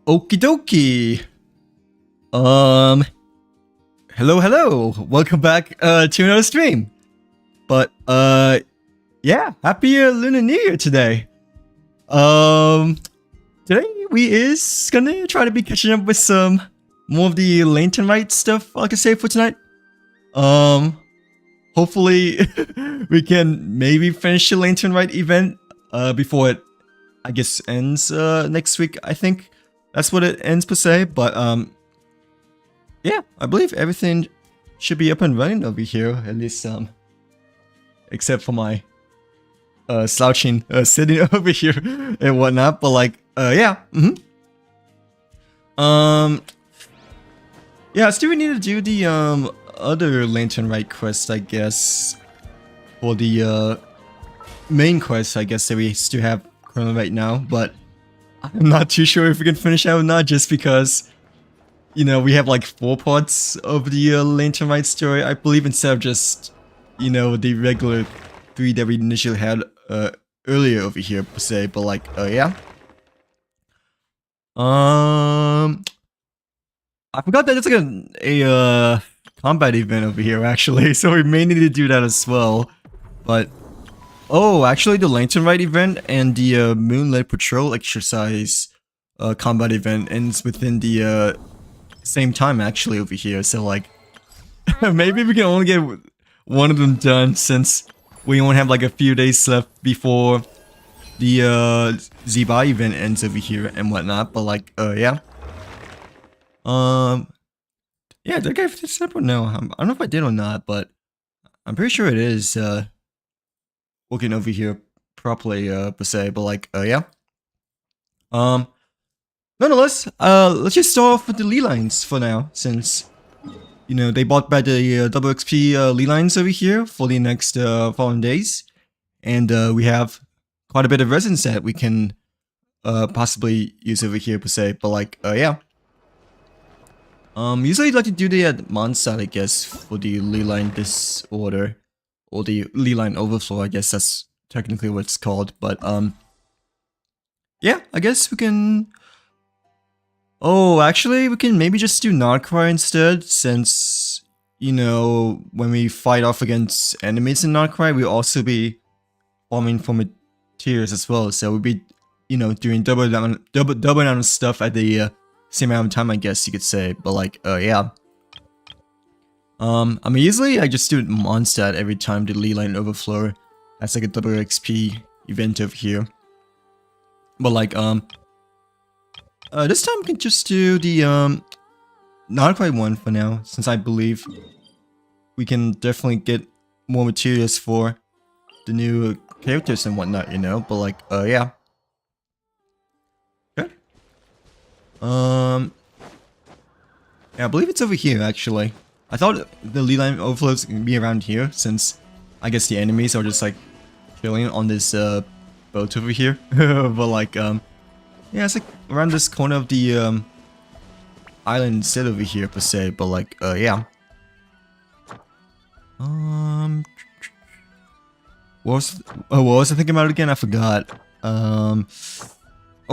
Okie dokie. Um, hello. Welcome back to another stream. But yeah, happy Lunar New Year today. Today we is gonna try to be catching up with some more of the Lantern Rite stuff I can say for tonight. Hopefully we can maybe finish the Lantern Rite event before it, I guess, ends next week. I think that's what it ends per se, but yeah, I believe everything should be up and running over here, at least except for my slouching sitting over here and whatnot. But like yeah, yeah, I still need to do the other Lantern Rite quest, I guess, for the main quest, I guess, that we still have currently right now, but I'm not too sure if we can finish out or not, just because, you know, we have like 4 parts of the Lantern Rite story, I believe, instead of just, you know, the regular 3 that we initially had earlier over here per se. But like yeah, I forgot that there's like a combat event over here actually, so we may need to do that as well. But oh, actually the Lantern Rite event and the Moonlight Patrol exercise combat event ends within the same time actually over here, so like maybe we can only get one of them done since we only have like a few days left before the Zibai event ends over here and whatnot. But like yeah, yeah, did I get this up or no? I don't know if I did or not, but I'm pretty sure it is working over here properly per se. But like yeah, nonetheless, let's just start off with the Lee lines for now, since, you know, they bought back the double XP Lee lines over here for the next following days, and we have quite a bit of resins that we can possibly use over here per se. But like yeah, usually I'd like to do the Mondstadt, I guess, for the Lee line disorder, or the Lee line overflow, I guess that's technically what it's called. But yeah, I guess we can. Oh, actually, we can maybe just do Nardcry instead, since, you know, when we fight off against enemies in Nardcry, we'll also be farming for materials as well. So we'll be, you know, doing double amount of stuff at the same amount of time, I guess you could say. But like, yeah. I mean, usually I just do Mondstadt every time the Lee line overflow. That's like a double XP event over here. But like, this time we can just do the Nardcry one for now, since I believe we can definitely get more materials for the new characters and whatnot, you know. But like, yeah. Okay. Yeah, I believe it's over here actually. I thought the Lee line overflows would be around here, since I guess the enemies are just like chilling on this boat over here. But like, yeah, it's like around this corner of the island instead over here per se. But like, yeah. What was I thinking about it again? I forgot. Oh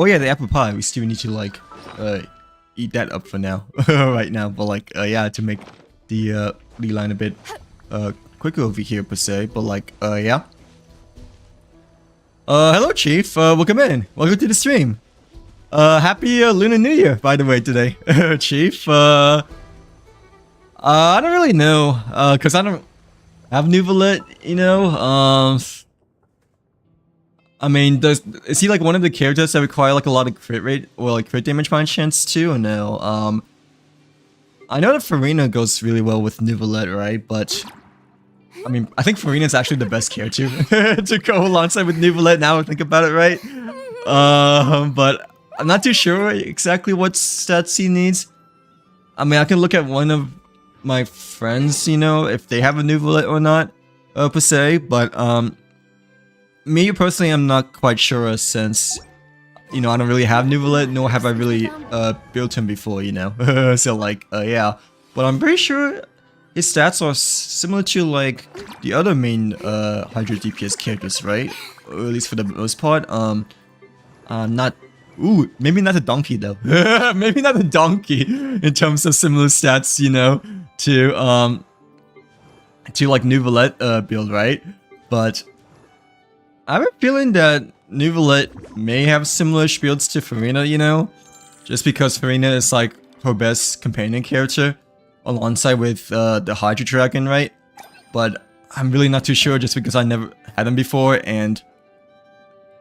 yeah, the apple pie. We still need to like eat that up for now, right now. But like, yeah, to make the Lee line a bit quicker over here per se. But like, yeah. Hello, Chief. Welcome in. Welcome to the stream. Happy Lunar New Year, by the way, today, Chief. I don't really know, cause I don't have Nuvalet, you know. I mean, is he like one of the characters that require like a lot of crit rate or like crit damage by chance too, or no? I know that Farina goes really well with Nuvalet, right? But I mean, I think Farina's actually the best character to go alongside with Nuvalet. Now I think about it, right? But I'm not too sure exactly what stats he needs. I mean, I can look at one of my friends, you know, if they have a Nuvalet or not, per se. But me personally, I'm not quite sure, since, you know, I don't really have Nuvalet, nor have I really built him before, you know. So like, yeah. But I'm pretty sure his stats are similar to like the other main Hydra DPS characters, right? Or at least for the most part. I'm not Ooh, maybe not a donkey though. Maybe not a donkey in terms of similar stats, you know, to like Neuvillette build, right? But I have a feeling that Neuvillette may have similar builds to Farina, you know, just because Farina is like her best companion character alongside with the Hydra Dragon, right? But I'm really not too sure just because I never had him before and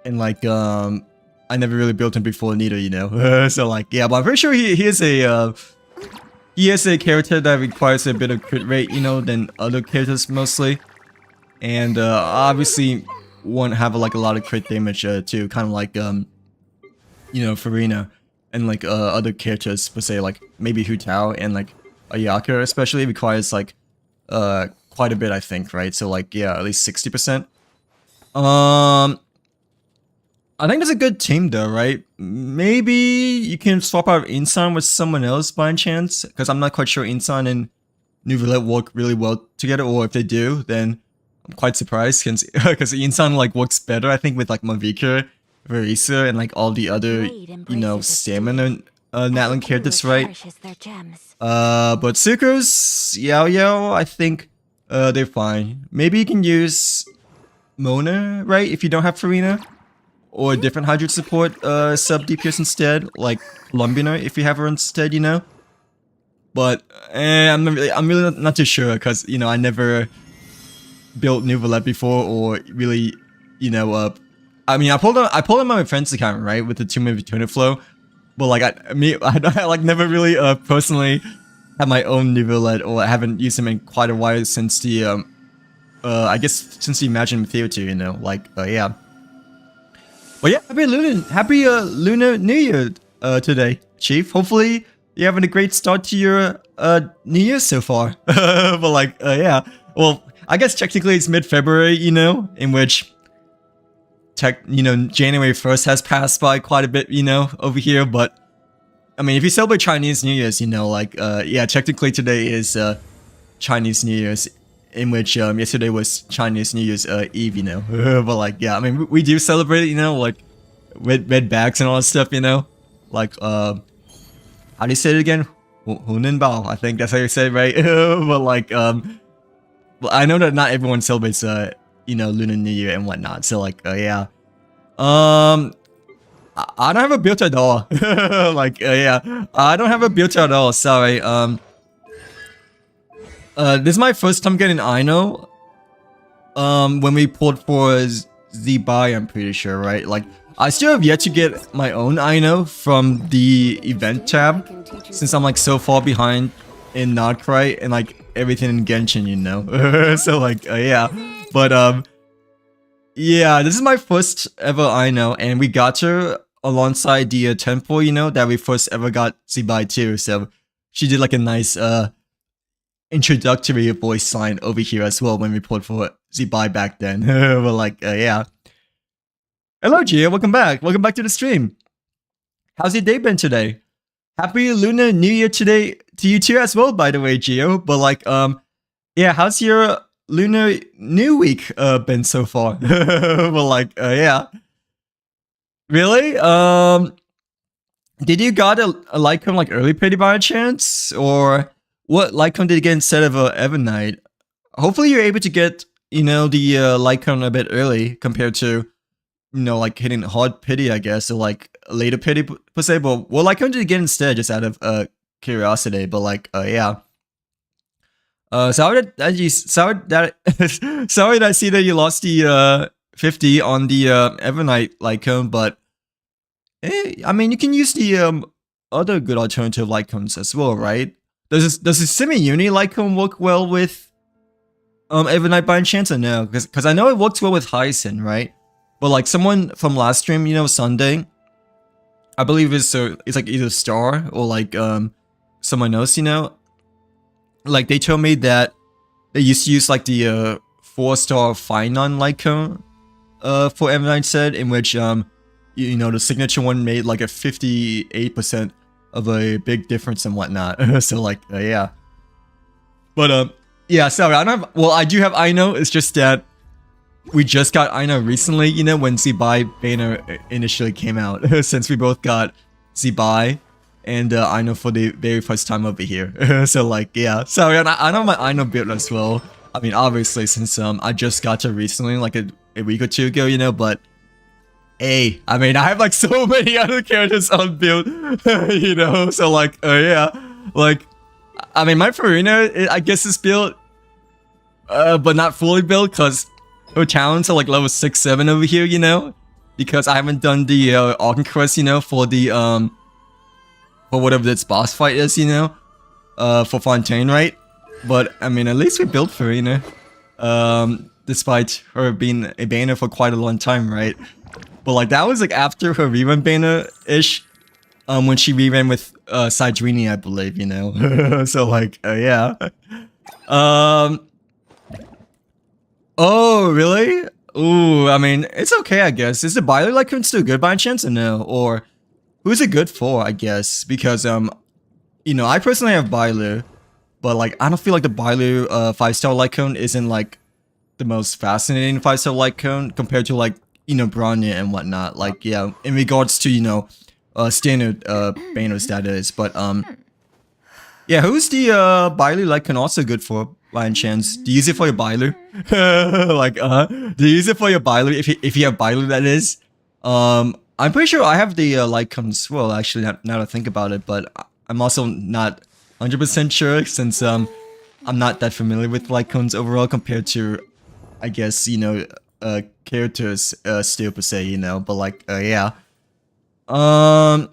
like I never really built him before neither, you know. So like yeah, but I'm pretty sure he is a character that requires a bit of crit rate, you know, than other characters mostly, and obviously won't have like a lot of crit damage too, kind of like you know, Farina and like other characters per se, like maybe Hu Tao and like Ayaka especially requires like quite a bit, I think, right? So like yeah, at least 60%. I think that's a good team though, right? Maybe you can swap out Insan with someone else by any chance, because I'm not quite sure Insan and Neuvillette work really well together, or if they do, then I'm quite surprised, because Insan like works better, I think, with like Mavika, Verisa, and like all the other, you know, stamina Natlan characters, right? But Sucrose, Yao Yao, I think they're fine. Maybe you can use Mona, right, if you don't have Farina? Or a different Hydra support sub DPS instead, like Columbina if you have her instead, you know. But I'm really not too sure, because you know I never built Neuvillette before, or really, you know, I mean I pulled on my friend's account, right, with the 2-minute tuna flow, but like I like never really personally had my own Neuvillette, or I haven't used him in quite a while since the I guess since the Imagine Theater, you know, like yeah. Well, yeah, happy Lunar New Year today, Chief. Hopefully you're having a great start to your New Year so far. But like, yeah. Well, I guess technically it's mid-February, you know, in which January 1st has passed by quite a bit, you know, over here. But I mean, if you celebrate Chinese New Year's, you know, like, yeah, technically today is Chinese New Year's, in which yesterday was Chinese New Year's Eve, you know. But like, yeah, I mean, we do celebrate it, you know, like red bags and all that stuff, you know. Like, how do you say it again? Hunan Bao, I think that's how you say it, right? But like, well, I know that not everyone celebrates, you know, Lunar New Year and whatnot. So like, yeah. I don't have a build at all. Like, yeah, I don't have a build at all. Sorry. This is my first time getting Ino. When we pulled for Zibai, I'm pretty sure, right? Like, I still have yet to get my own Ino from the event tab, since I'm like so far behind in Nodcry and like everything in Genshin, you know. So like, yeah. But yeah, this is my first ever Ino, and we got her alongside the temple, you know, that we first ever got Zibai too. So she did like a nice introductory voice line over here as well when we pulled for Zibai back then. But like, yeah. Hello, Gio. Welcome back. Welcome back to the stream. How's your day been today? Happy Lunar New Year today to you too as well, by the way, Gio. But like, yeah, how's your Lunar New Week been so far? But like, yeah. Really? Did you got a Lycom like early pity by chance, or what Lycom did you get instead of Evernight? Hopefully you're able to get, you know, the Lycom a bit early compared to, you know, like hitting hard pity, I guess, or like later pity per se. But what Lycom did you get instead, just out of curiosity? But like, yeah. Sorry that I see that you lost the 50 on the Evernight Lycom, but I mean, you can use the other good alternative Lycoms as well, right? Does the semi-uni Lycom work well with Evernight by any chance, or no? Because I know it works well with Hyacinth, right? But like someone from last stream, you know, Sunday, I believe it's like either Star or like someone else, you know. Like they told me that they used to use like the 4-star Finon Lycom for Evernight set, in which you know, the signature one made like a 58% of a big difference and whatnot. So like, yeah. But yeah, sorry, I don't have, well, I do have Ino, it's just that we just got Aino recently, you know, when Zibai banner initially came out. Since we both got Zibai and Aino for the very first time over here. So like, yeah. So I know my Aino build as well. I mean, obviously, since I just got to recently, like a week or two ago, you know, but hey, I mean, I have like so many other characters on build, you know, so like, yeah, like, I mean, my Farina, I guess is built, but not fully built, because her talents are like level 6, 7 over here, you know, because I haven't done the Autumn quest, you know, for the, for whatever this boss fight is, you know, for Fontaine, right? But, I mean, at least we built Farina, despite her being a banner for quite a long time, right? But like that was like after her rerun banner-ish, when she reran with Sidrini, I believe, you know. So like, yeah. Oh really? Ooh, I mean, it's okay, I guess. Is the Bailu Lycoon still good by chance or no? Or who's it good for? I guess because you know, I personally have Bailu, but like I don't feel like the Bailu 5-star Lycoon isn't like the most fascinating 5-star Lycoon compared to like, you know, Bronya and whatnot. Like, yeah, in regards to, you know, standard banners that is. But yeah, who's the Bailu Lycoon also good for by any chance? Do you use it for your Bailu? Like, do you use it for your Bailu if you have Bailu, that is? I'm pretty sure I have the Lycoon as well, actually, now that I think about it, but I'm also not 100% sure since I'm not that familiar with Lycoons overall compared to, I guess, you know, characters still per se, you know, but like, yeah. No,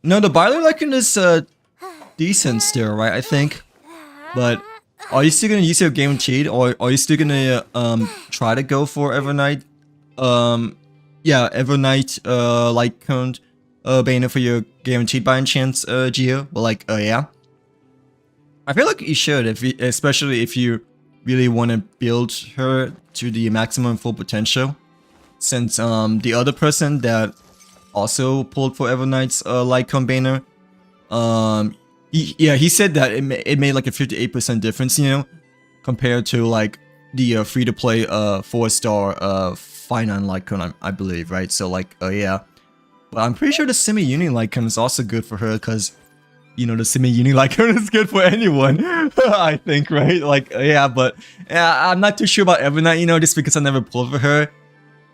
the Bailu Lycoon is decent still, right? I think. But are you still gonna use your game cheat, or are you still gonna try to go for Evernight? Yeah, Evernight Lycoon banner for your guaranteed by any chance, Geo? Well, like, yeah. I feel like you should, especially if you really want to build her to the maximum full potential. Since the other person that also pulled for Evernight's Lycon banner, he said that it made like a 58% difference, you know, compared to like the free-to-play 4-star Finite Lycon, I believe, right? So like, yeah. But I'm pretty sure the Semi-Uni Lycon is also good for her, because you know, the Semi-Uni Lycon is good for anyone, I think, right? Like, yeah, but yeah, I'm not too sure about Evernight, you know, just because I never pulled for her.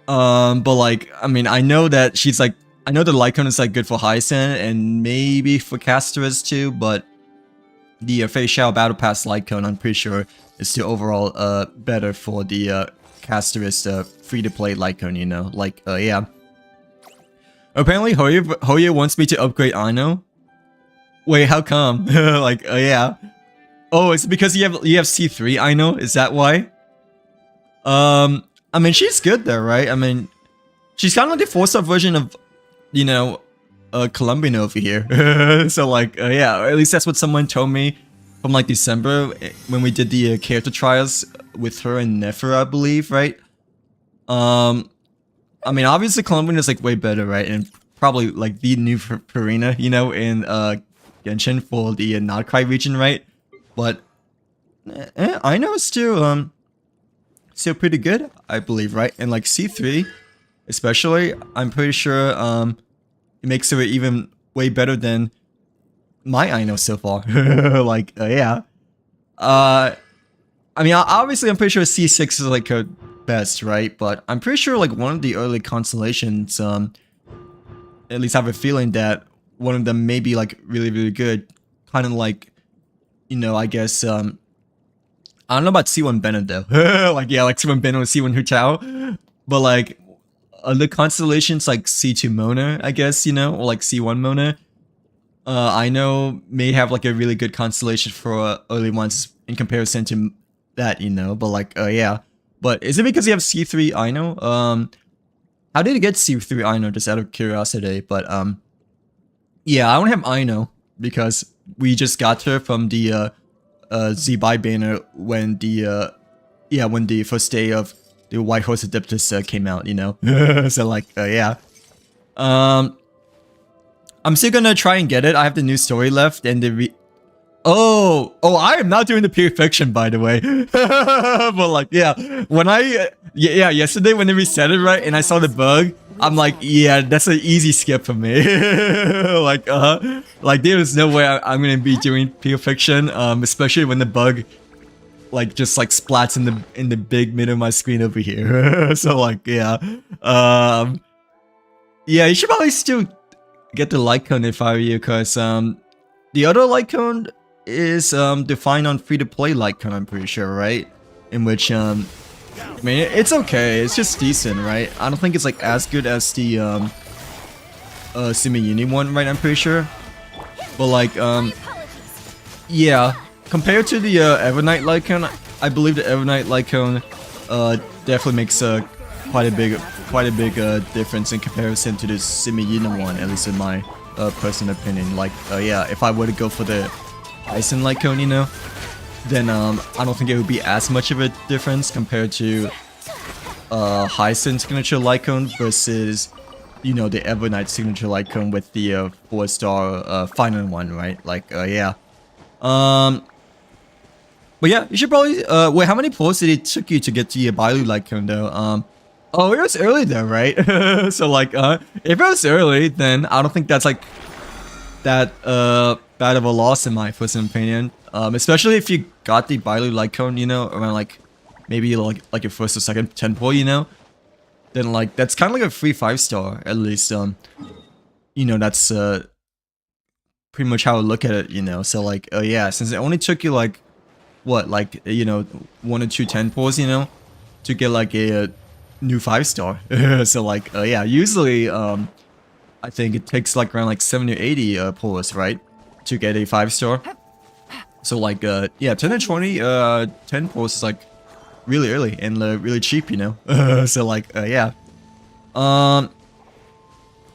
But like, I mean, I know that she's like, I know the Lycon is like good for Hyacinth and maybe for Casterus too, but the Fei Xiao Battle Pass Lycon, I'm pretty sure, is still overall better for the Casterus free-to-play Lycon, you know? Like, yeah. Apparently, Hoya wants me to upgrade Aino. Wait, how come? Like, yeah. Oh, it's because you have C3, I know. Is that why? I mean, she's good there, right? I mean, she's kind of like the 4-star version of, you know, Colombian over here. So like, yeah, at least that's what someone told me from like December when we did the character trials with her and Nefer, I believe, right? I mean, obviously Colombian is like way better, right? And probably like the new Purina, you know, in Genshin for the Nagkai region, right? But I know it's still pretty good, I believe, right? And like C3, especially, I'm pretty sure it makes her even way better than my Aino so far. Like, yeah. I mean, obviously, I'm pretty sure C6 is like her best, right? But I'm pretty sure like one of the early constellations, at least I have a feeling that one of them may be like really, really good. Kind of like, you know, I guess, I don't know about C1 Bennett though. Like, yeah, like C1 Bennett or C1 Hu Chao. But like, other constellations like C2 Mona, I guess, you know, or like C1 Mona. I know may have like a really good constellation for early ones in comparison to that, you know, but like, yeah. But is it because you have C3 Aino? How did it get C3 Aino, just out of curiosity? But, yeah, I don't have Aino because we just got her from the, Zibai banner when the, yeah, when the first day of the White Horse Adeptus came out, you know? So like, yeah. I'm still gonna try and get it. I have the new story left and the Oh, I am not doing the pure fiction, by the way. But like, yeah, when yeah, yesterday when they reset it, right, and I saw the bug, I'm like, yeah, that's an easy skip for me. Like there is no way I'm gonna be doing pure fiction, especially when the bug, like, just like splats in the big middle of my screen over here. So like, yeah, yeah, you should probably still get the light cone if I were you, cause the other light cone is defined on free-to-play light cone, I'm pretty sure, right? In which I mean, it's okay, it's just decent, right? I don't think it's like as good as the Simi Uni one, right? I'm pretty sure, but like yeah, compared to the Evernight light cone, I believe the Evernight light cone definitely makes quite a big difference in comparison to the Simi Uni one, at least in my personal opinion. Like, yeah, if I were to go for the Ison light cone, you know, then I don't think it would be as much of a difference compared to Hyacinth signature light cone versus, you know, the Evernight signature light cone with the 4-star final one, right? Like, yeah. But yeah, you should probably wait, how many pulls did it took you to get to your Bailu light cone though? Oh, it was early though, right? So like, if it was early, then I don't think that's like that bad of a loss in my personal opinion. Especially if you got the Bailu light cone, you know, around like maybe like your first or second 10 pull, you know, then like that's kind of like a free 5-star at least. You know, that's pretty much how I look at it, you know. So like, yeah, since it only took you like what, like, you know, 1 or 2 10 pulls, you know, to get like a new 5-star. So like, yeah, usually I think it takes like around like 70 or 80 pulls, right, to get a 5-star. So like, yeah, 10 and 20 10 pulls is like really early and really cheap, you know. So like, yeah. Oh,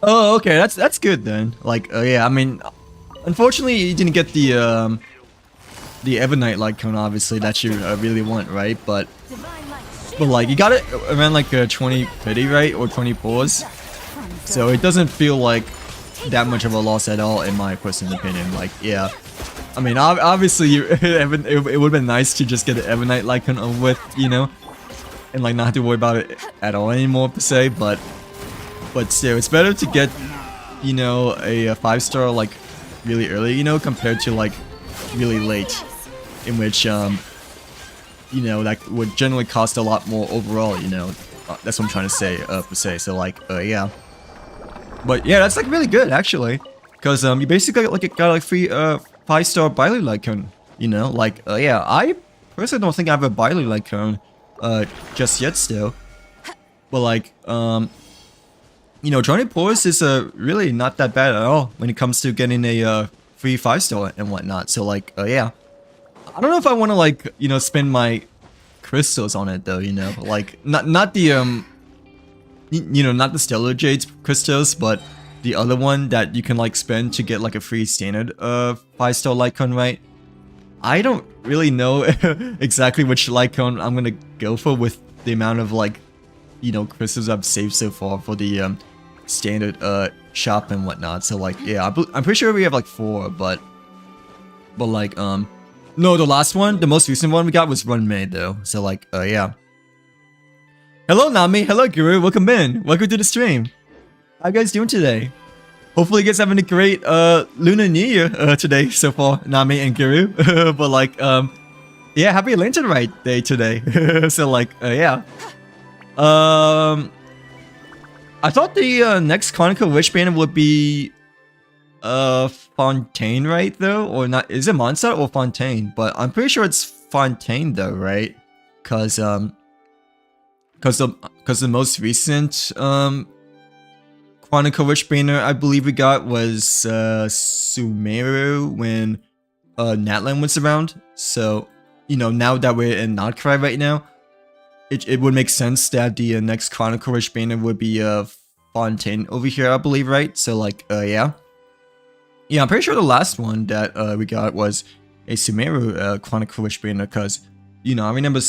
okay, that's good then. Like, yeah, I mean, unfortunately you didn't get the Evernight light cone, obviously, that you really want, right? But like, you got it around like 20 50, right? Or 20 pulls. So it doesn't feel like that much of a loss at all, in my personal opinion. Like, yeah. I mean, obviously, it would have been nice to just get the Evernight light cone over with, you know? And like, not have to worry about it at all anymore, per se. But still, it's better to get, you know, a 5-star like really early, you know, compared to like really late, in which you know, that would generally cost a lot more overall, you know. That's what I'm trying to say, per se. So like, yeah. But yeah, that's like really good actually, because you basically like got like free 5-star Bailu light cone, you know. Like, yeah, I personally don't think I have a Bailu light cone just yet still, but like, you know, 20 pulls is really not that bad at all when it comes to getting a free 5-star and whatnot. So like, yeah, I don't know if I want to like, you know, spend my crystals on it though, you know, like not the you know, not the Stellar Jades crystals, but the other one that you can like spend to get like a free standard 5-star light cone, right? I don't really know exactly which light cone I'm gonna go for with the amount of like, you know, crystals I've saved so far for the standard shop and whatnot. So like, yeah, I'm pretty sure we have like 4, but like, no, the last one, the most recent one we got was Run Made though. So like, yeah. Hello Nami, hello Guru, welcome in. Welcome to the stream. How you guys doing today? Hopefully you guys having a great Lunar New Year today so far, Nami and Guru. But like, yeah, happy Lantern Rite Day today. So like, yeah. I thought the next Chronicle Witch Banner would be Fontaine, right, though? Or not, is it Mondstadt or Fontaine? But I'm pretty sure it's Fontaine though, right? Cause the most recent Chronicle Witch Banner I believe we got was Sumeru when Natlan was around. So, you know, now that we're in Notcry right now, it would make sense that the next Chronicle Witch Banner would be Fontaine over here, I believe, right? So like, yeah. Yeah, I'm pretty sure the last one that we got was a Sumeru Chronicle Witch Banner, because, you know, I remember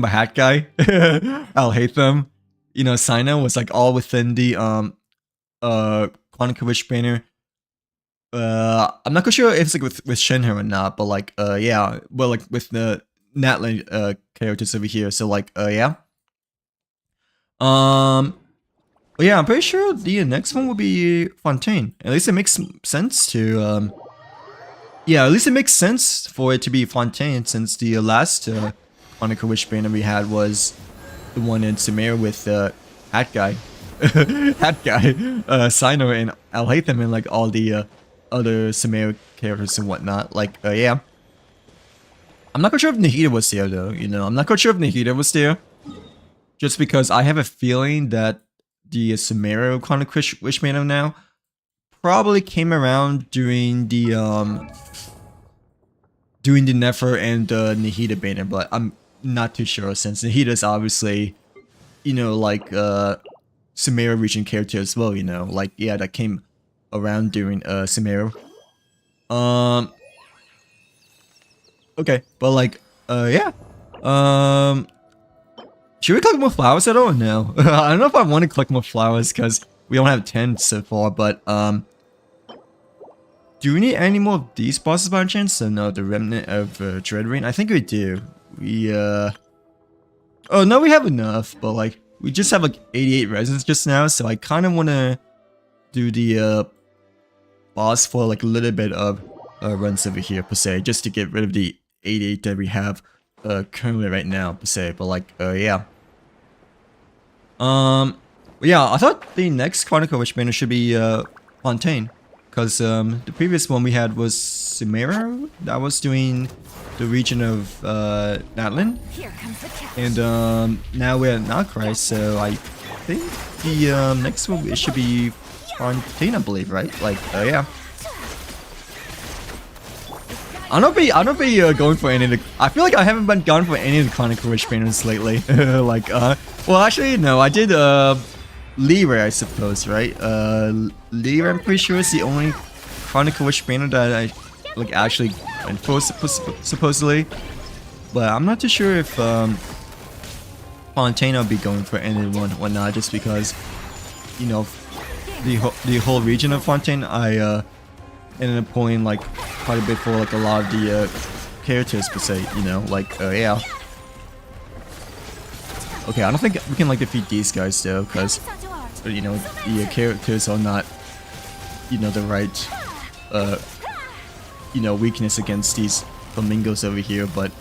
Hat Guy, I'll hate them. You know, Sino was like all within the Chronicle Witch Banner I'm not quite sure if it's like with Shenhe or not, but like, yeah, well, like with the Natlan characters over here. So like, yeah. But yeah, I'm pretty sure the next one will be Fontaine. At least it makes sense to, yeah, at least it makes sense for it to be Fontaine since the last Chronicle Witch banner we had was the one in Sumer with Hat Guy. Hat Guy, Sino and Alhaitham and like all the other Sumer characters and whatnot. Like, yeah. I'm not quite sure if Nahida was there though, you know. I'm not quite sure if Nahida was there. Just because I have a feeling that the Sumeru Chronicle Witch banner now probably came around during the Nefer and Nahida banner, but I'm not too sure since Nahida's obviously, you know, like Sumeru region character as well, you know, like yeah, that came around during Sumeru. Okay, but like yeah. Should we collect more flowers at all? No. I don't know if I want to collect more flowers because we don't have 10 so far, but do we need any more of these bosses by chance? So no, the remnant of Dread Rain. I think we do. We oh no, we have enough, but like we just have like 88 resins just now, so I kind of want to do the boss for like a little bit of runs over here per se, just to get rid of the 88 that we have currently right now per se. But like yeah. Yeah, I thought the next Chronicle Witch banner should be Fontaine. Because the previous one we had was Sumeru that was doing the region of Natlan. And now we're at Nalcry, so I think the next one it should be Fontaine, I believe, right? Like, yeah. I don't be going for any of the. I feel like I haven't been going for any of the Chronicle Witch banners lately. Like, well, actually, no, I did Leeway, I suppose, right? Leeway, I'm pretty sure is the only Chronicle Witch banner that I like actually went for supposedly, but I'm not too sure if Fontaine will be going for anyone or not, just because, you know, the whole region of Fontaine I ended up pulling like quite a bit for like a lot of the characters per se, you know, like yeah. Okay, I don't think we can like defeat these guys though, because you know the characters are not, you know, the right you know, weakness against these flamingos over here. But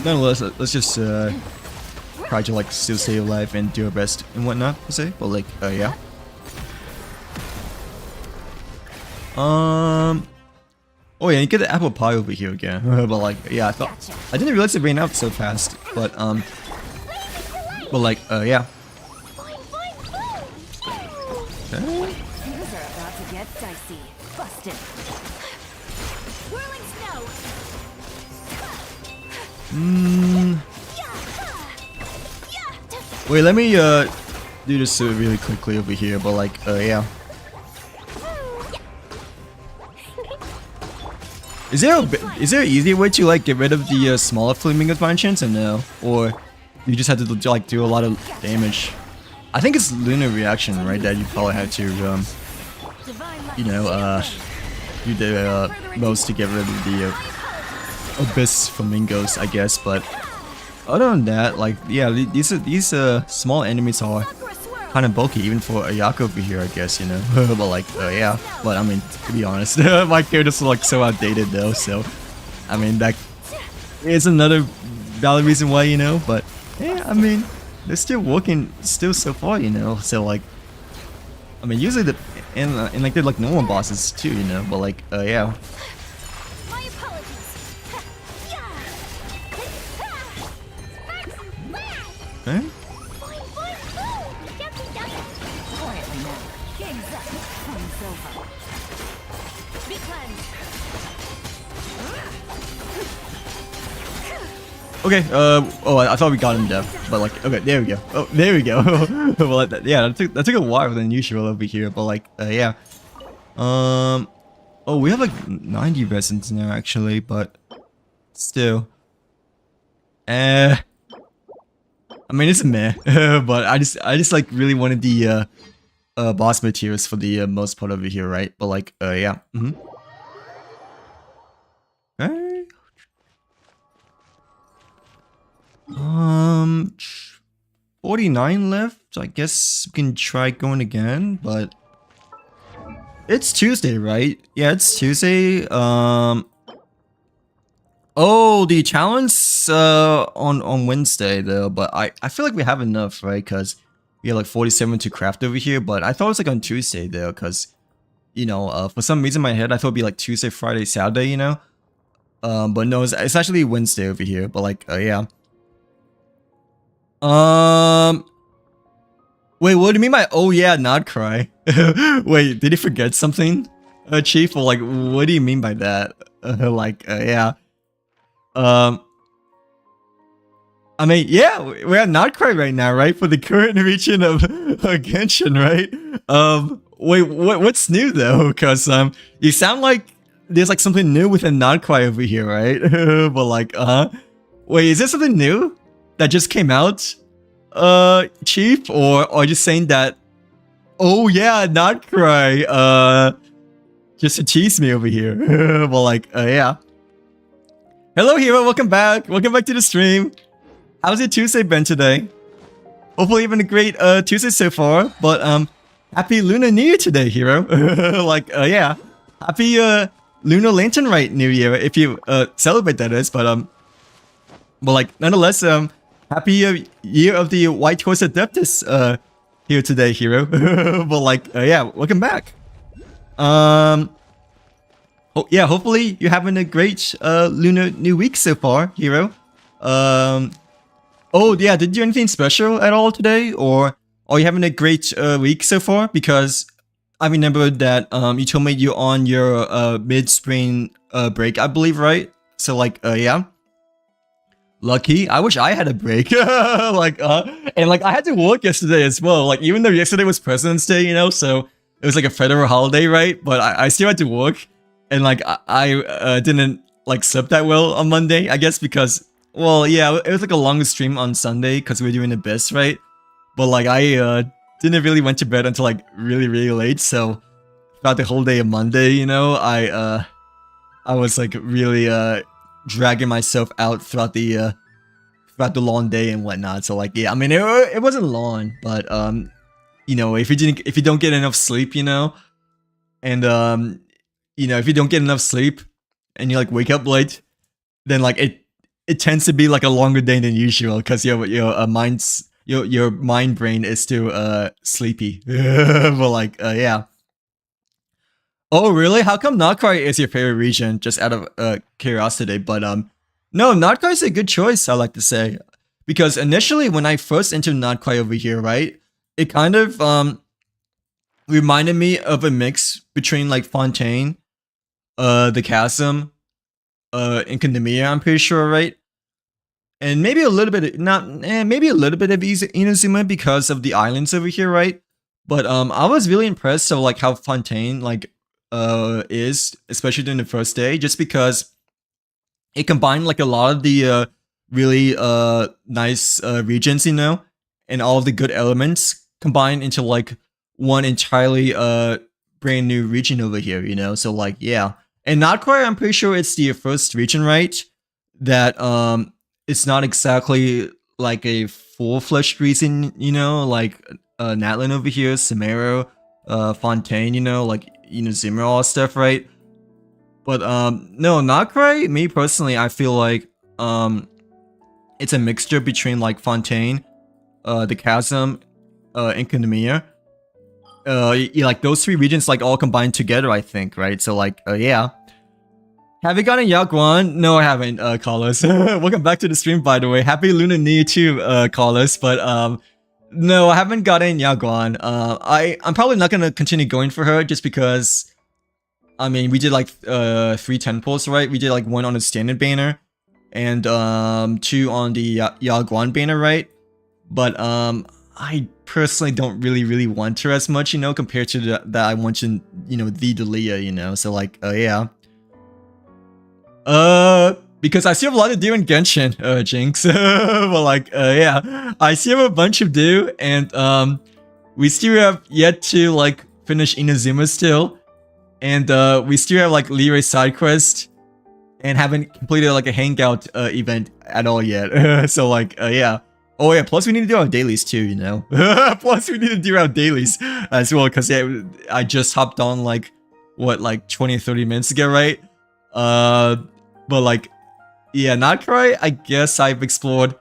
nonetheless, let's just try to like still stay alive and do our best and whatnot per se. But like yeah. Oh yeah, you get the apple pie over here again. But like yeah, I didn't realize it ran out so fast. But like yeah. Okay. Wait, let me do this really quickly over here. But like yeah. Is there an easier way to like get rid of the smaller flamingos by chance or no? Or you just had to like do a lot of damage? I think it's Lunar reaction, right? That you probably had to you know do the most to get rid of the abyss flamingos, I guess. But other than that, like yeah, these small enemies are kind of bulky even for Ayako over here, I guess, you know. But like yeah, but I mean, to be honest, my characters are like so outdated though, so I mean that is another valid reason why, you know. But yeah, I mean they're still working still so far, you know. So like I mean usually and like they're like normal bosses too, you know. But like yeah. Okay. Okay, oh, I thought we got him dead, but like, okay, there we go. Oh, there we go. Well, yeah, that took a while than usual over here, but like, yeah. Oh, we have like 90 resins now actually, but still. I mean, it's meh, but I just like really wanted the boss materials for the most part over here, right? But like, yeah. Okay. 49 left. So I guess we can try going again, but it's Tuesday, right? Yeah, it's Tuesday. Oh, the challenge on Wednesday though, but I feel like we have enough, right? Because we have like 47 to craft over here, but I thought it was like on Tuesday though, because you know, for some reason in my head I thought it'd be like Tuesday, Friday, Saturday, you know. But no, it's actually Wednesday over here. But like, yeah. Wait, what do you mean by oh yeah, not cry? Wait, did he forget something, Chief? Or like, what do you mean by that? Yeah. Um, I mean, yeah, we're at not cry right now, right? For the current region of Genshin, right? Wait, what's new though? Because you sound like there's like something new with a not cry over here, right? But like, wait, is there something new that just came out? Chief, or are you just saying that oh yeah, not cry just to tease me over here? Well, like, yeah. Hello Hero, welcome back to the stream. How's your Tuesday been today? Hopefully having a great Tuesday so far. But happy Lunar New Year today, Hero. Like, yeah, happy Lunar Lantern Rite New Year if you celebrate, that is. But like nonetheless, happy year of the White Horse Adeptus here today, Hero. But like, yeah, welcome back. Oh yeah, hopefully you're having a great Lunar New Week so far, Hero. Oh yeah, did you do anything special at all today, or are you having a great week so far? Because I remember that you told me you're on your mid-spring break, I believe, right? So like, yeah. Lucky. I wish I had a break. Like, and like I had to work yesterday as well. Like, even though yesterday was President's Day, you know, so it was like a federal holiday, right? But I still had to work, and like I didn't like sleep that well on Monday, I guess, because well, yeah, it was like a longer stream on Sunday because we were doing the best, right? But like I didn't really went to bed until like really late, so throughout the whole day of Monday, you know, I was like really dragging myself out throughout the long day and whatnot. So like, yeah, I mean, it wasn't long, but you know, if you don't get enough sleep, you know, and you know, if you don't get enough sleep and you like wake up late, then like it tends to be like a longer day than usual because your mind brain is still sleepy. But like, yeah. Oh, really? How come Notcry is your favorite region? Just out of curiosity. But no, Notcry is a good choice, I like to say. Because initially, when I first entered Notcry over here, right, it kind of reminded me of a mix between like Fontaine, the Chasm, and Condemia, I'm pretty sure, right? And maybe a little bit, maybe a little bit of Inazuma because of the islands over here, right? But I was really impressed of like how Fontaine like is, especially during the first day, just because it combined like a lot of the really nice regions, you know, and all of the good elements combined into like one entirely brand new region over here, you know. So like, yeah. And Notcry, I'm pretty sure it's the first region, right, that it's not exactly like a full-fledged region, you know, like Natlan over here, Samaro, Fontaine, you know, like Inazuma, all stuff, right? But no, Notcry, me personally, I feel like it's a mixture between like Fontaine, the Chasm, and Condemia. Like those three regions like all combined together, I think, right? So like, yeah. Have you gotten Yaguan? No, I haven't, Carlos. Welcome back to the stream, by the way. Happy Lunar New Year too, Carlos. But no, I haven't gotten Yaguan. I'm probably not gonna continue going for her just because, I mean, we did like 3 temples, right? We did like 1 on the standard banner and 2 on the Yaguan banner, right? But I personally don't really want her as much, you know, compared to that I want to, you know, the Delia, you know. So like, yeah. Because I still have a lot to do in Genshin, Jinx. But like, yeah, I still have a bunch to do, and we still have yet to like finish Inazuma still, and we still have like Leroy side quest, and haven't completed like a hangout event at all yet. So like yeah. Oh yeah, plus we need to do our dailies too, you know. Plus we need to do our dailies as well, because yeah, I just hopped on like what, like 20 or 30 minutes ago, right? But like yeah, not quite. I guess I've explored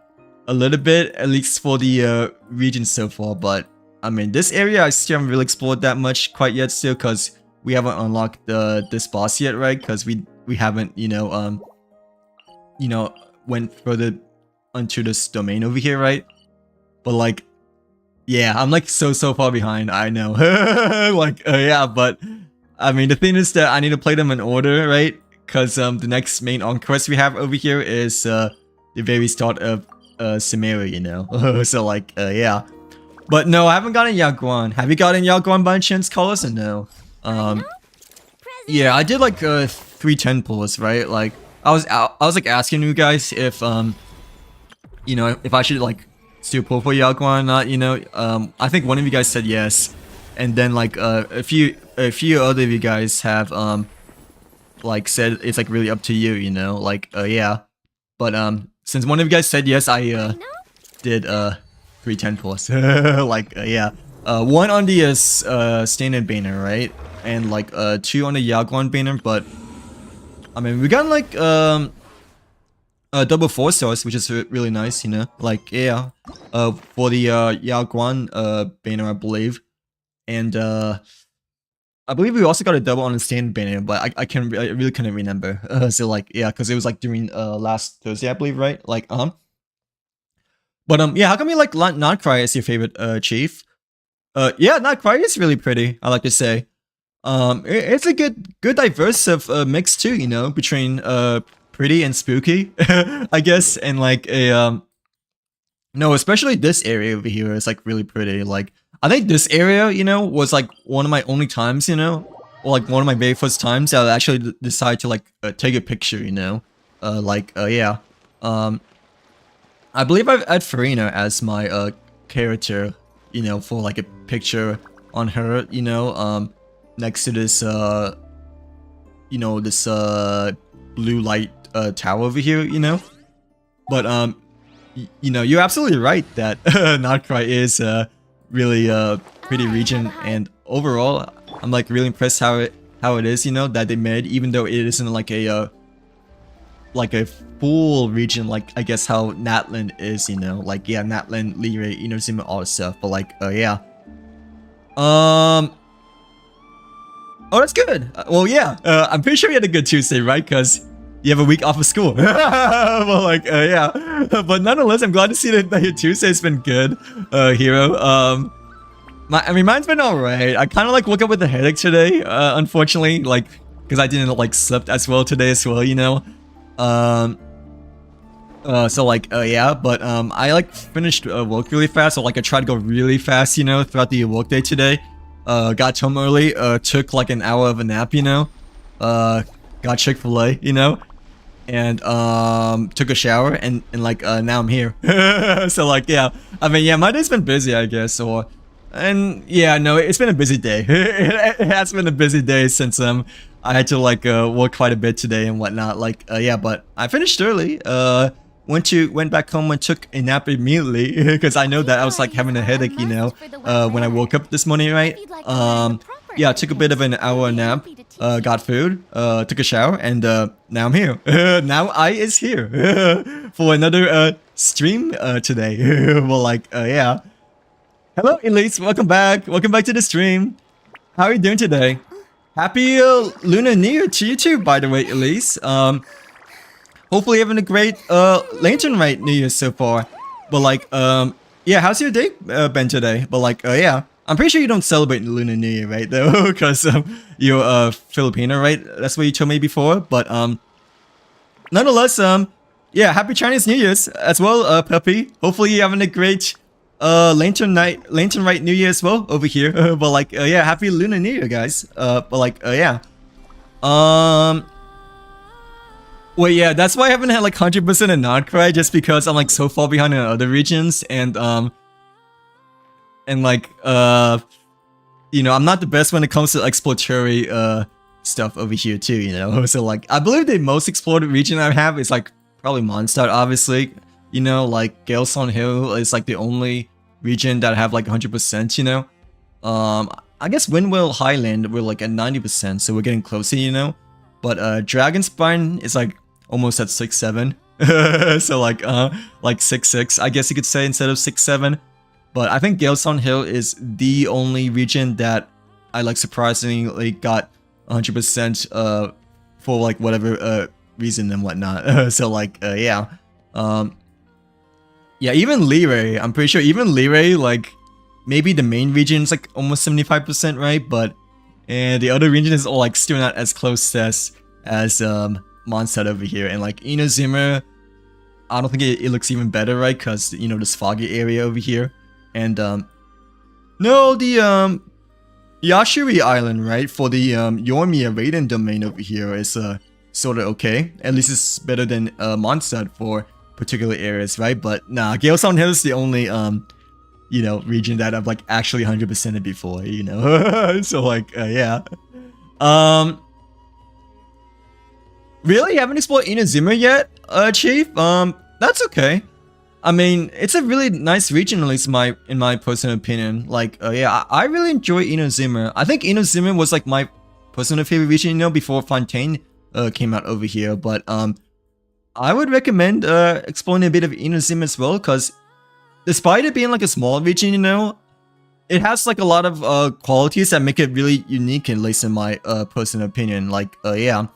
a little bit, at least for the region so far, but I mean this area I still haven't really explored that much quite yet still, because we haven't unlocked this boss yet, right? Because we haven't, you know, went further onto this domain over here, right? But like, yeah, I'm like so far behind, I know. Like, yeah, but I mean, the thing is that I need to play them in order, right? Because the next main on quest we have over here is the very start of Samaria, you know. So like, yeah. But no, I haven't gotten Yaguan. Have you gotten Yaguan by any chance, Carlos, or no? Yeah, I did like 310 pulls, right? Like I was like asking you guys if you know, if I should like still pull for Yaguan or not, you know. I think one of you guys said yes, and then like a few other of you guys have like said it's like really up to you, you know, like yeah. But since one of you guys said yes, I did 310 pulls. Like yeah. One on the standard banner, right? And like 2 on the Yaguan banner, but I mean we got like double 4 stars, which is really nice, you know. Like yeah, for the Yaguan banner, I believe, and I believe we also got a double on the standard banner, but I really couldn't remember. So like yeah, because it was like during last Thursday, I believe, right? Like but yeah, how come you like not cry as your favorite chief? Yeah, not cry is really pretty, I like to say. It's a good diverse of mix too, you know, between pretty and spooky, I guess, and like a no, especially this area over here is like really pretty. Like I think this area, you know, was like one of my only times, you know, or like one of my very first times I actually decided to like take a picture, you know, like yeah, I believe I've had Farina as my character, you know, for like a picture on her, you know, next to this you know, this blue light tower over here, you know. But you know, you're absolutely right that Notcry is really pretty region, and overall I'm like really impressed how it is, you know, that they made, even though it isn't like a full region, like I guess how Natland is, you know, like yeah, Natland, Lire, you know, Zima, all that stuff. But like yeah, oh, that's good. Well, yeah, I'm pretty sure you had a good Tuesday, right? Because you have a week off of school. Well, like yeah, but nonetheless, I'm glad to see that your Tuesday's been good, Hero. I mean, mine's been alright. I kind of like woke up with a headache today, unfortunately, like because I didn't like slept as well today as well, you know. So like yeah, but I like finished work really fast, so like I tried to go really fast, you know, throughout the work day today. Got home early, took like an hour of a nap, you know, got Chick-fil-A, you know, and took a shower, and like now I'm here. So like yeah, I mean yeah, my day's been busy, I guess, and yeah, no, it's been a busy day. It has been a busy day since I had to like work quite a bit today and whatnot, like yeah, but I finished early, went back home and took a nap immediately because I know that I was like having a headache, you know, when I woke up this morning, right? Yeah, I took a bit of an hour nap, got food, took a shower, and now I'm here. Now I is here for another stream today. Well, like yeah. Hello, Elise. Welcome back to the stream. How are you doing today? Happy Lunar New Year to you too, by the way, Elise. Hopefully having a great Lantern Rite New Year so far. But like yeah, how's your day been today? But like yeah, I'm pretty sure you don't celebrate Lunar New Year, right? Though, because you're Filipino, right? That's what you told me before. But nonetheless, yeah, happy Chinese New Year's as well, Puppy. Hopefully you're having a great Lantern Rite New Year as well over here. But like yeah, happy Lunar New Year, guys. But like yeah, well, yeah, that's why I haven't had like 100% a nod cry, just because I'm like so far behind in other regions, and like you know, I'm not the best when it comes to exploratory stuff over here too, you know. So like I believe the most explored region I have is like probably Mondstadt, obviously. You know, like Gelsong Hill is like the only region that I have like 100%, you know. I guess Windwell Highland we're like at 90%, so we're getting closer, you know. But Dragonspine is like almost at 6-7. So like 6-6, I guess you could say, instead of 6-7. But I think Gelsong Hill is the only region that I like surprisingly got 100% for like whatever reason and whatnot. So like yeah. Yeah, even Lirae, I'm pretty sure even Lirae, like maybe the main region is like almost 75%, right? But and the other region is all like still not as close as Mondstadt over here. And like Inazuma, I don't think it looks even better, right? Because you know this foggy area over here. And no, the Yashiri Island, right, for the Yoimiya Raiden domain over here is sort of okay. At least it's better than Mondstadt for particular areas, right? But nah, Gelsong Hill is the only you know, region that I've like actually 100%ed before, you know. So like yeah. Really haven't explored Inazuma yet, Chief? That's okay. I mean, it's a really nice region, at least in my personal opinion. Like, yeah, I really enjoy Inazuma. I think Inazuma was like my personal favorite region, you know, before Fontaine came out over here. But I would recommend exploring a bit of Inazuma as well, because despite it being like a small region, you know, it has like a lot of qualities that make it really unique, at least in my personal opinion. Like, yeah,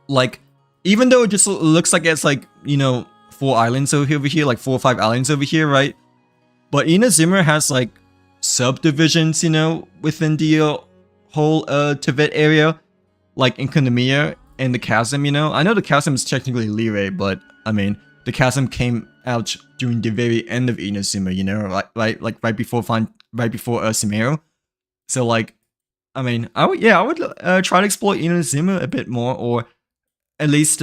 like even though it just looks like it's like, you know, 4 islands over here, like 4 or 5 islands over here, right? But Inazuma has like subdivisions, you know, within the whole Tibet area, like Inkonomiya and the Chasm, you know. I know the Chasm is technically Lirae, but I mean, the Chasm came out during the very end of Inazuma, you know, right before Sumeru. So like, I mean, I would try to explore Inazuma a bit more, or at least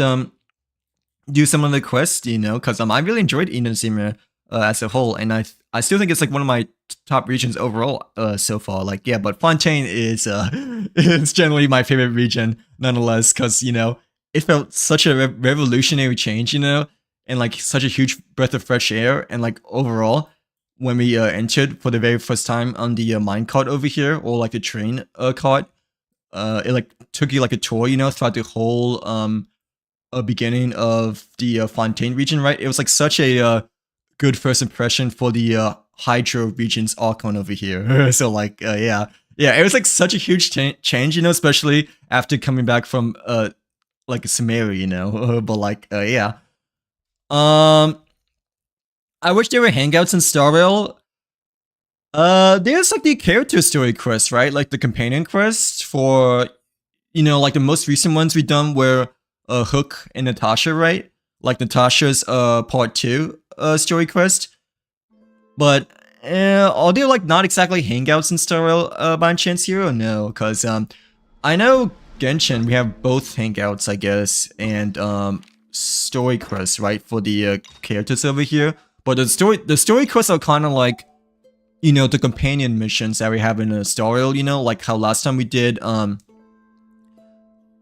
do some of the quests, you know, because I really enjoyed Inazuma as a whole, and I still think it's like one of my top regions overall so far. Like, yeah, but Fontaine is it's generally my favorite region nonetheless, because, you know, it felt such a revolutionary change, you know, and like such a huge breath of fresh air. And like overall, when we entered for the very first time on the minecart over here, or like the train cart, it like took you like a tour, you know, throughout the whole beginning of the Fontaine region, right? It was like such a good first impression for the Hydro region's Archon over here. So like, yeah, it was like such a huge change, you know, especially after coming back from like Sumeru, you know. But like, yeah. I wish there were hangouts in Star Rail. There's like the character story quest, right? Like the companion quest for, you know, like the most recent ones we done were Hook and Natasha, right? Like Natasha's part 2 story quest. But are there like not exactly hangouts in Star Rail by chance here, or no? Because I know Genshin, we have both hangouts, I guess, and story quests, right, for the characters over here. But the story quests are kind of like, you know, the companion missions that we have in a Star Rail, you know, like how last time we did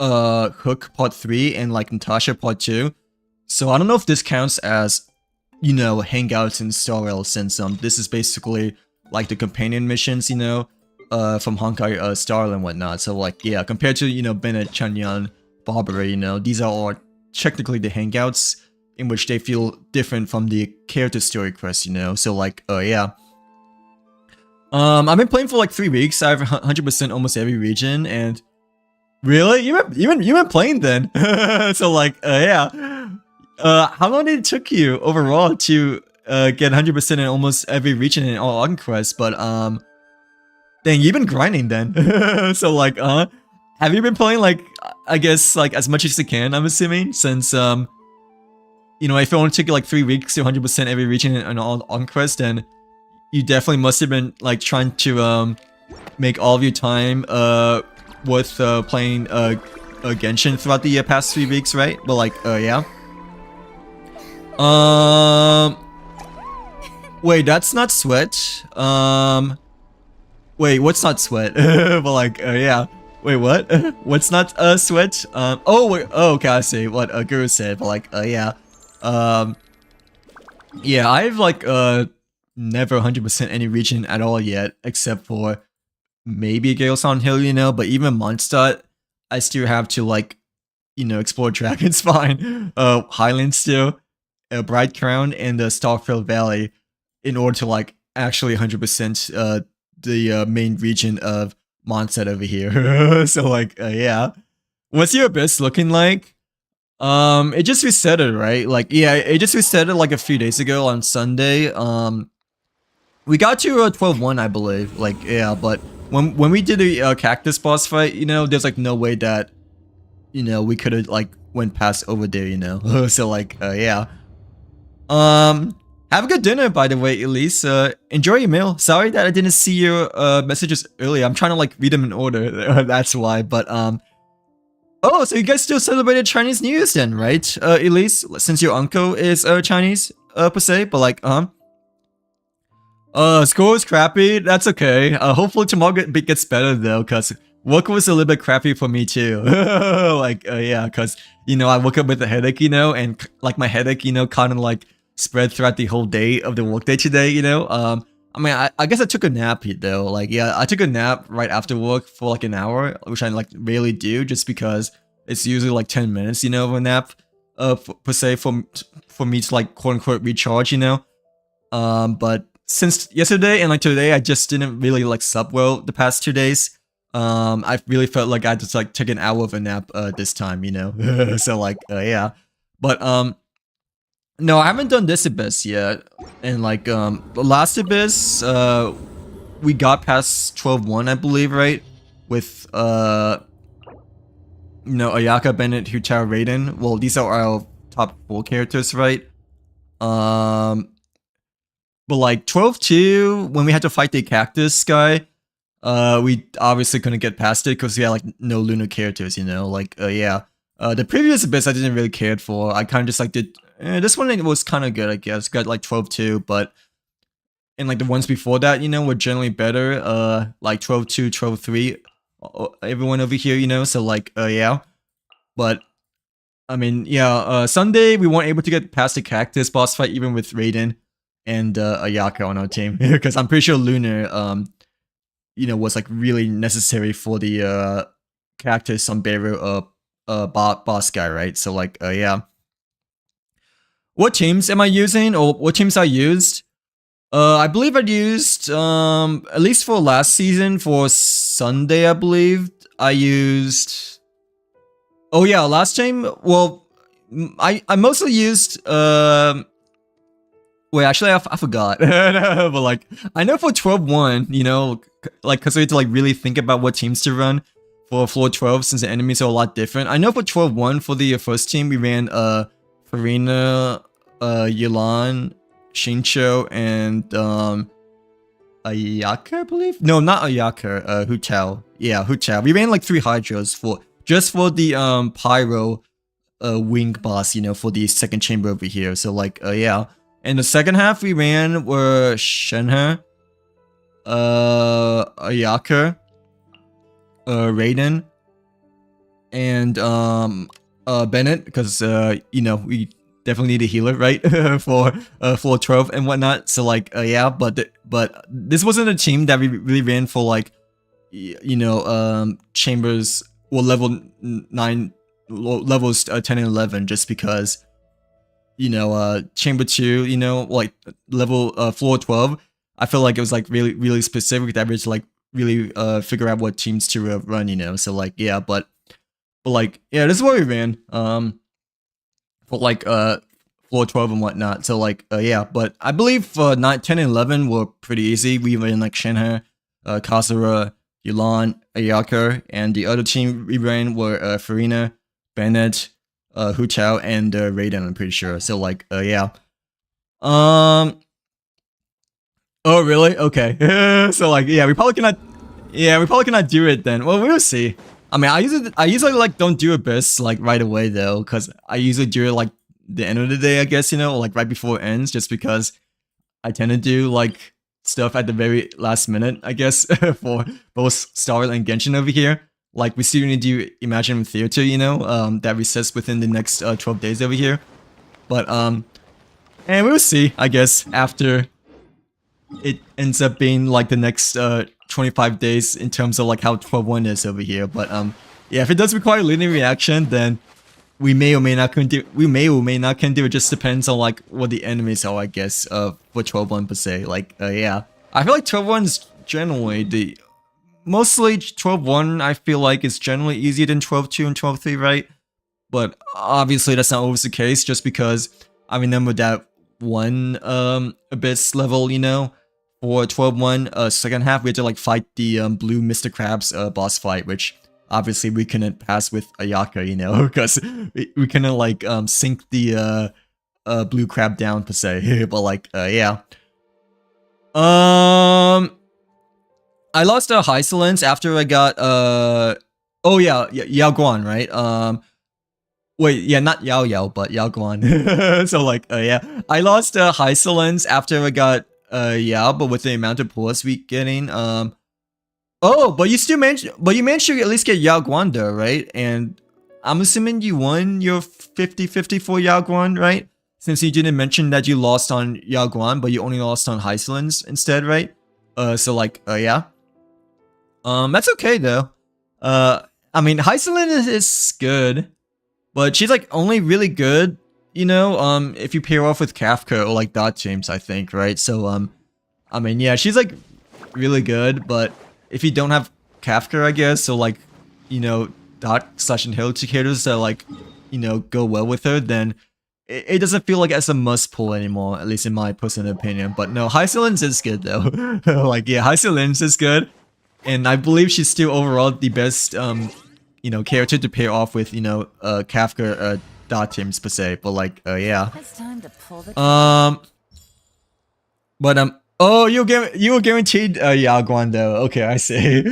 Hook part 3 and like Natasha part 2. So I don't know if this counts as, you know, hangouts in Star Rail, since this is basically like the companion missions, you know, from Honkai Star Rail and whatnot. So like, yeah, compared to, you know, Bennett, Chanyan, Barbara, you know, these are all technically the hangouts, in which they feel different from the character story quest, you know. So like, yeah. I've been playing for like 3 weeks. I have 100% almost every region, and really, you've been playing then. So like, yeah. How long did it took you overall to get 100% in almost every region in all Argon quests? But dang, you've been grinding then. So like, have you been playing like, I guess like as much as you can? I'm assuming, since you know, if it only took you like 3 weeks to 100% every region in all Argon quests, then you definitely must have been like trying to make all of your time worth playing Genshin throughout the past 3 weeks, right? But like, yeah. Wait, that's not Sweat. Wait, what's not Sweat? But like, yeah. Wait, what? What's not Switch? Oh, wait, oh, okay, I see what Guru said, but like, yeah. Um, yeah, I've like, never 100% any region at all yet, except for maybe Gale's on Hill, you know, but even Mondstadt, I still have to like, you know, explore Dragonspine, Highland still, Bright Crown, and the Starfield Valley in order to like actually 100% the main region of Mondstadt over here. So like, yeah. What's your Abyss looking like? It just resetted, right? Like, yeah, it just resetted like a few days ago on Sunday. We got to 12-1, I believe. Like, yeah, but when we did the cactus boss fight, you know, there's like no way that, you know, we could have like went past over there, you know. So like, yeah. Have a good dinner, by the way, Elise. Enjoy your meal. Sorry that I didn't see your messages earlier. I'm trying to like read them in order. That's why. But oh, so you guys still celebrated Chinese New Year's then, right, Elise? Since your uncle is Chinese, per se. But like, score is crappy. That's okay. Hopefully tomorrow gets better though, cause work was a little bit crappy for me too. Like, yeah, cause you know I woke up with a headache, you know, and like my headache, you know, kind of like spread throughout the whole day of the workday today, you know. I mean, I guess I took a nap though. Like, yeah, I took a nap right after work for like an hour, which I like rarely do, just because it's usually like 10 minutes, you know, of a nap, per se, for me to like quote unquote recharge, you know. But since yesterday and like today, I just didn't really like sup well the past 2 days. I really felt like I just like took an hour of a nap this time, you know. So like, yeah, but no, I haven't done this Abyss yet. And like, the last Abyss, we got past 12-1, I believe, right? With, you know, Ayaka, Bennett, Hutao, Raiden. Well, these are our top 4 characters, right? But like 12-2, when we had to fight the cactus guy, we obviously couldn't get past it because we had like no Lunar characters, you know? Like, yeah. The previous Abyss I didn't really care for. I kind of just like did... this one was kind of good, I guess. Got like 12-2, but... And like the ones before that, you know, were generally better. Like 12-2, 12-3. Everyone over here, you know? So like, yeah. But... I mean, yeah, Sunday we weren't able to get past the cactus boss fight even with Raiden and Ayaka on our team. Because I'm pretty sure Lunar, you know, was like really necessary for the cactus Sombrero boss guy, right? So like, yeah. What teams am I using, or what teams I used? I believe I used, at least for last season, for Sunday, I believe, I used... Oh yeah, last time, well, I mostly used, wait, actually, I forgot. But like, I know for 12-1, you know, like, because we had to like really think about what teams to run for floor 12 since the enemies are a lot different. I know for 12-1 for the first team, we ran Farina, Yelan, Shincho, and Ayaka, I believe? No, not Ayaka, Hutao. Yeah, Hutao. We ran like 3 Hydras for just for the Pyro wing boss, you know, for the second chamber over here. So like, yeah. And the second half we ran were Shenhe, Ayaka, Raiden, and Bennett, because you know, we definitely need a healer, right? For floor 12 and whatnot. So like, yeah, but this wasn't a team that we really ran for like, you know, chambers, well, level 9, levels 10 and 11, just because, you know, chamber 2, you know, like level floor 12, I feel like it was like really specific that we had to like really figure out what teams to run, you know. So like, yeah, but like, yeah, this is what we ran for like floor 12 and whatnot. So like, yeah, but I believe 9, 10 and 11 were pretty easy. We ran like Shenhe, Kasura, Yulan, Ayaka, and the other team we ran were Farina, Bennett, Hutao, and Raiden, I'm pretty sure. So like, yeah. Oh really? Okay. So like, yeah, we probably cannot do it then. Well, we'll see. I mean, I usually like don't do Abyss like right away though, because I usually do it like the end of the day, I guess, you know, like right before it ends, just because I tend to do like stuff at the very last minute, I guess, for both Star and Genshin over here. Like we still need to do Imagine Theater, you know, that resets within the next 12 days over here. But and we'll see, I guess, after it ends up being like the next 25 days in terms of like how 12.1 is over here. But yeah, if it does require linear reaction, then we may or may not can do it. Just depends on like what the enemies are, I guess, for 12.1 per se. Like yeah, I feel like 12.1 is generally the mostly 12.1 I feel like is generally easier than 12.2 and 12.3, right? But obviously that's not always the case, just because I remember that one Abyss level, you know, for 12.1 second half, we had to like fight the blue Mr. Krabs boss fight, which obviously we couldn't pass with Ayaka, you know, because we couldn't like sink the blue crab down per se. But like yeah. I lost a Hysolence after I got oh yeah, Yao Guan, right? Wait, yeah, not Yao Yao, but Yao Guan. So like yeah, I lost a Hysolence after I got Yao, but with the amount of pulls we getting, oh, but you still managed, but you managed to at least get Yao Guan though, right? And I'm assuming you won your 50-50 for Yao Guan, right? Since you didn't mention that you lost on Yao Guan, but you only lost on Hysolence instead, right? So like yeah. That's okay though. I mean, Hysolence is good, but she's like only really good, you know, if you pair off with Kafka or like Dot James, I think, right? So I mean, yeah, she's like really good, but if you don't have Kafka, I guess, so like, you know, Dot/Intellicators that like, you know, go well with her, then it doesn't feel like as a must pull anymore, at least in my personal opinion. But no, Hysolence is good though. Like yeah, Hysolence is good. And I believe she's still overall the best, you know, character to pair off with, you know, Kafka, Dot Teams per se. But like, yeah. But oh, you were guaranteed Yao Guan though. Okay, I see.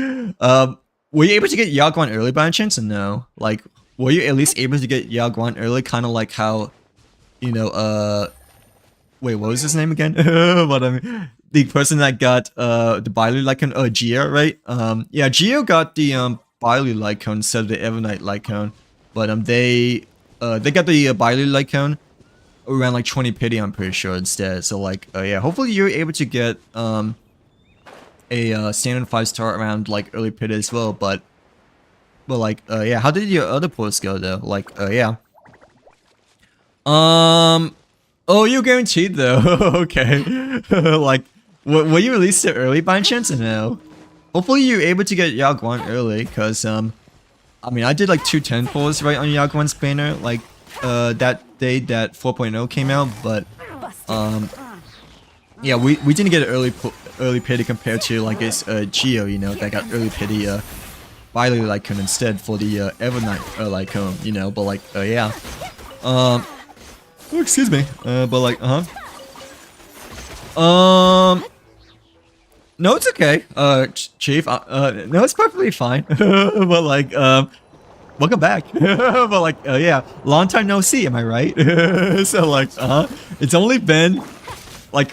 Were you able to get Yao Guan early by any chance or no? Like, were you at least able to get Yao Guan early, kind of like how, you know, wait, what was his name again? But I mean, the person that got the Bailu Lycone, Gio, right? Yeah, Gio got the Bailu Lycone instead of the Evernight Lycone, but they got the Bailu Lycone around like 20 pity, I'm pretty sure, instead. So like, yeah, hopefully you're able to get a standard 5-star around like early pity as well. But like, yeah, how did your other posts go though? Like, yeah. Oh, you're guaranteed though. Okay. Like, were you released it early by any chance or no? Hopefully you're able to get Yao Guan early, cause I mean, I did like 2 10 pulls right on Yao Guan's banner, like that day that 4.0 came out, but yeah, we didn't get an early pity compared to like it's Geo, you know, that got early pity Bailu Lycone instead for the Evernight Lycone, you know. But like yeah, oh, excuse me, but like no, it's okay, Chief. No, it's perfectly fine. But like, welcome back. But like, yeah, long time no see. Am I right? So like, it's only been like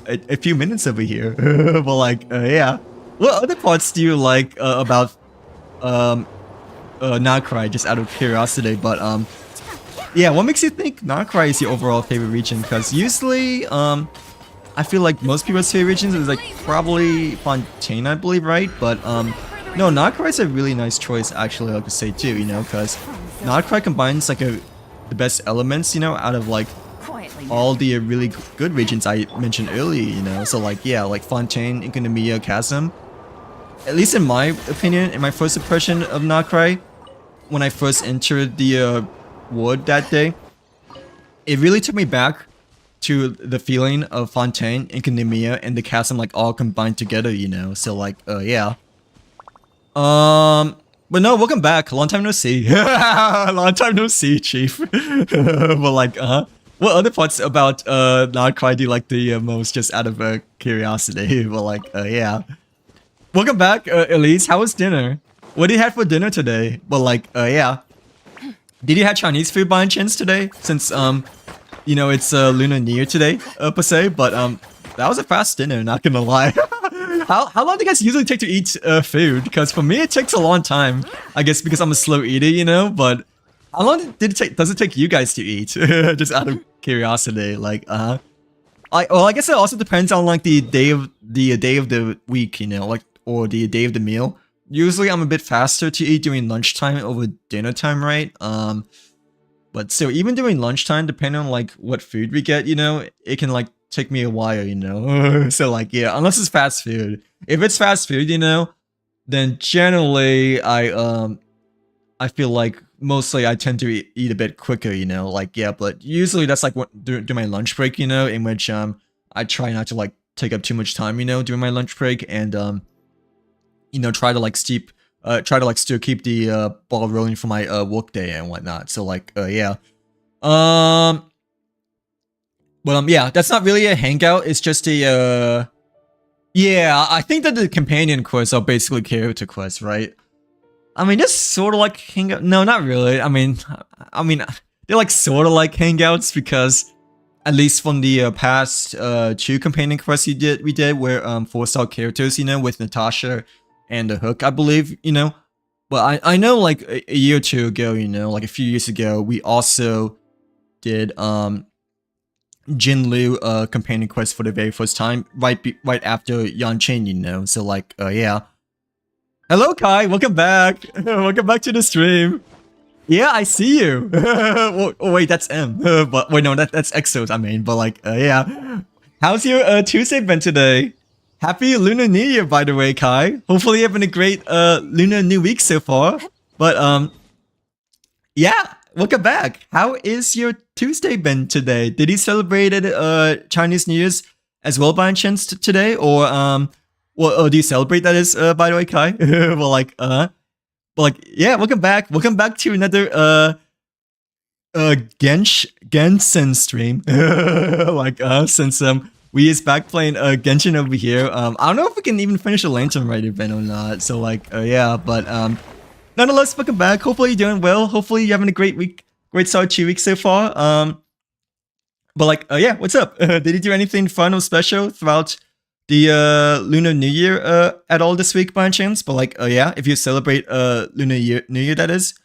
a few minutes over here. But like, yeah. What other parts do you like about Nacry? Just out of curiosity, but yeah, what makes you think Nacry is your overall favorite region? Because usually, I feel like most people's favorite regions is like probably Fontaine, I believe, right? But no, Nacry is a really nice choice, actually, I like to say too, you know, because Nacry combines like the best elements, you know, out of like all the really good regions I mentioned earlier, you know. So like, yeah, like Fontaine, Economia, Chasm. At least in my opinion, in my first impression of Nacry, when I first entered the ward that day, it really took me back to the feeling of Fontaine, Economia, and the Chasm like all combined together, you know. So like, yeah. But no, welcome back. Long time no see. Long time no see, Chief. But like, what other parts about Nacry do you like the most, just out of curiosity? But like, yeah. Welcome back, Elise. How was dinner? What did you have for dinner today? But like, yeah. Did you have Chinese food by any chance today? Since you know, it's Lunar New Year today, per se. But that was a fast dinner, not gonna lie. How long do you guys usually take to eat food? Because for me, it takes a long time. I guess because I'm a slow eater, you know. But how long does it take you guys to eat? Just out of curiosity, like I guess it also depends on like the day of the week, you know, like or the day of the meal. Usually, I'm a bit faster to eat during lunchtime over dinner time, right? But still, even during lunchtime, depending on like what food we get, you know, it can like take me a while, you know. So like, yeah, unless it's fast food. If it's fast food, you know, then generally I feel like mostly I tend to eat a bit quicker, you know, like, yeah, but usually that's like what during my lunch break, you know, in which I try not to like take up too much time, you know, during my lunch break, and you know, try to like still keep the ball rolling for my work day and whatnot. So like, yeah. But yeah, that's not really a hangout. It's just a yeah, I think that the companion quests are basically character quests, right? I mean, just sort of like hangout. No, not really. I mean, they're like sort of like hangouts because at least from the past 2 companion quests we did where 4-star characters, you know, with Natasha and the Hook, I believe, you know. But I know like a year or 2 ago, you know, like a few years ago, we also did Jin Liu companion quest for the very first time, right after Yan Chen, you know. So like, yeah. Hello, Kai. Welcome back. Welcome back to the stream. Yeah, I see you. Oh, wait, that's M. But wait, no, that's Exos. I mean, but like, yeah. How's your Tuesday been today? Happy Lunar New Year, by the way, Kai. Hopefully, you're having a great Lunar New Week so far. But yeah, welcome back. How is your Tuesday been today? Did you celebrate Chinese New Year's as well by any chance today, or well, do you celebrate that is by the way, Kai? Well, like yeah, welcome back. Welcome back to another Genshin stream. Like since we is back playing Genshin over here. I don't know if we can even finish a lantern right event or not. So like yeah, but nonetheless, welcome back. Hopefully you're doing well. Hopefully you're having a great week, great start to your week so far. But like yeah, what's up? Did you do anything fun or special throughout the Lunar New Year at all this week by any chance? But like yeah, if you celebrate Lunar New Year, that is.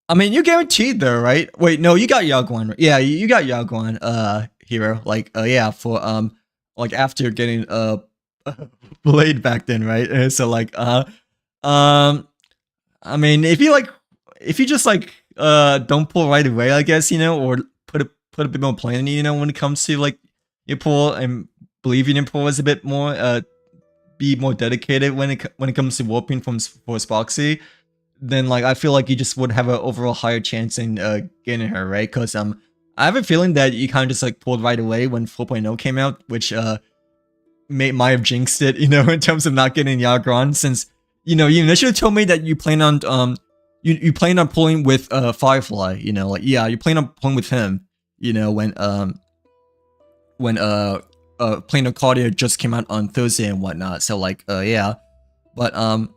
I mean, you're guaranteed though, right? Wait, no, you got Yaguan. Yeah, you got Yaguan, hero. Like yeah, for like after getting Blade back then, right? So like I mean, if you just like don't pull right away, I guess, you know, or put a bit more planning, you know, when it comes to like your pull, and believe in your pull is a bit more be more dedicated when it comes to warping for Spoxy, then like I feel like you just would have an overall higher chance in getting her, right? Because I have a feeling that you kind of just like pulled right away when 4.0 came out, which might have jinxed it, you know, in terms of not getting Yagron, since you know you initially told me that you plan on you plan on pulling with Firefly, you know, like yeah, you plan on pulling with him, you know, when Plane of Claudia just came out on Thursday and whatnot. So like yeah. But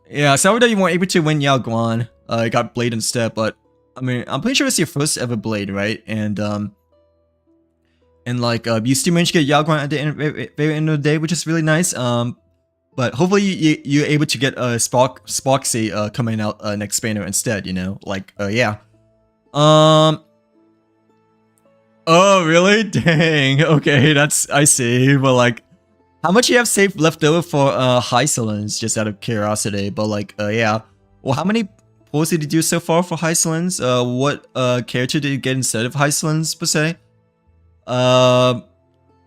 yeah, sorry that you weren't able to win Yao Guan. Got Blade instead, but I mean, I'm pretty sure it's your first ever Blade, right? And like you still managed to get Yao Guan at the very end of the day, which is really nice. But hopefully you're able to get Spoxy coming out next banner instead, you know? Like yeah. Oh really? Dang. Okay, I see. But like, how much you have saved left over for Hysolins, just out of curiosity? But like, yeah. Well, how many pulls did you do so far for Hysolins? What character did you get instead of Hysolins, per se?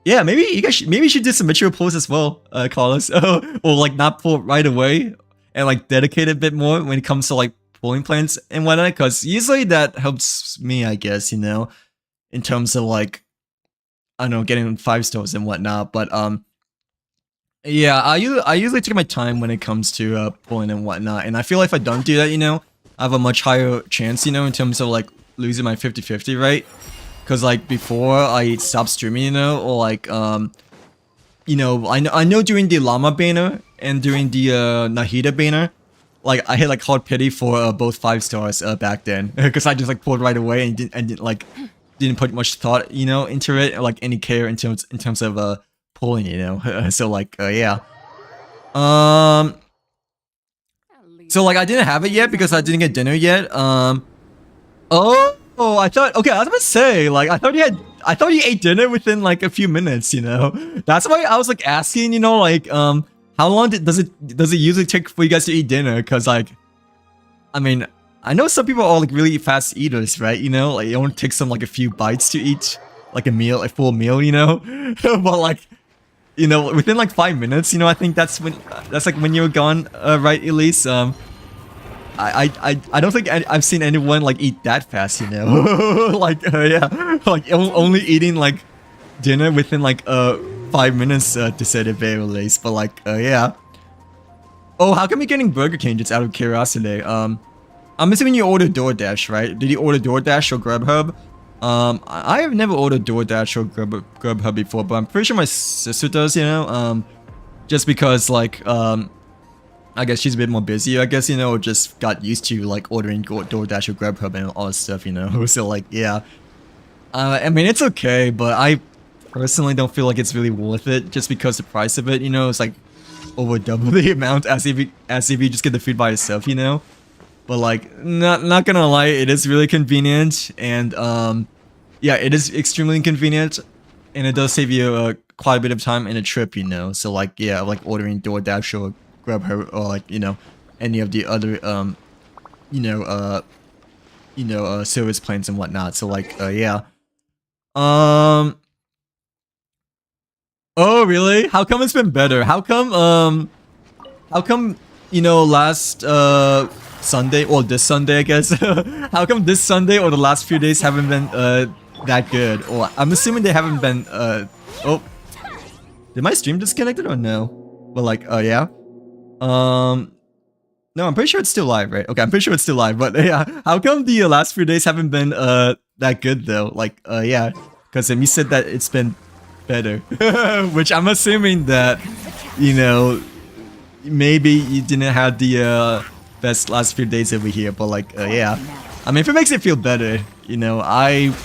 Yeah, maybe you should do some mature pulls as well, Carlos. Or like not pull right away and like dedicate a bit more when it comes to like pulling plans and whatnot. Because usually that helps me, I guess, you know, in terms of like, I don't know, getting 5 stars and whatnot. But yeah, I usually take my time when it comes to pulling and whatnot, and I feel like if I don't do that, you know, I have a much higher chance, you know, in terms of like losing my 50-50, right? Because like before I stopped streaming, you know, or like you know, I know during the Llama banner and during the Nahida banner, like I had like hard pity for both 5 stars back then, because I just like pulled right away and didn't put much thought, you know, into it, or like any care in terms of pulling, you know. So like, yeah. So like I didn't have it yet because I didn't get dinner yet. Oh, I thought. Okay, I was gonna say like I thought you ate dinner within like a few minutes. You know, that's why I was like asking. You know, like how long does it usually take for you guys to eat dinner? Cause like, I mean, I know some people are like really fast eaters, right? You know, like it only takes them like a few bites to eat like a meal, a full meal. You know, but like. You know, within like 5 minutes, you know, I think that's like when you were gone, right, Elise? I don't think I've seen anyone like eat that fast, you know. Like, yeah, like only eating like dinner within like 5 minutes to say the very least. But like, yeah. Oh, how come you're getting Burger King? Just out of curiosity. I'm assuming you ordered DoorDash, right? Did you order DoorDash or Grubhub? I have never ordered DoorDash or Grubhub before, but I'm pretty sure my sister does, you know, just because, like, I guess she's a bit more busy, I guess, you know, or just got used to, like, ordering DoorDash or Grubhub and all that stuff, you know, so, like, yeah. I mean, it's okay, but I personally don't feel like it's really worth it, just because the price of it, you know, is, like, over double the amount as if you just get the food by yourself, you know? But like, not gonna lie, it is really convenient, and yeah, it is extremely inconvenient, and it does save you quite a bit of time in a trip, you know. So like, yeah, like ordering DoorDash or Grubhub or like, you know, any of the other service plans and whatnot. So like, yeah. Oh really? How come it's been better? How come you know last Sunday, or this Sunday, I guess. How come this Sunday or the last few days haven't been that good? Or I'm assuming they haven't been oh, did my stream disconnected or no? But like, yeah. No, I'm pretty sure it's still live, right? Okay, I'm pretty sure it's still live. But yeah, how come the last few days haven't been that good though? Like, yeah, because you said that it's been better, which I'm assuming that, you know, maybe you didn't have the best last few days over here, but like, yeah. I mean, if it makes it feel better, you know, I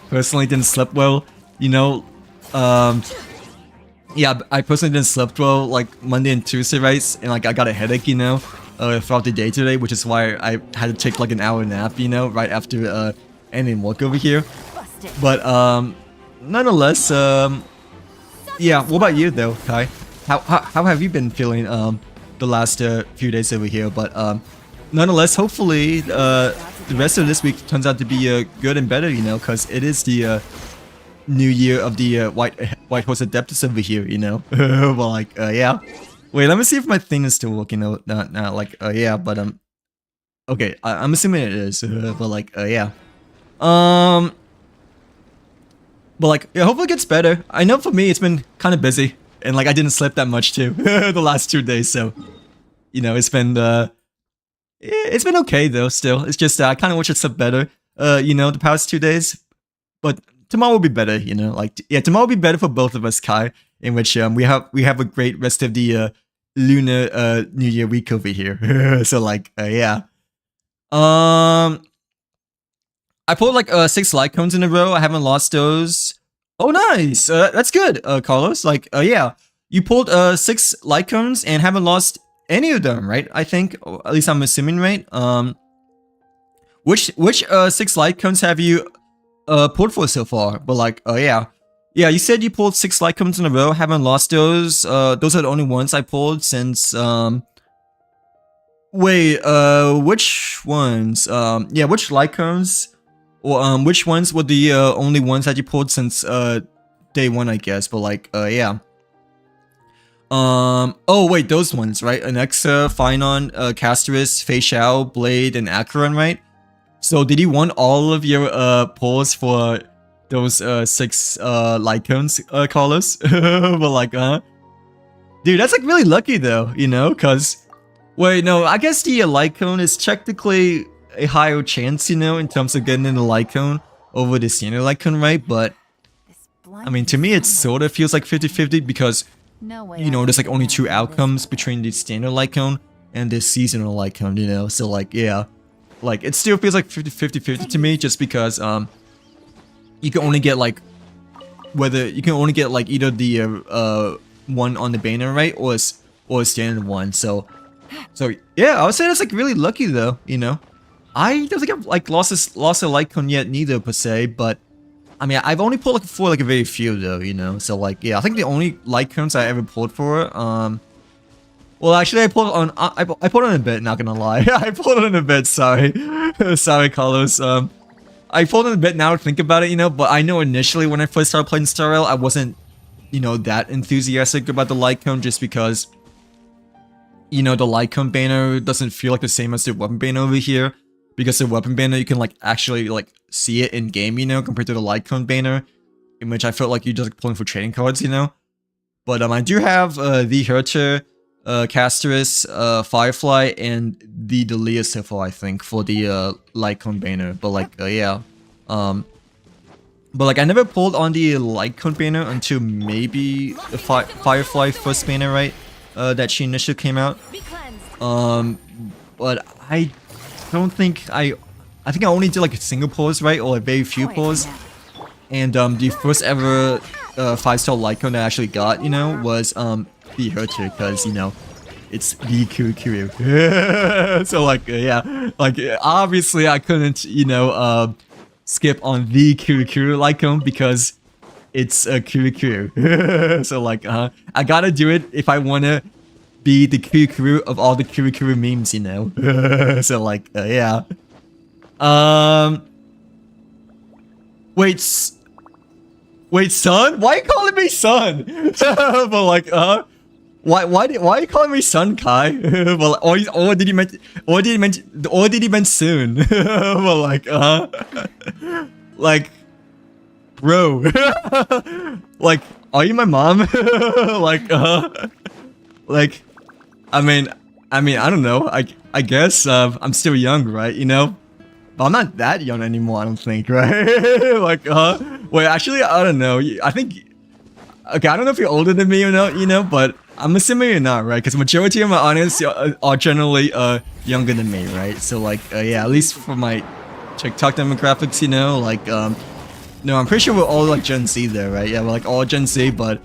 personally didn't sleep well, you know. Yeah, I personally didn't sleep well, like, Monday and Tuesday, right? And like, I got a headache, you know, throughout the day today, which is why I had to take like an hour nap, you know, right after ending work over here. But nonetheless, yeah. What about you though, Kai? How have you been feeling the last few days over here? But nonetheless, hopefully the rest of this week turns out to be good and better, you know, because it is the new year of the White Horse Adeptus over here, you know. Well, like, yeah. Wait, let me see if my thing is still working. No, not like, yeah, but okay, I'm assuming it is. But like, yeah. But like, yeah, hopefully it gets better. I know for me, it's been kind of busy. And like, I didn't sleep that much too, the last 2 days, so, you know, it's been okay though, still. It's just, I kind of wish it slept better, you know, the past 2 days. But tomorrow will be better, you know, like, yeah, tomorrow will be better for both of us, Kai, in which, we have a great rest of the, Lunar, New Year week over here. So like, yeah. I pulled like, 6 light cones in a row. I haven't lost those. Oh, nice. That's good, Carlos. Like, yeah, you pulled 6 light cones and haven't lost any of them, right? I think, or at least I'm assuming, right? Which 6 light cones have you pulled for so far? But like, yeah, you said you pulled 6 light cones in a row. Haven't lost those. Those are the only ones I pulled since. Wait, which ones? Yeah, which light cones? Or which ones were the only ones that you pulled since day 1, I guess? But like, yeah. Oh wait, those ones, right? Anexa, Phynon, Casterus, Facial, Blade, and Acheron, right? So did you want all of your pulls for those 6 light cones, Carlos? But like, dude, that's like really lucky though, you know? Cause wait, no, I guess the light cone is technically a higher chance, you know, in terms of getting in the light cone over the standard light cone, right? But I mean, to me, it sort of feels like 50-50 because, you know, there's like only 2 outcomes between the standard light cone and the seasonal light cone, you know? So like, yeah, like it still feels like 50-50 to me just because, you can only get like whether you can only get like either the one on the banner, right, or a standard one. So yeah, I would say that's like really lucky though. You know, I don't think I've like lost a light cone yet neither per se, but I mean I've only pulled like for like a very few though. You know, so like yeah, I think the only light cones I ever pulled for well, actually, I pulled on. I pulled on a bit. Not gonna lie, I pulled on a bit. Sorry, sorry, Carlos. I pulled on a bit now to think about it, you know. But I know initially when I first started playing Star Rail, I wasn't, you know, that enthusiastic about the light cone just because, you know, the light cone banner doesn't feel like the same as the weapon banner over here. Because the weapon banner you can like actually like see it in game, you know, compared to the light cone banner, in which I felt like you're just like, pulling for trading cards, you know. But I do have the Herter. Casterus, Firefly, and the Delia so far, I think, for the light cone banner. But like, yeah. But like, I never pulled on the light cone banner until maybe the Firefly first banner, right? That she initially came out. But I don't think I think I only did like a single pulls, right? Or a very few pulls. And the first ever 5-star light cone that I actually got, you know, was the Herter, because you know it's the Kuru. So like yeah, like obviously I couldn't, you know, skip on the Kuru light cone because it's a Kuru. So like I gotta do it if I wanna be the Kuru of all the Kuru memes, you know. So like yeah. Wait, son? Why are you calling me son? But like why are you calling me son, Kai? Well, or did he mean soon? Well, like bro, like, are you my mom? like I mean, I don't know. I guess I'm still young, right? You know, but I'm not that young anymore. I don't think, right? Like wait, actually, I don't know. I think. Okay, I don't know if you're older than me or not, you know, but I'm assuming you're not, right? Because majority of my audience are generally younger than me, right? So like, yeah, at least for my TikTok demographics, you know, like, no, I'm pretty sure we're all like Gen Z there, right? Yeah, we're like all Gen Z, but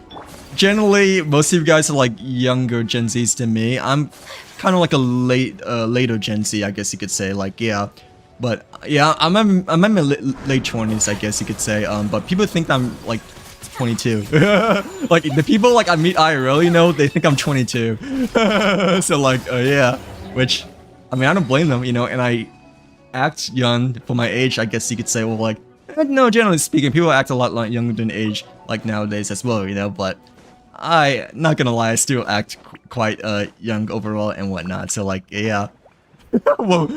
generally most of you guys are like younger Gen Zs than me. I'm kind of like a later Gen Z, I guess you could say. Like, yeah, but yeah, I'm in my late 20s, I guess you could say. But people think I'm like 22. Like the people like I meet IRL, you know, they think I'm 22. So like, yeah, which I mean I don't blame them, you know, and I act young for my age, I guess you could say. Well, like, no, generally speaking, people act a lot younger than age, like nowadays as well, you know. But I, not gonna lie, I still act quite young overall and whatnot. So like, yeah. Whoa.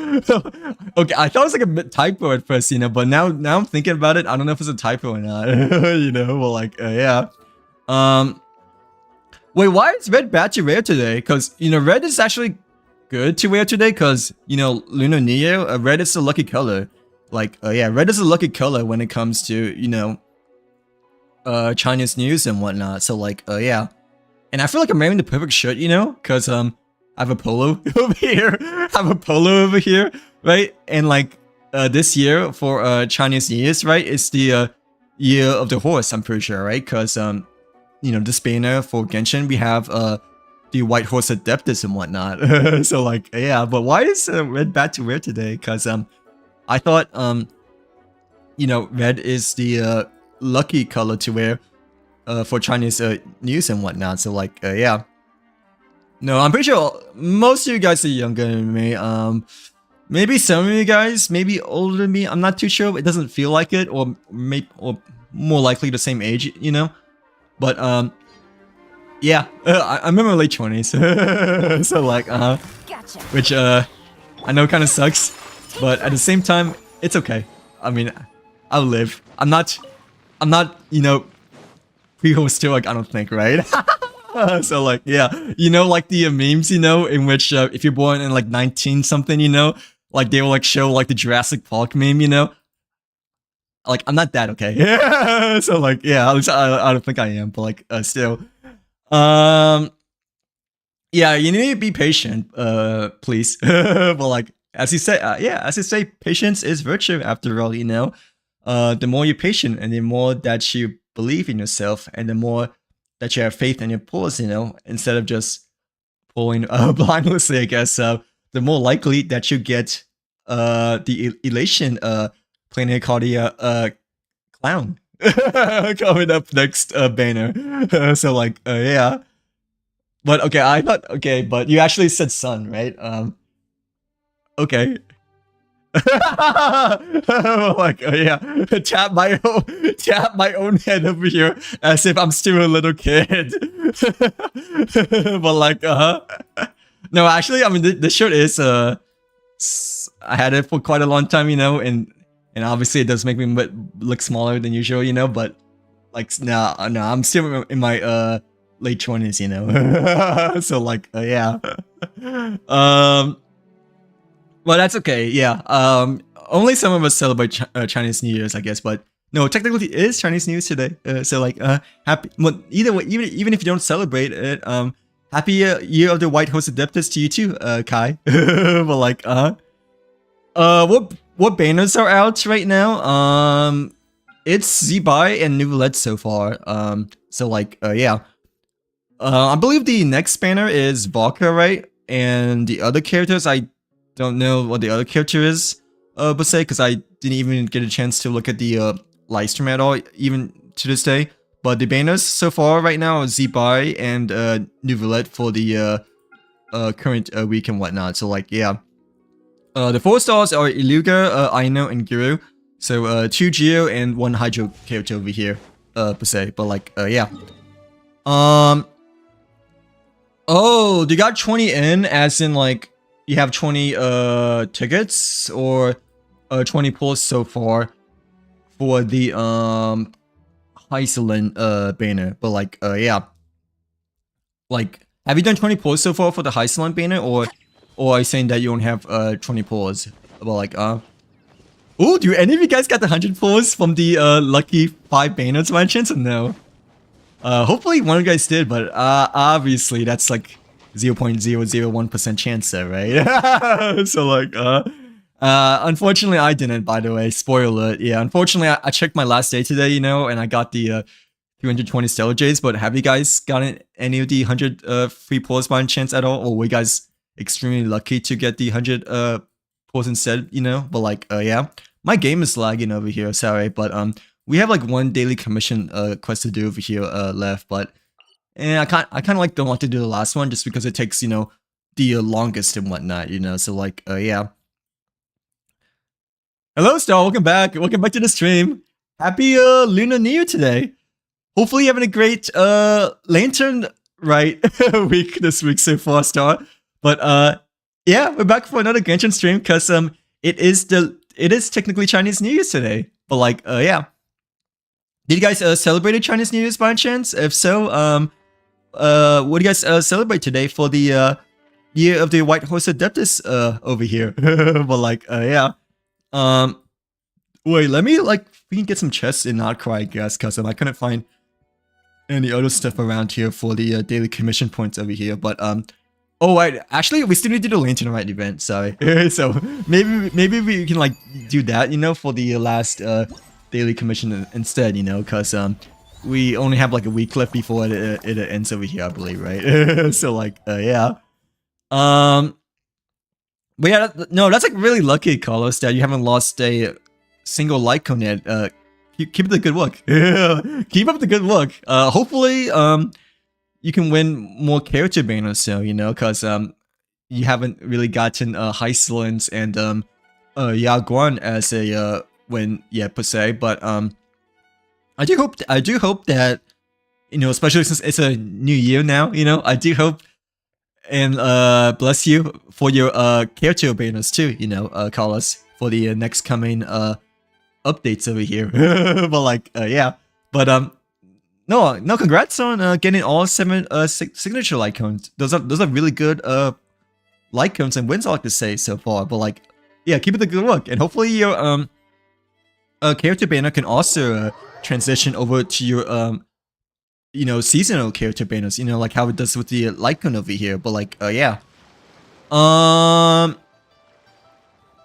Okay, I thought it was like a bit typo at first, you know, but now I'm thinking about it, I don't know if it's a typo or not. You know, well, like, yeah. Wait, why is red bad to rare today? Because, you know, red is actually good to rare today, because, you know, Lunar New Year, red is a lucky color. Like, yeah, red is a lucky color when it comes to, you know, Chinese news and whatnot. So like, yeah. And I feel like I'm wearing the perfect shirt, you know, because, I have a polo over here. I have a polo over here, right? And like this year for Chinese New Year's, right? It's the year of the horse, I'm pretty sure, right? Because you know, this banner for Genshin, we have the white horse Adeptus and whatnot. So like, yeah. But why is red bad to wear today? Because I thought you know, red is the lucky color to wear for Chinese news and whatnot. So like, yeah. No, I'm pretty sure most of you guys are younger than me. Maybe some of you guys, maybe older than me. I'm not too sure. It doesn't feel like it, or more likely the same age, you know. But yeah, I'm in my late 20s, so like, Gotcha. which I know kind of sucks, but at the same time, it's okay. I mean, I'll live. I'm not, you know, prehistoric. I don't think, right? So like, yeah, you know, like the memes, you know, in which if you're born in like 19 something, you know, like they will like show like the Jurassic Park meme, you know. Like, I'm not that, okay. Yeah. So like, yeah, at least I don't think I am, but like still, yeah, you need to be patient, please. But like, as you say, yeah, as you say, patience is virtue after all, you know. The more you're patient and the more that you believe in yourself, and the more that you have faith in your pulls, you know, instead of just pulling blindlessly, I guess, the more likely that you get the elation playing called the clown coming up next banner. So like yeah. But okay, I thought okay, but you actually said sun, right? Okay. Like yeah, tap my own head over here as if I'm still a little kid. But like no, actually, I mean this shirt is I had it for quite a long time, you know, and obviously it does make me look smaller than usual, you know, but like no, I'm still in my late 20s, you know. So like yeah. Well, that's okay. Yeah. Only some of us celebrate Chinese New Year's, I guess, but no, technically it is Chinese New Year's today. So like, happy. Well, either way, even if you don't celebrate it, happy Year of the White Host Adeptus to you too, Kai. But like, what banners are out right now? It's Zibai and Nouvellette so far. So like, yeah. I believe the next banner is Valka, right? And the other characters, I don't know what the other character is, per se, because I didn't even get a chance to look at the live stream at all, even to this day. But the banners so far right now are Zibai and Nouvellette for the current week and whatnot. So like, yeah. The 4 stars are Iluga, Aino, and Guru. So 2 Geo and 1 Hydro character over here, per se. But like, yeah. Oh, they got 20 in, as in like, you have 20 tickets or 20 pulls so far for the Iceland banner. But like yeah. Like, have you done 20 pulls so far for the Iceland banner, or are you saying that you don't have 20 pulls? But like oh, do any of you guys got the 100 pulls from the lucky 5 banners by chance, or no? Hopefully one of you guys did, but obviously that's like 0.001% chance there, right? So like, unfortunately I didn't, by the way, spoiler alert. Yeah, unfortunately I checked my last day today, you know, and I got the 220 Stellar Jays, but have you guys gotten any of the 100 free pulls by chance at all? Or were you guys extremely lucky to get the 100 pulls instead, you know? But like, yeah, my game is lagging over here, sorry, but we have like 1 daily commission quest to do over here left, but and I kind of like don't want to do the last one just because it takes, you know, the longest and whatnot, you know. So like, yeah. Hello, Star. Welcome back. Welcome back to the stream. Happy Lunar New Year today. Hopefully you're having a great Lantern Rite week this week so far, Star. But yeah, we're back for another Genshin stream because it is technically Chinese New Year's today. But like, yeah. Did you guys celebrate Chinese New Year's by chance? If so, what do you guys celebrate today for the Year of the White Horse Adeptus over here? But like, yeah. Wait, let me like we can get some chests in Outcry, I guess, cause I couldn't find any other stuff around here for the daily commission points over here. But oh wait, actually we still need to do the Lantern Rite event. Sorry. So maybe we can like do that, you know, for the last daily commission instead, you know, cause we only have like a week left before it ends over here, I believe, right? So like, yeah. But yeah, no, that's like really lucky, Carlos, that you haven't lost a single like cone yet. Keep up the good work. Keep up the good work. Hopefully, you can win more character banners, so you know, cause you haven't really gotten Hysolence and Yaguan as a win yet per se, but I do hope that, you know, especially since it's a new year now, you know, I do hope and bless you for your character banners too, you know, Carlos, for the next coming updates over here. But like, yeah, but no, congrats on getting all 7 signature like cones. Those are really good like cones and wins, I like to say so far. But like, yeah, keep it the good work, and hopefully your character banner can also transition over to your you know, seasonal character banners, you know, like how it does with the Lycon over here. But like, yeah.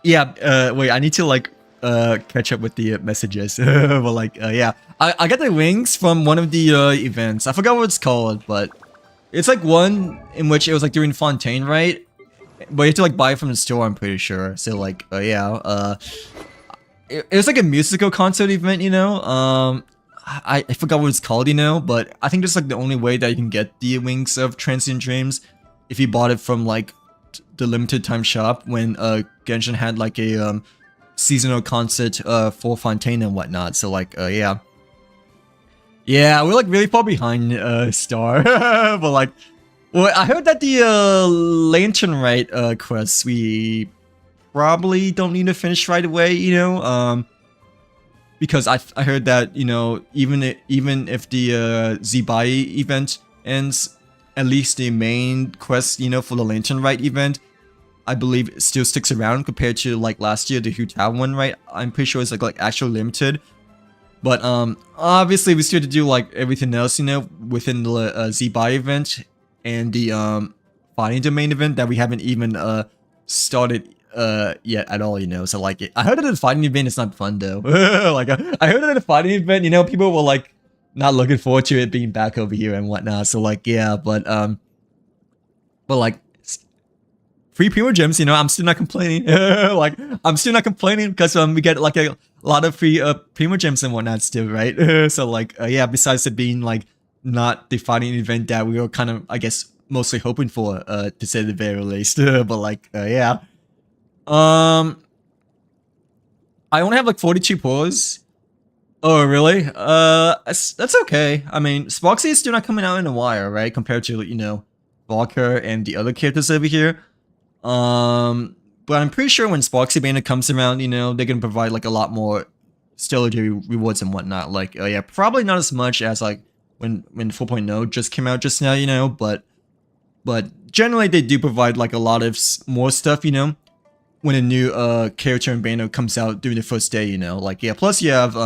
Yeah, wait, I need to like catch up with the messages. But like, yeah, I got the wings from one of the events. I forgot what it's called, but it's like one in which it was like during Fontaine, right? But you have to like buy it from the store, I'm pretty sure. So like, yeah, it was like a musical concert event, you know. I forgot what it's called, you know, but I think that's like the only way that you can get the wings of Transient Dreams if you bought it from like the limited time shop when Genshin had like a seasonal concert for Fontaine and whatnot. So like, yeah. Yeah, we're like really far behind Star, but like, well, I heard that the Lantern Rite quest we probably don't need to finish right away, you know, because I heard that, you know, even if the Zibai event ends, at least the main quest, you know, for the Lantern Rite event, I believe it still sticks around compared to like last year, the Hu Tao one, right? I'm pretty sure it's like actual limited. But obviously we still have to do like everything else, you know, within the Zibai event and the finding domain event that we haven't even started yet at all, you know. So like, I heard that the fighting event is not fun though. Like I heard that the fighting event, you know, people were like not looking forward to it being back over here and whatnot. So like, yeah, but like free Primo Gems, you know, I'm still not complaining. Like I'm still not complaining because we get like a lot of free Primo Gems and whatnot still, right? So like, yeah, besides it being like not the fighting event that we were kind of, I guess, mostly hoping for, to say the very least. But like, yeah. I only have like 42 pulls. Oh, really? That's okay. I mean, Sparksy is still not coming out in a while, right? Compared to, you know, Valkyr and the other characters over here. But I'm pretty sure when Sparksy Banner comes around, you know, they're gonna provide like a lot more stellar rewards and whatnot. Like, yeah, probably not as much as like when 4.0 just came out just now, you know, but generally they do provide like a lot of more stuff, you know, when a new character in Banner comes out during the first day, you know. Like, yeah, plus you have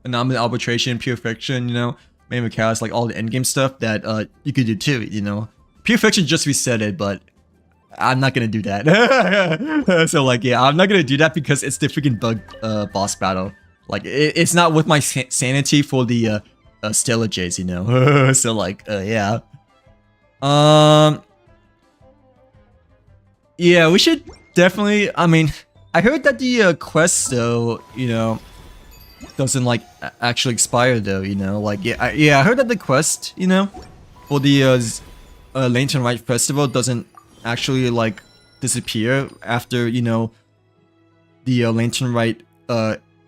Anomaly Arbitration, Pure Fiction, you know, main mechanics, like all the endgame stuff that you could do too, you know. Pure Fiction just reset it, but I'm not gonna do that. So like, yeah, I'm not gonna do that because it's the freaking bug boss battle. Like, it's not with my sanity for the Stellar Jays, you know. So like, yeah. Yeah, we should definitely. I mean, I heard that the quest though, you know, doesn't like actually expire though, you know. Like, yeah, I heard that the quest, you know, for the Lantern Rite Festival doesn't actually like disappear after, you know, the Lantern Rite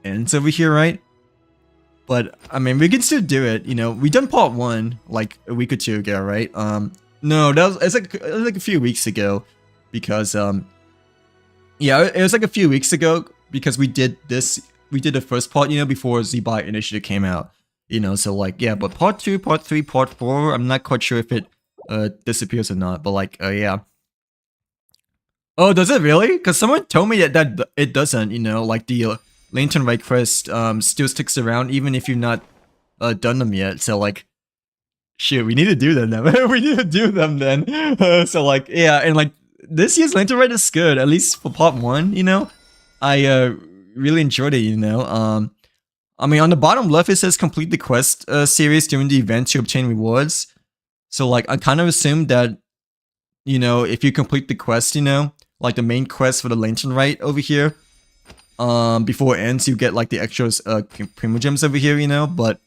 ends over here, right? But I mean, we can still do it, you know. We done part 1 like a week or 2 ago, right? No, it was like a few weeks ago, because yeah, it was like a few weeks ago because we did the first part, you know, before Zibai initially came out, you know. So like, yeah, but part 2, part 3, part 4, I'm not quite sure if it disappears or not, but like, yeah. Oh, does it really? Because someone told me that it doesn't, you know, like the Lantern Rite quest still sticks around even if you've not done them yet. So like, shit, we need to do them then. We need to do them then. So like, yeah, and like this year's Lantern Rite is good, at least for part 1, you know. I really enjoyed it, you know. I mean, on the bottom left it says complete the quest series during the event to obtain rewards. So like, I kind of assumed that, you know, if you complete the quest, you know, like the main quest for the Lantern Rite over here, before it ends, you get like the extras Primo Gems over here, you know. But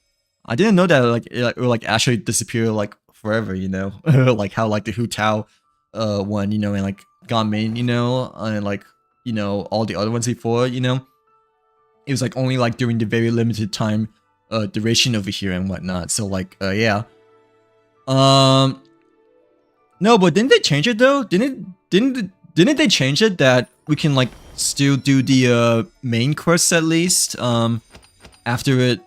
I didn't know that like it will like actually disappear like forever, you know. Like how like the Hu Tao one, you know, and like Ganmain, you know, and like, you know, all the other ones before, you know, it was like only like during the very limited time duration over here and whatnot. So like, yeah. No, but didn't they change it though? Didn't they change it that we can like still do the main quest at least after the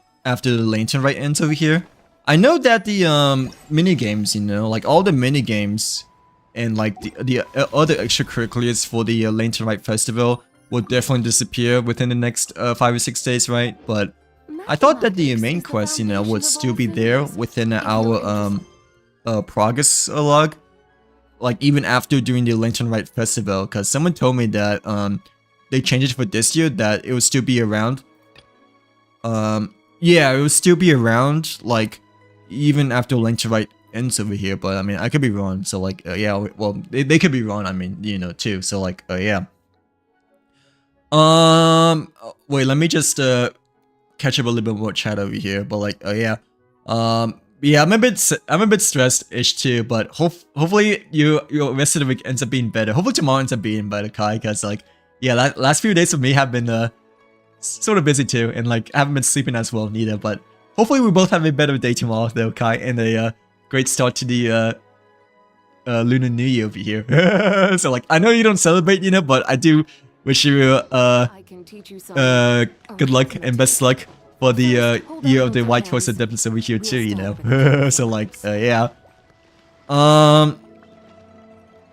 Lantern Rite ends over here? I know that the mini games, you know, like all the mini games and like the other extracurriculars for the Lantern Rite Festival will definitely disappear within the next 5 or 6 days, right? But I thought that the main quest, you know, would still be there within our progress log, like even after doing the Lantern Rite Festival, because someone told me that they changed it for this year, that it will still be around. Yeah, it will still be around, like, even after Link to Rite ends over here, but I mean, I could be wrong, so like, yeah, well, they could be wrong, I mean, you know, too, so like, yeah. Wait, let me just, catch up a little bit more chat over here, but like, yeah. Yeah, I'm a bit stressed-ish too, but hopefully your rest of the week ends up being better. Hopefully tomorrow ends up being better, Kai, because like, yeah, last few days for me have been, sort of busy too, and like, I haven't been sleeping as well neither, but hopefully we both have a better day tomorrow though, Kai, and a, great start to the, Lunar New Year over here. So like, I know you don't celebrate, you know, but I do wish you, good luck and best luck for the, year of the White Horse Adeptus over here too, you know. So like, yeah.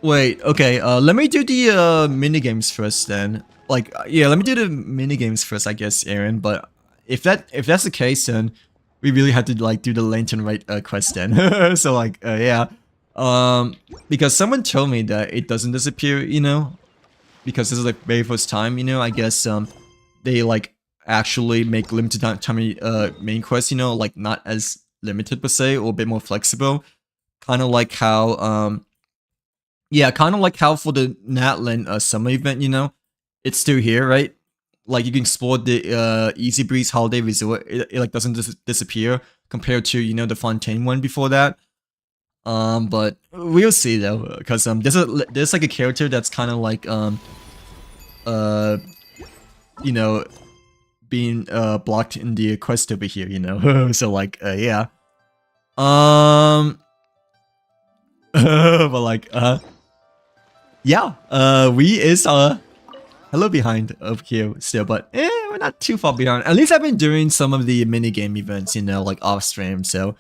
Wait, okay, let me do the, minigames first then. Like, yeah, let me do the minigames first, I guess, Aaron, but if that's the case, then we really have to, like, do the Lantern Rite, quest then. So like, yeah. Because someone told me that it doesn't disappear, you know, because this is like very first time, you know, I guess, they, like, actually make limited time main quests, you know, like, not as limited per se, or a bit more flexible. Kind of like how, yeah, kind of like how for the Natlan, summer event, you know, it's still here, right? Like, you can explore the, Easy Breeze Holiday Resort, it like, doesn't disappear, compared to, you know, the Fontaine one before that. But we'll see though, because there's like a character that's kind of like you know, being blocked in the quest over here, you know. So like, yeah. But like, yeah. We is hello behind over here still, but we're not too far behind. At least I've been doing some of the minigame events, you know, like off stream, so.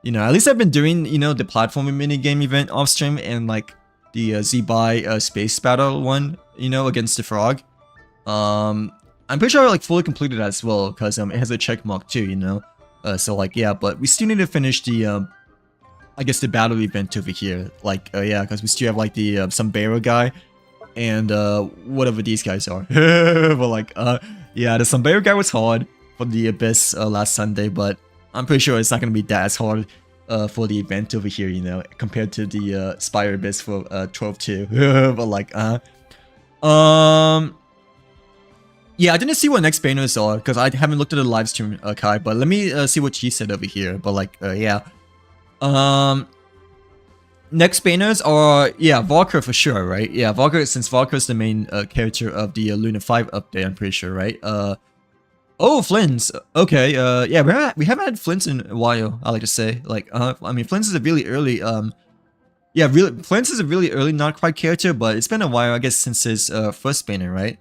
You know, at least I've been doing, you know, the platforming minigame event off stream, and like the Z-Buy space battle one, you know, against the frog. I'm pretty sure I like fully completed that as well, because it has a check mark too, you know. So like, yeah, but we still need to finish the I guess the battle event over here. Like, yeah, because we still have like the sombrero guy and whatever these guys are. But like, yeah, the sombrero guy was hard for the Abyss last Sunday, but I'm pretty sure it's not going to be that as hard for the event over here, you know, compared to the Spire Abyss for 12-2. But like, yeah, I didn't see what next banners are, because I haven't looked at the live stream, Kai, but let me see what he said over here. But like, yeah. Next banners are, yeah, Valkyr for sure, right? Yeah, Valkyr, since Valkyr is the main character of the Lunar 5 update, I'm pretty sure, right? Oh, Flynn's. Okay, yeah, we haven't had Flynn's in a while, I like to say. Like, I mean, Flynn's is a really early, yeah, Flynn's is a really early not quite character, but it's been a while, I guess, since his, first banner, right?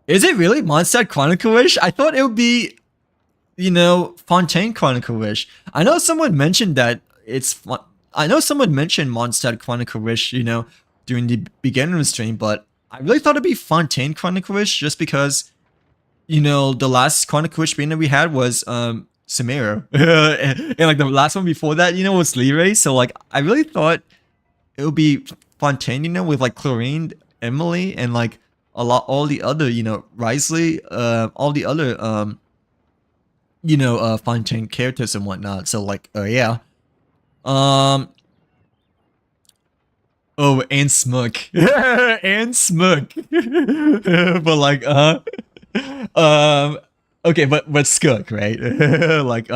Is it really Mondstadt Chronicle Wish? I thought it would be, you know, Fontaine Chronicle Wish. I know someone mentioned that I know someone mentioned Mondstadt Chronicle Wish, you know, during the beginning of the stream, but I really thought it'd be Fontaine Chronicle Wish, just because, you know, the last Chronicle Wish banner we had was Samira, and like the last one before that, you know, was Leray. So like, I really thought it would be Fontaine, you know, with like Chlorine, Emily, and like all the other, you know, Risley, all the other you know, Fontaine characters and whatnot. So like, yeah. Oh, and Smook. And Smook. But like, okay, but Skook, right? Like,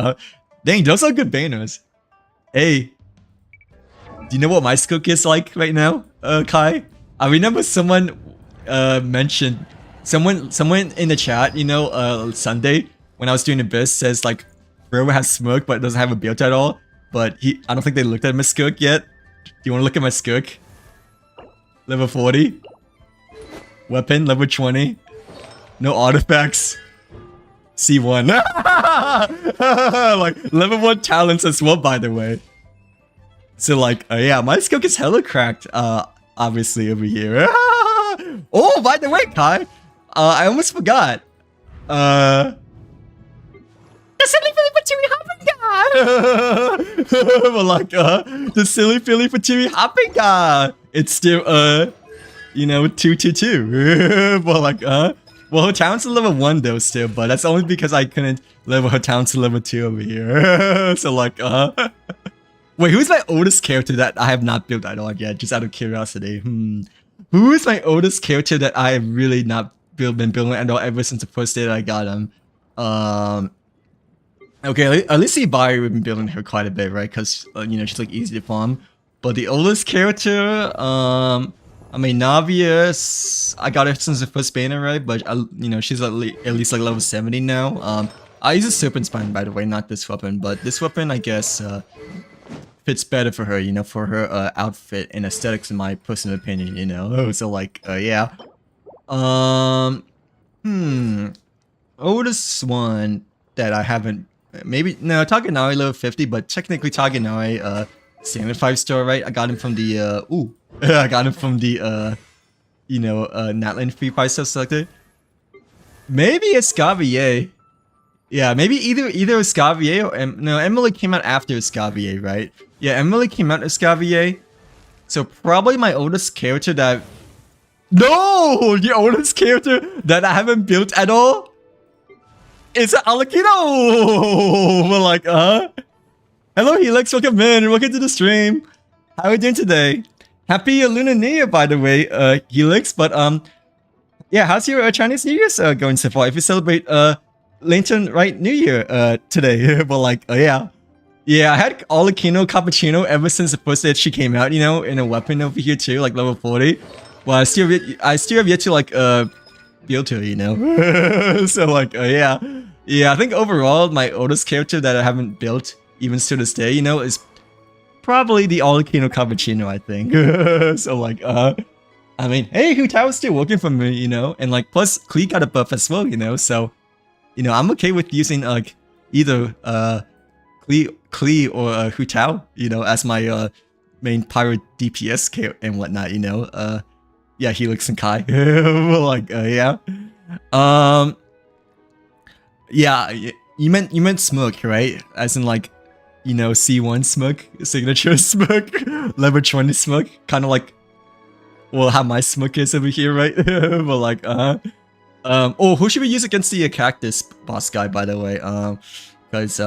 dang, those are good banners. Hey, do you know what my Skook is like right now, Kai? I remember someone mentioned, someone in the chat, you know, Sunday when I was doing Abyss, says like, Bro has Smook but doesn't have a build at all. But I don't think they looked at my Skook yet. Do you want to look at my Skook? Level 40. Weapon, level 20. No artifacts. C1. Like, level 1 talents as well, by the way. So like, yeah, my Skook is hella cracked, obviously, over here. Oh, by the way, Kai, I almost forgot. The silly Philly Patui hopping guy! But like, the silly Philly Patui hopping guy! It's still, you know, 222. But like, well, her talent's a level 1 though still, but that's only because I couldn't level her talent to level 2 over here. So like, wait, who's my oldest character that I have not built at all yet? Just out of curiosity. Who is my oldest character that I have really not been building at all ever since the first day that I got him? Okay, at least Ibai, we've been building her quite a bit, right? Because, you know, she's like easy to farm. But the oldest character, I mean, Navius, I got her since the first banner, right? But, you know, she's at least like level 70 now. I use a Serpent Spine, by the way, not this weapon. But this weapon, I guess, fits better for her, you know, for her outfit and aesthetics, in my personal opinion, you know? So, like, yeah. Oldest one that I haven't... Maybe, no, Tagenari level 50, but technically Tagenari, standard 5-star, right? I got him from the, I got him from the, you know, Natlan free 5-star selector. Maybe Escavier. Yeah, maybe either Escavier or, no, Emily came out after Escavier, right? Yeah, Emily came out Escavier. So probably my oldest character that... No! The oldest character that I haven't built at all? It's Alakino! We're like, hello Helix, welcome in, welcome to the stream. How are you doing today? Happy Lunar New Year, by the way, Helix. But, yeah, how's your Chinese New Year's going so far? If you celebrate, Lantern Rite New Year, today. But like, yeah. Yeah, I had Alakino Cappuccino ever since the first day that she came out, you know, in a weapon over here too, like level 40. Well, I still have yet to, like, build her, you know? So, like, yeah. Yeah, I think overall, my oldest character that I haven't built, even to this day, you know, is probably the Alakino Cappuccino, I think. So, like, I mean, hey, Hutao's still working for me, you know? And, like, plus, Klee got a buff as well, you know? So, you know, I'm okay with using, like, either, Klee or Hutao, you know, as my, main pirate DPS character and whatnot, you know? Yeah, Helix and Kai. Like, yeah. Yeah, you meant Smoke, right? As in, like, you know, C1 Smoke, signature Smoke, level 20 Smoke, kind of like, well, how my Smoke is over here, right? But like, oh, who should we use against the Cactus boss guy, by the way? Because,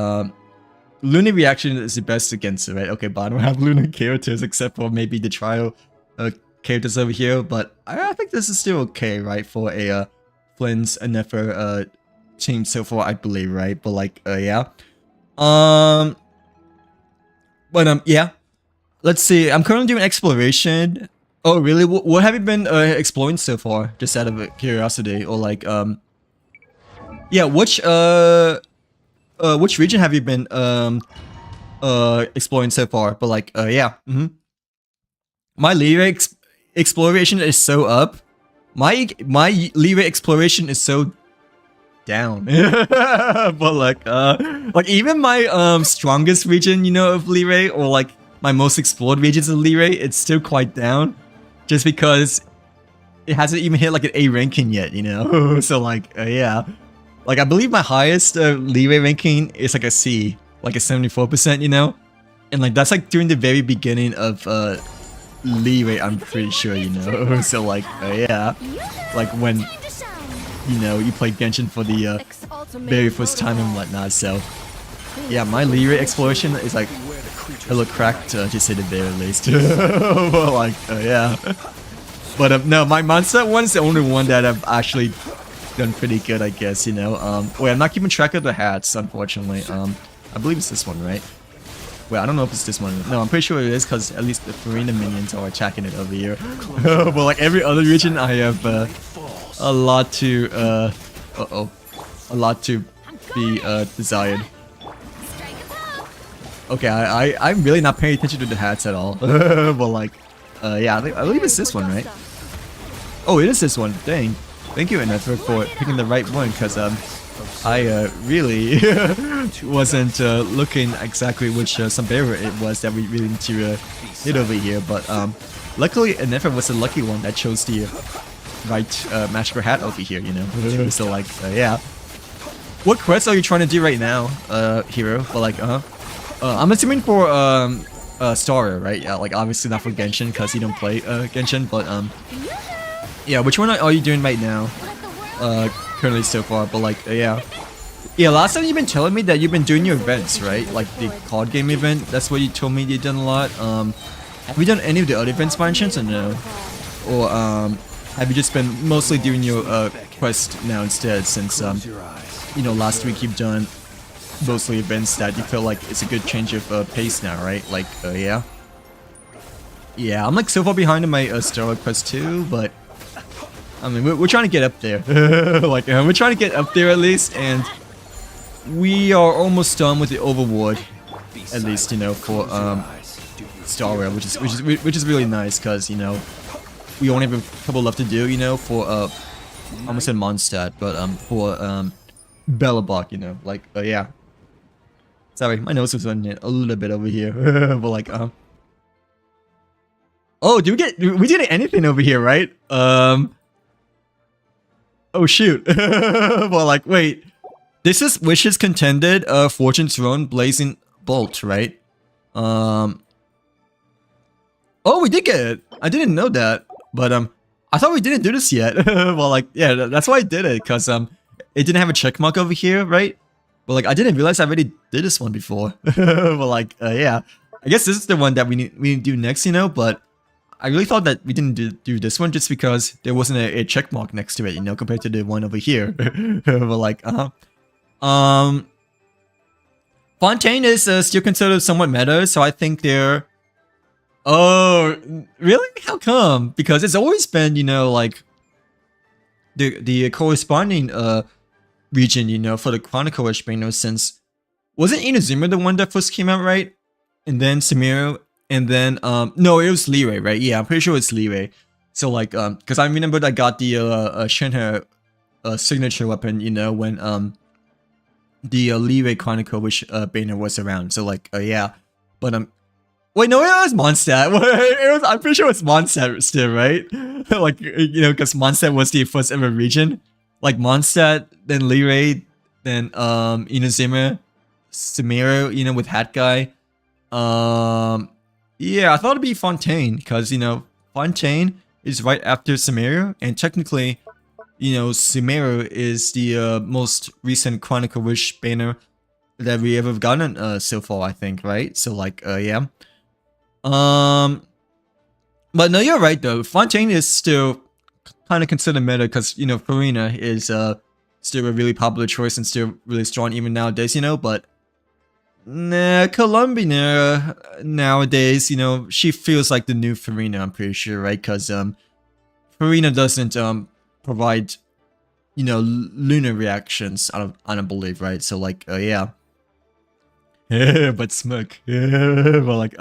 Lunar reaction is the best against it, right? Okay, but I don't have Lunar characters except for maybe the trial, characters over here, but I think this is still okay, right, for a Flynn's and Nefer team so far, I believe, right? But like, yeah. Yeah. Let's see. I'm currently doing exploration. Oh, really? What have you been exploring so far? Just out of curiosity, or like, yeah. Which region have you been exploring so far? But like, yeah. My lyric exploration is so up. My lyric exploration is so down. But like even my strongest region, you know, of Liray, or like my most explored regions of Liray, it's still quite down, just because it hasn't even hit like an A ranking yet, you know. So like, yeah, like I believe my highest Liray ranking is like a C, like a 74%, you know, and like that's like during the very beginning of Liray, I'm pretty sure, you know. So like, yeah, like when, you know, you play Genshin for the very first time and whatnot. So yeah, my Liray exploration is like a little cracked, to say the very least. But like, yeah. But no, my Monster one's the only one that I've actually done pretty good, I guess, you know. Wait, I'm not keeping track of the hats, unfortunately. I believe it's this one, right? Wait, I don't know if it's this one. No, I'm pretty sure it is, because at least the Farina minions are attacking it over here. But like every other region, I have a lot to a lot to be desired. Okay, I'm really not paying attention to the hats at all. But like, yeah, I believe it's this one, right? Oh, it is this one. Dang. Thank you, Enether, for picking the right one, because I really wasn't looking exactly which sombrero it was that we really need to hit over here. But luckily, Enether was the lucky one that chose the right magical hat over here, you know. So like, yeah. What quest are you trying to do right now, Hero? But like, I'm assuming for Starter, right? Yeah, like obviously not for Genshin, because you don't play Genshin, but Yeah, which one are you doing right now? Currently so far, but like, yeah. Yeah, last time you've been telling me that you've been doing your events, right? Like the card game event. That's what you told me you've done a lot. Have you done any of the other events by any chance or no? Or have you just been mostly doing your quest now instead? Since you know, last week you've done mostly events that you feel like it's a good change of pace now, right? Like, yeah. Yeah, I'm like so far behind in my Star Quest 2, but I mean, we're trying to get up there. Like, we're trying to get up there at least, and we are almost done with the overworld, at least, you know, for Star Rail, which is really nice, cause you know, we only have a couple left to do, you know, for I almost said Mondstadt, but for Belobog, you know, like, yeah. Sorry, my nose was running a little bit over here, but like, oh, we didn't anything over here, right? Oh shoot. Well, like, wait. This is Wishes Contended, Fortune's Throne, Blazing Bolt, right? Oh, we did get it. I didn't know that, but I thought we didn't do this yet. Well, like, yeah, that's why I did it, cause it didn't have a check mark over here, right? But like, I didn't realize I already did this one before. But like, yeah, I guess this is the one that we need to do next, you know. But I really thought that we didn't do this one just because there wasn't a check mark next to it, you know, compared to the one over here. But like, Fontaine is still considered somewhat meta, so I think they're. Oh, really? How come? Because it's always been, you know, like the corresponding region, you know, for the Chronicle-ish banner since wasn't Inazuma the one that first came out, right? And then Samiro. And then, no, it was Leeway, right? Yeah, I'm pretty sure it's Leeway. So, like, because I remember I got the Shenhe signature weapon, you know, when the Leeway Chronicle, which banner was around. So, like, yeah. But, wait, no, it was Mondstadt. I'm pretty sure it's Mondstadt still, right? Like, you know, because Mondstadt was the first ever region. Like, Mondstadt, then Leeway, then, Inazuma, Samiro, you know, with Hat Guy. Yeah, I thought it'd be Fontaine, because, you know, Fontaine is right after Sumeru, and technically, you know, Sumeru is the most recent Chronicle Wish banner that we ever gotten so far, I think, right? So, like, yeah. But no, you're right, though. Fontaine is still kind of considered meta, because, you know, Farina is still a really popular choice and still really strong even nowadays, you know, but nah, Columbia nowadays, you know, she feels like the new Farina, I'm pretty sure, right? Because Farina doesn't provide, you know, lunar reactions, I don't believe, right? So like, yeah. But Smoke. But like,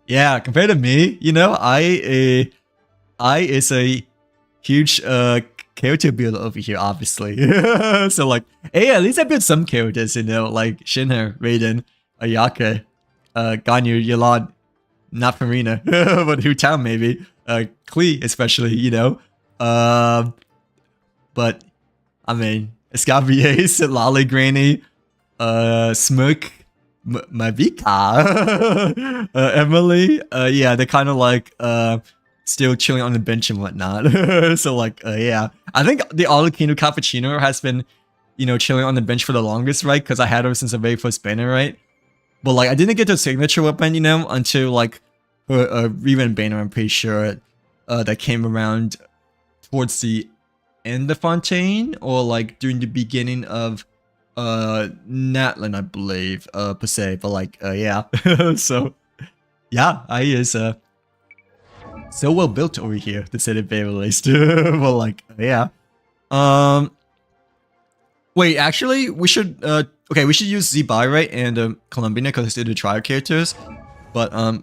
yeah, compared to me, you know, I is a huge character builder over here, obviously. So like, hey, at least I built some characters, you know, like Shinher, Raiden, Ayaka, Ganyu, Yalad, not Farina, but Hutown maybe, Klee especially, you know. But I mean, Escavier, Lolly Granny, Smoke, Mavika, Emily, yeah, they're kind of like still chilling on the bench and whatnot. So like, yeah, I think the Arlecchino Cappuccino has been, you know, chilling on the bench for the longest, right? Because I had her since the very first banner, right? But like, I didn't get the signature weapon, you know, until like her revamp banner, I'm pretty sure, that came around towards the end of Fontaine, or like during the beginning of Natlan, I believe, per se. But like, yeah. So yeah, I is so well built over here, to say the very least. Well, like, yeah. Wait, actually, we should okay, we should use Z-Bai, right, and Columbina, because they're the trial characters. But I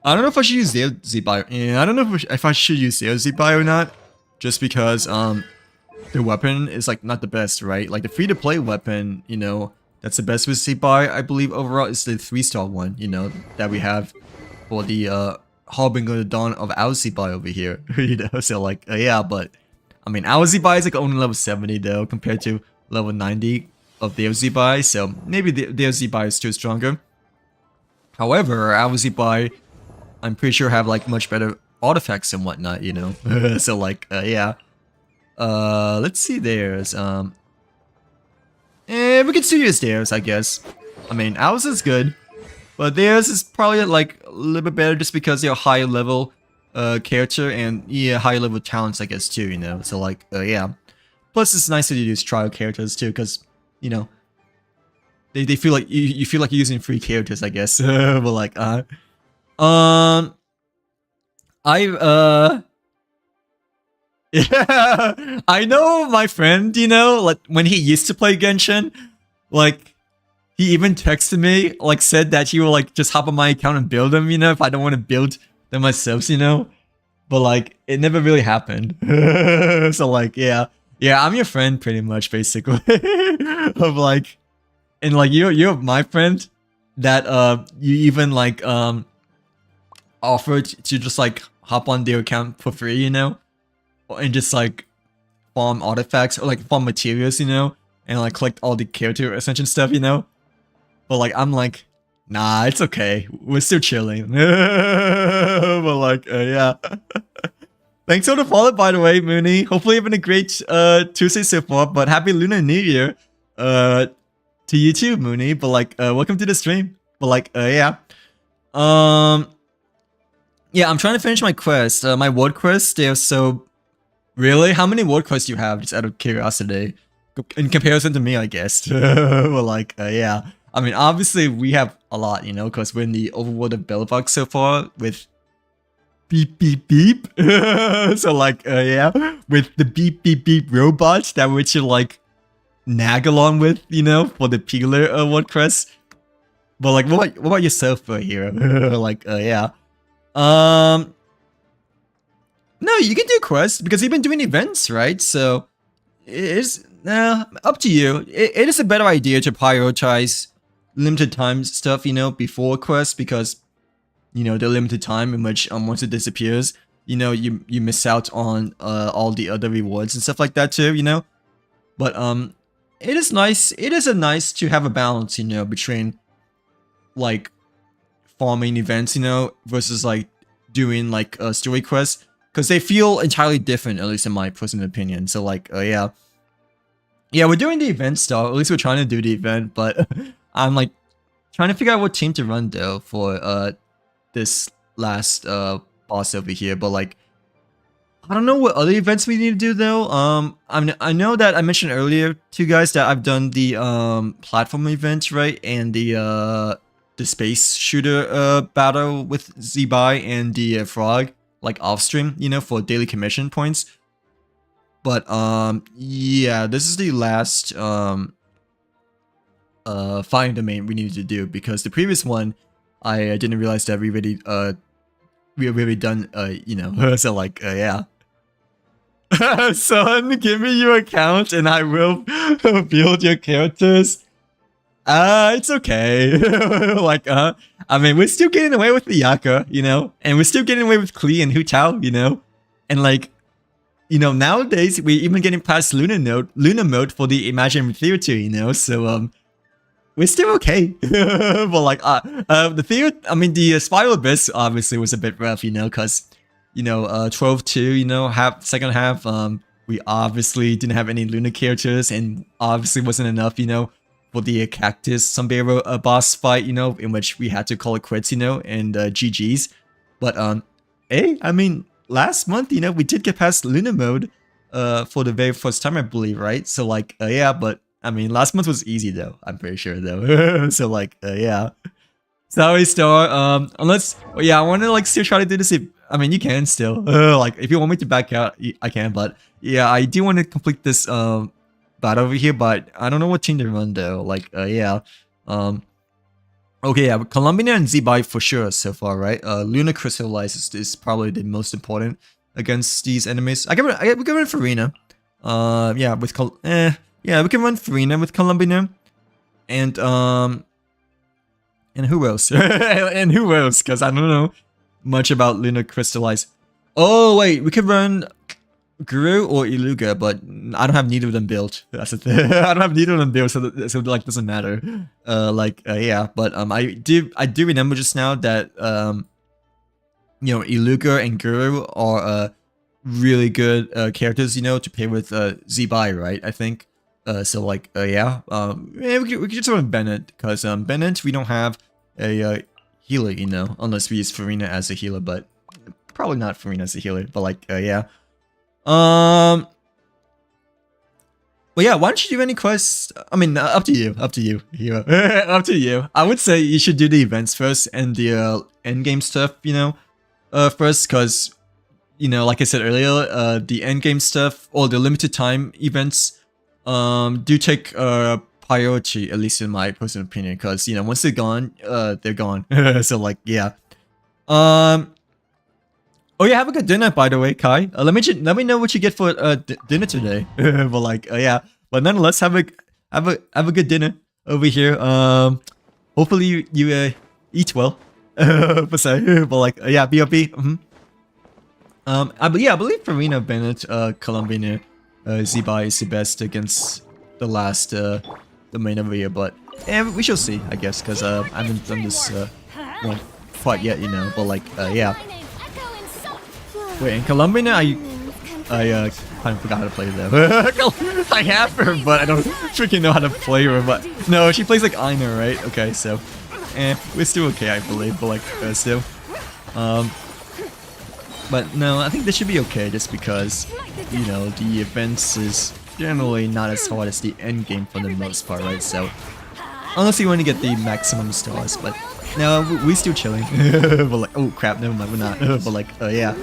don't know if I should use their Z-Bai. Yeah, I don't know if I should use their Z-Bai or not, just because the weapon is like not the best, right? Like the free-to-play weapon, you know, that's the best with Z-Bai, I believe overall is the 3-star one, you know, that we have for the Harbinger the Dawn of our Z-Bai over here. You know, so like, yeah, but I mean, our Z-Bai is like only level 70 though, compared to level 90 of their Z-Bai, so maybe their Z-Bai is still stronger. However, our Z-Bai, I'm pretty sure have like much better artifacts and whatnot, you know. So like, yeah. Let's see theirs. We can see use theirs, I guess. I mean, ours is good, but theirs is probably like a little bit better just because they're higher level character and yeah, higher level talents, I guess too, you know. So like, yeah. Plus, it's nice to use trial characters too, because you know they feel like you feel like you're using free characters, I guess. But like, yeah, I know my friend, you know, like when he used to play Genshin, like he even texted me, like said that he will like just hop on my account and build them, you know, if I don't want to build them myself, you know. But like it never really happened. So like, yeah, I'm your friend pretty much, basically. Of like, and like you're my friend that you even like offered to just like hop on their account for free, you know. And just like farm artifacts or like farm materials, you know, and like collect all the character ascension stuff, you know. But like I'm like, nah, it's okay. We're still chilling. But like, yeah. Thanks for the follow, by the way, Mooney. Hopefully you're having a great Tuesday so far. But happy Lunar New Year to you too, Mooney. But like, welcome to the stream. But like, yeah. Yeah, I'm trying to finish my quest. My world quests, they're so. Really? How many world quests do you have, just out of curiosity? In comparison to me, I guess. Well, like, yeah. I mean, obviously, we have a lot, you know, because we're in the overworld of Bellerbug so far with beep, beep, beep. So, like, yeah. With the beep, beep, beep robots that we should, like, nag along with, you know, for the Peeler world quest. But, like, what about yourself, Hero? Like, yeah. No, you can do quests because you've been doing events, right? So it's up to you. It is a better idea to prioritize limited time stuff, you know, before quests because you know the limited time in which once it disappears, you know, you miss out on all the other rewards and stuff like that too, you know. But it is nice. It is nice to have a balance, you know, between like farming events, you know, versus like doing like story quests. Because they feel entirely different, at least in my personal opinion. So like, yeah. Yeah, we're doing the event stuff. At least we're trying to do the event. But I'm like, trying to figure out what team to run though for this last boss over here. But like, I don't know what other events we need to do though. I know that I mentioned earlier to you guys that I've done the platform event, right? And the space shooter battle with Zebai and the frog. Like off stream, you know, for daily commission points. But yeah, this is the last fighting domain we needed to do because the previous one I didn't realize that we already done you know. So like yeah. Son, give me your account and I will build your characters. It's okay. Like, I mean, we're still getting away with the Yaka, you know? And we're still getting away with Klee and Hu Tao, you know? And like, you know, nowadays, we're even getting past Lunar mode for the Imagine Theater, you know? So, we're still okay. But like, the theater, I mean, the Spiral Abyss obviously was a bit rough, you know? Because, you know, 12-2, you know, second half, we obviously didn't have any Lunar characters and obviously wasn't enough, you know? For the Cactus Sombrero boss fight, you know, in which we had to call it quits, you know, and GG's. But, hey, I mean, last month, you know, we did get past Lunar mode, for the very first time, I believe, right? So, like, yeah, but, I mean, last month was easy, though. I'm pretty sure, though. So, like, yeah. Sorry, Star, unless, yeah, I want to, like, still try to do this. I mean, you can still. Like, if you want me to back out, I can, but, yeah, I do want to complete this, battle over here, but I don't know what team to run though. Like, yeah. Okay, yeah, Columbina and Zebai for sure so far, right? Lunar Crystallize is probably the most important against these enemies. We can run Farina. Yeah, with yeah, we can run Farina with Columbina. And who else? And who else? Because I don't know much about Lunar Crystallize. Oh wait, we can run Guru or Iluga, but I don't have neither of them built. That's the thing. I don't have neither of them built, so like doesn't matter. Yeah, but I do remember just now that you know, Iluka and Guru are really good characters, you know, to pair with Zibai, right? I think. So like, yeah, yeah, we could just run Bennett because Bennett we don't have a healer, you know, unless we use Farina as a healer, but probably not Farina as a healer. But like, yeah. Well, yeah, why don't you do any quests? I mean, up to you, Hero. Up to you. I would say you should do the events first and the end game stuff, you know, first, because, you know, like I said earlier, the end game stuff or the limited time events, do take priority, at least in my personal opinion, because, you know, once they're gone, they're gone. So like, yeah. Oh yeah, have a good dinner, by the way, Kai. Let me know what you get for dinner today. But like, yeah. But nonetheless, have a good dinner over here. Hopefully you eat well. Per se. But like, yeah, B.O.B. I believe Farina, Bennett, Colombian, Zibai is the best against the last domain over here. But yeah, we shall see, I guess, because I haven't done this one quite yet, you know. But like, yeah. Wait, in Colombian, I kind of forgot how to play them. I have her, but I don't freaking know how to play her. But no, she plays like Aina, right? Okay, so, we're still okay, I believe. But like, still, but no, I think this should be okay, just because, you know, the events is generally not as hard as the end game for the most part, right? So, unless you want to get the maximum stars, but no, we're still chilling. But like, oh crap, never mind, we're not. But like, yeah.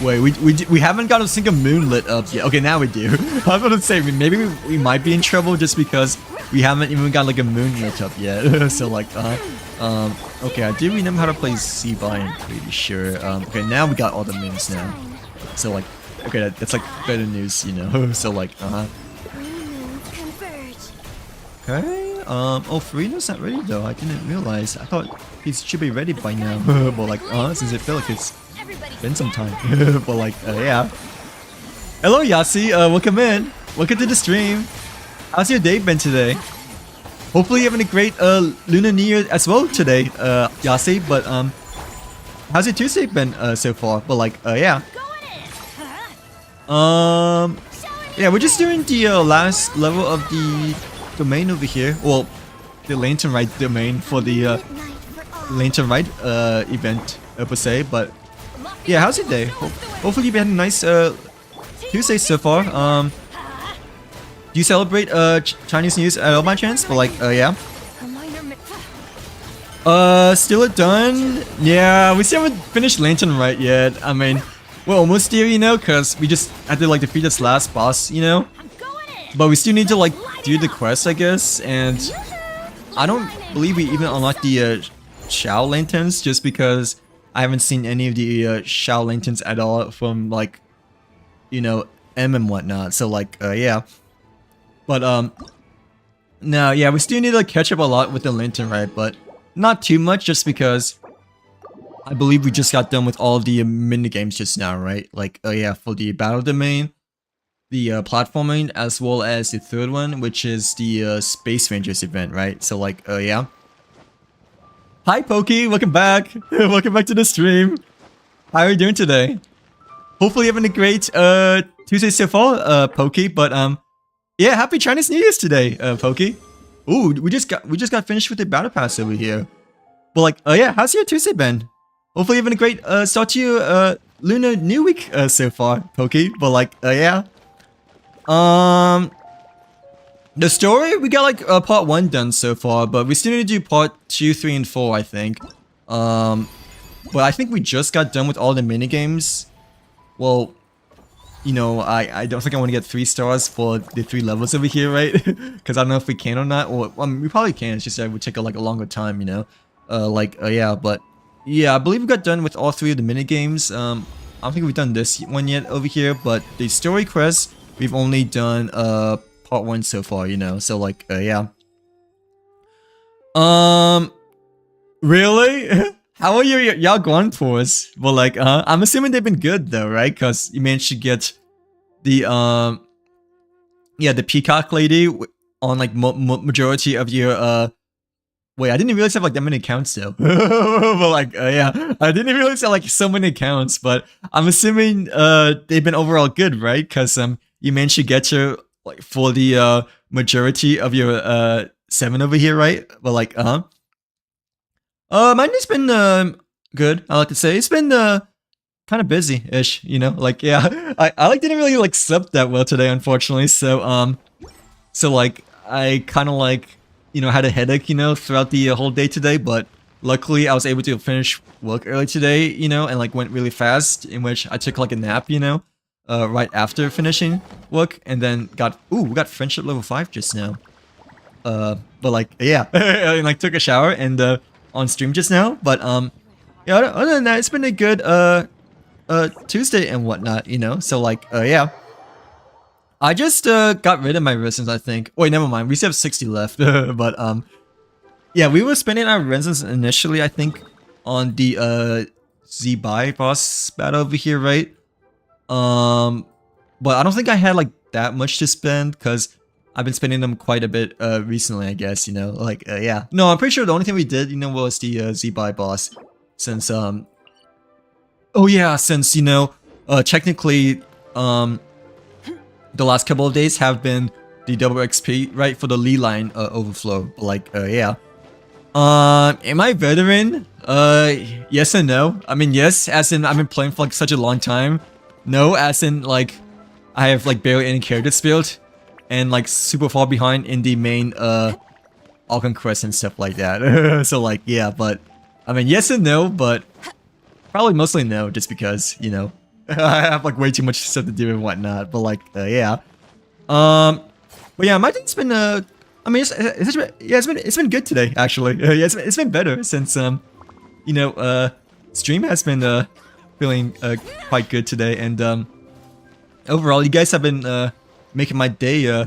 Wait, we haven't got a single moon lit up yet. Okay, now we do. I was gonna say maybe we might be in trouble just because we haven't even got like a moon lit up yet. So like, okay, I do remember how to play Zibai, I'm pretty sure. Okay, now we got all the moons now. So like, okay, that's like better news, you know. So like, okay. Oh, Farina's not ready though. I didn't realize. I thought he should be ready by now. But like, since I feel like it's been some time. But like, yeah. Hello, Yasi. Welcome in. Welcome to the stream. How's your day been today? Hopefully you're having a great Lunar New Year as well today, Yasi. But how's your Tuesday been so far? But like, yeah. Yeah, we're just doing the last level of the domain over here. Well, the Lantern Rite domain for the Lantern Rite event per se. But yeah, how's your day? Hopefully you've had a nice Tuesday so far. Do you celebrate Chinese New Year's at all by chance? But like, yeah. Still done? Yeah, we still haven't finished Lantern Rite yet. I mean, we're almost there, you know, because we just had to like defeat this last boss, you know. But we still need to like do the quest, I guess. And I don't believe we even unlocked the Shao Lanterns, just because I haven't seen any of the Shao Lanterns at all from like, you know, M and whatnot. So like, yeah. But no, yeah, we still need to like, catch up a lot with the Lantern Rite, but not too much, just because I believe we just got done with all of the mini games just now, right? Like, yeah, for the battle domain, the platforming, as well as the third one, which is the Space Rangers event, right? So like, yeah. Hi Pokey, welcome back. Welcome back to the stream. How are you doing today? Hopefully having a great Tuesday so far, Pokey. But yeah, happy Chinese New Year's today, Pokey. Ooh, we just got finished with the battle pass over here. But like, yeah, how's your Tuesday been? Hopefully having a great start to your Lunar New Week so far, Pokey. But like, yeah. The story, we got like part 1 done so far, but we still need to do part 2, 3, and 4, I think. But I think we just got done with all the minigames. Well, you know, I don't think I want to get 3 stars for the 3 levels over here, right? Because I don't know if we can or not. Or well, we probably can. It's just that it would take like a longer time, you know. Yeah, but yeah, I believe we got done with all 3 of the minigames. I don't think we've done this one yet over here, but the story quest, we've only done part 1 so far, you know. So like, yeah. Really? How are y'all going for us? Well, like, I'm assuming they've been good though, right? Because you managed to get the yeah, the peacock lady on like majority of your Wait, I didn't realize I have like that many accounts though. But like, yeah, I didn't realize I have like so many accounts. But I'm assuming they've been overall good, right? Because you managed to get your like for the majority of your 7 over here, right? But like, mine has been good. I like to say it's been kind of busy-ish, you know. Like, yeah, I like didn't really like sleep that well today, unfortunately. So like I kind of like, you know, had a headache, you know, throughout the whole day today, but luckily I was able to finish work early today, you know, and like went really fast, in which I took like a nap, you know, right after finishing work, and then we got friendship level 5 just now. But like, yeah, and like took a shower and on stream just now, but yeah, other than that, it's been a good Tuesday and whatnot, you know, so like, yeah. I just got rid of my resins, I think. Wait, never mind. We still have 60 left. But yeah, we were spending our resins initially, I think, on the Z-Buy boss battle over here, right? But I don't think I had like that much to spend because I've been spending them quite a bit recently, I guess, you know. Like, yeah. No, I'm pretty sure the only thing we did, you know, was the Z-Buy boss. Since oh yeah, since, you know, technically the last couple of days have been the double XP, right, for the Lee line overflow. Like, yeah. Am I veteran? Yes and no. I mean, yes, as in I've been playing for like such a long time. No, as in like I have like barely any characters built, and like super far behind in the main Alcon Quest and stuff like that. So like, yeah, but I mean, yes and no, but probably mostly no, just because, you know, I have like way too much stuff to do and whatnot. But like, yeah. But yeah, my day's been I mean, it's been good today actually. Yeah, it's been better since you know, stream has been feeling quite good today, and overall you guys have been making my day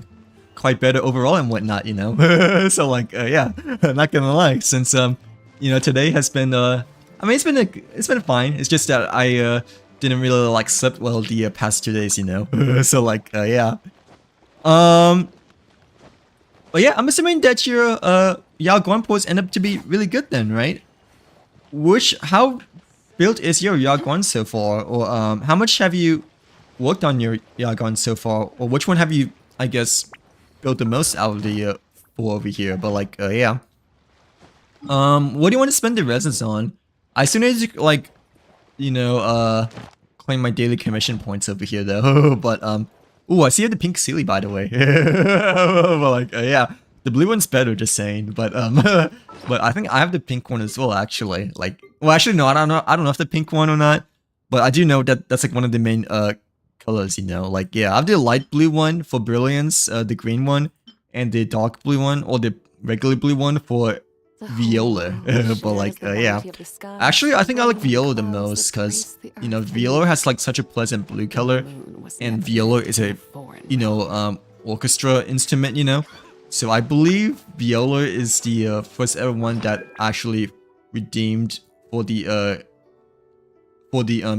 quite better overall and whatnot, you know. So like, yeah, not gonna lie, since you know, today has been I mean, it's been fine. It's just that I didn't really like slept well the past 2 days, you know. So like, yeah. But yeah, I'm assuming that your Yao Guan ports end up to be really good then, right? How built is your Yao Guan so far, or how much have you worked on your Yao Guan so far, or which one have you, I guess, built the most out of the 4 over here? But like, yeah. What do you want to spend the resins on? As soon as you like, you know, claim my daily commission points over here though. But ooh, I see you have the pink Sealy, by the way. But like, yeah, the blue one's better, just saying. But but I think I have the pink one as well, actually. Like, well, actually no, I don't know if the pink one or not. But I do know that that's like one of the main colors, you know. Like, yeah, I have the light blue one for brilliance, the green one, and the dark blue one, or the regular blue one for Viola. But like, yeah, actually I think I like Viola the most because, you know, Viola has like such a pleasant blue color, and Viola is a, you know, orchestra instrument, you know. So I believe Viola is the first ever one that actually redeemed for the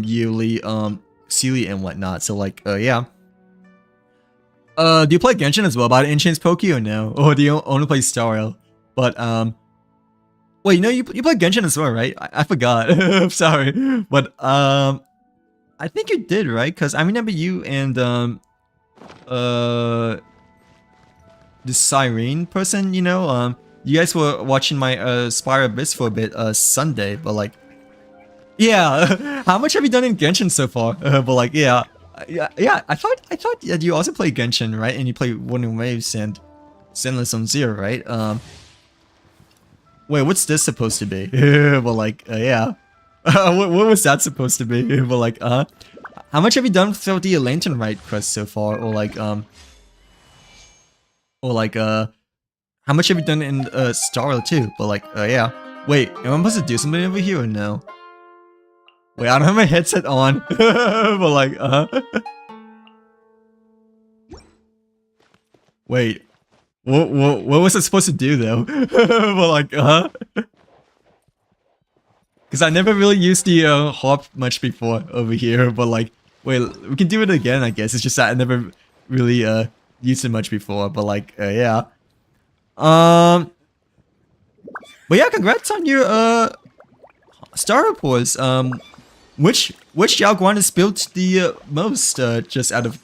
yearly Sealy and whatnot. So like, yeah. Do you play Genshin as well, about Enchain's Poke, or no? Or do you only play Star Rail? But wait, no, you play Genshin as well, right? I forgot. I'm sorry, but I think you did, right? Because I remember you and this Siren person, you know, you guys were watching my Spire Abyss for a bit Sunday, but like, yeah, how much have you done in Genshin so far? But like, yeah, I thought that you also play Genshin, right? And you play Wooden Waves and Zenless on Zero, right? Wait, what's this supposed to be? But like, yeah. What was that supposed to be? But like, how much have you done for the Lantern Rite quest so far? Or like, how much have you done in Star Rail 2? But like, yeah. Wait, am I supposed to do something over here or no? Wait, I don't have my headset on. But like, wait. What was I supposed to do though? Well, like, because I never really used the hop much before over here, but like, wait, we can do it again, I guess. It's just that I never really used it much before, but like, yeah. But But yeah, congrats on your star reports. Which Yaoguan is built the most? Just out of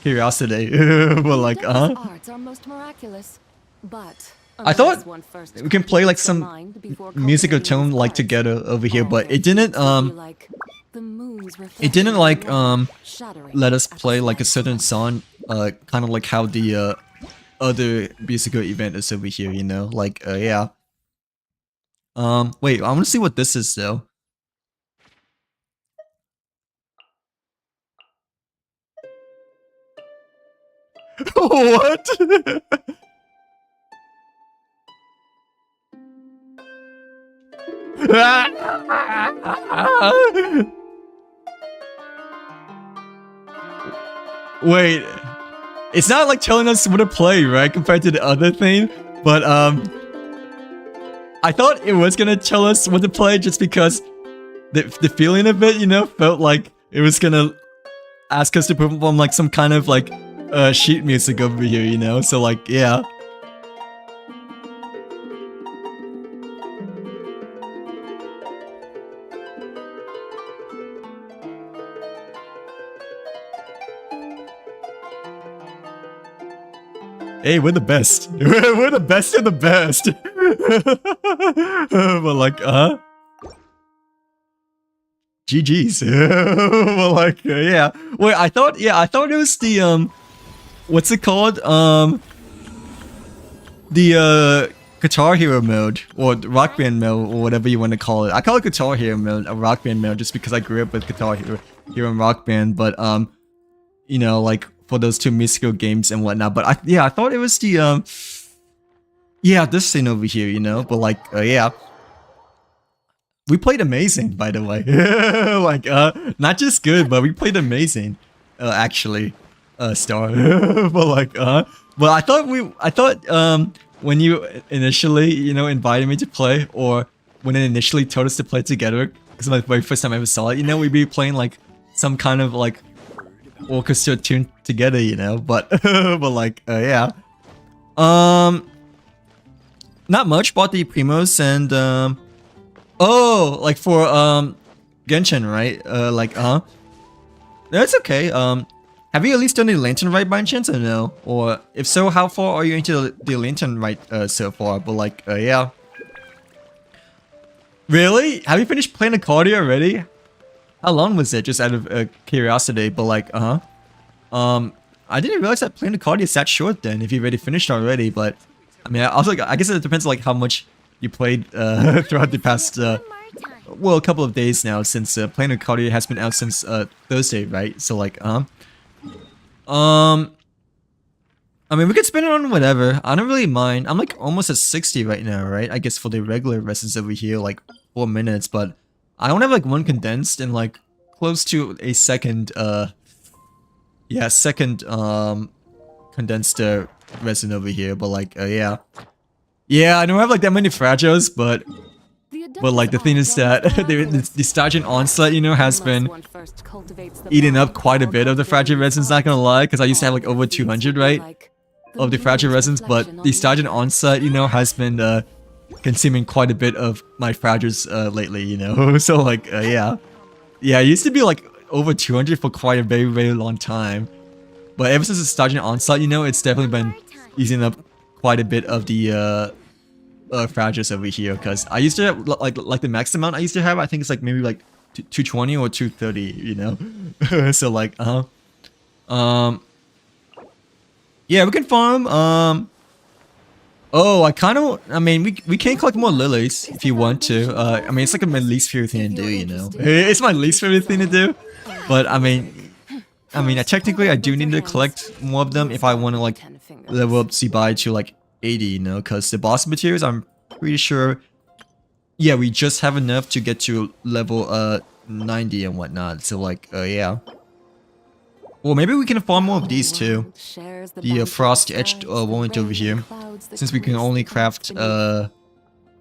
curiosity. Well, like, arts are most miraculous, but I thought we can play like some musical tone like together over here, but it didn't like let us play like a certain song, kind of like how the other musical event is over here, you know, like yeah. Wait, I want to see what this is though. What? Wait, it's not like telling us what to play, right? Compared to the other thing, but I thought it was gonna tell us what to play just because the feeling of it, you know, felt like it was gonna ask us to perform like some kind of like sheet music over here, you know? So like, yeah. Hey, we're the best. We're the best of the best. But like, GG's. Well, like, yeah. Wait, I thought it was the, what's it called? The, Guitar Hero mode, or Rock Band mode, or whatever you want to call it. I call it Guitar Hero mode, a Rock Band mode, just because I grew up with Guitar Hero and Rock Band, but, you know, like, for those two musical games and whatnot, but I thought it was the, yeah, this thing over here, you know, but like, yeah. We played amazing, by the way. Like, not just good, but we played amazing. Actually, Star. But like, but I thought, when you initially, you know, invited me to play, or when it initially told us to play together, because my very first time I ever saw it, you know, we'd be playing like some kind of like orchestra tune together, you know, but, but like, yeah. Not much about the Primos and, oh, like for, Genshin, right? Like, that's okay. Have you at least done the Lantern Rite by any chance or no? Or if so, how far are you into the Lantern Rite, so far? But like, yeah. Really? Have you finished playing the card already? How long was it? Just out of curiosity, but like, I didn't realize that playing the card is that short then, if you've already finished already, but, I mean, I was like, I guess it depends like how much you played, throughout the past, well, a couple of days now, since, playing the card has been out since, Thursday, right? So like, I mean, we could spend it on whatever, I don't really mind. I'm like almost at 60 right now, right? I guess for the regular lessons over here, like 4 minutes, but I don't have like one condensed and like close to a second, yeah, second, condensed, resin over here, but like, yeah. Yeah, I don't have like that many fragiles, but like the thing is that the Sergeant Onslaught, you know, has been eating up quite a bit of the fragile resins, not gonna lie, because I used to have like over 200, right, of the fragile resins, but the Sergeant Onslaught, you know, has been, consuming quite a bit of my fragiles lately, you know. So like, yeah, it used to be like over 200 for quite a very, very long time, but ever since the Sergeant Onslaught, you know, it's definitely been using up quite a bit of the fragiles over here, because I used to have, like the max amount I used to have, I think it's like maybe like 220 or 230, you know. So like, yeah, we can farm. Oh, I mean, we can collect more lilies if you want to. I mean, it's like my least favorite thing to do, you know. It's my least favorite thing to do, but I mean, technically I do need to collect more of them if I want to like level up Zibai to like 80, you know, because the boss materials, I'm pretty sure, yeah, we just have enough to get to level 90 and whatnot. So like, yeah. Well, maybe we can farm more of these too. The frost etched won't over here, since we can only craft 4,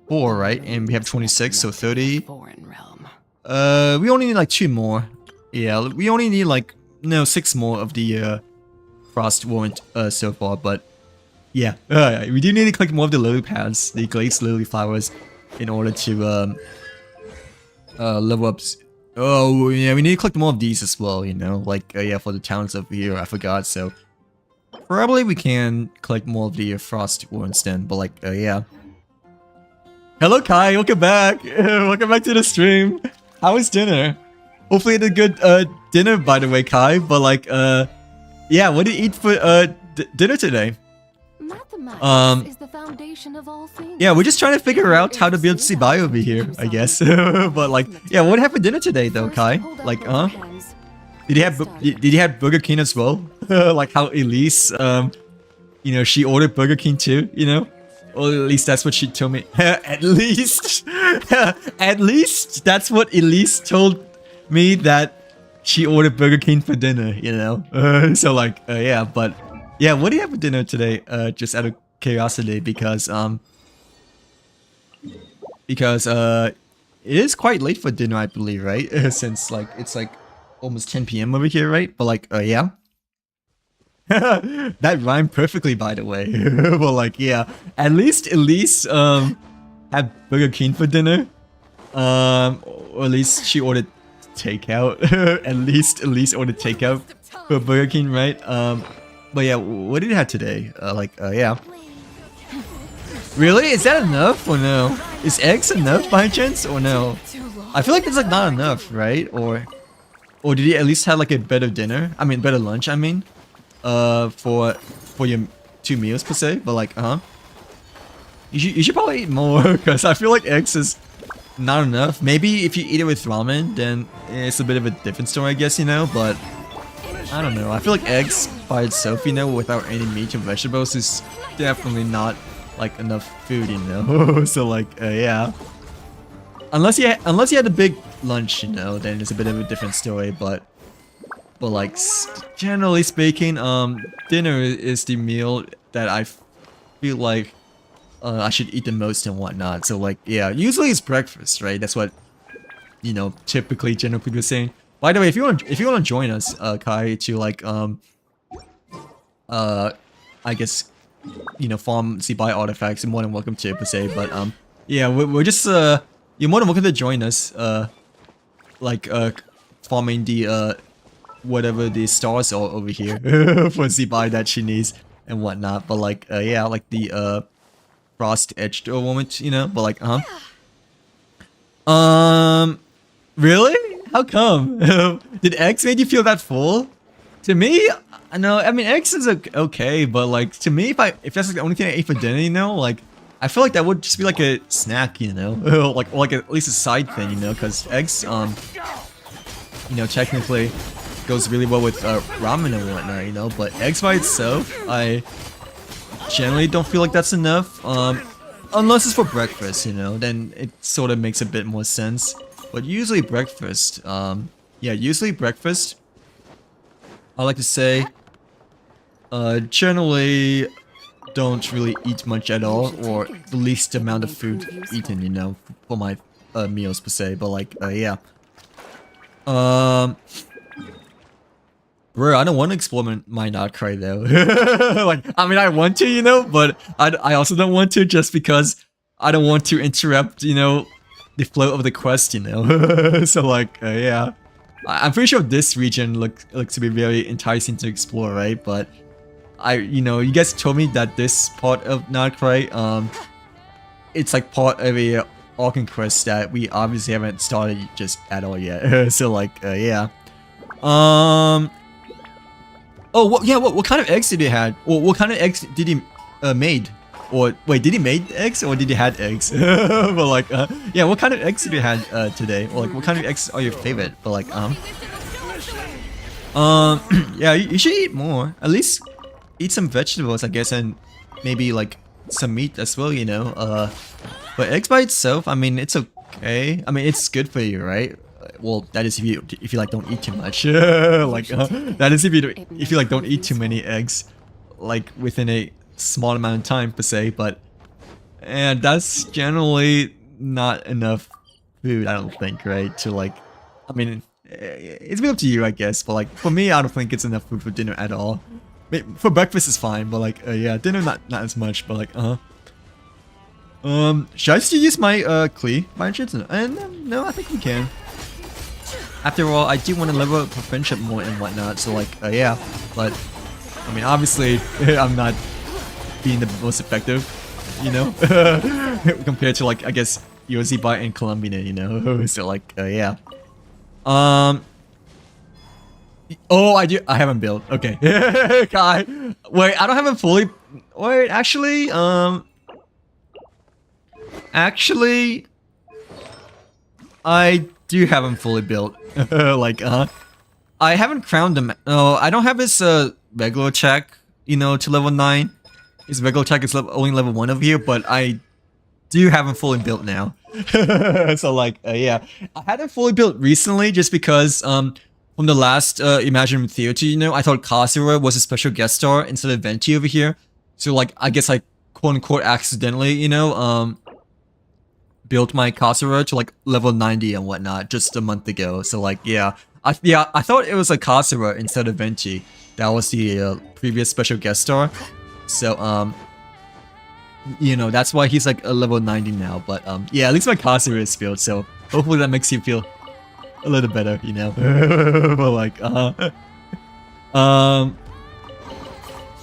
right? And we have 26, so 30. We only need like 2 more. Yeah, we only need like 6 more of the frost warrant so far, but Yeah, we do need to collect more of the lily pads, the glazed lily flowers, in order to level up. Oh yeah, we need to collect more of these as well. You know, like yeah, for the towns over here. I forgot. So probably we can collect more of the frost ones then. But like yeah. Hello Kai, welcome back. Welcome back to the stream. How was dinner? Hopefully you had a good dinner, by the way, Kai. But like yeah, what did you eat for dinner today? Mathematics is the foundation of all things. Yeah, we're just trying to figure out how to build Sibai over here, I guess. But like, yeah, what happened for dinner today though, Kai? Like, did you have Burger King as well? Like how Elise, you know, she ordered Burger King too, you know? Or at least that's what she told me. At least, at least that's what Elise told me, that she ordered Burger King for dinner, you know? So like, yeah, but yeah, what do you have for dinner today? Just out of curiosity, because it is quite late for dinner, I believe, right? Since like it's like almost 10 p.m. over here, right? But like, yeah. That rhymed perfectly, by the way. But like, yeah, at least had Burger King for dinner. Or at least she ordered takeout. At least ordered takeout for Burger King, right? But yeah, what did you have today? Yeah. Really? Is that enough or no? Is eggs enough by chance or no? I feel like it's like not enough, right? Or did you at least have like a better dinner? I mean, better lunch, I mean. For your 2 meals per se, but like, you should probably eat more, because I feel like eggs is not enough. Maybe if you eat it with ramen, then it's a bit of a different story, I guess, you know, but I don't know. I feel like eggs by itself, you know, without any meat and vegetables is definitely not like enough food, you know. So like, yeah. Unless you had a big lunch, you know, then it's a bit of a different story, but like generally speaking, dinner is the meal that I feel like I should eat the most and whatnot. So like, yeah, usually it's breakfast, right? That's what, you know, typically general people are saying. By the way, if you want to join us, Kai, to like I guess, you know, farm Zibai artifacts, you're more than welcome to, per se. But yeah, we're just you're more than welcome to join us, like farming the whatever the stars are over here for Zibai that she needs and whatnot. But like, yeah, like the frost edged moment, you know. But like, really? How come? Did eggs make you feel that full? To me, no. I mean, eggs is okay, but like to me, if that's like the only thing I ate for dinner, you know, like I feel like that would just be like a snack, you know, like at least a side thing, you know, because eggs, you know, technically goes really well with ramen and whatnot, you know. But eggs by itself, I generally don't feel like that's enough. Unless it's for breakfast, you know, then it sort of makes a bit more sense. But usually breakfast, yeah, usually breakfast, I like to say, generally don't really eat much at all, or the least amount of food eaten, you know, for my meals per se. But like, yeah. Bro, I don't want to explore my Notcry though. Like, I mean, I want to, you know, but I also don't want to, just because I don't want to interrupt, you know, the flow of the quest, you know. So like, yeah, I'm pretty sure this region looks to be very enticing to explore, right? But you know, you guys told me that this part of Notcry, it's like part of a Archon quest that we obviously haven't started just at all yet. So like, yeah. Oh, what kind of eggs did he had? Or what kind of eggs did he made? Or wait, did he made eggs or did he had eggs? But like, yeah, what kind of eggs did you had today? Or like, what kind of eggs are your favorite? But like, yeah, you should eat more. At least eat some vegetables, I guess, and maybe like some meat as well, you know. But eggs by itself, I mean, it's okay. I mean, it's good for you, right? Well, that is if you like don't eat too much. Like, that is if you like don't eat too many eggs, like within a small amount of time per se. But and that's generally not enough food, I don't think, right? To like, I mean, it's been up to you, I guess. But like for me, I don't think it's enough food for dinner at all. For breakfast is fine, but like, yeah, dinner not as much, but like, should I still use my Klee by chance? And no, I think we can. After all, I do want to level up friendship more and whatnot, so like, yeah. But I mean, obviously, I'm not being the most effective, you know, compared to like, I guess, Yozibite and Columbina, you know. So like, yeah. Oh, I haven't built. Okay. God. Wait, I don't have it fully. Wait, actually, I do have him fully built. Like, I haven't crowned him. No, I don't have his regular attack, you know, to level 9. His regular attack is only level 1 over here, but I do have him fully built now. So like, yeah, I had him fully built recently just because from the last Imagine Theater, you know, I thought Kasura was a special guest star instead of Venti over here. So like, I guess I quote unquote accidentally, you know, built my Kasura to like level 90 and whatnot just a month ago. So like, yeah, I thought it was a Kasura instead of Venti. That was the previous special guest star. So you know, that's why he's like a level 90 now. But yeah, at least my Kasura is built. So hopefully that makes you feel a little better, you know. But like,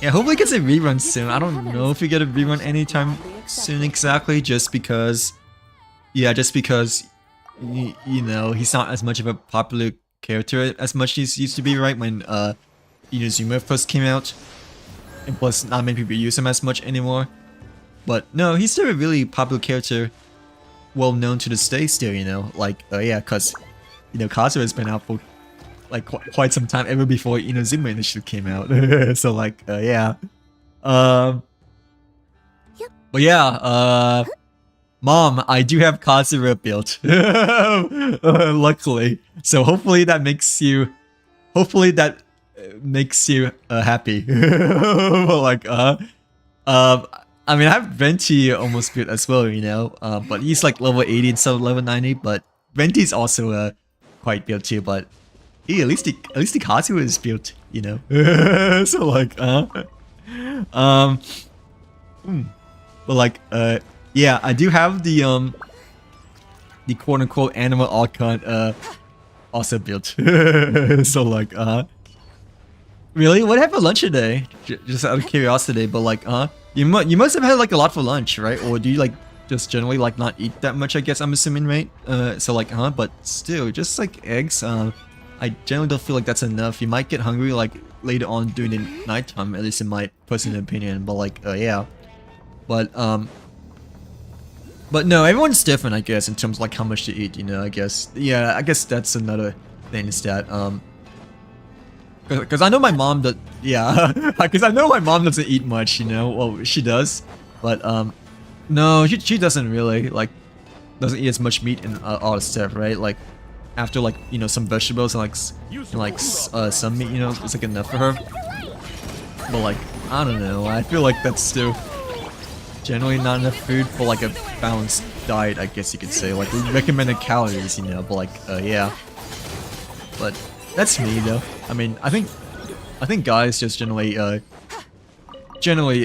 yeah, hopefully it gets a rerun soon. I don't know if you get a rerun anytime soon exactly, just because, yeah, just because, you know, he's not as much of a popular character as much as he used to be, right? When Inazuma first came out, and plus not many people use him as much anymore. But no, he's still a really popular character, well known to this day still, you know. Like, yeah, cause you know, Kazuha has been out for like quite some time, ever before Inazuma initially came out. So like, yeah. But yeah, Mom, I do have Kazuha built. Luckily. So hopefully that makes you happy. But like, I mean, I have Venti almost built as well, you know. But he's like level 80 instead of level 90. But Venti's also quite built too. But at least the Kazuha is built, you know. So like, but like, yeah, I do have the quote unquote animal archon also built. So like, really, what happened for lunch today? Just out of curiosity, but like, you must have had like a lot for lunch, right? Or do you like just generally like not eat that much? I guess I'm assuming, right? So like, but still, just like eggs. I generally don't feel like that's enough. You might get hungry like later on during the nighttime, at least in my personal opinion. But like, yeah, but no, everyone's different, I guess, in terms of like how much to eat. You know, I guess, yeah, I guess that's another thing is that because I know my mom does, yeah, because I know my mom doesn't eat much, you know. Well, she does, but no, she doesn't really like doesn't eat as much meat and all that stuff, right? Like after like, you know, some vegetables and like some meat, you know, it's like enough for her. But like, I don't know, I feel like that's still generally not enough food for like a balanced diet, I guess you could say. Like recommended calories, you know, but like, yeah. But that's me though. I mean, I think guys just generally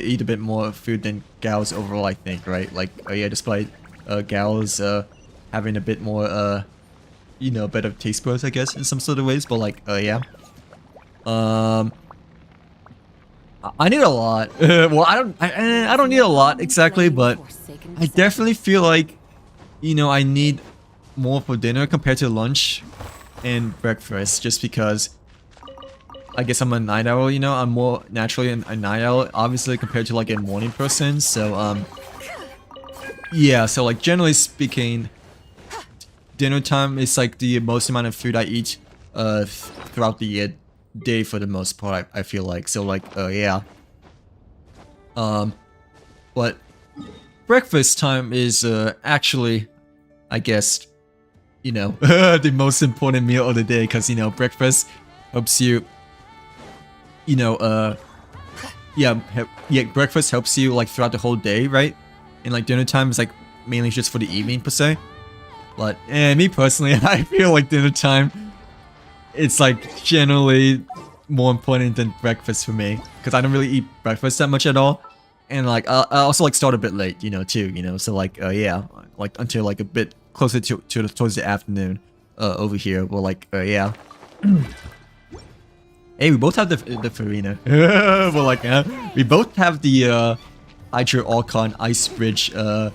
eat a bit more food than gals overall, I think, right? Like, yeah, despite gals having a bit more you know, better taste buds, I guess, in some sort of ways, but like, yeah. I need a lot. Well, I don't need a lot exactly, but I definitely feel like, you know, I need more for dinner compared to lunch and breakfast, just because I guess I'm a night owl, you know. I'm more naturally a night owl, obviously, compared to like a morning person. So yeah, so like generally speaking, dinner time is like the most amount of food I eat throughout the day for the most part, I feel like. So like, yeah. But breakfast time is actually, I guess, you know, the most important meal of the day, because, you know, breakfast helps you, you know, yeah, breakfast helps you like throughout the whole day, right? And like dinner time is like mainly just for the evening per se. But me personally, I feel like dinner time, it's like generally more important than breakfast for me, because I don't really eat breakfast that much at all, and like I also like start a bit late, you know, too, you know, so like yeah, like until like a bit closer towards the afternoon over here. Well, like yeah. Hey, we both have the Farina. Well, like we both have the Hydro Archon Ice Bridge. I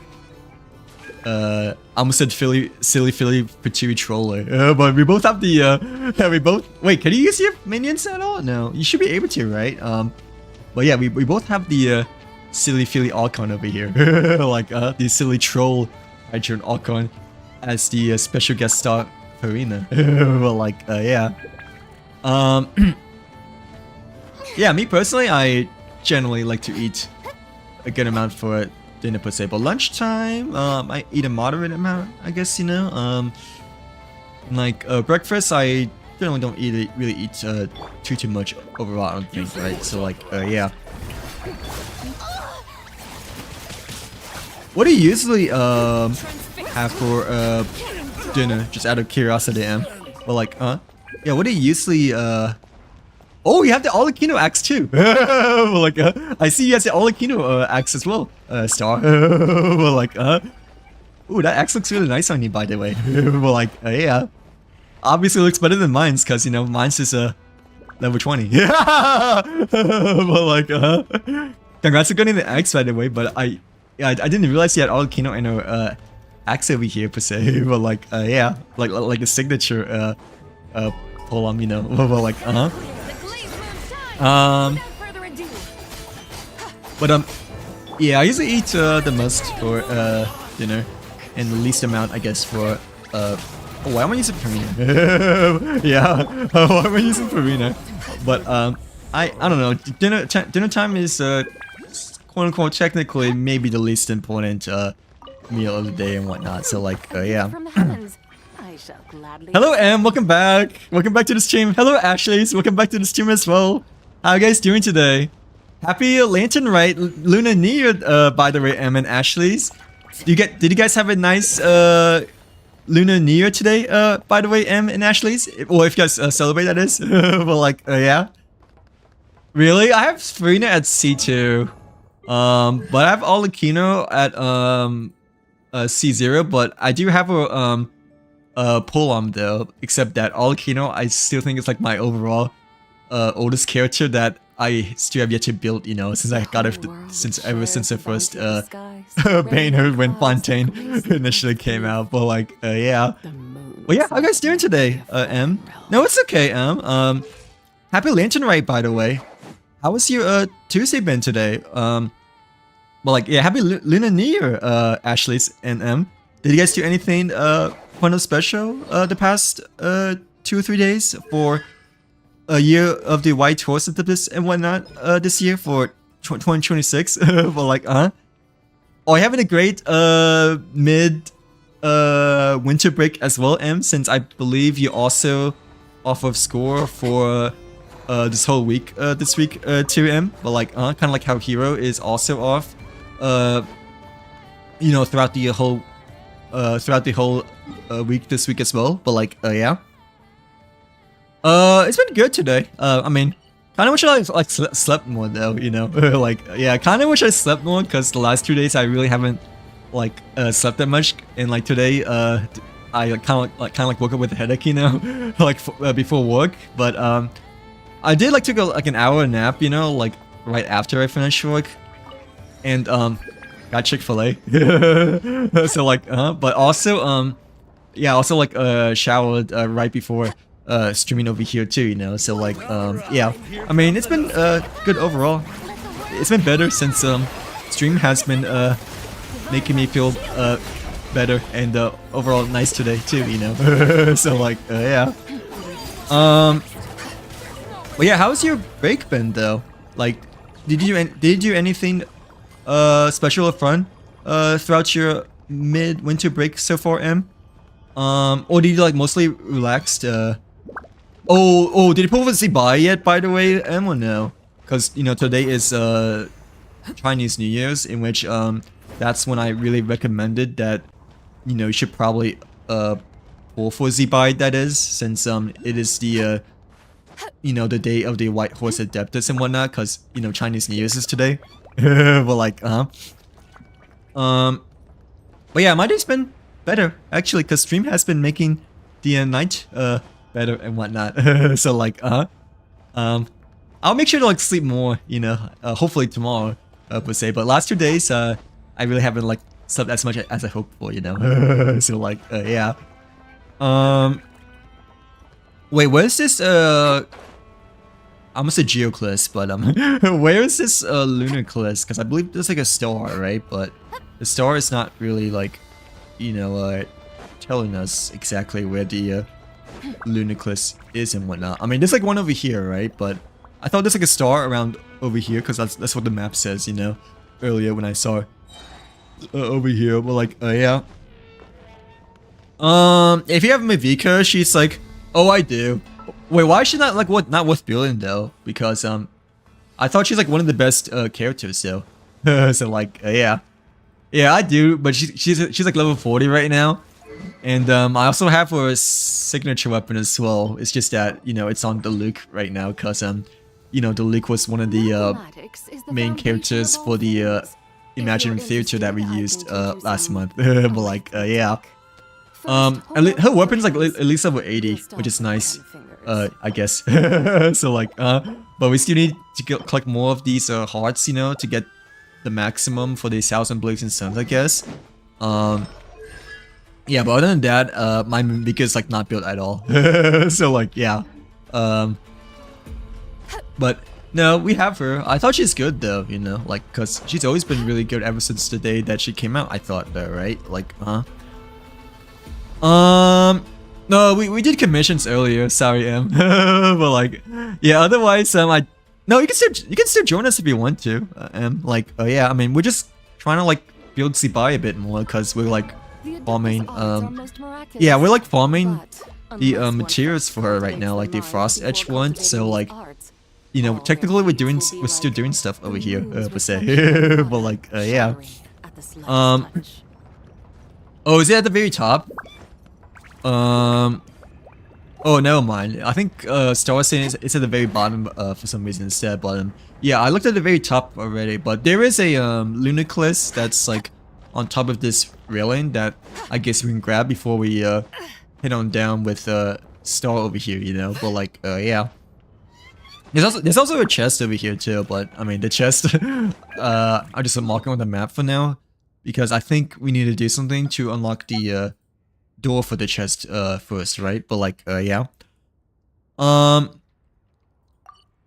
almost said silly Patui Troller. But we both have the we both wait. Can you use your minions at all? No, you should be able to, right? But yeah, we both have the silly Archon over here. Like the silly troll Hydro Archon as the special guest star Farina. Well, like yeah. Yeah, me personally, I generally like to eat a good amount for dinner per se, but lunchtime, I eat a moderate amount, I guess, you know. Like breakfast, I generally don't really eat too much overall, I don't think, right? So like, yeah. What do you usually have for dinner? Just out of curiosity, Well, like, yeah, what do you usually Oh, you have the Olakino axe too. Well, like, I see you has the Olakino axe as well, Star. Well, like, ooh, that axe looks really nice on you, by the way. Well, like, yeah, obviously looks better than mine's, cause you know mine's just level 20. Yeah. Well, like, congrats on getting the axe, by the way. But I didn't realize you had Olakino and axe over here per se. But like, yeah, like a signature poem, you know. Well, like, but yeah, I usually eat the most for dinner, and the least amount, I guess, for oh, why am I using Farina? Yeah, why am I using Farina? But I don't know. Dinner time is quote unquote technically maybe the least important meal of the day and whatnot. So like yeah. Hello Em, welcome back. Welcome back to the stream. Hello Ashley's, welcome back to the stream as well. How are you guys doing today? Happy Lantern Rite, Lunar New Year, by the way, Em and Ashley's. Did you guys have a nice Lunar New Year today? By the way, Em and Ashley's, or if you guys celebrate, that is. Well, like, yeah. Really, I have Farina at C2, but I have Olakino at C0, but I do have a Polearm though. Except that Olakino, I still think it's like my overall oldest character that I still have yet to build, you know, since I got it ever since the first Banner when Fontaine initially came out. But like yeah. Well, yeah, how you guys doing today, Em? No, it's okay, Em. Happy Lantern Rite, by the way. How was your Tuesday been today? Well, like, yeah, happy Lunar New Year, Ashley's and Em. Did you guys do anything fun or special the past 2 or 3 days for a year of the White Horse and whatnot this year for 2026? But like, oh, having a great mid winter break as well, Em, since I believe you also off of score for this whole week this week too, Em. But like, kind of like how Hero is also off, you know, throughout the whole week this week as well. But like, yeah. It's been good today. I mean, kind of wish I like slept more though, you know. Like, yeah, kind of wish I slept more because the last 2 days I really haven't like slept that much. And like today, I kind of woke up with a headache, you know, like before work. But I did like took like an hour nap, you know, like right after I finished work, and got Chick-fil-A. So like, but also yeah, also like showered right before streaming over here too, you know. So like, yeah, I mean, it's been good overall. It's been better since stream has been making me feel better and overall nice today too, you know. So like, yeah. But yeah, how's your break been though? Like, did you do anything special or fun throughout your mid-winter break so far, Em? Or did you like mostly relaxed? Oh, did you pull the buy yet, by the way, Em, or no? Because, you know, today is Chinese New Year's, in which that's when I really recommended that, you know, you should probably pull for Z-Buy, that is, since it is the you know, the day of the White Horse Adeptus and whatnot, because, you know, Chinese New Year's is today. But like, but yeah, my day's been better, actually, because stream has been making the night, better and whatnot. So like, I'll make sure to like sleep more, you know, hopefully tomorrow, per se. But last 2 days, I really haven't like slept as much as I hoped for, you know. So like, yeah. Wait, where's this? I'm gonna say Geoclist, but where is this Lunar Clist? Because I believe there's like a star, right? But the star is not really like, you know, telling us exactly where the Lunar Clist is and whatnot. I mean, there's like one over here, right? But I thought there's like a star around over here because that's what the map says, you know. Earlier when I saw over here, but like, yeah. If you have Mavika, she's like, oh, I do. Wait, why is she not like not worth building though? Because I thought she's like one of the best characters though. So like, yeah, I do. But she's like level 40 right now, and I also have her signature weapon as well. It's just that, you know, it's on the Luke right now because you know, the Luke was one of the main characters for the Imagine Theater that we used last month. But like, yeah. Her weapon's like at least level 80, which is nice, I guess. So like, but we still need to collect more of these hearts, you know, to get the maximum for the 1,000 Blazing Suns, I guess. Yeah, but other than that, my Mavika is like not built at all. So like, yeah. But no, we have her. I thought she's good though, you know, like, cause she's always been really good ever since the day that she came out. I thought though, right? Like, no, we did commissions earlier. Sorry, but like, yeah. Otherwise, no, you can still join us if you want to. Like, yeah. I mean, we're just trying to like build Zibai a bit more because we're like farming. Yeah, we're like farming the materials for her right now, like the Frost Edge one. So like, you know, technically we're still doing stuff over here, per se. But like, yeah. Oh, is it at the very top? Oh, never mind. I think Star was saying it's at the very bottom for some reason instead. But yeah, I looked at the very top already. But there is a Lunar Clist that's like on top of this railing that I guess we can grab before we head on down with Star over here. You know, but like, yeah. There's also a chest over here too. But I mean, the chest, I'm just marking on the map for now because I think we need to do something to unlock the door for the chest first, right? But like, yeah. Oh,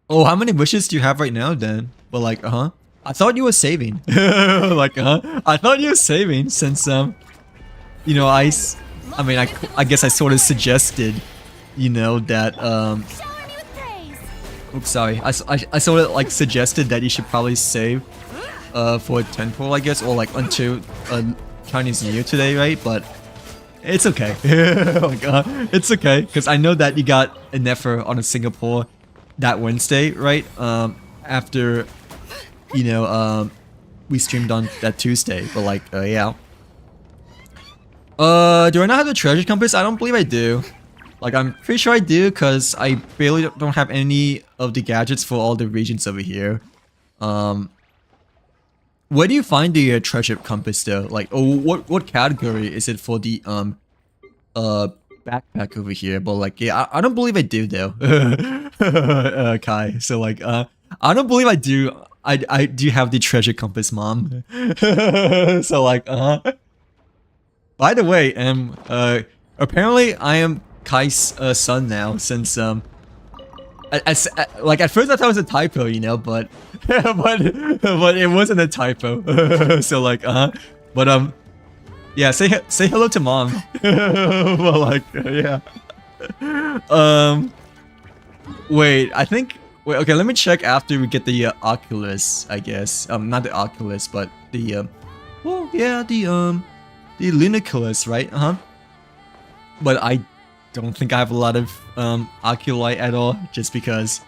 how many wishes do you have right now then? But like, I thought you were saving. Like, I thought you were saving since you know, I mean, I guess I sort of suggested, you know, that oops, sorry. I sort of like suggested that you should probably save for temporal, I guess, or like until Chinese New Year today, right? But it's okay. Like, it's okay, because I know that you got an effort on a Singapore that Wednesday, right? After, you know, we streamed on that Tuesday, but like, yeah. Do I not have the treasure compass? I don't believe I do. Like, I'm pretty sure I do, because I barely don't have any of the gadgets for all the regions over here. Where do you find the treasure compass though? Like, oh, what category is it for the backpack over here? But like, yeah, I don't believe I do though. Kai. So like, I don't believe I do. I do have the treasure compass, mom. So like, by the way, apparently I am Kai's son now since like at first I thought it was a typo, you know, but but it wasn't a typo. So like, but yeah, say hello to mom. Well, like, yeah. Wait, I think. Wait, okay, let me check after we get the Oculus, I guess. Not the Oculus, but the well, yeah, the Lunar Clist, right? But I don't think I have a lot of Oculi at all, just because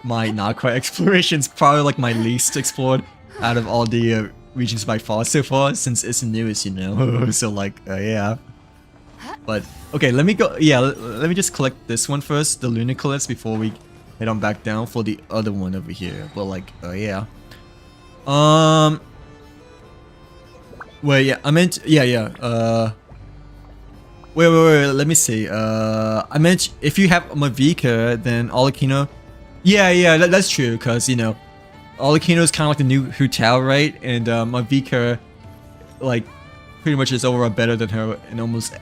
my Nakra exploration is probably like my least explored out of all the regions by far so far, since it's the newest, you know. So like, yeah. But okay, let me go. Yeah, let me just collect this one first, the Lunar Clist, before we head on back down for the other one over here. But like, yeah. Wait, yeah, I meant, yeah. Wait, let me see. I meant if you have Mavika, then Olakino. Yeah, that's true, because, you know, Olakino is kind of like the new Hu Tao, right? And Mavika, like, pretty much is overall better than her in almost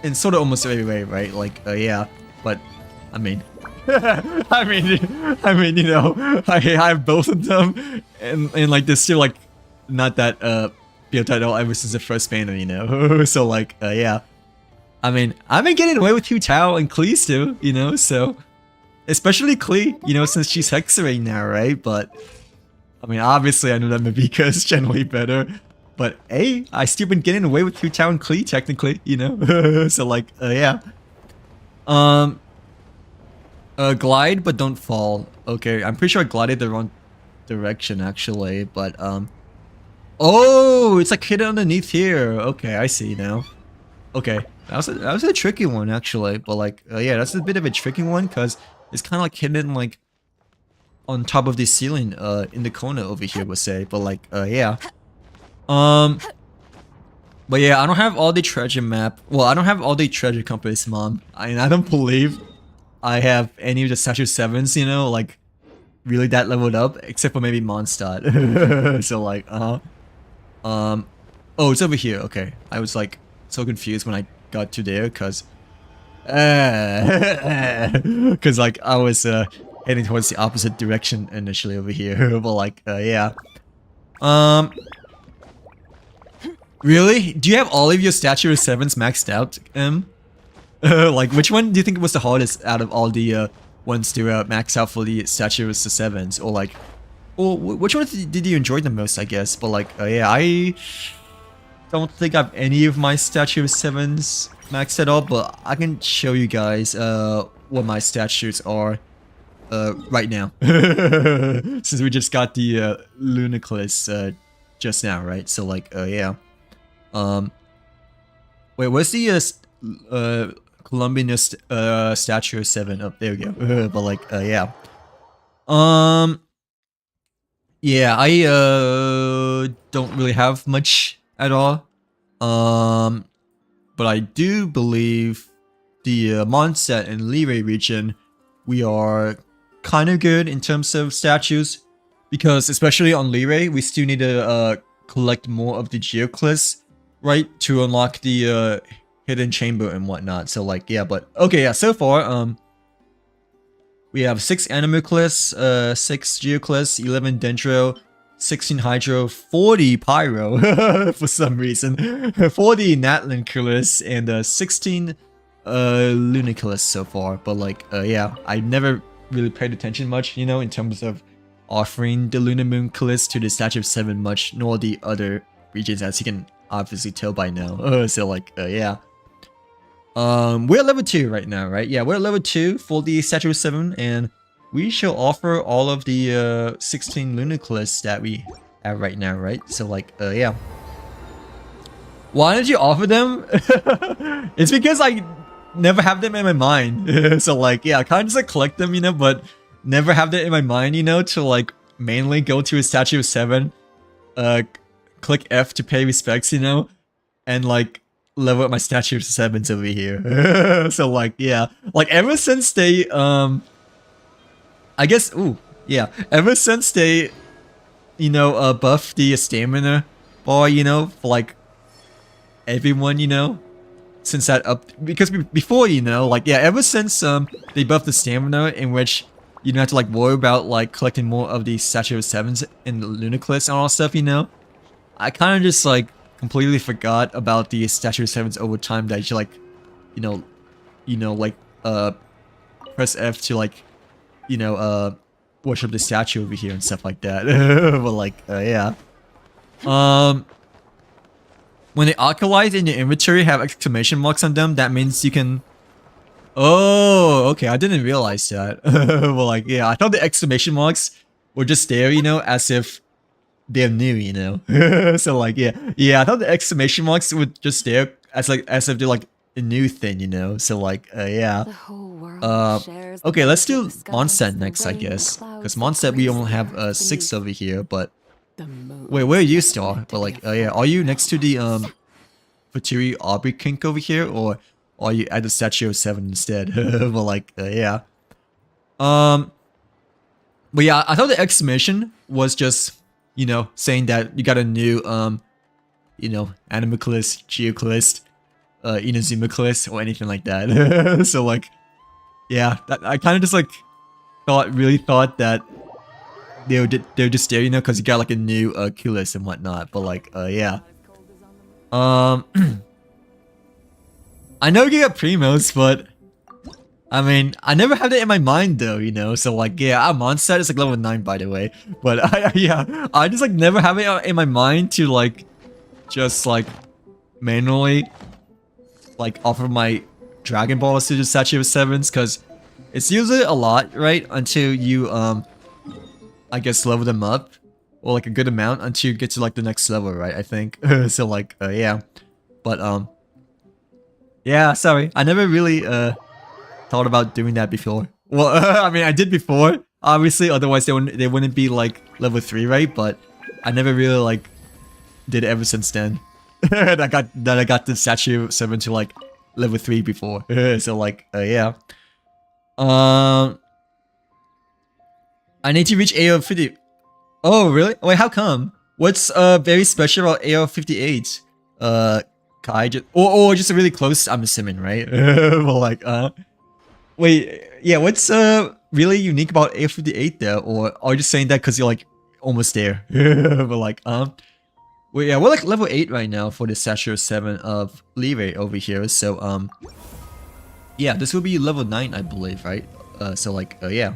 every way, right? Like, yeah. But, I mean, I mean, you know, I have both of them, and like, they're still like not that built at all ever since the first banner, you know. So like, yeah. I mean, I've been getting away with Hu Tao and Klee still, you know, so... Especially Klee, you know, since she's Hexarane now, right? But... I mean, obviously I know that Mavika is generally better. But, hey, I still been getting away with Hu Tao and Klee, technically, you know? So, like, yeah. Glide, but don't fall. Okay, I'm pretty sure I glided the wrong direction, actually, but, Oh, it's like hidden underneath here. Okay, I see now. Okay. That was a tricky one, actually, but like, yeah, that's a bit of a tricky one, because it's kind of like hidden, like, on top of the ceiling, in the corner over here, we'll say, but like, yeah. But yeah, I don't have all the treasure map, well, I don't have all the treasure compass, Mom. I don't believe I have any of the Statue 7s, you know, like, really that leveled up, except for maybe Mondstadt. So like, oh, it's over here, okay. I was like, so confused when I got to there, cause like I was heading towards the opposite direction initially over here, but like yeah. Really? Do you have all of your Statue of 7s maxed out, like, which one do you think was the hardest out of all the ones to max out for the Statue of 7s, or like, or which one did you enjoy the most, I guess? But like, yeah, I don't think I have any of my Statue of 7s maxed at all, but I can show you guys what my statues are right now. Since we just got the Lunar just now, right? So like, yeah. Wait, where's the Colombian Statue of 7? Oh, there we go. But like, yeah. Yeah, I don't really have much at all. But I do believe the Mondstadt and Liyue region, we are kind of good in terms of statues, because especially on Liyue, we still need to collect more of the Geoclys, right, to unlock the hidden chamber and whatnot. So like, yeah, but okay, yeah, so far we have 6 Animalclys, 6 Geoclys, 11 Dendro, 16 Hydro, 40 Pyro for some reason, 40 Natlanculus, and 16 Lunaculus so far. But like, yeah, I never really paid attention much, you know, in terms of offering the Lunar Moonculus to the Statue of 7 much, nor the other regions, as you can obviously tell by now. So like, yeah. We're at level 2 right now, right? Yeah, we're at level 2 for the Statue of 7, and we shall offer all of the 16 Lunaculus that we have right now, right? So like, yeah. Why did you offer them? It's because I never have them in my mind. So like, yeah, I kind of just like collect them, you know, but never have that in my mind, you know, to like mainly go to a Statue of 7, click F to pay respects, you know, and like level up my Statue of 7s over here. So like, yeah, like ever since they I guess, ooh, yeah, ever since they, you know, buff the stamina bar, you know, for like everyone, you know, since that up, because before, you know, like, yeah, ever since they buffed the stamina, in which you don't have to like worry about like collecting more of the Statue of 7s in the Lunaculus and all that stuff, you know, I kind of just like completely forgot about the Statue of 7s over time, that you like, you know, like press F to like, you know, worship the statue over here and stuff like that. But like, yeah. When the acolytes in your inventory have exclamation marks on them, that means you can... Oh, okay, I didn't realize that. Well, like, yeah, I thought the exclamation marks were just there, you know, as if they're new, you know. So like, yeah, I thought the exclamation marks were just there as if they're like a new thing, you know. So like, yeah. The whole world shares the Okay, let's magic do of skies, Mondstadt the next, I rain, the guess. clouds, Because the Mondstadt we grace only of have the earth 6 beneath. over here, but The moon wait, where are you, is Star? meant to But be like, a yeah, are you next to the Fatui Aubrey Kink over here, or are you at the Statue of 7 instead? But like, yeah. But yeah, I thought the exclamation was just, you know, saying that you got a new you know, Animalclist, Geoclist, Inazumaclist, or anything like that. So like, yeah, I kind of just like really thought that they were just there, you know, because you got like a new Q list and whatnot. But like, yeah. I know you got primos, but I mean, I never had it in my mind though, you know. So like, yeah, I'm on set. It's like level 9, by the way. But yeah, I just like never have it in my mind to like just like manually like offer my Dragon Balls to the Statue of Sevens, because it's usually a lot, right? Until you I guess level them up, or like a good amount until you get to like the next level, right? I think. So like, yeah, but yeah, sorry, I never really thought about doing that before. Well, I mean, I did before, obviously. Otherwise, they wouldn't be like level 3, right? But I never really like did it ever since then. that I got the Statue 7 to like level 3 before. So like, yeah. I need to reach AO 50. Oh, really? Wait, how come? What's very special about AO 58? Kai just or just really close, I'm assuming, right? Well, like, wait, yeah, what's really unique about AO58 there? Or are you just saying that because you're like almost there? But like, well, yeah, we're like level 8 right now for the Statue 7 of Leeway over here. So, yeah, this will be level 9, I believe, right? So like, yeah.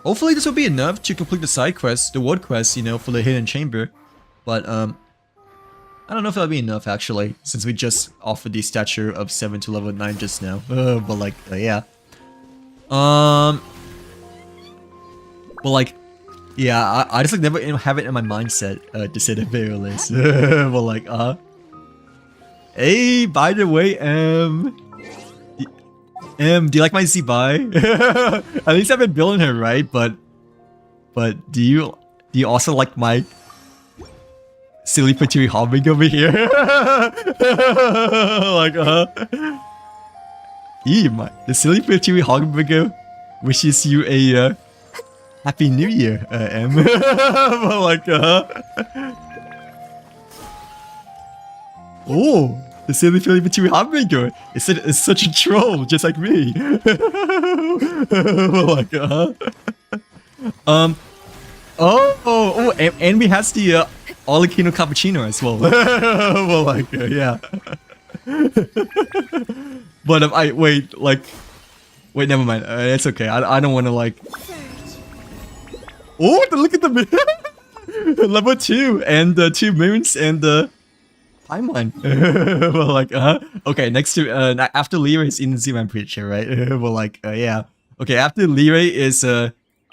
Hopefully this will be enough to complete the side quest, the world quest, you know, for the hidden chamber. But, I don't know if that'll be enough, actually, since we just offered the Statue of 7 to level 9 just now. But like, yeah. But like, yeah, I just like never have it in my mindset to say the very least. But like, hey, by the way, do you like my Z-Buy? At least I've been billing her, right? But do you also like my silly patooey hobbing over here? Like, the silly patooey hobbing wishes you a Happy New Year, M. But like, oh, the silly Philly Patooey Hotmaker is such a troll, just like me. But like, and we has the Olecchino Cappuccino as well. Well, like, yeah. But wait, never mind. It's okay. I don't want to like. Oh, look at the level 2 and 2 moons and timeline. Well, like, okay, next to after Leray is Inazuma, I'm pretty sure, right? Well, like, yeah. Okay, after Leray is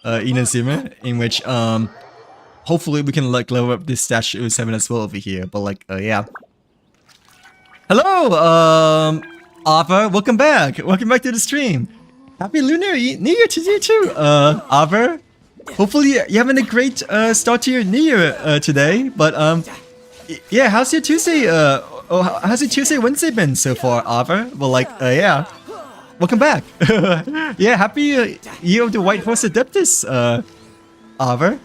Inazuma, in which hopefully we can like level up this Statue 7 as well over here. But like, yeah. Hello, Ava, welcome back. Welcome back to the stream. Happy Lunar New Year to you too, Ava. Hopefully you're having a great start to your New Year today. But yeah, how's your Tuesday? How's your Tuesday, Wednesday been so far, Ava? Well, like, yeah. Welcome back. Yeah, happy Year of the White Horse Adeptus, Ava.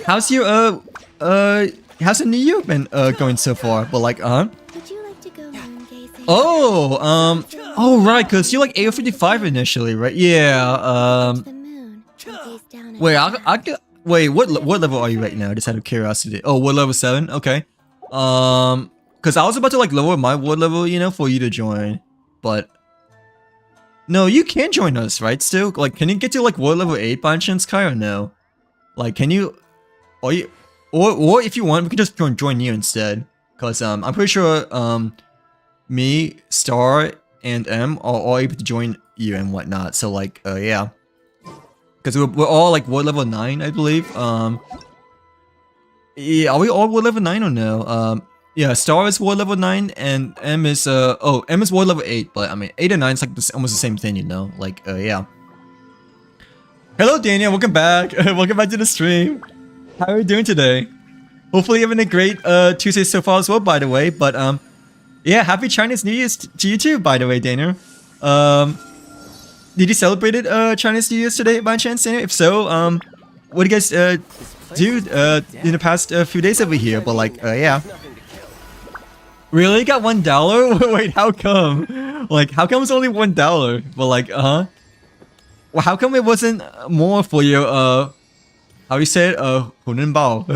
How's your how's the New Year been going so far? Well, like, Would you like to go moon gazing? Oh, right, cause you're like AO55 initially, right? Yeah. The moon. Gaze down at Wait, it. wait. What level are you right now? Just out of curiosity. Oh, what level 7? Okay. Cause I was about to like lower my ward level, you know, for you to join, but no, you can join us, right? Still, like, can you get to like ward level 8 by chance, Kai, or no? Like, can you? Or if you want, we can just join you instead. Cause I'm pretty sure me, Star, and M are all able to join you and whatnot. So like, yeah. Cause we're all like ward level 9, I believe. Yeah, are we all ward level 9 or no? Yeah, Star is War level 9 and M is M is War level 8, but I mean 8 and 9 is like almost the same thing, you know? Like yeah. Hello Daniel, welcome back. Welcome back to the stream. How are you doing today? Hopefully you're having a great Tuesday so far as well, by the way. But yeah, happy Chinese New Year to you too, by the way, Daniel. Did you celebrate Chinese New Year today by chance, Daniel? If so, what do you guys do in the past few days over here? But like yeah. Really? Got $1? Wait, how come? Like, how come it's only $1? But like, well, how come it wasn't more for your, how you say it, Hunenbao?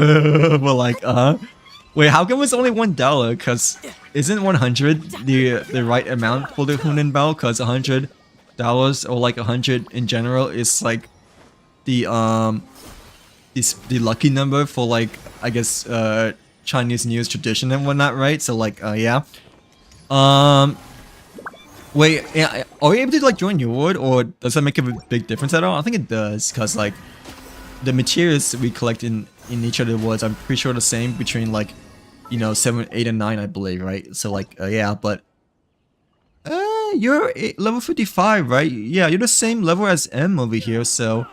But like, wait, how come it's only $1? Cause isn't 100 the right amount for the Hunenbao? Cause $100 or like 100 in general is like the lucky number for like, I guess, Chinese New Year's tradition and whatnot, right? So like, yeah. Wait, yeah, are we able to like join your ward, or does that make a big difference at all? I think it does, cause like the materials we collect in each of the wards, I'm pretty sure the same between like, you know, 7, 8, and 9, I believe, right? So like, yeah, but you're level 55, right? Yeah, you're the same level as M over here, so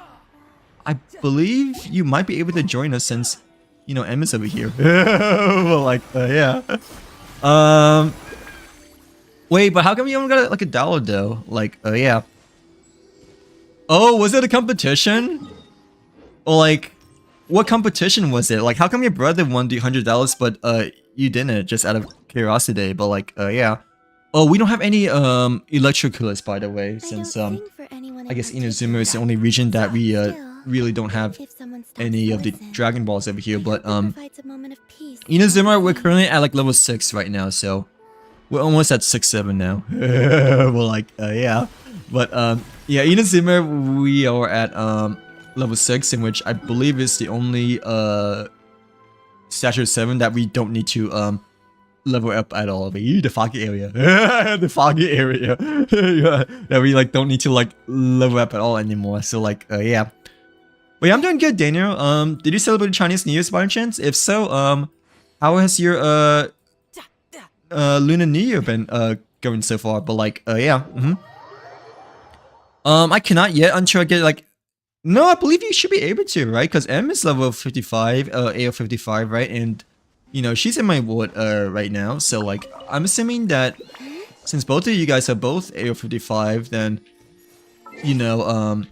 I believe you might be able to join us since, you know, M is over here. Well, like, yeah. Wait, but how come you only got like $1 though? Like, yeah. Oh, was it a competition? Or like, what competition was it? Like, how come your brother won the $100, but you didn't? Just out of curiosity. But like, yeah. Oh, we don't have any electrocutors, by the way, since I guess Inazuma is the only region that we really don't have any of the Dragon Balls over here. But Inazuma, we're currently at like level 6 right now, so we're almost at 6-7 now. We're like, yeah. But yeah, Inazuma, we are at level 6, in which I believe is the only stature 7 that we don't need to level up at all. The foggy area. The foggy area. Yeah, that we like don't need to like level up at all anymore. So like, yeah. But yeah, I'm doing good, Daniel. Did you celebrate Chinese New Year's by any chance? If so, how has your Lunar New Year been going so far? But like, yeah. I cannot yet until I get like. No, I believe you should be able to, right? Because M is level 55, AO 55, right? And you know she's in my ward right now. So like, I'm assuming that since both of you guys are both AO 55, then you know,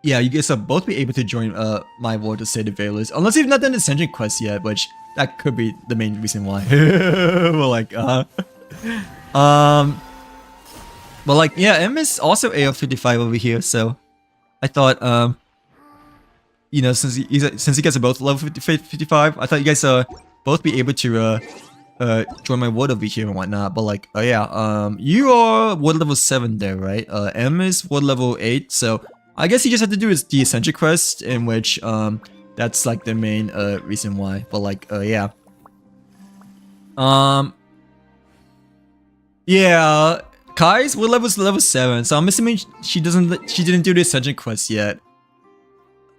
yeah, you guys will both be able to join my ward to say the Veilers. Unless you've not done the Ascension quest yet, which that could be the main reason why. Well, like, but like, yeah, M is also AO 55 over here, so I thought, you know, since you guys are both level 55, I thought you guys both be able to join my ward over here and whatnot. But like, yeah, you are ward level 7 there, right? M is ward level 8, so I guess you just have to do is the Ascension quest, in which that's like the main reason why. But like, yeah. Yeah, Kai's ward level is level 7, so I'm assuming she didn't do the Ascension quest yet.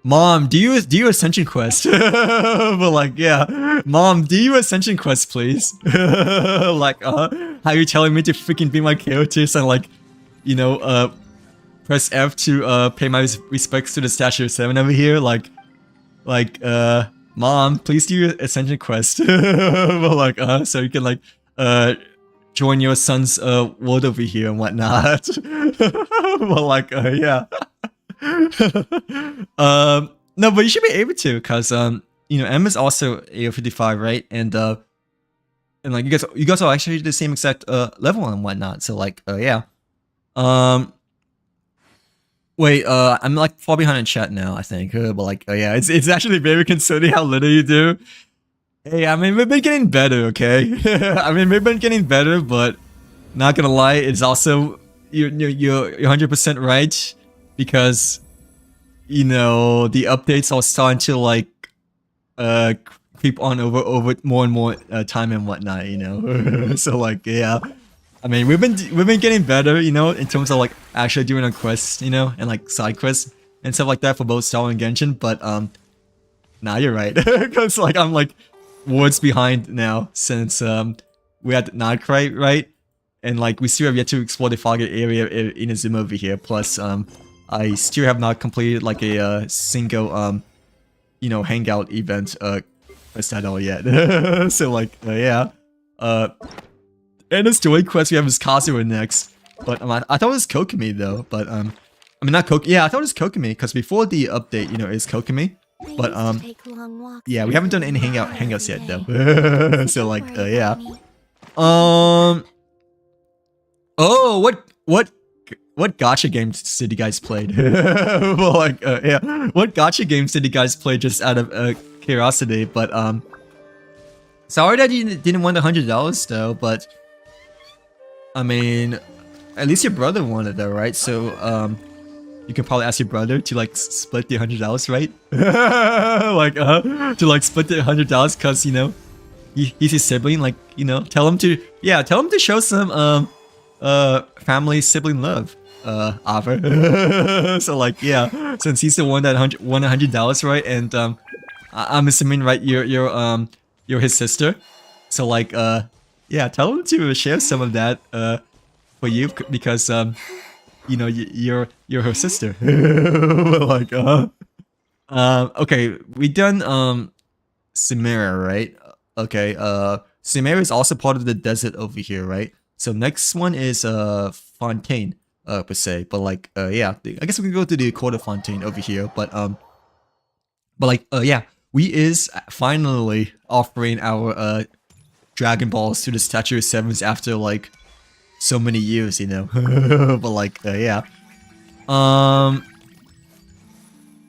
Mom, do you Ascension quest? But like, yeah, Mom, do you Ascension quest, please? Like, how you telling me to freaking be my characters and like, you know, press F to pay my respects to the statue of 7 over here? Like, Mom, please do your Ascension quest. But like, so you can like, join your son's world over here and whatnot. Well, like, yeah. No, but you should be able to, cause you know, M is also AO 55, right? And like you guys are actually the same exact level and whatnot. So like, yeah. Wait, I'm like far behind in chat now, I think. But like, yeah, it's actually very concerning how little you do. Hey, I mean, we've been getting better, okay? I mean, we've been getting better, but not gonna lie, it's also you're 100% right, because you know the updates are starting to like creep on over more and more time and whatnot, you know. So like, yeah, I mean, we've been getting better, you know, in terms of like actually doing our quests, you know, and like side quests and stuff like that for both Star and Genshin. But now you're right, because like I'm like words behind now since we're at Nightcry, right? And like we still have yet to explore the Foggy area in Inazuma over here. Plus, I still have not completed like a single you know, hangout event quest at all yet. So like yeah, and the story quest we have is Kazuha next. But I thought it was Kokomi though. But I mean not Kokomi. Yeah, I thought it was Kokomi because before the update, you know, it's Kokomi. But yeah, we haven't done any hangouts yet though. So like yeah. Oh, what gacha games did you guys play? Well, like, yeah, what gacha games did you guys play just out of curiosity? But sorry that you didn't win the $100 though. But I mean, at least your brother won it though, right? So you can probably ask your brother to like split the $100, right? Like to like split the $100 because you know he's his sibling. Like you know, tell him to show some family sibling love, Ava. So like yeah, since he's the one that won $100, right? And I'm assuming right you're his sister. So like yeah, tell him to share some of that for you because you know you're her sister. Like okay, we done Samara, right? Okay, Samara is also part of the desert over here, right? So next one is Fontaine per se, but like yeah, I guess we can go to the Quarter Fontaine over here, but like yeah, we is finally offering our Dragon Balls to the Statue of Sevens after like so many years, you know. But like yeah.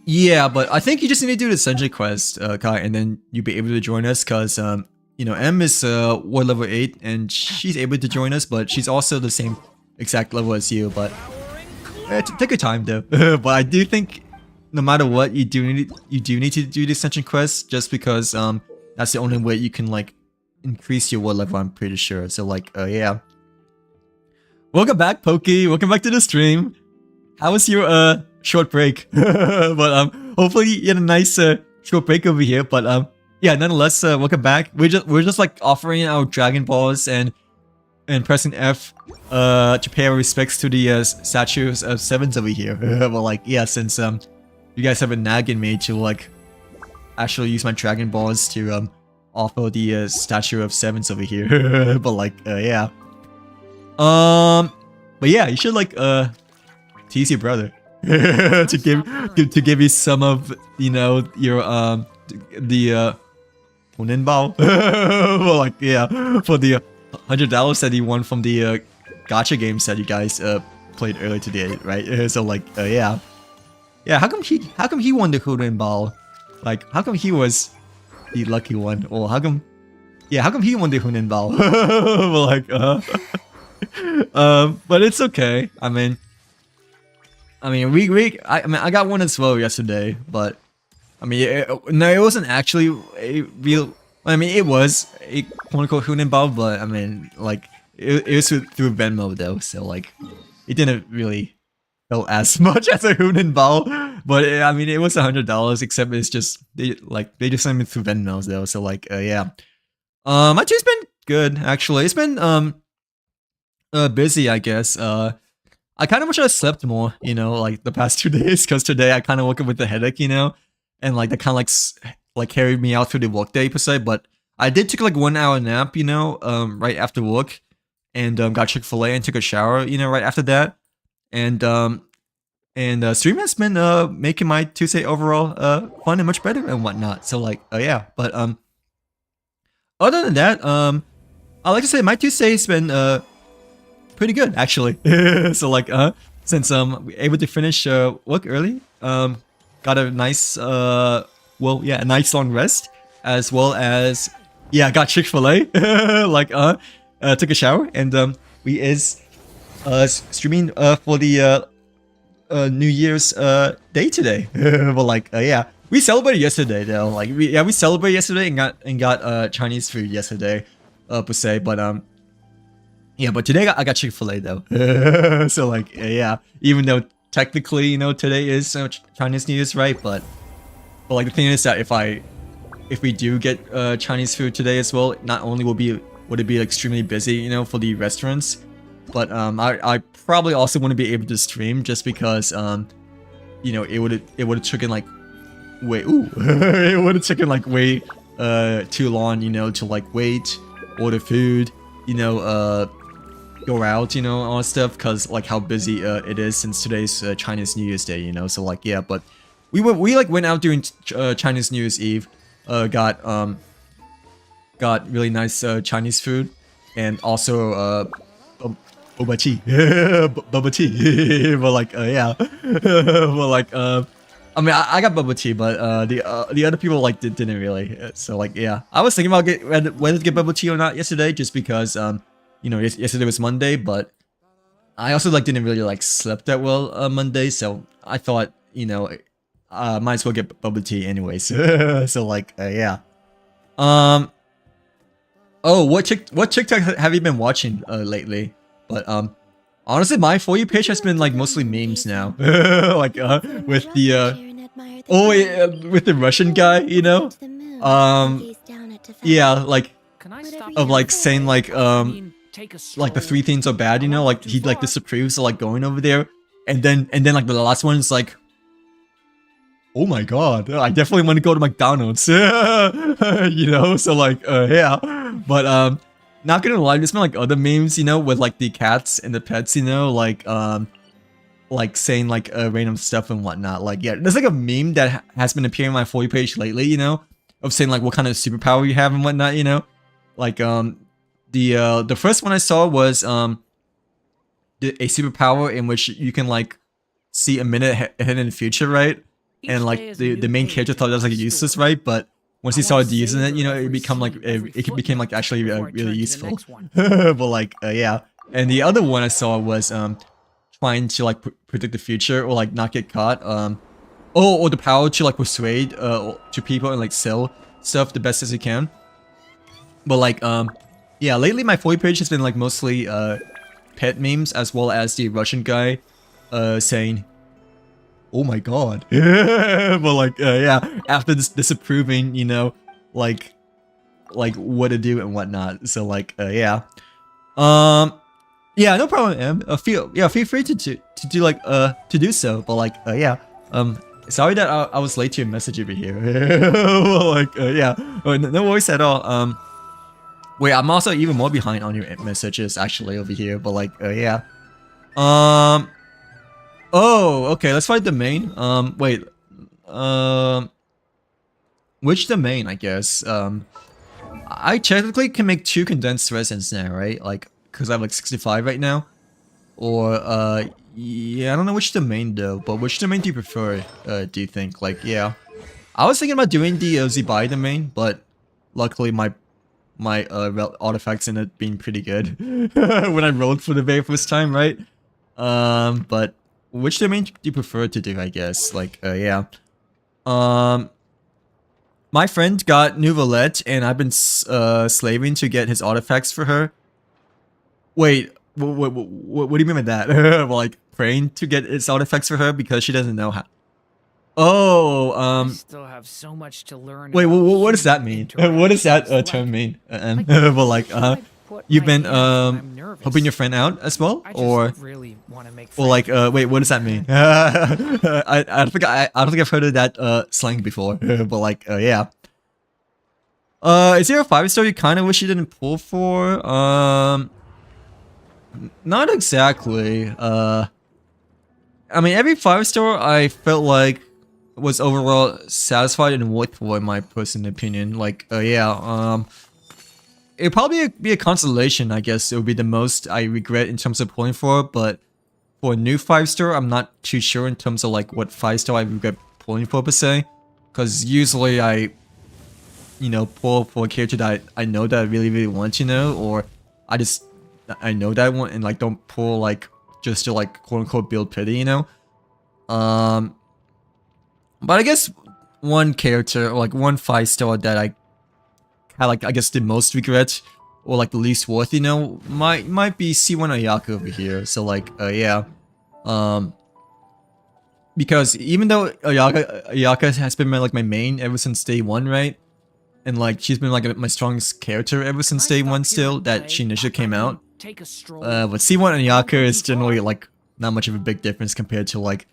Yeah, but I think you just need to do the Senji quest, Kai, and then you'll be able to join us, cause you know, M is War level 8 and she's able to join us, but she's also the same exact level as you, but take your time though. But I do think no matter what, you do need to do the Ascension quest just because that's the only way you can like increase your war level, I'm pretty sure. So like yeah. Welcome back, Pokey. Welcome back to the stream. How was your short break? But hopefully you had a nice short break over here, but yeah, nonetheless, welcome back. We're just like offering our Dragon Balls and pressing F to pay our respects to the statues of Sevens over here. Well, like yeah, since you guys have been nagging me to like actually use my Dragon Balls to offer the statue of Sevens over here. But like yeah, but yeah, you should like tease your brother to give you some of you know your the Huninbao. Well, like yeah, for the $100 that he won from the gacha games that you guys played earlier today, right? So like yeah, how come he won the Huninbao? Like how come he was the lucky one? Or how come he won the Huninbao? Well, like but it's okay. I mean I got one as well yesterday, but I mean, it wasn't actually a real. I mean, it was a quote-unquote Huninbao, but I mean, like, it was through Venmo though, so like, it didn't really feel as much as a Huninbao. But I mean, it was $100, except it's just they just sent me through Venmo though, so like, yeah. My day's been good actually. It's been busy, I guess. I kind of wish I slept more, you know, like the past 2 days, because today I kind of woke up with a headache, you know. And like that kind of like carried me out through the workday per se, but I did take like 1 hour nap, you know, right after work, and got Chick-fil-A and took a shower, you know, right after that, and stream has been making my Tuesday overall fun and much better and whatnot. So like yeah, but other than that, I like to say my Tuesday's been pretty good actually. So like since we're able to finish work early, got a nice a nice long rest, as well as yeah, got Chick-fil-A. Like took a shower, and we is streaming for the New Year's day today. But like yeah, we celebrated yesterday though. Like we celebrated yesterday and got Chinese food yesterday per se, but yeah, but today I got Chick-fil-A though. So like yeah, even though technically, you know, today is Chinese New Year's, right? But like the thing is that if I if we do get Chinese food today as well, not only would it be extremely busy, you know, for the restaurants, but I probably also wouldn't be able to stream just because you know, it would have taken like it would have taken like way too long, you know, to like wait, order food, you know, go out, you know, all that stuff, because like how busy it is since today's Chinese New Year's Day, you know. So like, yeah, but we like went out during Chinese New Year's Eve, got really nice Chinese food, and also boba tea, bubble tea, but like yeah, but like I mean, I got bubble tea, but the other people like didn't really. So like, yeah, I was thinking about whether to get bubble tea or not yesterday, just because you know, yesterday was Monday, but I also like didn't really like sleep that well Monday, so I thought, you know, might as well get bubble tea anyways. So like, yeah. Oh, what TikTok have you been watching lately? But honestly, my For You page has been like mostly memes now. Like with the with the Russian guy, you know. Yeah, like of like saying like the 3 things are bad, you know, like he like disapproves of like going over there, and then like the last one is like, oh my god, I definitely want to go to McDonald's. You know, so like yeah, but not gonna lie, there's been like other memes, you know, with like the cats and the pets, you know, like saying like random stuff and whatnot. Like, yeah, there's like a meme that has been appearing on my For You page lately, you know, of saying like what kind of superpower you have and whatnot, you know. Like the first one I saw was a superpower in which you can like see a minute ahead in the future, right? And like the main character thought that was like useless, right? But once he started using it, you know, it became like actually really useful. But like yeah, and the other one I saw was trying to like predict the future or like not get caught. Or the power to like persuade to people and like sell stuff the best as you can. But like yeah, lately my For You page has been like mostly pet memes, as well as the Russian guy saying, oh my god. But like yeah, after disapproving, you know, like what to do and whatnot. So like yeah, yeah, no problem, Em. Feel free to do like to do so. But like yeah, sorry that I was late to your message over here. Well, like yeah, no worries at all. Wait, I'm also even more behind on your messages actually over here. But like yeah, oh, okay, let's find the main. Wait, which domain, I guess? I technically can make 2 condensed resins now, right? Like, cause I have like 65 right now. Or yeah, I don't know which domain though. But which domain do you prefer? Do you think? Like, yeah, I was thinking about doing the Zibai domain, but luckily my artifacts in it being pretty good when I rolled for the very first time, right? But which domain do you prefer to do, I guess? Like, yeah. My friend got Nouvelette, and I've been slaving to get his artifacts for her. Wait, what do you mean by that? Like, praying to get his artifacts for her because she doesn't know how. Oh, I still have so much to learn. Wait, what does that mean? What does that term mean? Well, like, you've been helping your friend out as well, or really want to make or like wait, what does that mean? I don't think I've heard of that slang before. But like yeah. Is there a 5-star you kind of wish you didn't pull for? Not exactly. I mean, every 5-star I felt like was overall satisfied and worthwhile in my personal opinion. Like yeah, it'd probably be a consolation, I guess. It would be the most I regret in terms of pulling for, but for a new 5-star, I'm not too sure in terms of like what 5-star I regret pulling for per se. Because usually I, you know, pull for a character that I know that I really want, you know, or I know that I want and like don't pull like just to like quote unquote build pity, you know. But I guess one character or like one 5-star that I had like I guess the most regret or like the least worth, you know, might be C1 Ayaka over here. So like yeah, because even though Ayaka has been my main ever since day 1, right? and like she's been like my strongest character ever since day one still that she initially came out. Take a stroll. But C1 and Ayaka is generally like not much of a big difference compared to like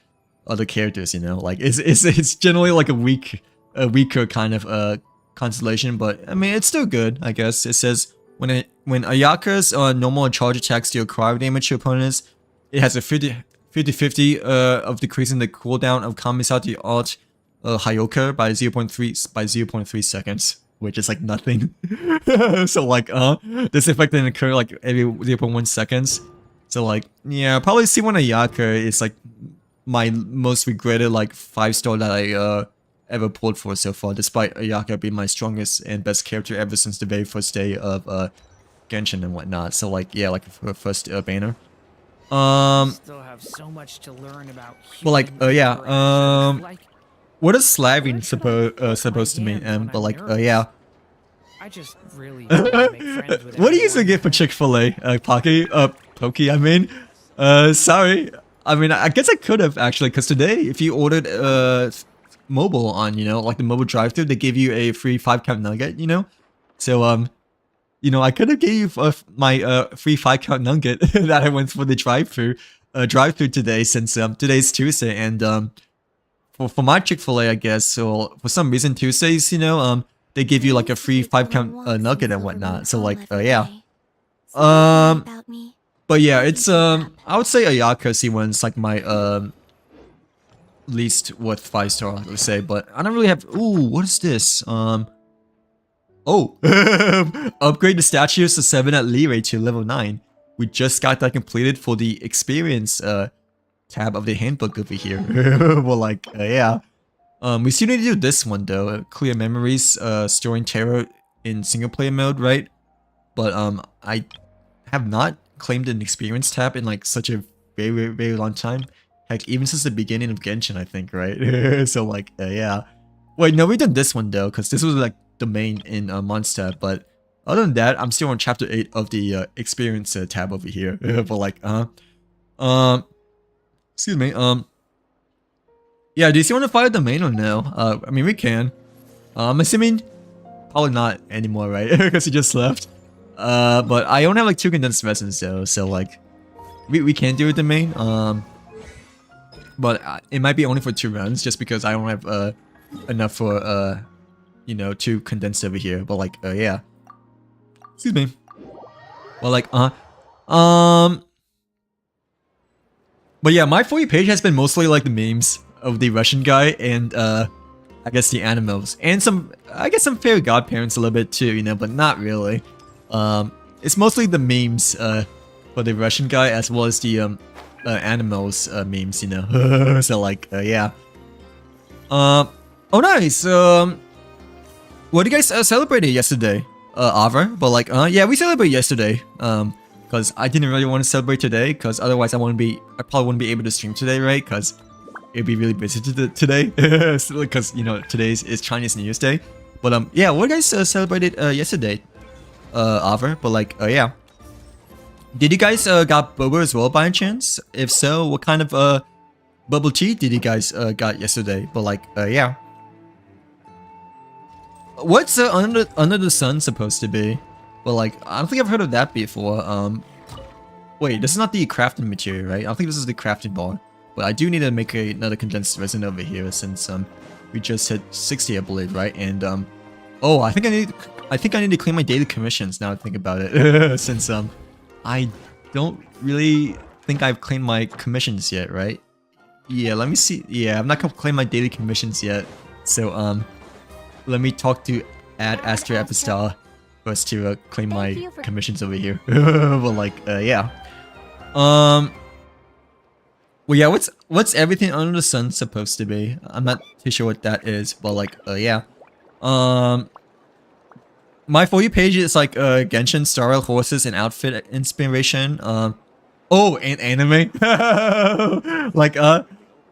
other characters, you know. Like it's generally like a weaker kind of constellation, but I mean it's still good, I guess. It says when Ayaka's normal charge attacks deal cryo damage to opponents, it has a 50-50 of decreasing the cooldown of Kamisaki alt Hyoka by 0.3 seconds, which is like nothing. So like this effect didn't occur like every 0.1 seconds. So like yeah, probably C1 Ayaka is like my most regretted like 5-star that I ever pulled for so far, despite Ayaka being my strongest and best character ever since the very first day of Genshin and whatnot. So like yeah, like her first banner. Still have so much to learn about. Well, like human yeah, interactions. Like, what is slaving supposed to mean? But like yeah. I just really want to make friends with What do you everyone. get for Chick-fil-A? Pokey, I mean. Sorry. I mean, I guess I could have actually, because today, if you ordered mobile on, you know, like the mobile drive-thru, they give you a free 5-count nugget, you know? So, you know, I could have gave you my free 5-count nugget that I went for the drive-thru today, since today's Tuesday, and for my Chick-fil-A, I guess, so for some reason Tuesdays, you know, they give you like a free 5-count nugget and whatnot. So like, yeah. But yeah, it's I would say Ayaka C1's like my least worth 5-star, I would say, but I don't really have. Ooh, what is this? Oh, upgrade the statues to 7 at Lee to level 9. We just got that completed for the experience tab of the handbook over here. Well, like yeah. We still need to do this one though. Clear memories, storing terror in single player mode, right? But I have not claimed an experience tab in like such a very long time. Heck, even since the beginning of Genshin, I think, right? So like yeah. Wait, no, we did this one though, because this was like the main in Monster tab. But other than that, I'm still on chapter 8 of the experience tab over here. But like excuse me, yeah, do you still want to fire the main or no? I mean, we can. I'm assuming probably not anymore, right? Because he just left. But I only have like 2 condensed resins though, so like we can do it the main. But it might be only for 2 rounds, just because I don't have enough for you know, 2 condensed over here. But like yeah. Excuse me. Well, like but yeah, my For You page has been mostly like the memes of the Russian guy and I guess the animals and some, I guess some fairy godparents a little bit too, you know, but not really. It's mostly the memes for the Russian guy as well as the animals memes, you know. So like yeah. Oh nice. What do you guys celebrated yesterday? Ava? But like yeah, we celebrated yesterday. Because I didn't really want to celebrate today, because otherwise I probably wouldn't be able to stream today, right? Because it'd be really busy today, because you know today's is Chinese New Year's Day. But yeah, what guys celebrated yesterday, Ava? But like yeah, did you guys got boba as well by any chance? If so, what kind of bubble tea did you guys got yesterday? But like yeah, what's under the sun supposed to be? But like, I don't think I've heard of that before. Wait, this is not the crafting material, right? I don't think this is the crafting bar. But I do need to make another condensed resin over here since we just hit 60, I believe, right? And oh, I think I need to claim my daily commissions now I think about it. Since I don't really think I've claimed my commissions yet, right? Yeah, let me see. Yeah, I've not claimed my daily commissions yet. So let me talk to Astra Epistar for us to claim my commissions over here. But like yeah. Well yeah, what's everything under the sun supposed to be? I'm not too sure what that is, but like yeah. My For You page is like Genshin style horses and outfit inspiration. Oh, and anime. Like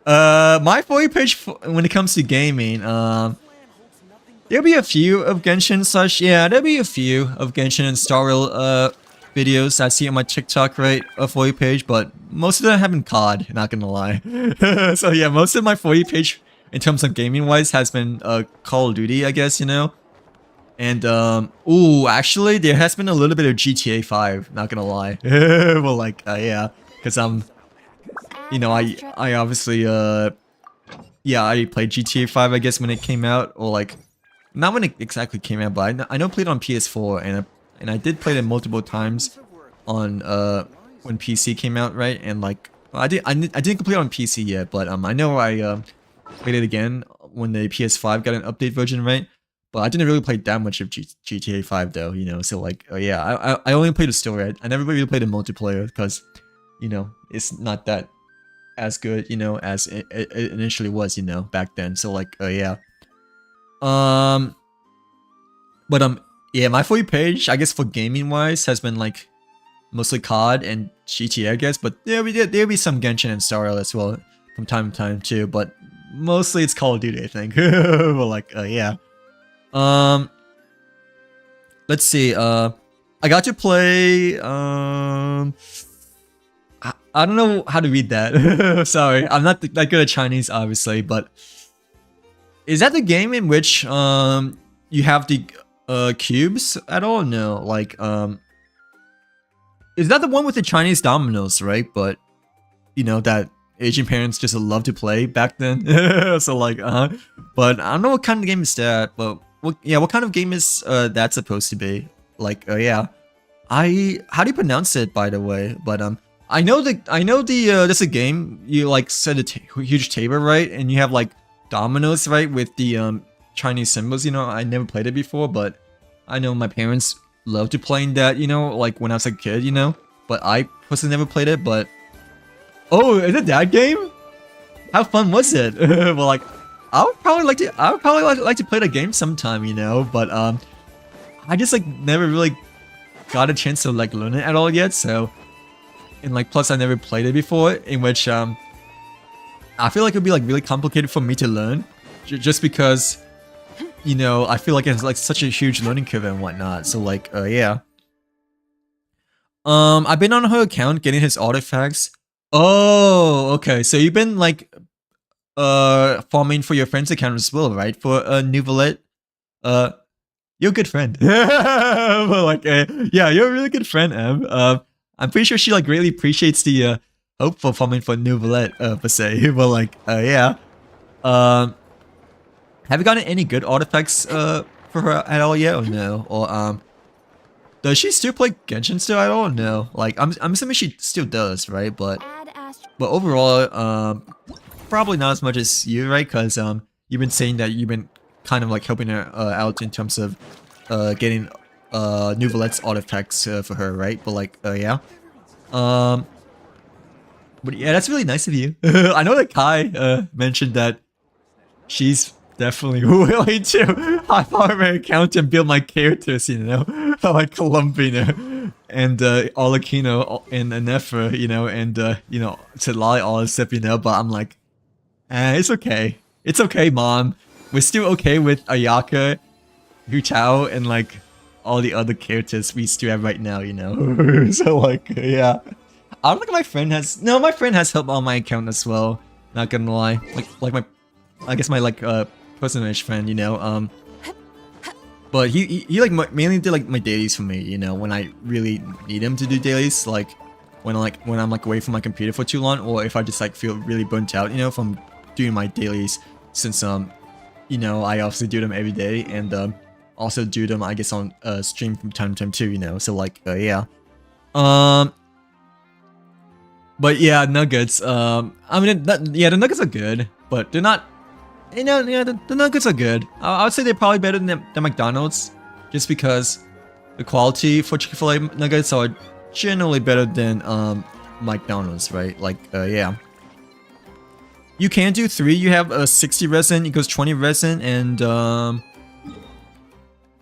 my For You page when it comes to gaming, there'll be a few of Genshin such, yeah, there'll be a few of Genshin and Star Rail videos I see on my TikTok, right, For You page, but most of them have been COD, not gonna lie. So yeah, most of my For You page, in terms of gaming-wise, has been Call of Duty, I guess, you know? And ooh, actually, there has been a little bit of GTA 5. Not gonna lie. Well, like, yeah, because you know, I obviously yeah, I played GTA 5, I guess, when it came out, or like, not when it exactly came out, but I know I played on PS4, and I did play it multiple times on when PC came out, right? And like, I didn't complete it on PC yet, but I know I played it again when the PS5 got an update version, right? But I didn't really play that much of GTA 5 though, you know. So like, yeah, I only played the story. I never really played the multiplayer because, you know, it's not that as good, you know, as it initially was, you know, back then. So like, yeah. But yeah, my For You page, I guess for gaming wise, has been like mostly COD and GTA, I guess. But there'll be some Genshin and Star Rail as well from time to time too. But mostly it's Call of Duty, I think. But like, yeah. Let's see. I got to play. I don't know how to read that. Sorry, I'm not that good at Chinese, obviously. But is that the game in which you have the cubes at all? No, like is that the one with the Chinese dominoes, right? But you know that Asian parents just love to play back then. So like, but I don't know what kind of game is that. But what kind of game is that supposed to be? Like, yeah, how do you pronounce it, by the way? But I know there's a game you like set a huge table, right? And you have like dominoes, right, with the Chinese symbols. You know, I never played it before, but I know my parents love to playing that. You know, like when I was a kid, you know. But I personally never played it. But oh, is it that game? How fun was it? Well, like, I would probably like to play the game sometime, you know. But I just like never really got a chance to like learn it at all yet. So, and like plus I never played it before, in which I feel like it'd be like really complicated for me to learn, just because, you know, I feel like it's like such a huge learning curve and whatnot. So like, yeah. I've been on her account getting his artifacts. Oh, okay. So you've been like farming for your friend's account as well, right? For Nouvellette. You're a good friend. Well, like, yeah, you're a really good friend, Em. I'm pretty sure she like really appreciates the hope for farming for Nouvellette, per se. But like, yeah. Have you gotten any good artifacts for her at all yet, or no? Or does she still play Genshin still at all? Or no. Like, I'm assuming she still does, right? But overall, probably not as much as you, right? Because you've been saying that you've been kind of like helping her out in terms of getting Nouvellette's artifacts for her, right? But like, yeah. But yeah, that's really nice of you. I know that Kai mentioned that she's definitely willing to high-power my account and build my characters, you know, like Columbina and Olakino and Nefer, you know, and you know, Telai, all this stuff, you know. But I'm like, it's okay. It's okay, Mom. We're still okay with Ayaka, Hu Tao, and like all the other characters we still have right now, you know. So like, yeah. I don't think my friend has. No, my friend has helped on my account as well. Not gonna lie. Like my, I guess my like personage friend, you know. But he like mainly did like my dailies for me, you know, when I really need him to do dailies, like when I'm like away from my computer for too long, or if I just like feel really burnt out, you know, from doing my dailies, since you know, I obviously do them every day, and also do them, I guess, on stream from time to time too, you know. So like, yeah. But yeah, nuggets. I mean, yeah, the nuggets are good, but they're not. You know, yeah, the nuggets are good. I would say they're probably better than McDonald's, just because the quality for Chick-fil-A nuggets are generally better than McDonald's, right? Like, yeah. You can do 3. You have 60 resin equals 20 resin, and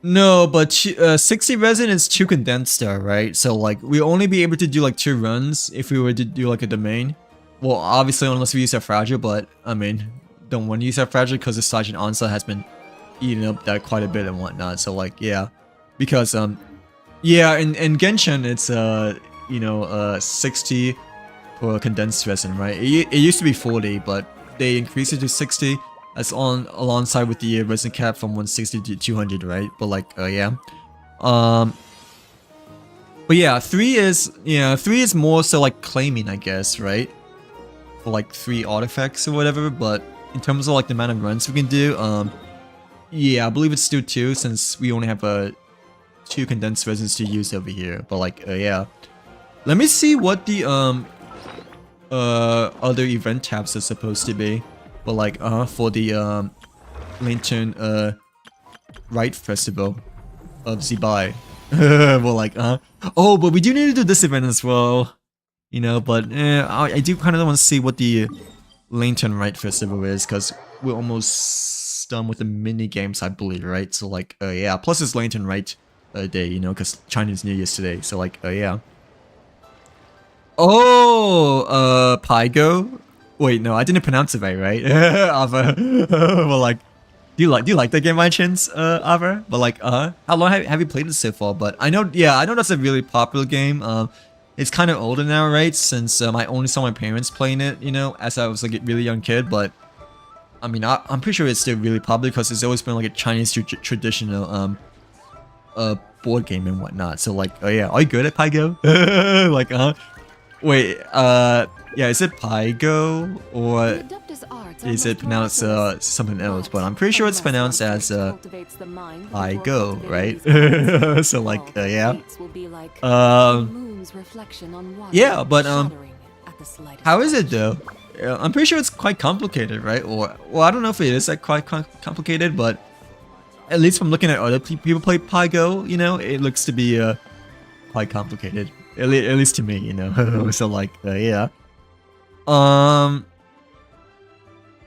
no, but 60 resin is 2 condensed star, right? So like, we only be able to do like 2 runs if we were to do like a domain. Well, obviously unless we use our fragile, but I mean, don't want to use our fragile because the Sergeant Onslaught has been eating up that quite a bit and whatnot. So like, yeah, because yeah, in Genshin it's you know 60 for condensed resin, right? It used to be 40, but they increased it to 60, That's on alongside with the resin cap from 160 to 200, right? But like, yeah. But yeah, 3 is more so like claiming, I guess, right? For like 3 artifacts or whatever. But in terms of like the amount of runs we can do, yeah, I believe it's still 2 since we only have 2 condensed resins to use over here. But like, yeah. Let me see what the other event tabs are supposed to be. But like, for the Lantern Rite Festival of Zibai. Well, like, oh, but we do need to do this event as well, you know. But I do kind of want to see what the Lantern Rite Festival is, because we're almost done with the mini games, I believe, right? So like, yeah. Plus it's Lantern Rite Day, you know, because Chinese New Year's today. So like, yeah. Oh, Pygo. Wait, no, I didn't pronounce it right? Ava. Well, like. Do you like that game by chance, Ava? But like, how long have you played it so far? But I know, yeah, I know that's a really popular game. It's kind of older now, right? Since I only saw my parents playing it, you know, as I was like a really young kid. But I mean, I'm pretty sure it's still really popular because it's always been like a Chinese traditional board game and whatnot. So like, oh yeah, are you good at Pygo? Like, wait, yeah, is it Pygo or is it pronounced something else? But I'm pretty sure it's pronounced as Pygo, right? So like, yeah. Yeah, but how is it though? I'm pretty sure it's quite complicated, right? Or well, I don't know if it is like quite complicated, but at least from looking at other people play Pygo, you know, it looks to be quite complicated. At least to me, you know. So like, yeah.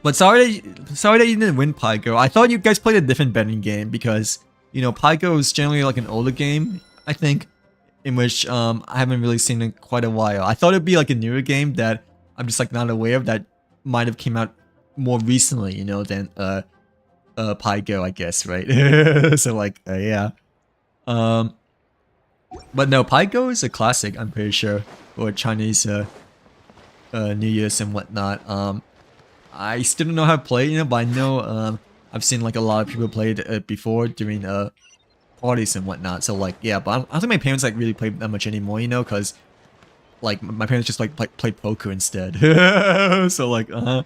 But sorry that you didn't win Pygo. I thought you guys played a different betting game because, you know, Pygo is generally like an older game, I think, in which I haven't really seen in quite a while. I thought it'd be like a newer game that I'm just like not aware of that might have came out more recently, you know, than Pygo, I guess, right? So like, yeah. But no, Pygo is a classic, I'm pretty sure, for Chinese New Year's and whatnot. I still don't know how to play it, you know, but I know I've seen like a lot of people play it before during parties and whatnot. So like, yeah, but I don't think my parents like really play that much anymore, you know, because like my parents just like play poker instead. So like, yeah,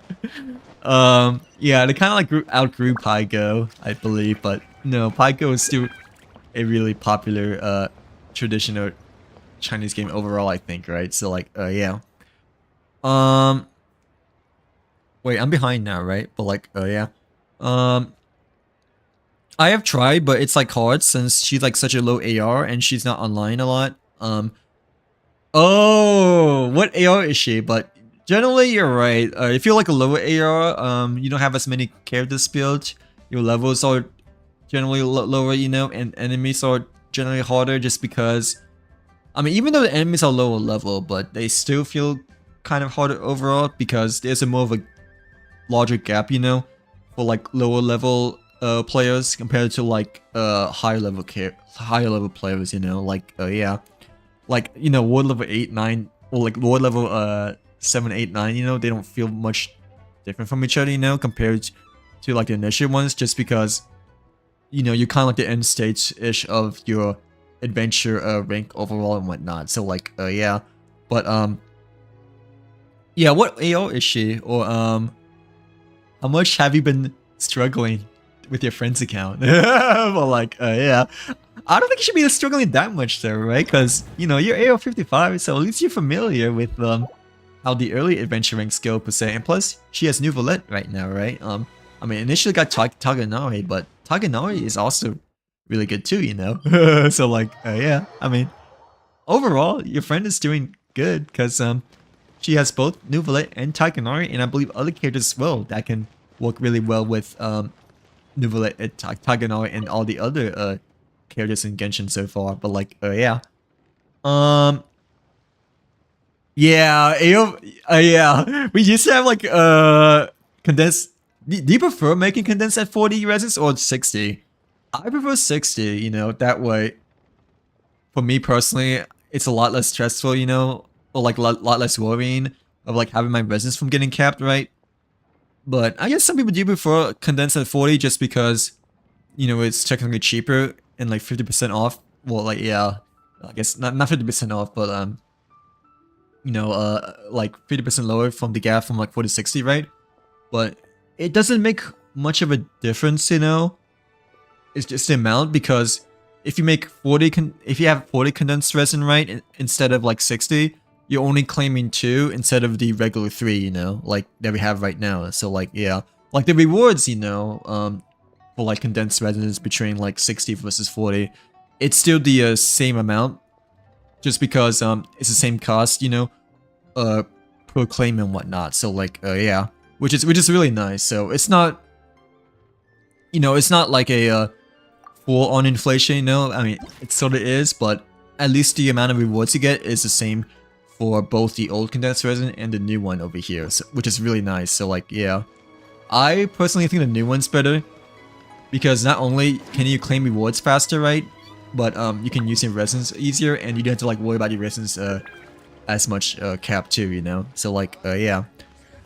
they kind of like outgrew Pygo, I believe, but no, Pygo is still a really popular traditional Chinese game overall, I think, right? So like, yeah. Wait, I'm behind now, right? But like, yeah. I have tried, but it's like hard since she's like such a low AR and she's not online a lot. Oh, what AR is she? But generally, you're right. If you're like a lower AR, you don't have as many characters built. Your levels are generally lower, you know, and enemies are generally harder just because. I mean, even though the enemies are lower level, but they still feel kind of harder overall because there's a more of a larger gap, you know, for like lower level players compared to like higher level players, you know, like yeah, like, you know, ward level 8, 9 or like ward level 7, 8, 9, you know, they don't feel much different from each other, you know, compared to like the initial ones, just because, you know, you're kind of like the end stage ish of your adventure rank overall and whatnot. So like, yeah, but yeah, what AO is she? Or how much have you been struggling with your friend's account? Well, like, yeah, I don't think you should be struggling that much though, right? Because, you know, you're AO 55, so at least you're familiar with how the early adventure ranks go per se. And plus, she has Nouvellette right now, right? I mean, initially got Taganari, but Taganari is also really good too, you know. So like, yeah, I mean, overall, your friend is doing good because she has both Nouvellette and Taganari, and I believe other characters as well that can work really well with Nouvellette and Taganari and all the other characters in Genshin so far. But like, yeah, yeah, yeah, we used to have like condensed. Do you prefer making condensed at 40 resins or 60? I prefer 60, you know, that way. For me personally, it's a lot less stressful, you know, or like a lot less worrying of like having my resins from getting capped, right? But I guess some people do prefer condensed at 40 just because, you know, it's technically cheaper and like 50% off. Well, like, yeah, I guess not 50% off, but, you know, like 50% lower from the gap from like 40 to 60, right? But it doesn't make much of a difference, you know? It's just the amount, because if you make 40, if you have 40 condensed resin, right, instead of like 60, you're only claiming 2 instead of the regular 3, you know, like that we have right now. So like, yeah, like the rewards, you know, for like condensed resins between like 60 versus 40, it's still the same amount, just because it's the same cost, you know, per claim and whatnot. So like, yeah, which is really nice. So it's not, you know, it's not like a full on inflation, you know. I mean, it sort of is, but at least the amount of rewards you get is the same for both the old condensed resin and the new one over here, so, which is really nice. So like, yeah, I personally think the new one's better, because not only can you claim rewards faster, right, but you can use your resins easier, and you don't have to like worry about your resins as much cap too, you know. So like, yeah,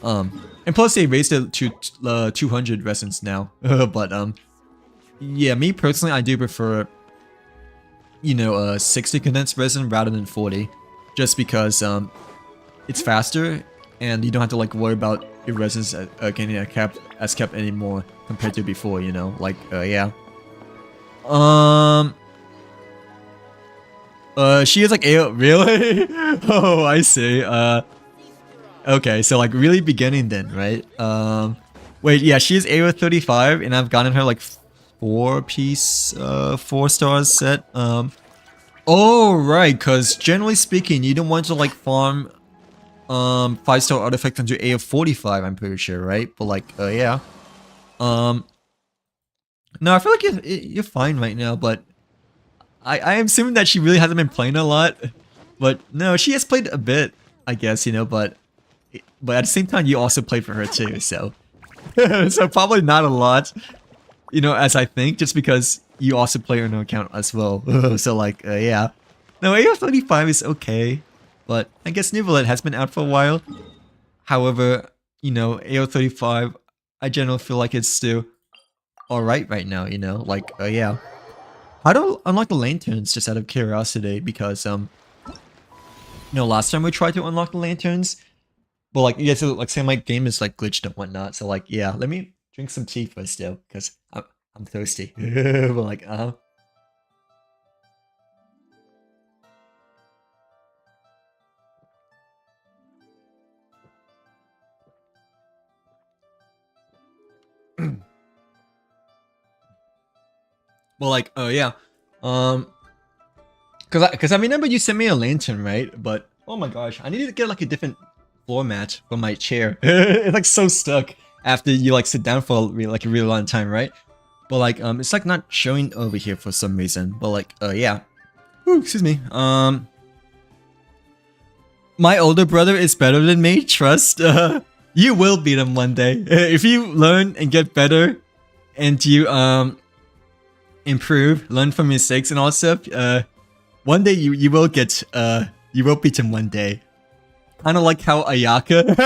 and plus they raised it to 200 resins now. But yeah, me personally, I do prefer, you know, 60 condensed resin rather than 40, just because it's faster and you don't have to like worry about your resins getting capped anymore compared to before, you know. Like, yeah. She is like AO, really? Oh, I see. Okay, so like really beginning then, right? Wait, yeah, she is AO 35, and I've gotten her like 4-piece 4-star set. Oh right, because generally speaking, you don't want to like farm 5-star artifacts until AO 45, I'm pretty sure, right? But like, yeah. No, I feel like you're fine right now, but I am assuming that she really hasn't been playing a lot. But no, she has played a bit, I guess, you know, but at the same time, you also played for her too, so so probably not a lot, you know, as I think, just because you also play on her account as well. So like, yeah. No, AO35 is okay, but I guess Nivelet has been out for a while. However, you know, AO35, I generally feel like it's still alright right now, you know, like, yeah. How do I unlock the lanterns, just out of curiosity, because, you know, last time we tried to unlock the lanterns, but like, yeah, so like, say my game is like glitched and whatnot, so like, yeah, let me drink some tea first though, because I'm thirsty. But like, well, like, yeah, cause I remember you sent me a lantern, right? But oh my gosh, I needed to get like a different floor mat for my chair. It's like so stuck after you like sit down for like a really long time, right? But like, it's like not showing over here for some reason. But like, yeah. Ooh, excuse me. My older brother is better than me. Trust. You will beat him one day if you learn and get better, and you improve, learn from mistakes and all stuff. One day you will get you will beat him one day. Kind of like how Ayaka,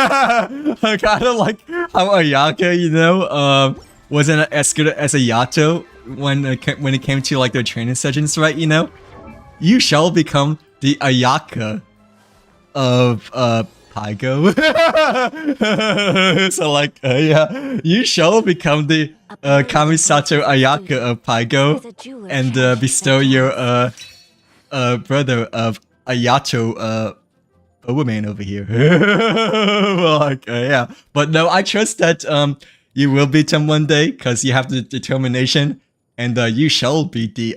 kind of like how Ayaka, you know, wasn't as good as a Yato when it came to like their training sessions, right? You know, you shall become the Ayaka of Pygo. So like, yeah, you shall become the Kamisato Ayaka of Pygo, and bestow your brother of Ayato Overman over here. Well, like, yeah, but no, I trust that you will beat him one day, because you have the determination, and you shall beat the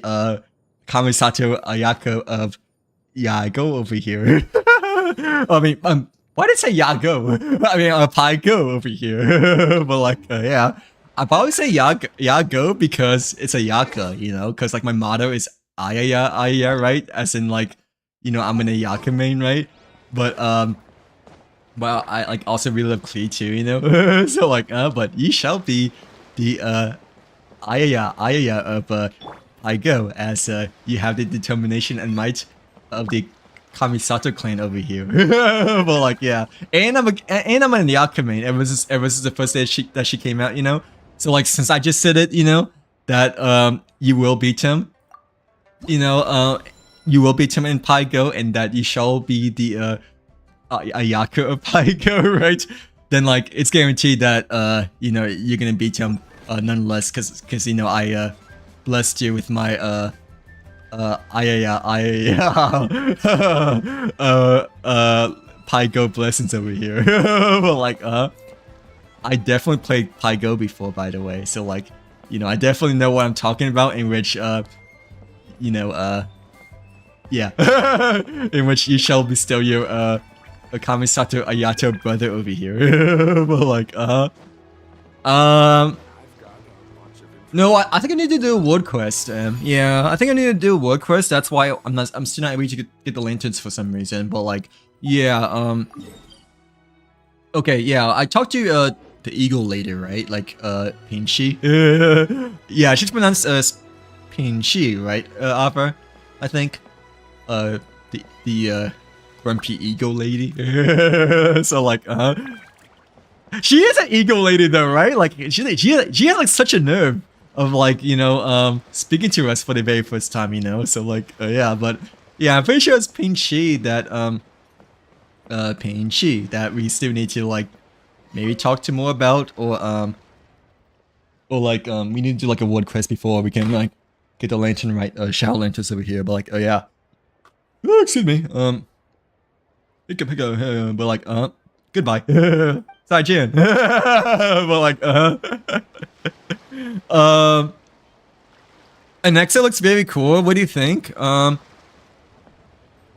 Kamisato Ayako of Yago over here. I mean, why did I say Yago? I mean, Pygo over here. But like, yeah, I probably say Yago because it's a Yaka, you know, because like my motto is Ayaya Ayaya, right? As in like, you know, I'm an Ayaka main, right? But well, I like also really love Klee too, you know. So like, but you shall be the Ayaya of Pygo, as you have the determination and might of the Kamisato clan over here. But like, yeah, and I'm an Yaka main ever since the first day that she came out, you know. So like, since I just said it, you know, that you will beat him, you know, you will beat him in Pygo, and that you shall be the Ayaka of Pygo, right? Then like, it's guaranteed that you know, you're gonna beat him nonetheless, because you know, I blessed you with my Pygo blessings over here. But like, I definitely played Pygo before, by the way. So like, you know, I definitely know what I'm talking about. In which, you know, yeah, in which you shall bestow your Kamisato Ayato brother over here. But like, no, I think I need to do a word quest. Yeah, I think I need to do a word quest. That's why I'm still not able to get the lanterns for some reason. But like, yeah, okay, yeah, I talked to the eagle lady, right? Like Pinchi. Yeah, she's pronounced as Pinchi, right? Arthur, I think. The grumpy eagle lady. So like, she is an eagle lady though, right? Like she has like such a nerve of like, you know, speaking to us for the very first time, you know. So like, yeah, but yeah, I'm pretty sure it's Pinchi that Pinchi that we still need to like maybe talk to more about, or like we need to do like a word quest before we can like get the lantern right, shower lanterns over here. But like, oh yeah, oh, excuse me, pick up, but like, goodbye, Zaijian. But like, Anexa looks very cool. What do you think?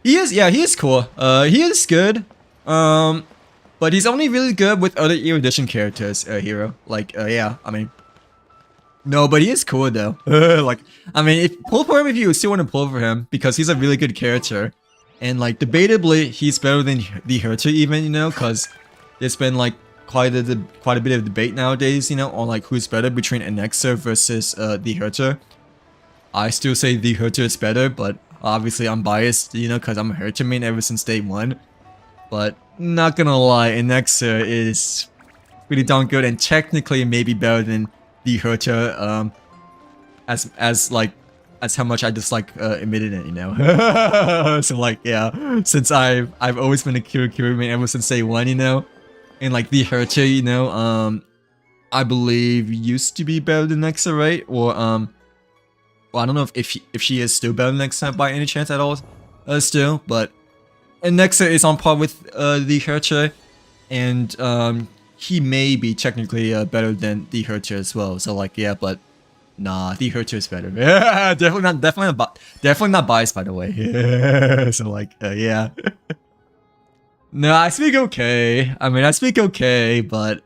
He is cool. He is good. But he's only really good with other erudition characters, hero. Like, yeah, I mean, no, but he is cool though. Like, I mean, if pull for him if you still want to pull for him, because he's a really good character, and like debatably he's better than the Herter even, you know, because there's been like quite a bit of debate nowadays, you know, on like who's better between Anexa versus the Herter. I still say the Herter is better, but obviously I'm biased, you know, because I'm a Herter main ever since day one. But not gonna lie, Anexa is pretty darn good, and technically maybe better than the Herter, as how much I dislike admitting it, you know. So like, yeah, since I've always been a Kiryu main ever since day one, you know, and like the Herter, you know, I believe used to be better than Nexa, right? Or well, I don't know if she is still better than Nexa by any chance at all, still, but Nexa is on par with the Herter, and he may be technically better than the Herter as well. So like, yeah, but nah, the Herter is better. Yeah, definitely not biased, by the way. So like, yeah. No, I speak okay. I mean, I speak okay, but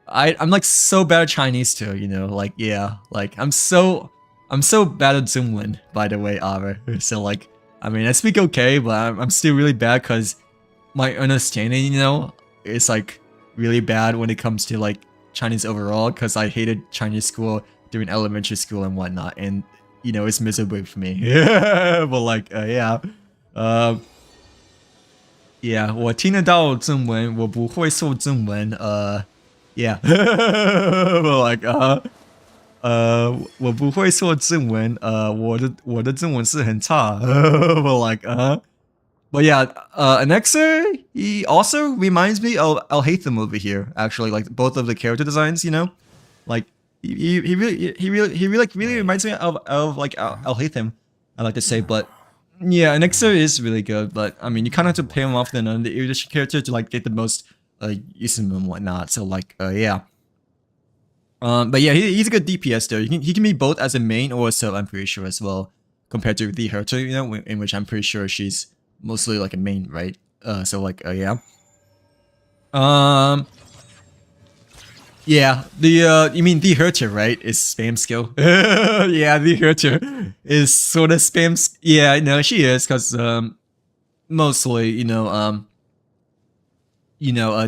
I'm like so bad at Chinese too, you know. Like, yeah, like I'm so bad at Zoomlin, by the way, Ara. So like, I mean, I speak okay, but I'm still really bad because my understanding, you know, is like really bad when it comes to like Chinese overall, because I hated Chinese school during elementary school and whatnot, and you know, it's miserable for me. Yeah, but like, yeah, yeah, 我听得到中文，我不会说中文。Yeah, but like, 我不会说中文。我的中文是很差。But like, but yeah, Anexa, he also reminds me of Alhaitham over here. Actually, like both of the character designs, you know, like he really reminds me of like Alhaitham, I like to say. But yeah, Anexa is really good. But I mean, you kind of have to pay him off than the Erudition character to like get the most use of him and whatnot. So like, yeah. But yeah, he's a good DPS though. He can be both as a main or a sub, I'm pretty sure as well, compared to the Herter, you know, in which I'm pretty sure she's mostly like a main, right? So like, yeah. Yeah, you mean the Herter, right? Is spam skill? Yeah, the Herter is sort of spam. Yeah, no, she is, cause mostly, you know,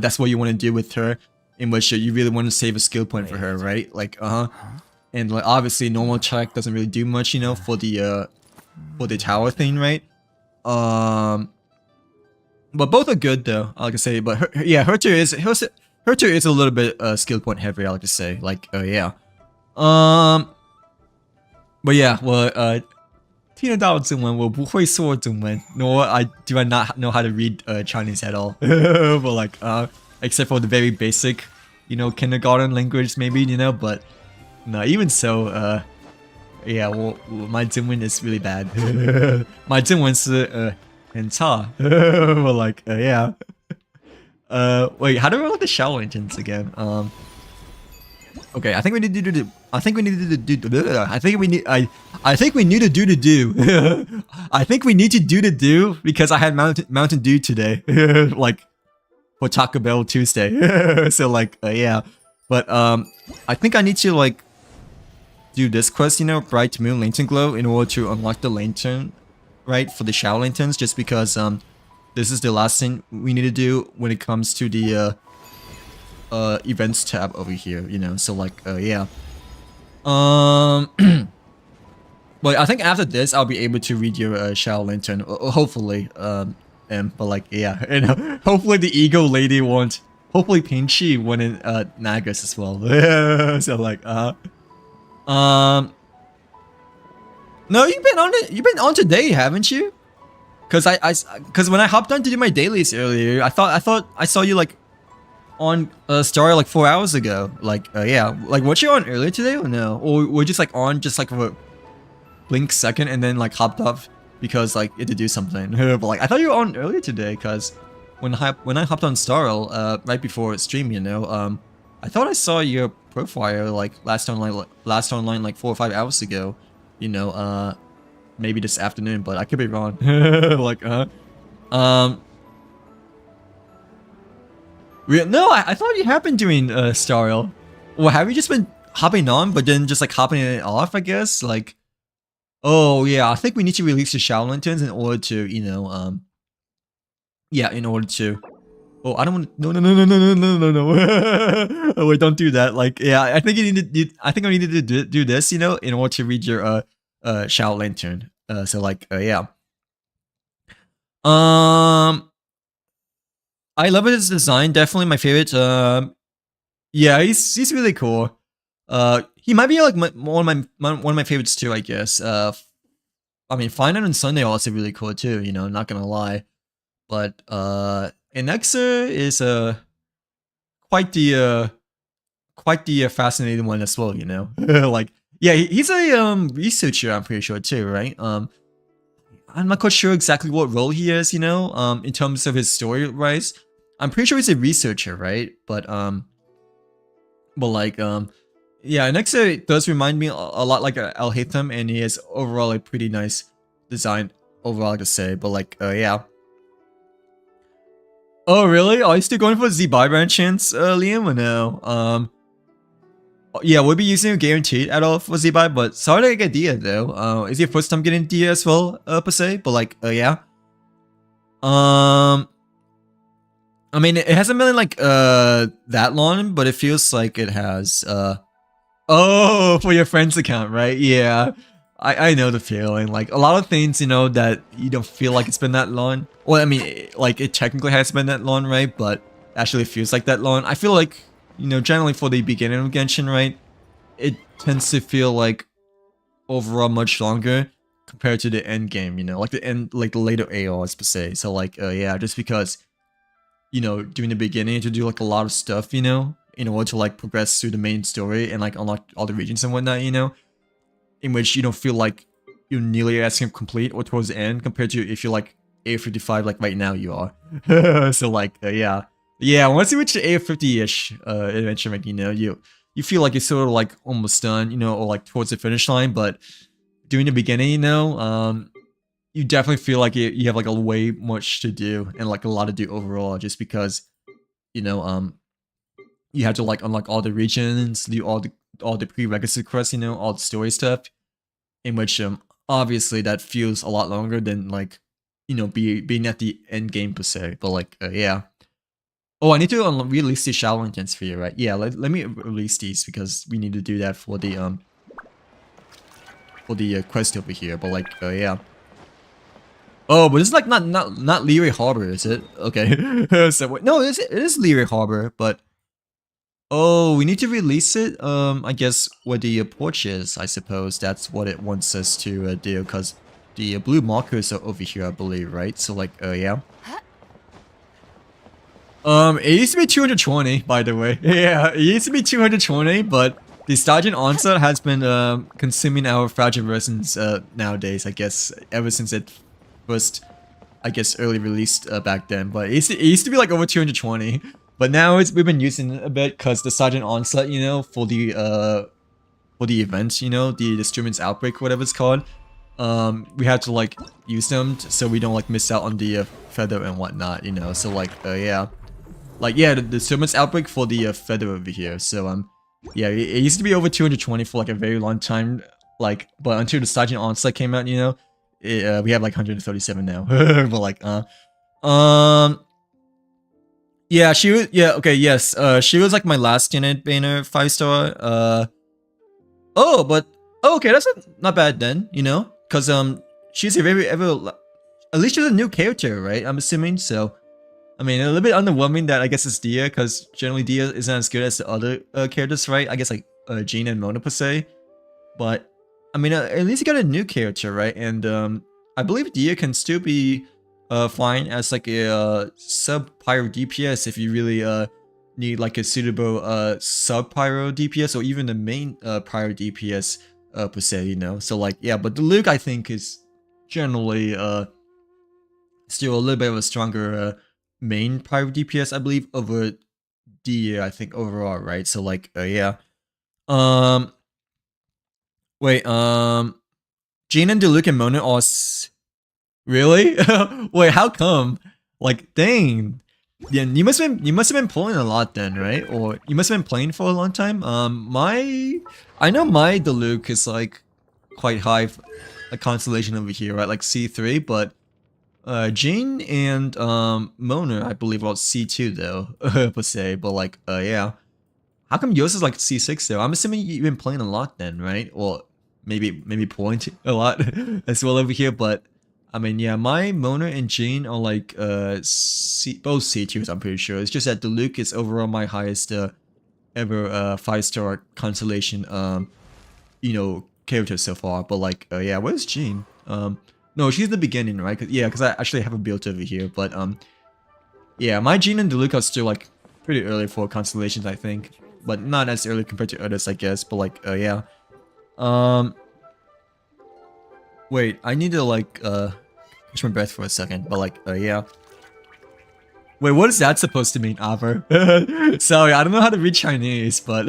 that's what you want to do with her, in which you really want to save a skill point for her, right? Like, and like obviously normal check doesn't really do much, you know, for the tower thing, right? But both are good though, I like to say. But yeah, her two is a little bit skill point heavy, I like to say. Like yeah. But yeah, 我听得到中文，我不会说中文，nor do I not know how to read Chinese at all. But like except for the very basic, you know, kindergarten language maybe, you know. But no, even so, yeah, well, my 中文 is really bad. My 中文是很差. But like yeah. Wait, how do I look the shower lanterns again? Okay, I think we need to do the. I think we need to do. I think we need. I think we need to do the do. I think we need to do the do because I had Mountain Dew today, like for Taco Bell Tuesday. So like yeah, but I think I need to like do this quest, you know, Bright Moon Lantern Glow, in order to unlock the lantern, right, for the shower lanterns. Just because this is the last thing we need to do when it comes to the events tab over here, you know. So like yeah. But I think after this I'll be able to read your shower lantern, hopefully. But like yeah, and hopefully the ego lady won't. Hopefully Pinchy won't nag us as well. So like no, you've been on today, haven't you? Cause when I hopped on to do my dailies earlier, I thought I saw you like on Star like 4 hours ago. Like yeah, like what you on earlier today or no? Or we're just like on just like for a blink second and then like hopped off because like you had to do something. But like I thought you were on earlier today, cause when I hopped on Starl right before stream, you know, I thought I saw your profile like last online like 4 or 5 hours ago, you know, maybe this afternoon, but I could be wrong. Like no, I thought you had been doing Starl. Well, have you just been hopping on, but then just like hopping it off? I guess like. Oh yeah, I think we need to release the shower lanterns in order to, you know, yeah, in order to. Oh, I don't want. No. Oh, wait, don't do that. Like, yeah, I think you need to. I think I need to do this, you know, in order to read your shower lantern. So like, yeah. I love his design. Definitely my favorite. Yeah, he's really cool. He might be like one of my favorites too, I guess. I mean, Fine Night and Sunday are also really cool too. You know, not gonna lie. But Inexa is quite the fascinating one as well. You know, like yeah, he's a researcher. I'm pretty sure too, right? I'm not quite sure exactly what role he is. You know, in terms of his story rise. I'm pretty sure he's a researcher, right? But like yeah, Inexa does remind me a lot like Al Haytham, and he has overall a pretty nice design overall to say. But like yeah. Oh really? Are you still going for Z-Buy brand chance, Liam, or no? Yeah, we'll be using a guaranteed at all for Z-Buy, but sorry to get Dia though. Is it your first time getting Dia as well, per se? But like, yeah. I mean, it hasn't been like that long, but it feels like it has. Oh, for your friend's account, right? Yeah. I know the feeling. Like a lot of things, you know, that you don't feel like it's been that long. Well, I mean, like it technically has been that long, right? But actually feels like that long. I feel like, you know, generally for the beginning of Genshin, right? It tends to feel like overall much longer compared to the end game, you know, like the end, like the later AOs per se. So like, yeah, just because, you know, during the beginning to do like a lot of stuff, you know, in order to like progress through the main story and like unlock all the regions and whatnot, you know, in which you don't feel like you're nearly as complete or towards the end compared to if you're like A55 like right now you are. So like yeah, once you reach the A50-ish adventure, you know, you feel like you're sort of like almost done, you know, or like towards the finish line. But during the beginning, you know, you definitely feel like you have like a way much to do and like a lot to do overall, just because, you know, you have to like unlock all the regions, do all the prerequisite quests, you know, all the story stuff, in which obviously that feels a lot longer than like, you know, being at the end game per se. But like yeah. Oh, I need to release the shower lanterns for you, right? Yeah, let me release these because we need to do that for the quest over here. But like yeah. Oh, but it's like not Leary Harbor, is it? Okay. So wait, no, it is Leary Harbor, but oh, we need to release it. I guess where the porch is. I suppose that's what it wants us to do, because the blue markers are over here, I believe, right? So like, yeah. It used to be 220, by the way. Yeah, it used to be 220, but the Sergeant Onslaught has been consuming our fragile resins nowadays, I guess, ever since it first, I guess, early released back then. But it used to be like over 220, but now we've been using it a bit because the Sergeant Onslaught, you know, for the event, you know, the Disturbance Outbreak, whatever it's called. We have to like use them so we don't like miss out on the feather and whatnot, you know. So like, yeah. Like, yeah, the disturbance outbreak for the feather over here. So, yeah, it used to be over 220 for like a very long time. Like, but until the Sergeant Onslaught came out, you know, we have like 137 now. But like, yeah, she was, yeah, okay, yes, she was like my last unit banner 5-star. Oh, but, oh, okay, that's not bad then, you know, because, she's a very, at least she's a new character, right? I'm assuming, so. I mean, a little bit underwhelming that I guess it's Dia, because generally Dia isn't as good as the other characters, right? I guess like Jean and Mona per se. But, I mean, at least you got a new character, right? And I believe Dia can still be fine as like a sub-pyro DPS if you really need like a suitable sub-pyro DPS or even the main pyro DPS per se, you know? So like, yeah, but the Luke I think is generally still a little bit of a stronger main pyro DPS, I believe, over D, I think, overall, right? So like, yeah. Wait, Jean and Diluc and Mona are really? Wait, how come? Like, dang. Yeah, you must have been playing a lot then, right? Or you must have been playing for a long time. I know my Diluc is like quite high, a constellation over here, right? Like C3, but Jean and Mona, I believe, are C2 though, per se. But like, yeah. How come yours is like C6 though? I'm assuming you've been playing a lot then, right? Or maybe point a lot as well over here. But I mean, yeah, my Mona and Jean are like both C2s. I'm pretty sure. It's just that Diluc is overall my highest ever 5-star constellation you know, character so far. But like, yeah, where's Jean? No, she's the beginning, right? Cause I actually have a build over here. But yeah, my Jean and Diluc are still like pretty early for constellations, I think, but not as early compared to others, I guess. But like, yeah. Wait, I need to like catch my breath for a second. But like, yeah. Wait, what is that supposed to mean, Aver? Sorry, I don't know how to read Chinese, but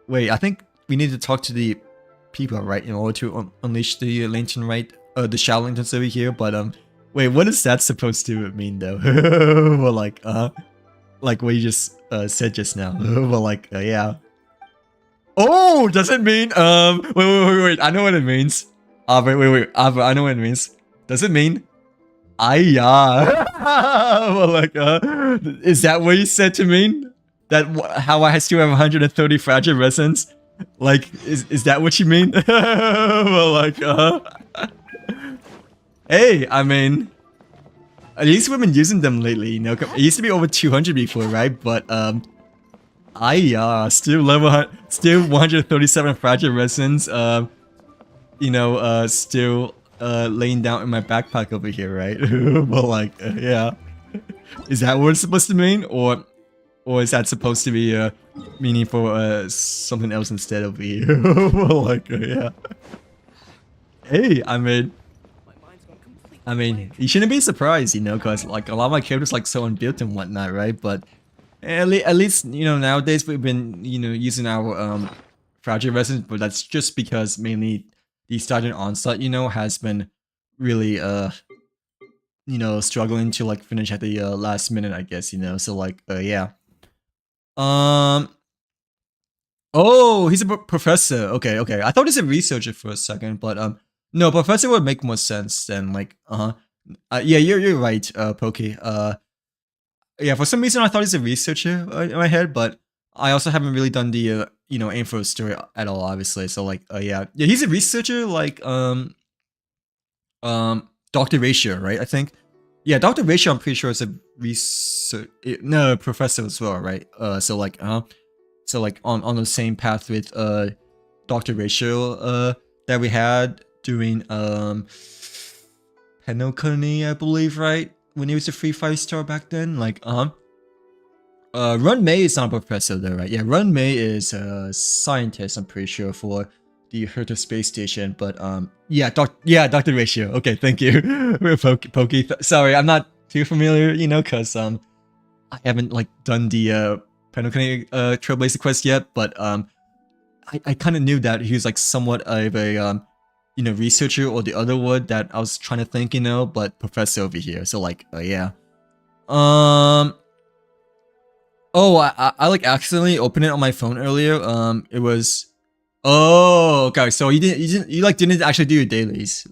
wait, I think we need to talk to the people, right, in order to unleash the lantern, right? The Shadow Lanterns over here. But wait, what is that supposed to mean though? Well, like what you just said just now. Well, like, yeah. Oh, does it mean wait, I know what it means. Wait, I know what it means. Does it mean yeah? Well, like, is that what you said to mean? That how I still have 130 fragile resins? Like, is that what you mean? Well, like, hey, I mean, at least we've been using them lately, you know. It used to be over 200 before, right? But still 137 fragile resins. You know, still laying down in my backpack over here, right? But like, yeah, is that what it's supposed to mean, or is that supposed to be meaning for something else instead over here? Well, like, yeah. Hey, I mean, you shouldn't be surprised, you know, because like a lot of my characters like so unbuilt and whatnot, right? But at least, you know, nowadays we've been, you know, using our fragile resins, but that's just because mainly the Sergeant Onslaught, you know, has been really you know, struggling to like finish at the last minute, I guess, you know. So like, yeah. Oh, he's a professor. Okay. I thought he's a researcher for a second, but no, professor would make more sense than like, yeah, you're right, Pokey. Yeah, for some reason I thought he's a researcher in my head, but I also haven't really done the you know, info story at all, obviously. So like, yeah, he's a researcher. Like, Dr. Ratio, right? I think. Yeah, Dr. Ratio, I'm pretty sure is a research, no, professor as well, right? So like, on the same path with Dr. Ratio, that we had doing Penocony, I believe, right? When he was a 3-5 star back then, like, Run May is not a professor though, right? Yeah, Run May is a scientist, I'm pretty sure, for the Herta space station, but yeah, Dr. Ratio. Okay, thank you. Pokey. Sorry, I'm not too familiar, you know, cause I haven't like done the Penocony Trailblazer quest yet, but I kind of knew that he was like somewhat of a you know, researcher or the other word that I was trying to think, you know, but professor over here. So like, yeah. Oh, I like accidentally opened it on my phone earlier. It was, oh, okay. So you didn't actually do your dailies.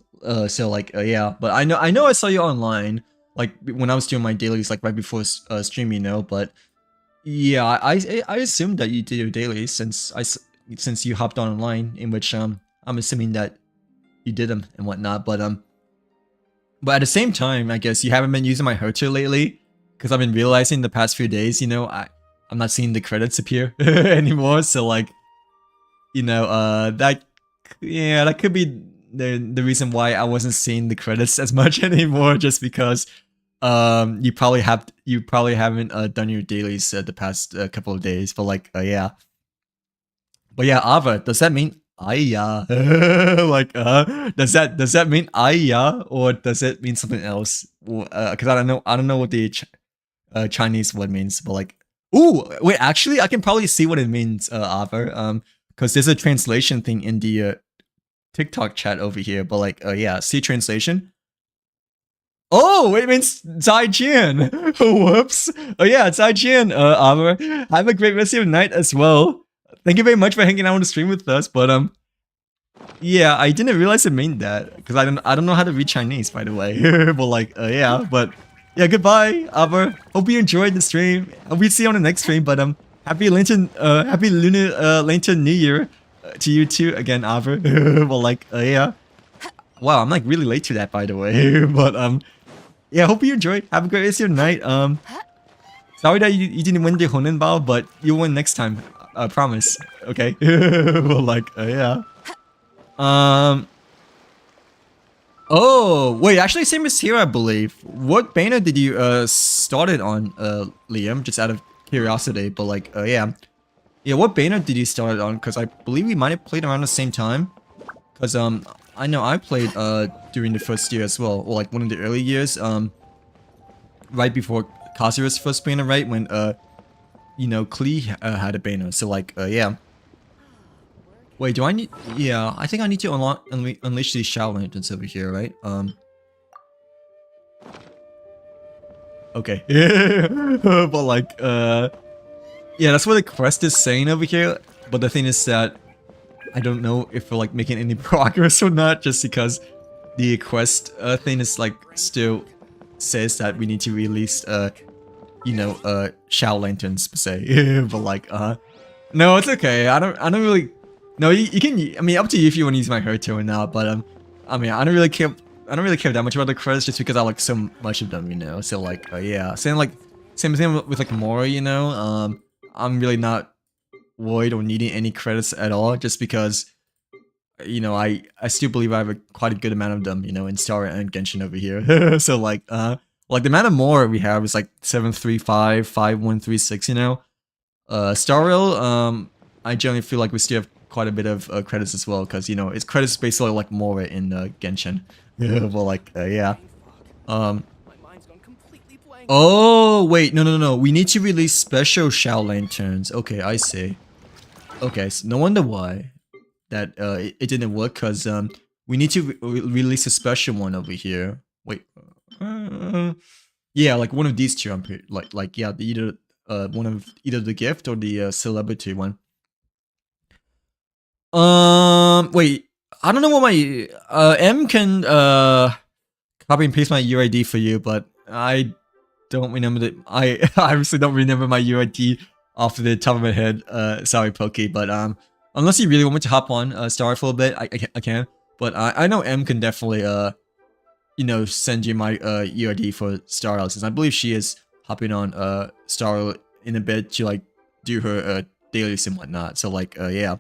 So like, yeah. But I know I saw you online, like when I was doing my dailies, like right before stream, you know. But yeah, I assumed that you did your dailies since you hopped on online, in which I'm assuming that you did them and whatnot. But at the same time, I guess you haven't been using my Herter lately. Because I've been realizing the past few days, you know, I'm not seeing the credits appear anymore. So like, you know, that could be the reason why I wasn't seeing the credits as much anymore. Just because you probably haven't done your dailies the past couple of days. But like, yeah. But yeah, Ava, does that mean Aya? Like, does that mean Aya, or does it mean something else? Because I don't know what the Chinese word means, but like, ooh, wait, actually, I can probably see what it means, Ava, because there's a translation thing in the TikTok chat over here, but like, yeah, see translation. Oh, it means Zaijian. Whoops. Oh yeah, Zaijian, Ava. Have a great rest of your night as well. Thank you very much for hanging out on the stream with us, but yeah, I didn't realize it meant that, because I don't know how to read Chinese, by the way. But like, yeah, but yeah, goodbye, Ava. Hope you enjoyed the stream. Hope we see you on the next stream. But happy Lunar Lantern New Year to you too again, Ava. Well, like, yeah. Wow, I'm like really late to that, by the way. But yeah, hope you enjoyed. Have a great rest of your night. Sorry that you didn't win the Honen Bao, but you'll win next time. I promise. Okay. Well, like, yeah. Oh, wait, actually same as here, I believe. What banner did you start it on, Liam? Just out of curiosity, but like, yeah. Yeah, what banner did you start it on? Because I believe we might have played around the same time. Because I know I played during the first year as well, or like one of the early years, right before Kazura's first banner, right? When you know, Klee had a banner. So like, yeah. Wait, do I need... Yeah, I think I need to unleash these Shadow Lanterns over here, right? Okay. But like, yeah, that's what the quest is saying over here. But the thing is that I don't know if we're like making any progress or not, just because the quest thing is like still says that we need to release, you know, Shadow Lanterns per se. But like, no, it's okay. I don't really... No, you can. I mean, up to you if you want to use my Herto or not. But I mean, I don't really care that much about the credits, just because I like so much of them, you know. So like, yeah, same thing with like Mora, you know. I'm really not worried or needing any credits at all, just because, you know, I still believe I have quite a good amount of them, you know, in Star and Genshin over here. So like the amount of Mora we have is like 735, 5136, you know. Star Rail, I generally feel like we still have quite a bit of credits as well, because, you know, it's credits basically like more in Genshin. Yeah, well, like, yeah. Oh, wait, no. We need to release special Shadow Lanterns. Okay, I see. Okay, so no wonder why that it didn't work, because we need to release a special one over here. Wait. Yeah, like one of these two. I'm like yeah, either one of either the gift or the celebrity one. Wait, I don't know what my M can copy and paste my UID for you, but I don't remember the I obviously don't remember my UID off the top of my head. Sorry, Pokey, but unless you really want me to hop on Star for a bit, I can. But I know M can definitely you know, send you my UID for Starl, since I believe she is hopping on Starl in a bit to like do her dailies and whatnot. So like yeah.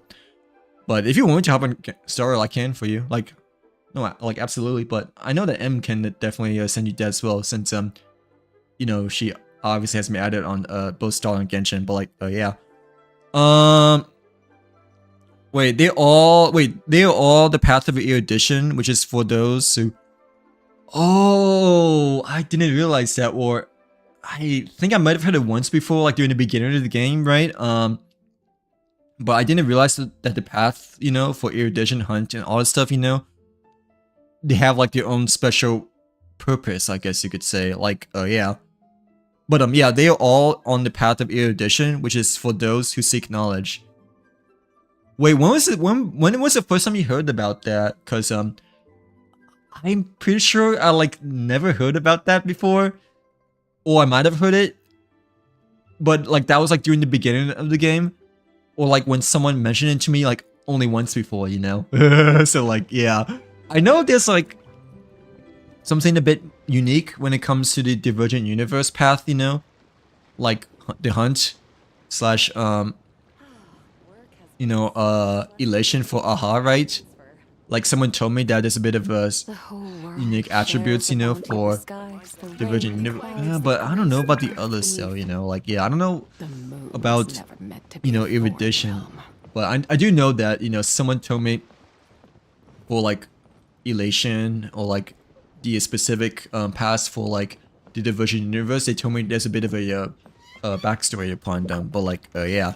But if you want me to hop on Starl, I can for you. Like, no, like absolutely. But I know that M can definitely send you that as well, since you know, she obviously has me added on both Starl and Genshin. But like yeah. Wait, they're all the Path of Erudition, which is for those who. Oh, I didn't realize that, or I think I might have heard it once before, like during the beginning of the game, right? But I didn't realize that the path, you know, for Erudition, Hunt, and all this stuff, you know, they have like their own special purpose, I guess you could say. Like, yeah. But yeah, they are all on the path of Erudition, which is for those who seek knowledge. Wait, when was it? When was the first time you heard about that? Cause I'm pretty sure I like never heard about that before, or I might have heard it, but like that was like during the beginning of the game, or like when someone mentioned it to me like only once before, you know. So like yeah, I know there's like something a bit unique when it comes to the Divergent Universe path, you know, like the Hunt slash you know, elation for Aha, right? Like someone told me that there's a bit of a unique attributes, you know, for Divergent Universe. But I don't know about the others though, you know, like yeah, I don't know about, you know, Erudition. But I do know that, you know, someone told me for like elation or like the specific paths for like the Divergent Universe, they told me there's a bit of a backstory upon them. But like yeah.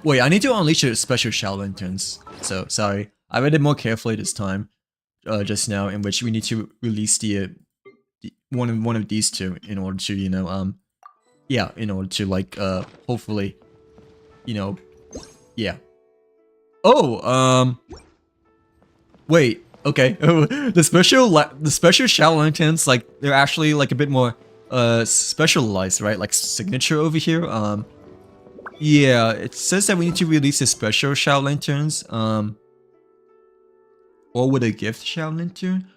Wait, I need to unleash a special Shadow Lanterns. So, sorry. I read it more carefully this time, just now, in which we need to release the one of these two in order to, you know, yeah, in order to, like, hopefully, you know, yeah. Oh, wait, okay. The special Shadow Lanterns, like, they're actually, like, a bit more, specialized, right? Like, signature over here, yeah, it says that we need to release a special Shadow Lanterns, or with a gift Shadow Lantern?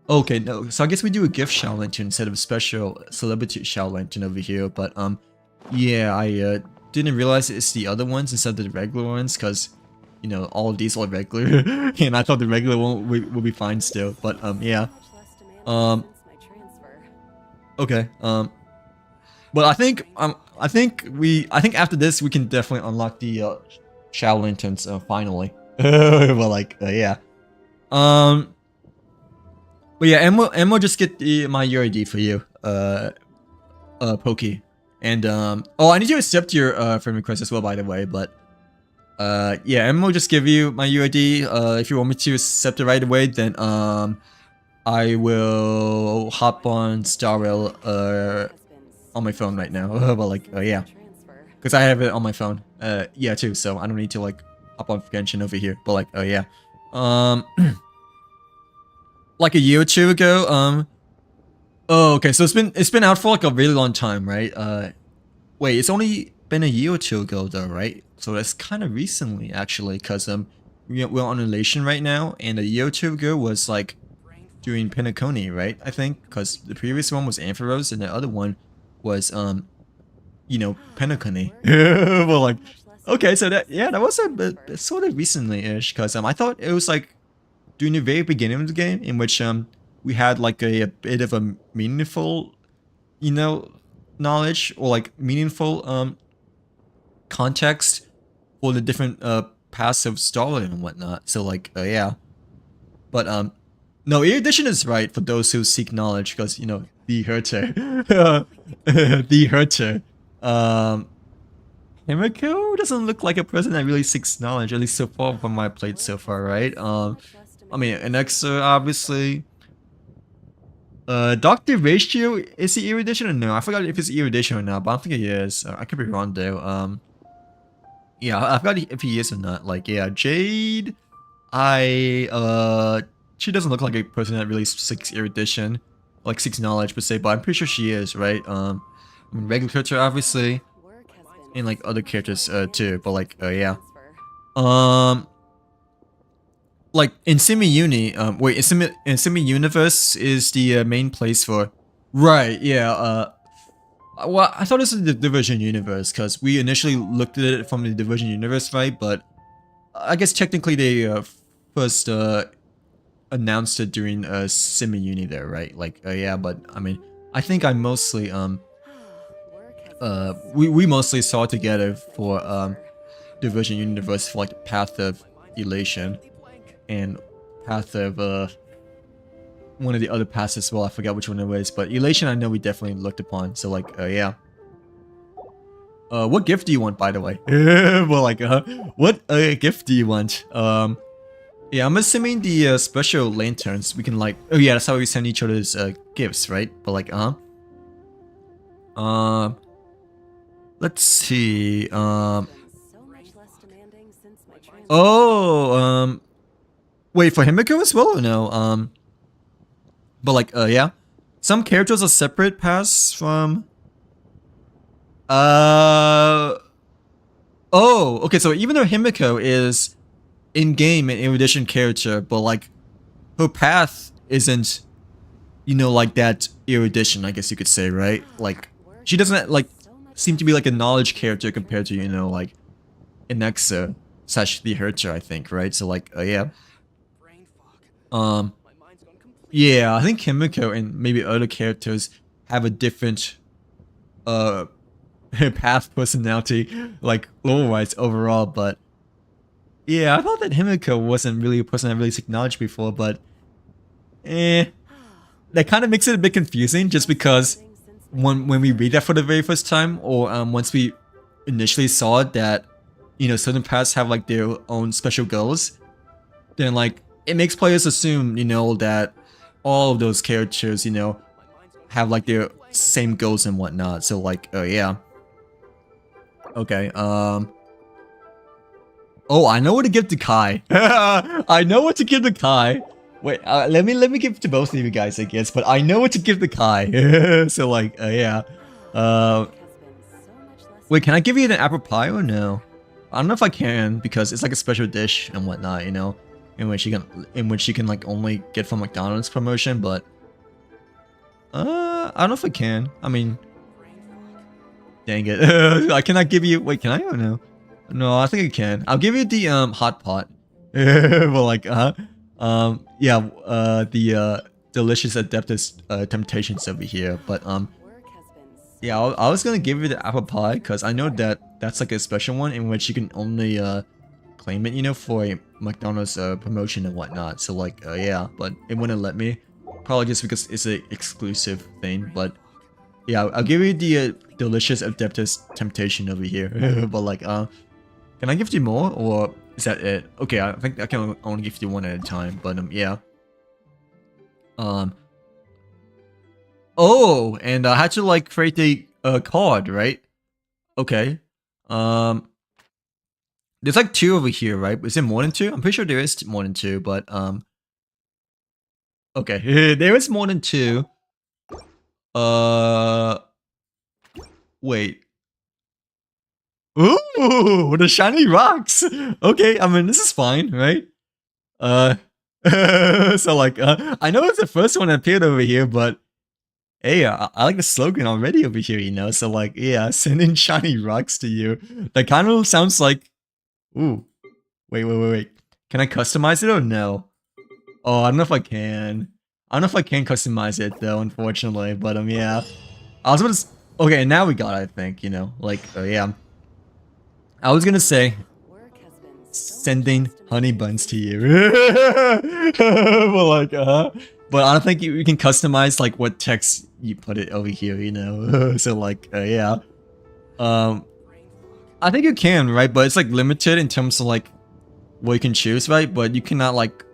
Okay, no, so I guess we do a gift Shadow Lantern instead of a special celebrity Shadow Lantern over here, but, yeah, I, didn't realize it's the other ones instead of the regular ones, because, you know, all of these are regular, and I thought the regular one would be fine still, but, yeah. Okay, but I think after this we can definitely unlock the Shadow Lanterns finally. Well, like yeah. But yeah, Emma just get my UID for you, Pokey, and oh, I need to accept your friend request as well, by the way. But yeah, Emma will just give you my UID. If you want me to accept it right away, then I will hop on Starrail on my phone right now. But like, yeah, because I have it on my phone. Yeah, too. So I don't need to like hop on Genshin over here. But like, yeah, like a year or two ago. Oh, okay. So it's been out for like a really long time, right? Wait, it's only been a year or two ago though, right? So that's kind of recently actually, because we're on elation right now, and a year or two ago was like doing Pinacone, right? I think because the previous one was Ampharos, and the other one was you know, Pinacone. Well, like, okay, so that, yeah, that was a bit sort of recently-ish, because I thought it was like during the very beginning of the game, in which we had like a bit of a meaningful, you know, knowledge, or like meaningful context for the different paths of Starlight and whatnot. So like yeah, but no, Erudition is right for those who seek knowledge, because, you know, the Hurter. The Hurter. Himiko doesn't look like a person that really seeks knowledge, at least so far from my plate so far, right? I mean, Alexa, obviously. Dr. Ratio, is he Erudition or no? I forgot if it's Erudition or not, but I don't think he is. I could be wrong though. Yeah, I forgot if he is or not. Like, yeah, Jade, she doesn't look like a person that really seeks erudition, like seeks knowledge per se, but I'm pretty sure she is, right? I mean, regular character obviously, and like other characters too, but like yeah. like in Simi Uni, wait, in Simi Universe is the main place for, right? Yeah. Well, I thought this was the Division Universe because we initially looked at it from the Division Universe, right? But I guess technically they first announced it during Simi Uni there, right? Like, yeah. But I mean, I think I mostly we mostly saw it together for Division Universe for like Path of Elation and Path of one of the other paths as well. I forgot which one it was, but Elation I know we definitely looked upon. So like yeah. What gift do you want, by the way? Well, like what gift do you want? Yeah, I'm assuming the special lanterns we can like. Oh yeah, that's how we send each other's gifts, right? But like let's see. Oh, wait, for Himiko as well or no? But like, yeah. Some characters are separate paths from... Oh, okay, so even though Himiko is in-game an erudition character, but like, her path isn't, you know, like that erudition, I guess you could say, right? Like, she doesn't, like, seem to be like a knowledge character compared to, you know, like, Inexa / the Hercher, I think, right? So like, yeah. Yeah, I think Himiko and maybe other characters have a different path personality, like lore-wise overall, but yeah, I thought that Himiko wasn't really a person I really acknowledged before, but that kind of makes it a bit confusing just because when we read that for the very first time, or once we initially saw it that, you know, certain paths have like their own special goals, then like it makes players assume, you know, that all of those characters, you know, have like their same goals and whatnot. So like, yeah. Okay, oh, I know what to give to Kai. I know what to give to Kai. Wait, let me give to both of you guys, I guess, but I know what to give to Kai. So like, yeah. Wait, can I give you an apple pie or no? I don't know if I can because it's like a special dish and whatnot, you know, in which you can like only get from McDonald's promotion, but I don't know if I can. I mean, dang it. I cannot give you. Wait, can I or no? No, I think I can. I'll give you the hot pot. Well, like yeah, the delicious Adeptus temptations over here, but yeah, I was gonna give you the apple pie because I know that that's like a special one in which you can only claim it, you know, for a McDonald's promotion and whatnot. So like, yeah, but it wouldn't let me, probably just because it's an exclusive thing. But yeah, I'll give you the delicious Adeptus temptation over here. But like, can I give you more or is that it? Okay, I think I can only give you one at a time. But yeah. Oh, and I had to like create a card, right? Okay. There's like 2 over here, right? Is there more than 2? I'm pretty sure there is more than 2, but okay, there is more than 2. Wait. Ooh, the shiny rocks. Okay, I mean this is fine, right? So like, I know it's the first one that appeared over here, but hey, I like the slogan already over here, you know? So like, yeah, sending shiny rocks to you. That kind of sounds like... Ooh. Wait. Can I customize it or no? Oh, I don't know if I can. I don't know if I can customize it though, unfortunately. But yeah. I was gonna... Okay, now we got it, I think, you know? Like, yeah. I was gonna say... Sending honey buns to you. But like, but I don't think you can customize like what text you put it over here, you know? So like, yeah. I think you can, right? But it's like limited in terms of like what you can choose, right? But you cannot like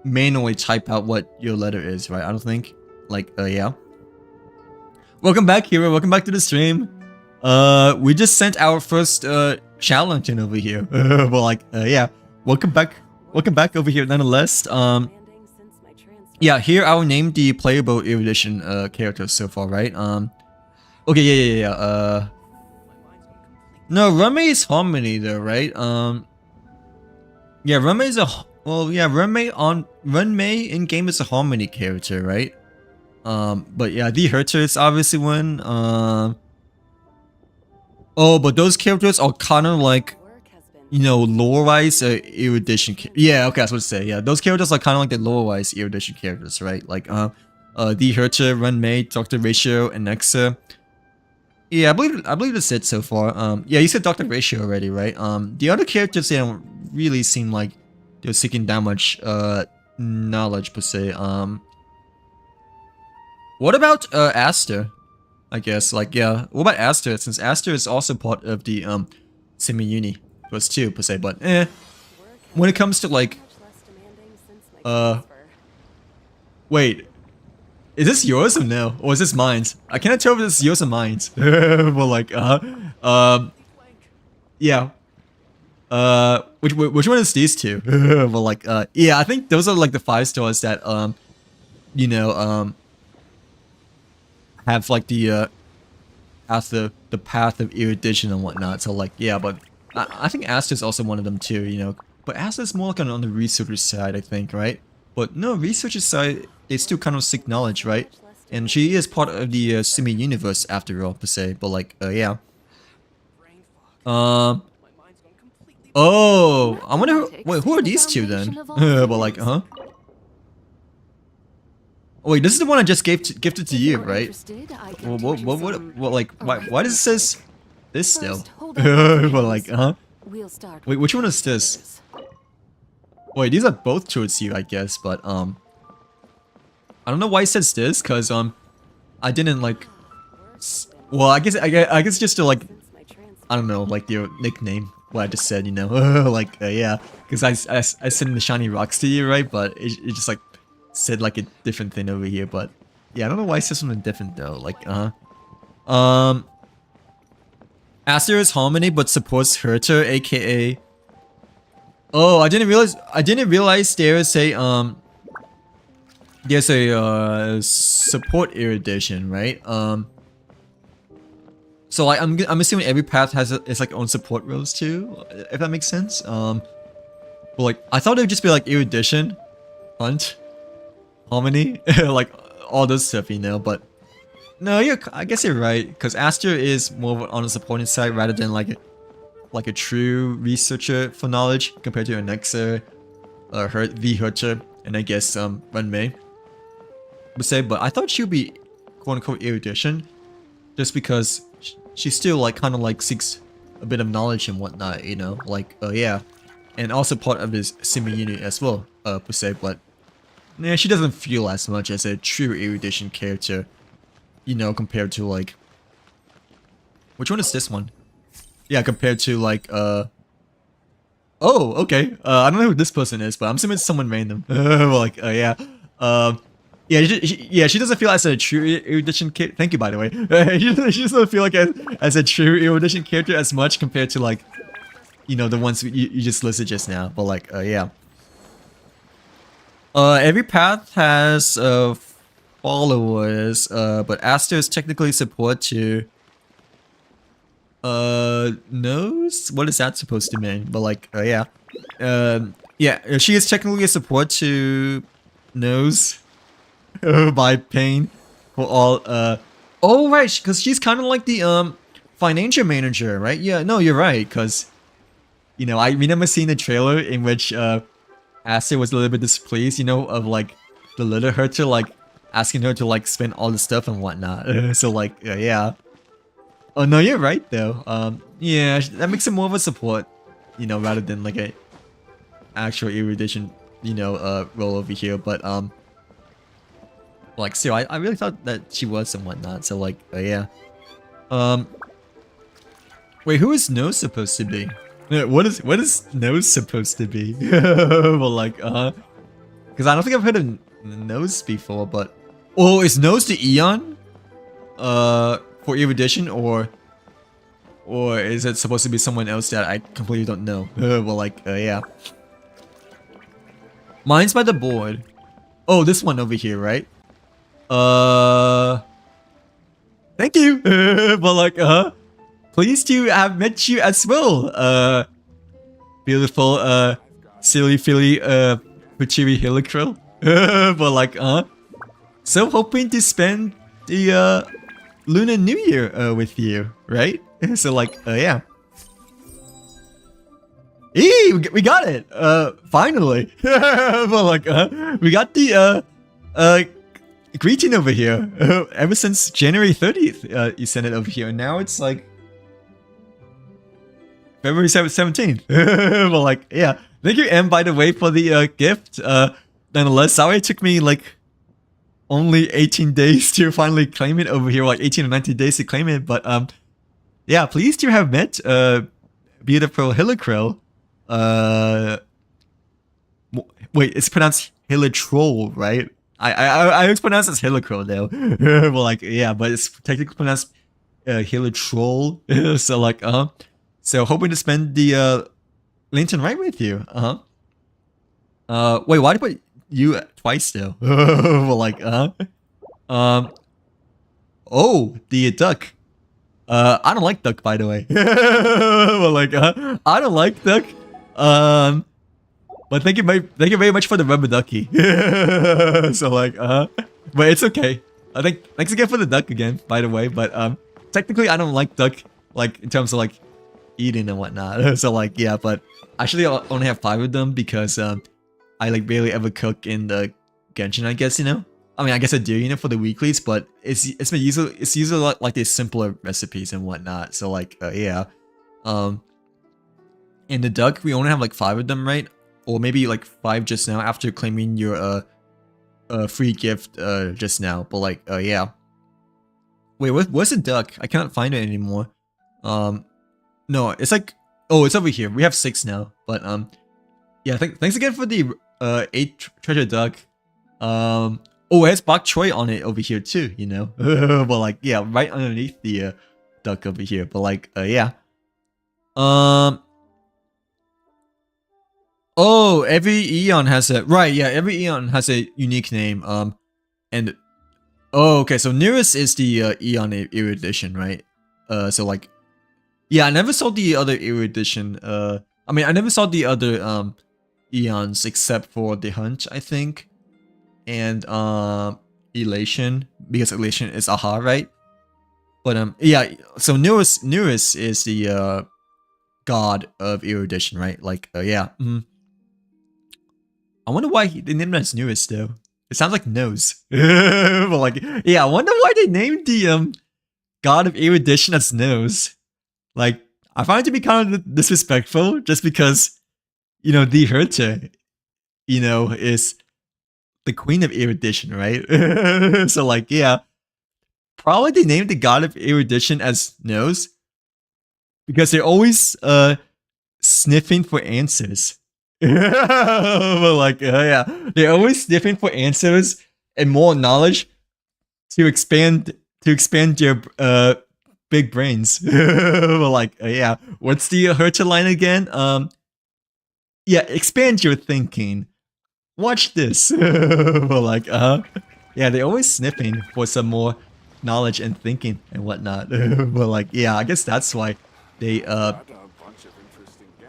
manually type out what your letter is, right? I don't think. Like, yeah. Welcome back, Hero. Welcome back to the stream. We just sent our first challenge in over here. But like, yeah. Welcome back over here nonetheless. Yeah, here I'll name the playable erudition characters so far, right? Okay, yeah. No, Rame is Harmony though, right? Yeah, Rame is Well, yeah, Renmei in game is a Harmony character, right? But yeah, the Herter is obviously one. Oh, but those characters are kind of like, you know, lore-wise erudition. Yeah, okay, I was supposed to say. Yeah, those characters are kind of like the lore-wise erudition characters, right? Like the Herter, Renmei, Dr. Ratio, and Nexa. Yeah, I believe that's it so far. Yeah, you said Dr. Ratio already, right? The other characters, they don't really seem like they're seeking that much knowledge per se. What about Aster? I guess, like, yeah. What about Aster? Since Aster is also part of the semi-uni plus 2 per se, but when it comes to like wait, is this yours or no? Or is this mine? I cannot tell if this is yours or mine. But like yeah. Which one is these two? But like yeah, I think those are like the 5 stars that you know have like the the path of erudition and whatnot. So like yeah, but I think Asta's also one of them too, you know. But Asta's more like on the researcher side, I think, right? But no, researcher side, they still kind of seek knowledge, right? And she is part of the semi-universe after all, per se. But like yeah. Oh, I wonder who are these two then? But like wait, this is the one I just gifted to you, right? Well, what like, why does it says this still? But like, wait, which one is this? Wait, these are both towards you, I guess, but I don't know why it says this, cause I didn't like, well, I guess just to like, I don't know, like your nickname, what I just said, you know, like yeah, cause I said in the shiny rocks to you, right? But it just like said like a different thing over here, but yeah, I don't know why it says something different though. Like Aster is Harmony but supports Herter, aka oh, I didn't realize there's a support erudition, right? So like I'm assuming every path has its like own support roles too, if that makes sense. But like I thought it would just be like erudition, hunt, Harmony, like all this stuff, you know. But no, I guess you're right, because Aster is more on the supporting side rather than like a true researcher for knowledge compared to Nexa, the Herter, and I guess Renmei would say. But I thought she would be quote unquote erudition, just because she still like kind of like seeks a bit of knowledge and whatnot, you know, like yeah, and also part of his semi-unit as well, per se. But yeah, she doesn't feel as much as a true erudition character, you know, compared to like, which one is this one? Yeah, compared to like oh, okay, I don't know who this person is, but I'm assuming it's someone random. Like yeah, yeah, she doesn't feel as a true erudition character. Thank you, by the way. She doesn't feel like as a true erudition character as much compared to like, you know, the ones you just listed just now. But like yeah. Every path has followers, but Aster is technically support to knows? What is that supposed to mean? But like yeah. Yeah, she is technically a support to knows by pain for all oh right, because she's kind of like the financial manager, right? Yeah, no, you're right, because you know, I remember seeing the trailer in which Aster was a little bit displeased, you know, of like the little Herter like asking her to like spend all the stuff and whatnot. So like yeah. Oh no, you're right though. Yeah, that makes it more of a support, you know, rather than like a actual erudition, you know, role over here. But like still, I really thought that she was and whatnot. So like yeah. Wait, who is Nose supposed to be? What is Nose supposed to be? Well, like, because I don't think I've heard of Nose before, but oh, is Nose the Eon? For erudition, or is it supposed to be someone else that I completely don't know? Well, like, yeah. Mine's by the board. Oh, this one over here, right? Thank you. But like, pleased to have met you as well. Beautiful, silly Philly Pachiri Helicryl. But like so hoping to spend the Lunar New Year with you, right? So like yeah. Eee, we got it! Finally! But like, we got the, greeting over here. Ever since January 30th, you sent it over here, and now it's like... February 17th. But like, yeah. Thank you, M, by the way, for the, gift. Nonetheless, sorry it took me, like, only 18 days to finally claim it over here, like 18 or 19 days to claim it, but, yeah, pleased to have met, beautiful Helicryl. Wait, it's pronounced Hilitrol, right? I always pronounce it as Helicryl though. Well, like, yeah, but it's technically pronounced Hilitrol. So like, so hoping to spend the Lantern Rite with you. Wait, why did I put you twice though? Well, like, oh, the duck. I don't like duck, by the way. Well, like, I don't like duck. But thank you very much for the rubber ducky. So like, but it's okay. I think thanks again for the duck again, by the way. But technically I don't like duck, like in terms of like eating and whatnot. So like, yeah. But actually I only have 5 of them because I like barely ever cook in the Genshin, I guess, you know. I mean, I guess I do, you know, for the weeklies, but it's usually like the simpler recipes and whatnot. So like, yeah. In the duck, we only have like 5 of them, right? Or maybe like 5 just now after claiming your free gift just now. But like, yeah. Wait, where's the duck? I cannot find it anymore. No, it's like, oh, it's over here. We have 6 now. But yeah, thanks again for the 8 treasure duck. Oh, it has bok choy on it over here too, you know. But like, yeah, right underneath the duck over here. But like, yeah. Oh, every Eon has a right. Yeah, every Eon has a unique name. And oh, okay. So nearest is the Eon erudition, right? So like, yeah, I never saw the other erudition. I mean, I never saw the other Eons except for the Hunt, I think, and Elation, because Elation is Aha, right? But yeah. So nearest is the god of erudition, right? Like, yeah. I wonder why they named it as newest though. It sounds like nose. But like, yeah, I wonder why they named the god of erudition as nose. Like, I find it to be kind of disrespectful just because, you know, the Herta, you know, is the queen of erudition, right? So like, yeah, probably they named the god of erudition as nose because they're always sniffing for answers. But like, yeah, they're always sniffing for answers and more knowledge to expand your big brains. But like, yeah, what's the Herta line again? Yeah, expand your thinking. Watch this. But like, yeah, they're always sniffing for some more knowledge and thinking and whatnot. But like, yeah, I guess that's why they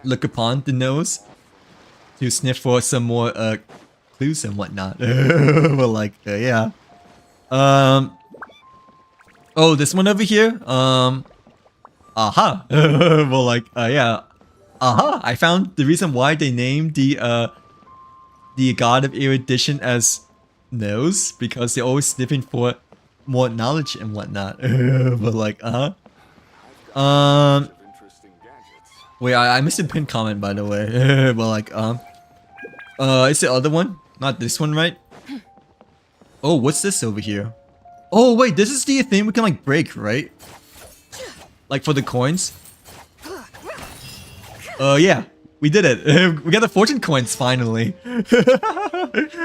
look upon the nose to sniff for some more clues and whatnot. But like, yeah. Oh, this one over here. Aha. Well, like, yeah. Aha! I found the reason why they named the god of erudition as nose, because they're always sniffing for more knowledge and whatnot. But like, wait, I missed a pinned comment, by the way. But like, it's the other one, not this one, right? Oh, what's this over here? Oh wait, this is the thing we can like break, right? Like for the coins. Yeah, we did it. We got the fortune coins finally.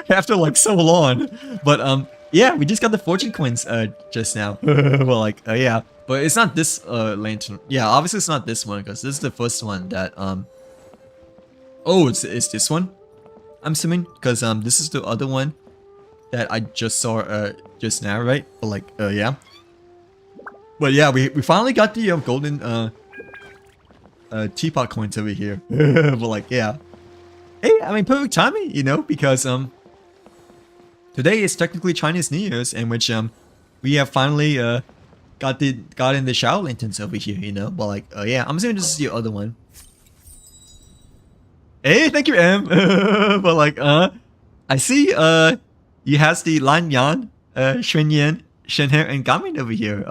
After like so long. But yeah, we just got the fortune coins just now. Well, like, yeah, but it's not this lantern. Yeah, obviously it's not this one because this is the first one that oh, it's this one, I'm assuming, because this is the other one that I just saw just now, right? But like, yeah. But yeah, we finally got the golden teapot coins over here. But like, yeah. Hey, I mean, perfect timing, you know, because today is technically Chinese New Year's, in which we have finally got in the shower lanterns over here, you know. But like, yeah, I'm assuming this is your other one. Hey, thank you, M. But like, I see you has the Lan Yan, Xuan Yan, Shenhe, and Gamin over here.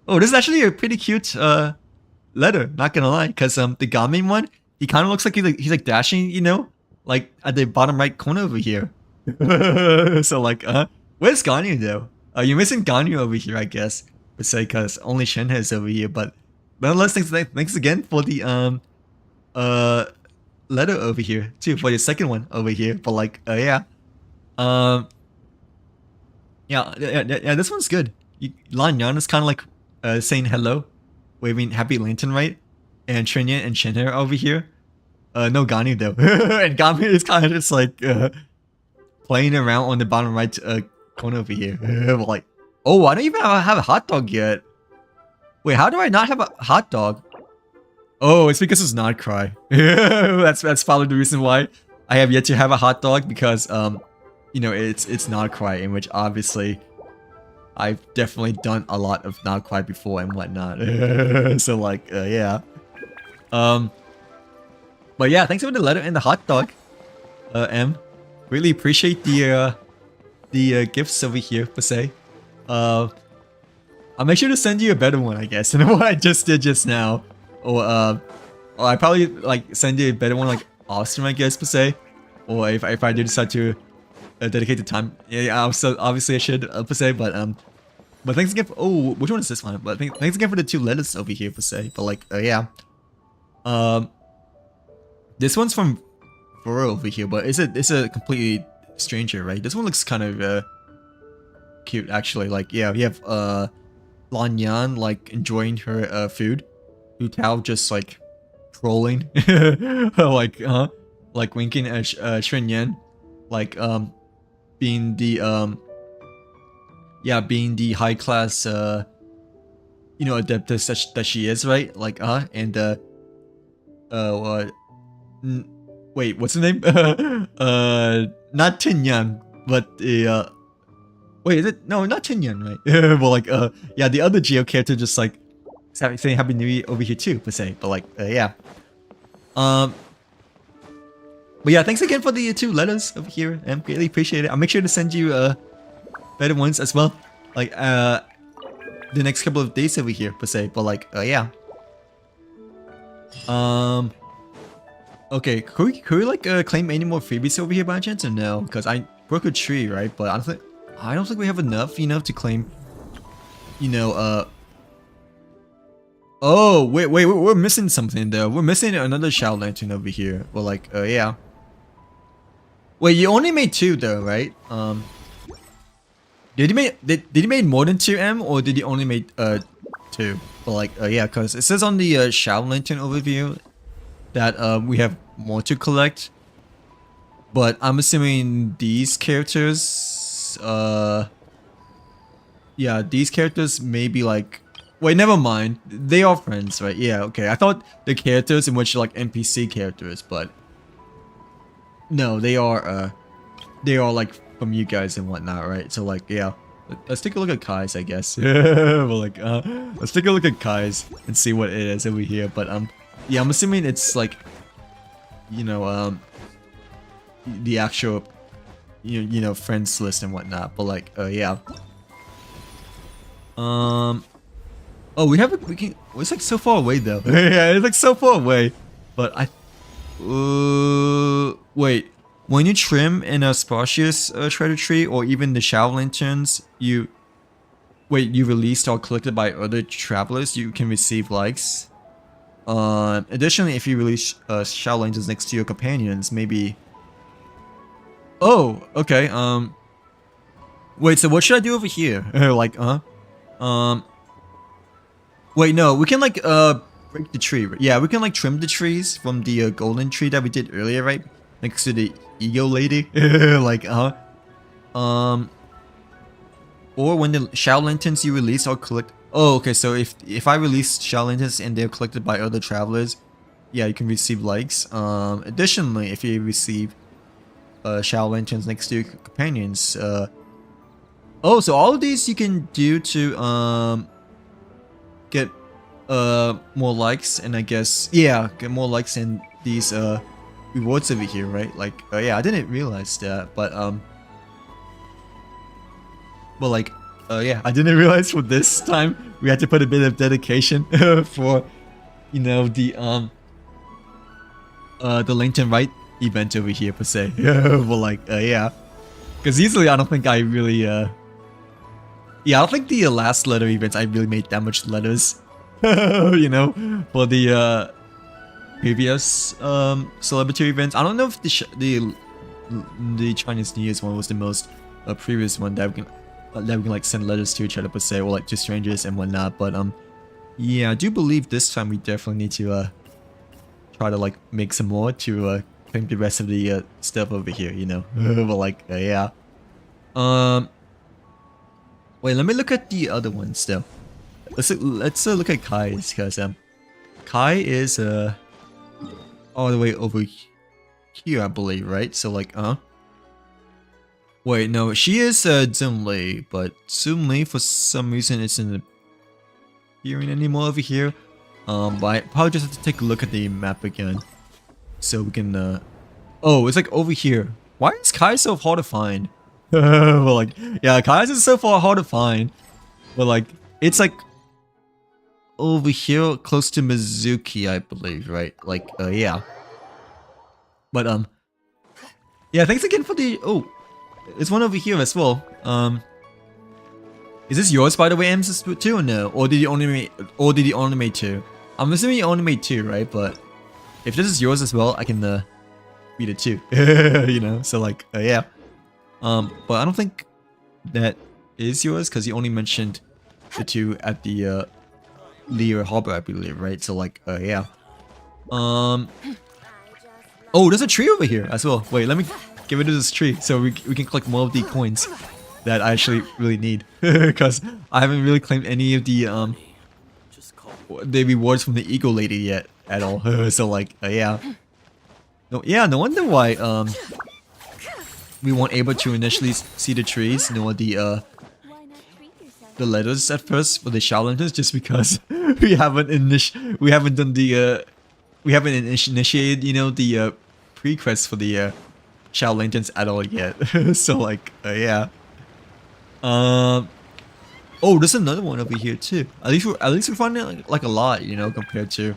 Oh, this is actually a pretty cute letter, not gonna lie, because the Gamin one, he kind of looks like he's like dashing, you know, like at the bottom right corner over here. So like, where's Ganyu though? You're missing Ganyu over here, I guess, per se, because only Shenhe is over here. But nonetheless, thanks again for the letter over here too, for your second one over here. But like, yeah, yeah, this one's good. Lan Yan is kind of like saying hello, waving happy lantern, right? And Trinyan and Shenhe are over here. No Ganyu though. And Ganyu is kind of just like playing around on the bottom right corner over here. Like, oh, I don't even have a hot dog yet. Wait, how do I not have a hot dog? Oh, it's because it's not cry. That's probably the reason why I have yet to have a hot dog, because you know, it's not cry, in which obviously I've definitely done a lot of not cry before and whatnot. So like, yeah. But yeah, thanks for the letter and the hot dog, M. Really appreciate the gifts over here, per se. I'll make sure to send you a better one, I guess, than what I just did just now. Or I probably like send you a better one, like awesome, I guess, per se. Or if I do decide to dedicate the time, yeah, obviously I should, per se. But thanks again for, oh, which one is this one? But thanks again for the 2 letters over here, per se. But like, yeah. This one's from Furo over here, but it's a completely stranger, right? This one looks kind of cute, actually. Like, yeah, we have Lan Yan like enjoying her food. Hu Tao just like trolling, like winking at Xuan Yan, like being the being the high class you know, adeptus that she is, right? Like and wait, what's the name? Not Tinyan, but the wait, is it? No, not Tinyan, right? Well, like yeah, the other Geo character just like saying Happy New Year over here too, per se. But like, yeah. But yeah, thanks again for the 2 letters over here. I greatly appreciate it. I'll make sure to send you better ones as well, like the next couple of days over here, per se. But like, yeah. Okay, could we like claim any more freebies over here by chance, or no? Because I broke a tree, right? But I don't think we have enough, you know, to claim, you know, oh, wait, we're missing something though. We're missing another Shao Lantern over here. Well, like, yeah. Wait, you only made 2 though, right? Did he made more than 2, M, or did he only make 2? But like, yeah, because it says on the Shao Lantern overview that we have more to collect. But I'm assuming these characters, yeah, these characters may be like, wait, never mind. They are friends, right? Yeah, okay. I thought the characters in which are like NPC characters, but no, they are like from you guys and whatnot, right? So like, yeah, let's take a look at Kai's, I guess. Well, like, let's take a look at Kai's and see what it is over here. But yeah, I'm assuming it's like, you know, the actual, you know, friends list and whatnot. But like, yeah. Oh, we can. It's like so far away though. Yeah, it's like so far away. But wait. When you trim in a Spartius treasure tree, or even the Shao Lanterns, you released or collected by other travelers, you can receive likes. Additionally, if you release Shao Lanterns next to your companions, maybe. Oh, okay. Wait. So what should I do over here? Like, wait, no. We can like break the tree. Yeah, we can like trim the trees from the golden tree that we did earlier, right? Next to the ego lady. Like, or when the Shao Lanterns you release or collect. Oh, okay. So if I release Shao Lanterns and they're collected by other travelers, yeah, you can receive likes. Additionally, if you receive shower lanterns next to your companions, oh, so all of these you can do to get more likes, and I guess yeah, get more likes and these rewards over here, right? Like yeah, I didn't realize that, but like yeah, I didn't realize for this time we had to put a bit of dedication for, you know, the Lantern Rite event over here per se. But like yeah, because usually I don't think I really yeah, I don't think the last letter events I really made that much letters. You know, for the previous celebrity events. I don't know if the Chinese New Year's one was the most previous one that we can like send letters to each other per se, or like to strangers and whatnot. But yeah, I do believe this time we definitely need to try to like make some more to claim the rest of the stuff over here, you know. But like yeah. Wait, let me look at the other ones though. Let's look at Kai's, because Kai is all the way over here, I believe, right? So like wait, no, she is Zunli, but Zunli for some reason isn't appearing anymore over here. But I probably just have to take a look at the map again, so we can oh, it's like over here. Why is Kai so hard to find? Well, like yeah, Kai's is so far hard to find, but like it's like over here close to Mizuki, I believe, right? Like yeah. But yeah, thanks again for the oh, there's one over here as well. Is this yours, by the way, M's too, or no? Or did you only make two? I'm assuming you only made two, right? But if this is yours as well, I can read it too. You know, so like yeah. But I don't think that is yours, because you only mentioned the two at the Lear Harbor, I believe, right? So like yeah. Oh, there's a tree over here as well. Wait, let me get rid of this tree so we can collect more of the coins that I actually really need, because I haven't really claimed any of the rewards from the Eagle Lady yet at all. So like yeah. No, yeah, no wonder why we weren't able to initially see the trees nor the letters at first for the shower lanterns, just because we haven't initiated, you know, the pre-quest for the shower lanterns at all yet. So like yeah. Oh, there's another one over here too. At least we're finding like a lot, you know, compared to,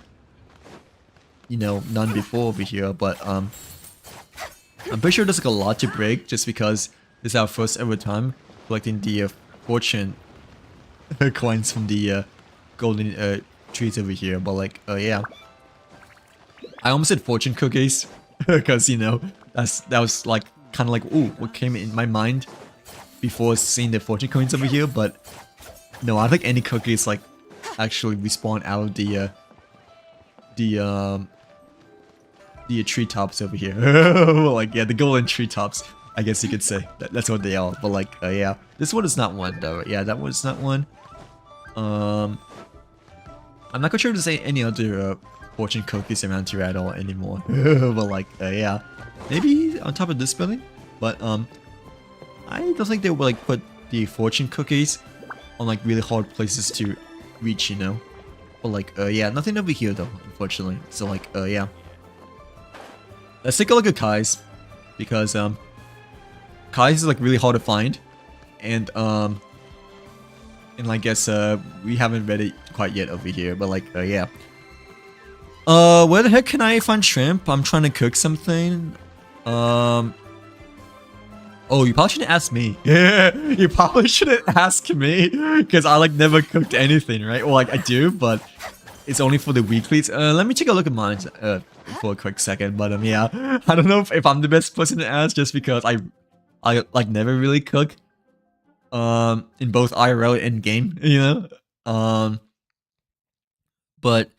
you know, none before over here. But I'm pretty sure there's like a lot to break, just because this is our first ever time collecting the fortune coins from the golden trees over here. But like yeah, I almost said fortune cookies because, you know, that was like kind of like, ooh, what came in my mind before seeing the fortune coins over here. But no, I think any cookies like actually respawn out of the treetops over here. Like yeah, the golden treetops, I guess you could say. That's what they are. But like yeah, this one is not one though. Yeah, that one's not one. I'm not quite sure to say any other fortune cookies around here at all anymore. But like yeah, maybe on top of this building. But I don't think they would like put the fortune cookies on like really hard places to reach, you know. But like yeah, nothing over here though, unfortunately. So like yeah, let's take a look at Kai's, because Kai's is like really hard to find, and I guess we haven't read it quite yet over here. But like yeah. Where the heck can I find shrimp? I'm trying to cook something. Oh, you probably shouldn't ask me. Yeah, you probably shouldn't ask me, because I like never cooked anything, right? Well, like I do, but it's only for the weeklies. Let me take a look at mine for a quick second. But yeah, I don't know if I'm the best person to ask, just because I like never really cook in both IRL and game, you know. But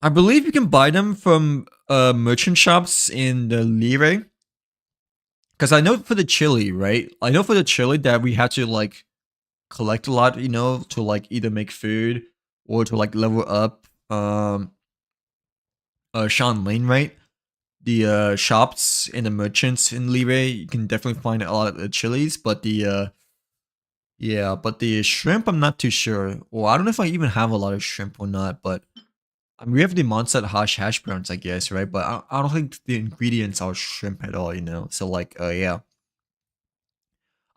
I believe you can buy them from merchant shops in the Lire. Because I know for the chili, right? I know for the chili that we have to like collect a lot, you know, to like either make food or to like level up Sean Lane, right? The shops and the merchants in Liyue, you can definitely find a lot of the chilies, but yeah, but the shrimp, I'm not too sure. Well, I don't know if I even have a lot of shrimp or not, but we have the Mondstadt hash browns, I guess, right? But I don't think the ingredients are shrimp at all, you know? So, like, yeah.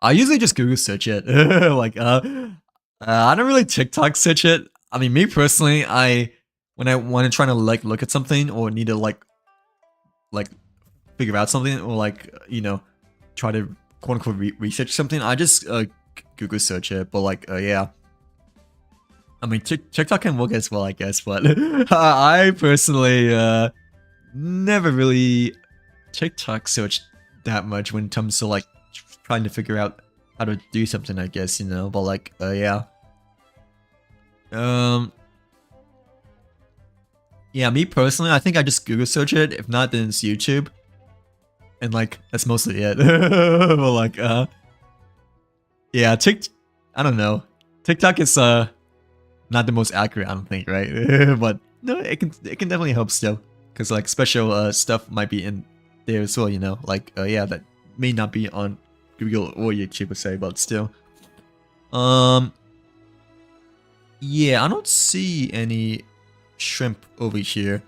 I usually just Google search it. Like, I don't really TikTok search it. I mean, me personally, when I want to try to, like, look at something or need to, like, figure out something or, like, you know, try to, quote-unquote, research something, I just, Google search it. But, like, yeah. I mean, TikTok can work as well, I guess, but I personally never really TikTok searched that much when it comes to like trying to figure out how to do something, I guess, you know. But like, yeah, yeah, me personally, I think I just Google search it. If not, then it's YouTube, and like that's mostly it. But like, yeah, I don't know. TikTok is not the most accurate, I don't think, right? But no, it can definitely help still, because like special stuff might be in there as well, you know, like yeah, that may not be on Google or YouTube per se, but still. Yeah, I don't see any shrimp over here.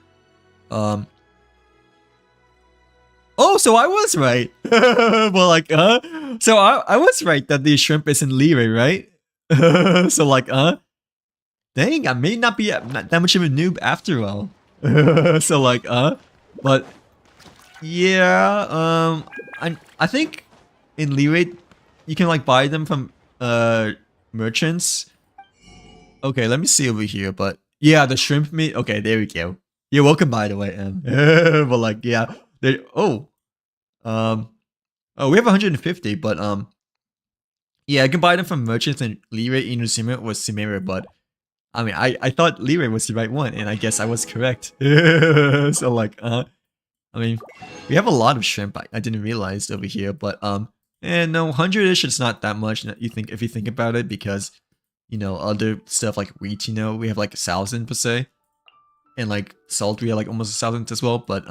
Oh, so I was right. Well, like, so I was right that the shrimp is in Liyue, right? So like, dang, I may not be that much of a noob after all. So like, but yeah, I think in Liyue you can like buy them from merchants. Okay, let me see over here. But yeah, the shrimp meat. Okay, there we go. You're welcome, by the way, Em. But like, yeah, they. Oh, oh, we have 150, but yeah, I can buy them from merchants in Liyue, Inazuma, or Sumeru, but. I mean, I thought Liyue was the right one, and I guess I was correct. So like, I mean, we have a lot of shrimp. I didn't realize over here, but and no, 100-ish. It's not that much. You think if you think about it, because you know other stuff like wheat, you know, we have like 1,000 per se, and like salt, we have like almost 1,000 as well. But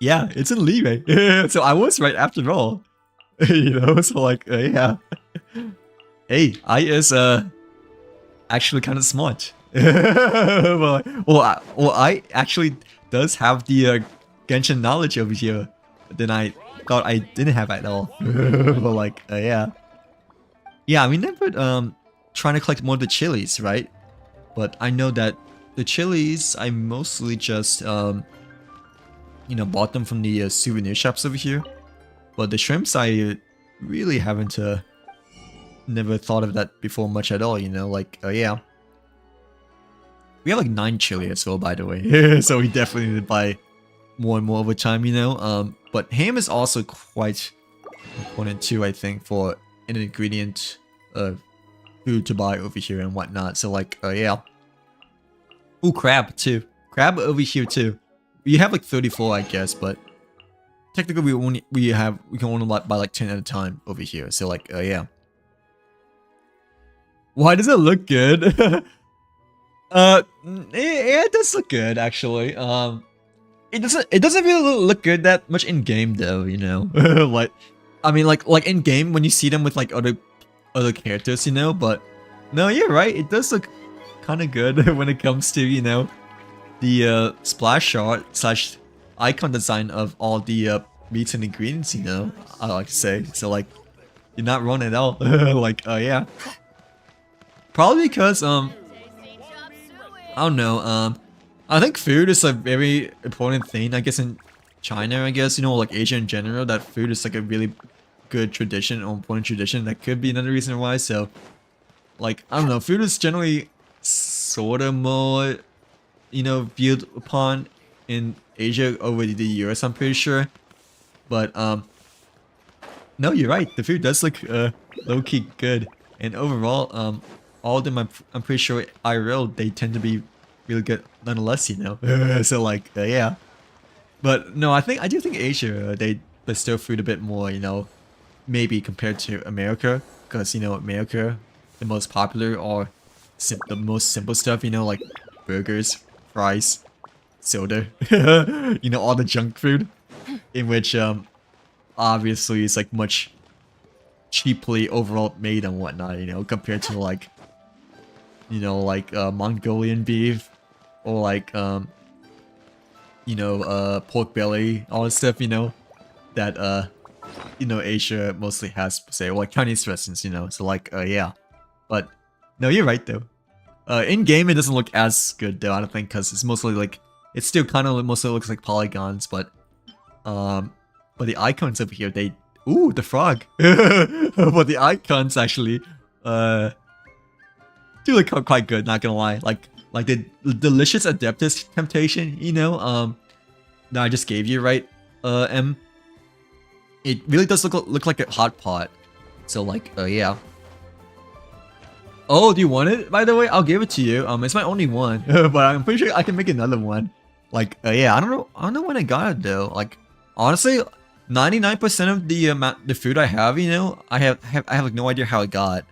yeah, it's in Liyue. So I was right after all. You know, so like, yeah. Hey, I is actually kind of smart. Well, I actually does have the Genshin knowledge over here than I thought I didn't have at all. But like, yeah. Yeah, I mean, never trying to collect more of the chilies, right? But I know that the chilies, I mostly just, you know, bought them from the souvenir shops over here. But the shrimps, I really haven't never thought of that before much at all, you know, like, yeah. We have like 9 chili as well, by the way. So we definitely need to buy more and more over time, you know. But ham is also quite important too, I think, for an ingredient food to buy over here and whatnot. So like, yeah. Ooh, crab too. Crab over here too. We have like 34, I guess, but technically we can only buy like 10 at a time over here. So like, yeah. Why does it look good? It does look good actually. It doesn't really look good that much in game though, you know. Like, I mean, like in game when you see them with like other characters, you know. But no, you're right. It does look kind of good when it comes to, you know, the splash art / icon design of all the meats and ingredients, you know. I like to say. So like, you're not wrong at all. Like, yeah. Probably because I don't know, I think food is a very important thing, I guess, in China, I guess, you know, like Asia in general, that food is like a really good tradition or important tradition. That could be another reason why. So like, I don't know, food is generally sort of more, you know, viewed upon in Asia over the US, I'm pretty sure. But no, you're right, the food does look low-key good, and overall all of them, I'm pretty sure IRL, they tend to be really good nonetheless, you know. So like, yeah. But no, I do think Asia, they bestow food a bit more, you know, maybe compared to America, because, you know, America, the most popular or the most simple stuff, you know, like burgers, fries, soda. You know, all the junk food, in which obviously it's like much cheaply overall made and whatnot. You know, compared to like, you know, like Mongolian beef or like you know, pork belly, all this stuff. You know, that you know, Asia mostly has, say, or like Chinese restaurants. You know, so like yeah, but no, you're right though. In game it doesn't look as good though, I don't think, because it's mostly like, it still kind of mostly looks like polygons, but the icons over here, they, ooh, the frog. But the icons actually do look quite good, not gonna lie. Like the delicious Adeptus temptation, you know, that I just gave you, right, M? It really does look like a hot pot. So like, yeah. Oh, do you want it? By the way, I'll give it to you. It's my only one, but I'm pretty sure I can make another one. Like, yeah, I don't know when I got it though. Like, honestly, 99% of the food I have, you know, I have like no idea how I got.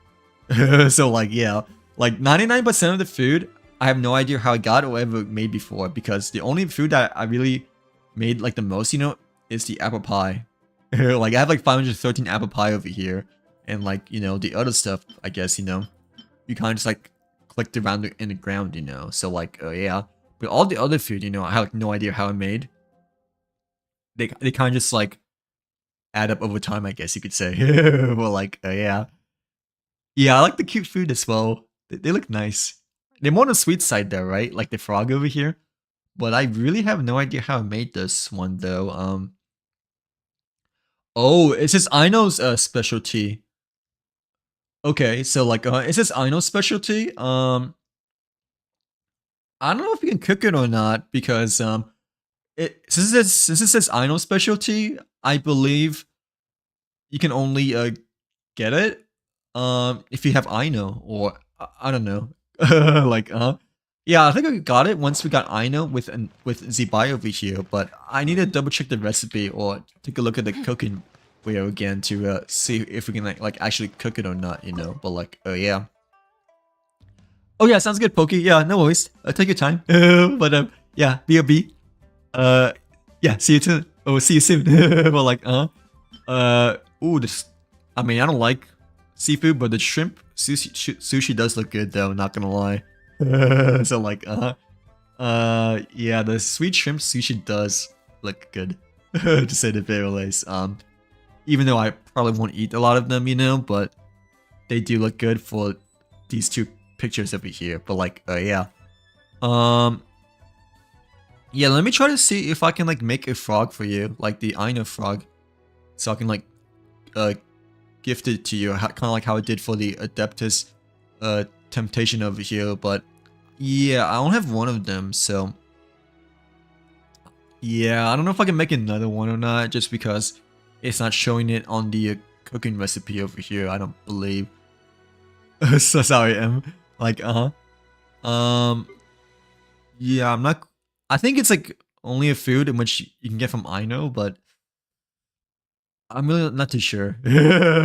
So like, yeah, like 99% of the food I have no idea how I got or ever made before, because the only food that I really made like the most, you know, is the apple pie. Like, I have like 513 apple pie over here, and like, you know, the other stuff, I guess, you know, you kind of just like clicked around in the ground, you know. So like, yeah, but all the other food, you know, I have like no idea how I made. They kind of just like add up over time, I guess you could say. Well, like, yeah, I like the cute food as well. They look nice. They're more on the sweet side though, right? Like the frog over here. But I really have no idea how I made this one though. Oh, it says Aino's specialty. Okay, so like, it says Aino's specialty. I don't know if you can cook it or not, because since it says Aino's specialty, I believe you can only get it if you have Aino, or I don't know. Like, yeah, I think I got it once we got Aino with Zibai over here, but I need to double check the recipe or take a look at the cooking video again to see if we can like actually cook it or not, you know. But like, yeah. Oh yeah, sounds good, Pokey. Yeah, no worries. Take your time. But yeah, B.O.B. Yeah, see you soon. Oh, see you soon. But like, ooh, this. I mean, I don't like seafood, but the shrimp sushi does look good though. Not gonna lie. So like, yeah, the sweet shrimp sushi does look good, to say the very least. Even though I probably won't eat a lot of them, you know, but they do look good for these two pictures over here. But like, yeah. Yeah, let me try to see if I can like make a frog for you, like the Aino frog, so I can like gift it to you, kind of like how I did for the Adeptus temptation over here. But yeah, I only have one of them, so yeah, I don't know if I can make another one or not, just because it's not showing it on the cooking recipe over here, I don't believe. So sorry, Em. Like, yeah, I'm not. I think it's like only a food in which you can get from Aino, but I'm really not too sure.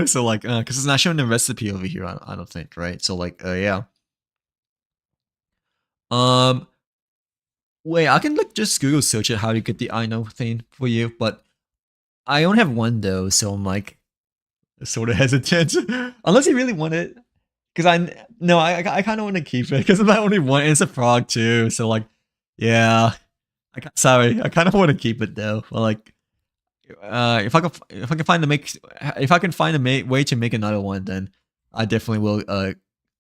So like, because it's not showing the recipe over here, I don't think, right? So like, yeah. Wait, I can like just Google search it how to get the Aino thing for you, but I only have one though, so I'm like sort of hesitant. Unless you really want it, because I kind of want to keep it because it's my only one, and it's a frog too. So like, yeah, sorry, I kind of want to keep it though. But like, if I can find a way to make another one, then I definitely will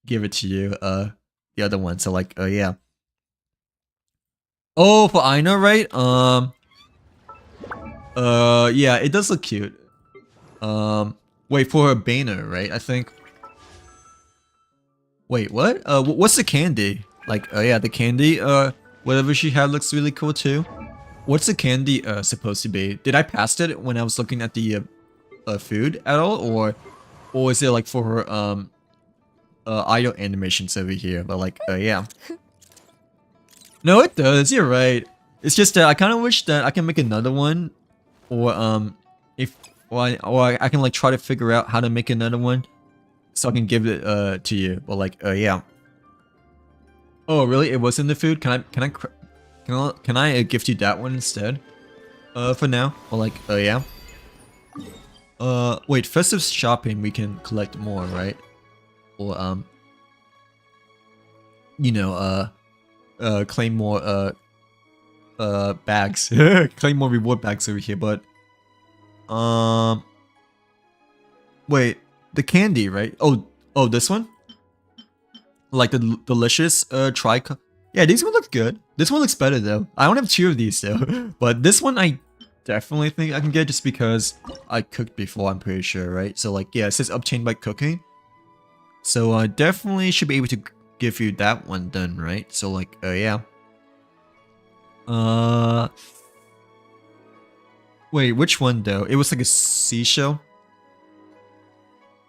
give it to you. The other one. So like, yeah. Oh, for Aino, right? Yeah, it does look cute. Wait, for her banner, right? I think. Wait, what? What's the candy? Like, yeah, the candy, whatever she had looks really cool too. What's the candy, supposed to be? Did I pass it when I was looking at the, food at all? Or is it like for her, idol animations over here? But like, yeah. No, it does. You're right. It's just that I kind of wish that I can make another one, or I can like try to figure out how to make another one, so I can give it to you. But like, yeah. Oh, really? It was in the food? Can I Can I gift you that one instead? For now. Or like, yeah. Wait, festive shopping, we can collect more, right? Or, you know, claim more, bags. Claim more reward bags over here, but, wait, the candy, right? Oh, this one? Like the delicious, yeah, these one look good. This one looks better though. I don't have 2 of these though, but this one I definitely think I can get just because I cooked before, I'm pretty sure, right? So like, yeah, it says obtained by cooking. So I definitely should be able to give you that one then, right? So like, yeah. Wait, which one though? It was like a seashell.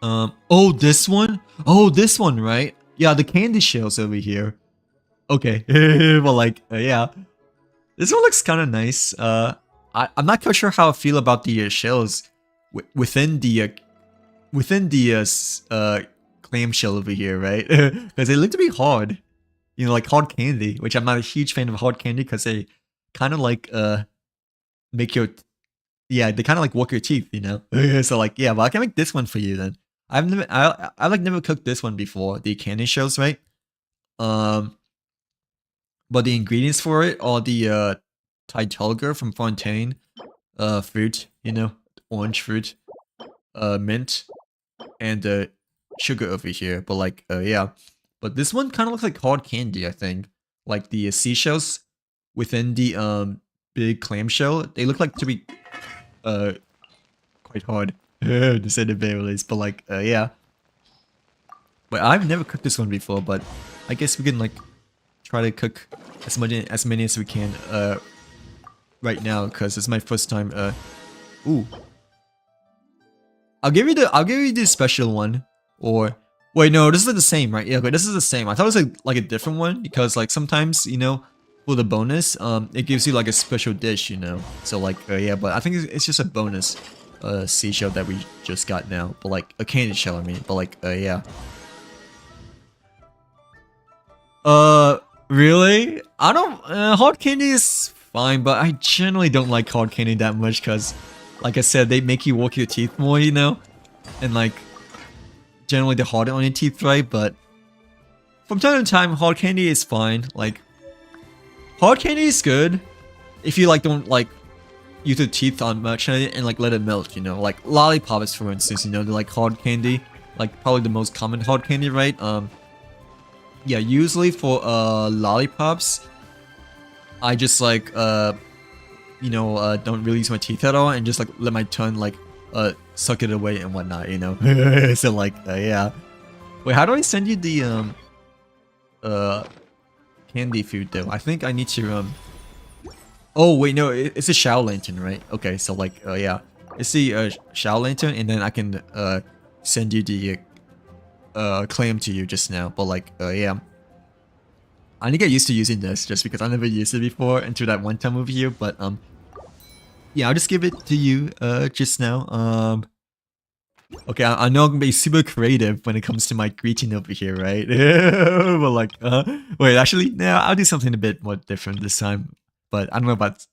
Oh, this one? Oh, this one, right? Yeah, the candy shells over here. Okay, well, like, yeah. This one looks kind of nice. I'm not quite sure how I feel about the shells within the clam shell over here, right? Because they look to be hard. You know, like hard candy, which I'm not a huge fan of hard candy because they kind of like make your they kind of like work your teeth, you know. So like, yeah, but I can make this one for you then. I like never cooked this one before, the candy shells, right? But the ingredients for it are the Thai tulgur from Fontaine, fruit, you know, orange fruit, mint, and sugar over here. But like, yeah. But this one kind of looks like hard candy, I think. Like the seashells within the big clamshell, they look like to be quite hard to say the very least. But like, yeah. But I've never cooked this one before, but I guess we can like try to cook as many as we can right now, because it's my first time. Ooh, I'll give you the special one. Or wait, no, this is the same, right? Yeah, okay, this is the same. I thought it was like a different one because like sometimes, you know, for the bonus, it gives you like a special dish, you know. So like, yeah, but I think it's just a bonus seashell that we just got now, but like a candy shell, I mean. But like, yeah. Really? I don't, hard candy is fine, but I generally don't like hard candy that much because, like I said, they make you work your teeth more, you know? And like, generally they're harder on your teeth, right? But from time to time, hard candy is fine. Like, hard candy is good if you like don't like use your teeth on much and like let it melt, you know? Like lollipops, for instance, you know, they're like hard candy. Like probably the most common hard candy, right? Yeah, usually for lollipops, I just like you know, don't really use my teeth at all and just like let my tongue like suck it away and whatnot, you know. So like, yeah. Wait, how do I send you the candy food though? I think I need to oh wait, no, it's a Shao Lantern, right? Okay, so like, yeah, it's the Shao Lantern, and then I can send you the clam to you just now. But like, yeah, I need to get used to using this just because I never used it before until that one time over here. But yeah, I'll just give it to you just now. Okay, I know I'm gonna be super creative when it comes to my greeting over here, right? But like, wait, actually, no, I'll do something a bit more different this time. But I don't know about,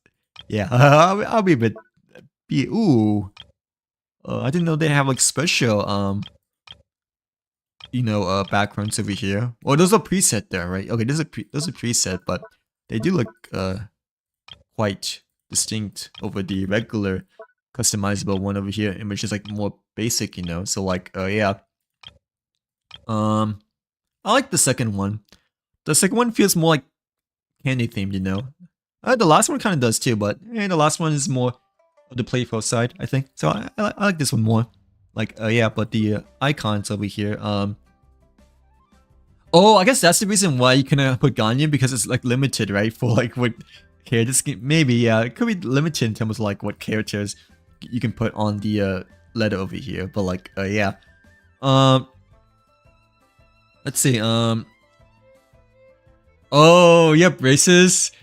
yeah, I'll be a bit, ooh, I didn't know they have like special, you know, backgrounds over here. Oh, those are preset there, right? Okay, those are preset, but they do look quite distinct over the regular customizable one over here, and which is like more basic, you know. So like, yeah, I like the second one. The second one feels more like candy themed, you know. The last one kind of does too, but the last one is more of the playful side, I think. So I like this one more. Like, yeah, but the icons over here, oh, I guess that's the reason why you can put Ganyan, because it's like limited, right? For like what characters, maybe, yeah, it could be limited in terms of like what characters you can put on the letter over here. But like, yeah, let's see, oh, you have braces.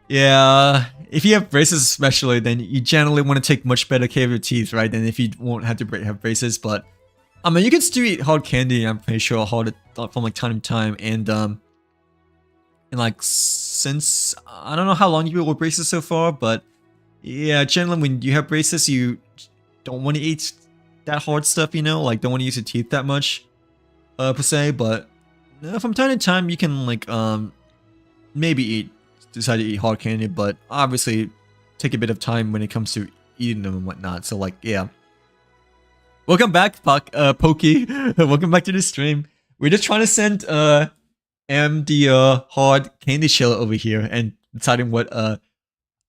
Yeah, if you have braces especially, then you generally want to take much better care of your teeth, right? Than if you won't have to have braces. But I mean, you can still eat hard candy, I'm pretty sure, from like time to time, and like since I don't know how long you've been with braces so far, but yeah, generally when you have braces, you don't want to eat that hard stuff, you know, like don't want to use your teeth that much, per se. But from time to time, you can like maybe decide to eat hard candy, but obviously take a bit of time when it comes to eating them and whatnot. So like, yeah. Welcome back, Pokey. Welcome back to the stream. We're just trying to send the hard candy shell over here and deciding what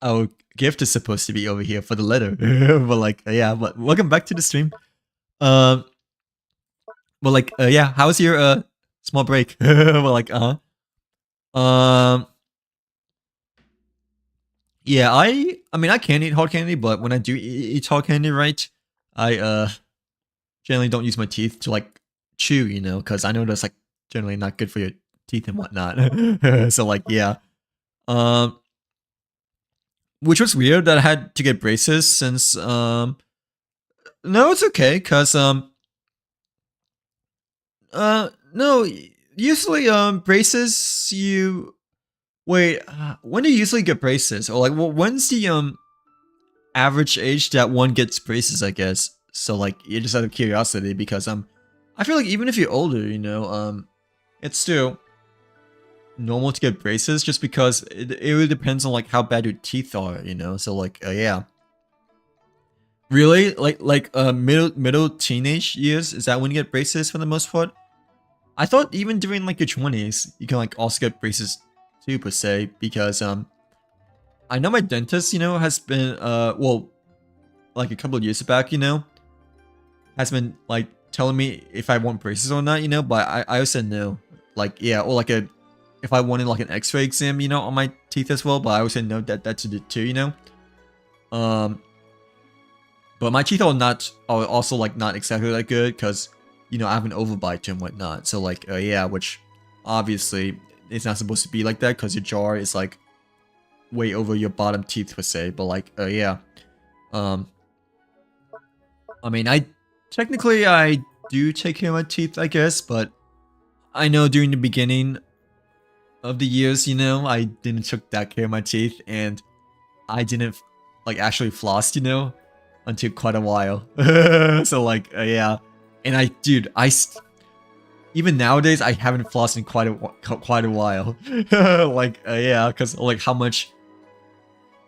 our gift is supposed to be over here for the letter. But like, yeah. But welcome back to the stream. But like, yeah. How's your small break? Well, like, yeah. I mean, I can eat hard candy, but when I do eat hard candy, right, I generally don't use my teeth to like chew, you know, because I know that's like generally not good for your teeth and whatnot. So like, yeah. Which was weird that I had to get braces since no, it's okay, cause no, usually braces you wait, when do you usually get braces? Or like when's the average age that one gets braces, I guess. So like, you're just out of curiosity, because I feel like even if you're older, you know, it's still normal to get braces, just because it really depends on like how bad your teeth are, you know. So like, yeah. Really, like middle teenage years, is that when you get braces for the most part? I thought even during like your 20s, you can like also get braces too, per se, because I know my dentist, you know, has been well, like a couple of years back, you know, has been like telling me if I want braces or not, you know, but I always said no. Like, yeah, or like if I wanted like an x-ray exam, you know, on my teeth as well, but I always said no, that's it too, you know. But my teeth are also like not exactly that good, because, you know, I have an overbite and whatnot. So like, yeah, which obviously it's not supposed to be like that, because your jaw is like way over your bottom teeth, per se. But like, yeah. I mean, technically I do take care of my teeth, I guess, but I know during the beginning of the years, you know, I didn't took that care of my teeth, and I didn't like actually floss, you know, until quite a while. So like, yeah. And dude, even nowadays I haven't flossed in quite a while. Like, yeah, because like how much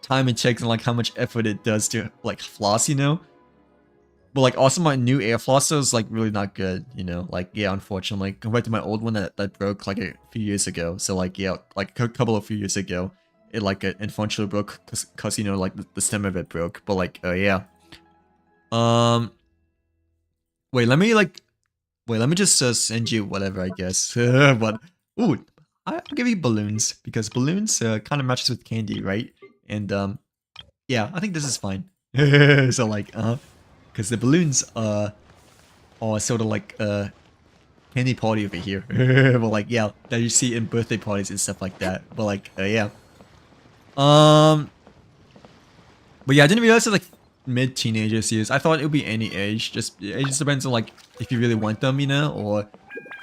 time it takes and like how much effort it does to like floss, you know. But like, also my new air flosser is like really not good, you know. Like, yeah, unfortunately, compared to my old one that broke like a few years ago. So like, yeah, like a couple of few years ago, it like unfortunately broke because you know, like the stem of it broke. But like, yeah. Wait, let me just send you whatever, I guess. But ooh, I'll give you balloons, because balloons kind of matches with candy, right? And yeah, I think this is fine. So like, because the balloons are sort of like candy party over here. But like, yeah, that you see in birthday parties and stuff like that. But like, yeah. But yeah, I didn't realize that like mid-teenagers years. I thought it would be any age. It just depends on like if you really want them, you know, or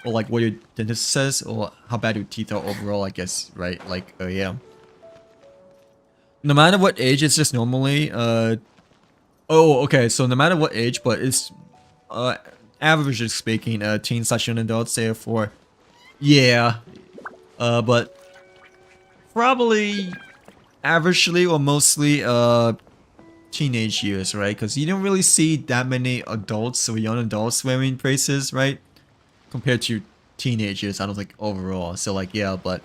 like what your dentist says, or how bad your teeth are overall, I guess, right? Like, yeah. No matter what age, it's just normally oh, okay, so no matter what age, but it's averagely speaking, teen/young adults, therefore, yeah. But probably averagely or mostly teenage years, right? Because you don't really see that many adults or young adults wearing braces, right? Compared to teenagers, I don't think overall. So like, yeah, but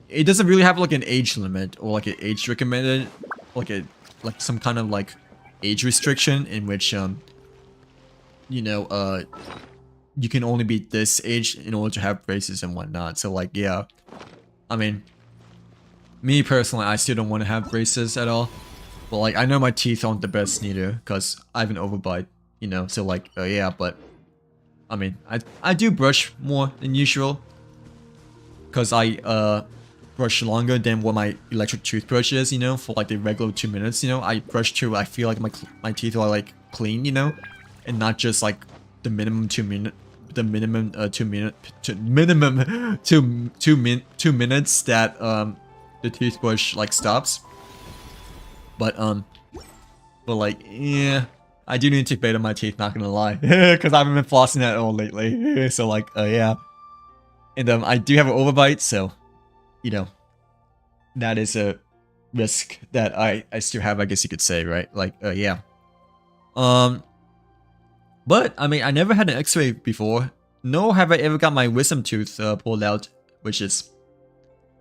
it doesn't really have like an age limit or like an age recommended, like some kind of like age restriction in which you know, you can only be this age in order to have braces and whatnot. So like, yeah, I mean, me personally, I still don't want to have braces at all. But like, I know my teeth aren't the best neither, because I have an overbite, you know. So like, yeah, but I mean, I do brush more than usual, because I brush longer than what my electric toothbrush is, you know, for like the regular 2 minutes, you know. I brush till I feel like my teeth are like clean, you know, and not just like the minimum 2 minute the minimum 2 minutes that the toothbrush like stops. But like yeah, I do need to take bait on my teeth, not gonna lie, because I haven't been flossing at all lately. So like yeah, and I do have an overbite, so you know that is a risk that I still have, I guess you could say, right? Like yeah. But I mean, I never had an X-ray before. Nor have I ever got my wisdom tooth pulled out, which is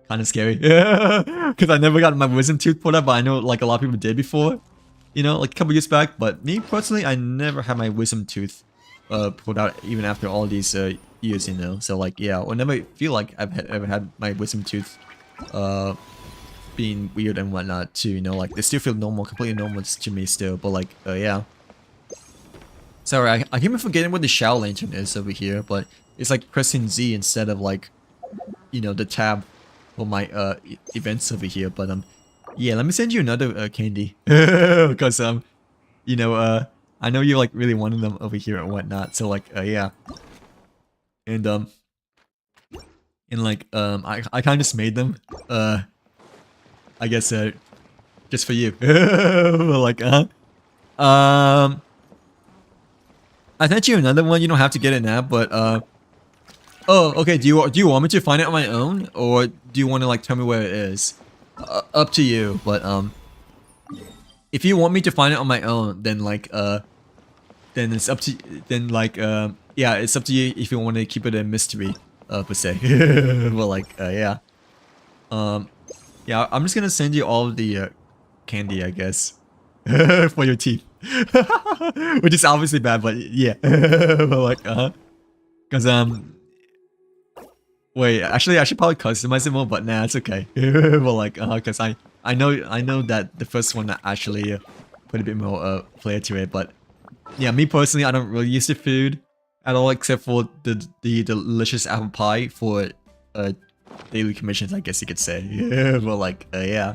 kind of scary. Because I never got my wisdom tooth pulled out, but I know like a lot of people did before. You know, like a couple years back. But me personally, I never had my wisdom tooth pulled out, even after all these years, you know. So like, yeah, I never feel like I've ever had my wisdom tooth being weird and whatnot too, you know. Like, they still feel normal, completely normal to me still. But like, yeah. Sorry, I keep forgetting what the Shao Lantern is over here, but it's like pressing Z instead of like, you know, the tab for my events over here. But yeah, let me send you another candy because you know, I know you like really wanted them over here and whatnot. So like, yeah, and like I kind of just made them I guess just for you. Like I sent you another one. You don't have to get it now, but oh, okay. Do you want me to find it on my own, or do you want to like tell me where it is? Up to you. But if you want me to find it on my own, then like then it's up to then like yeah, it's up to you if you want to keep it a mystery per se. But like yeah, yeah, I'm just gonna send you all of the candy, I guess, for your teeth. Which is obviously bad, but yeah. But like because wait, actually I should probably customize it more, but nah, it's okay. But like because I know that the first one actually put a bit more flair to it. But yeah, me personally, I don't really use the food at all, except for the delicious apple pie for daily commissions, I guess you could say. But like yeah.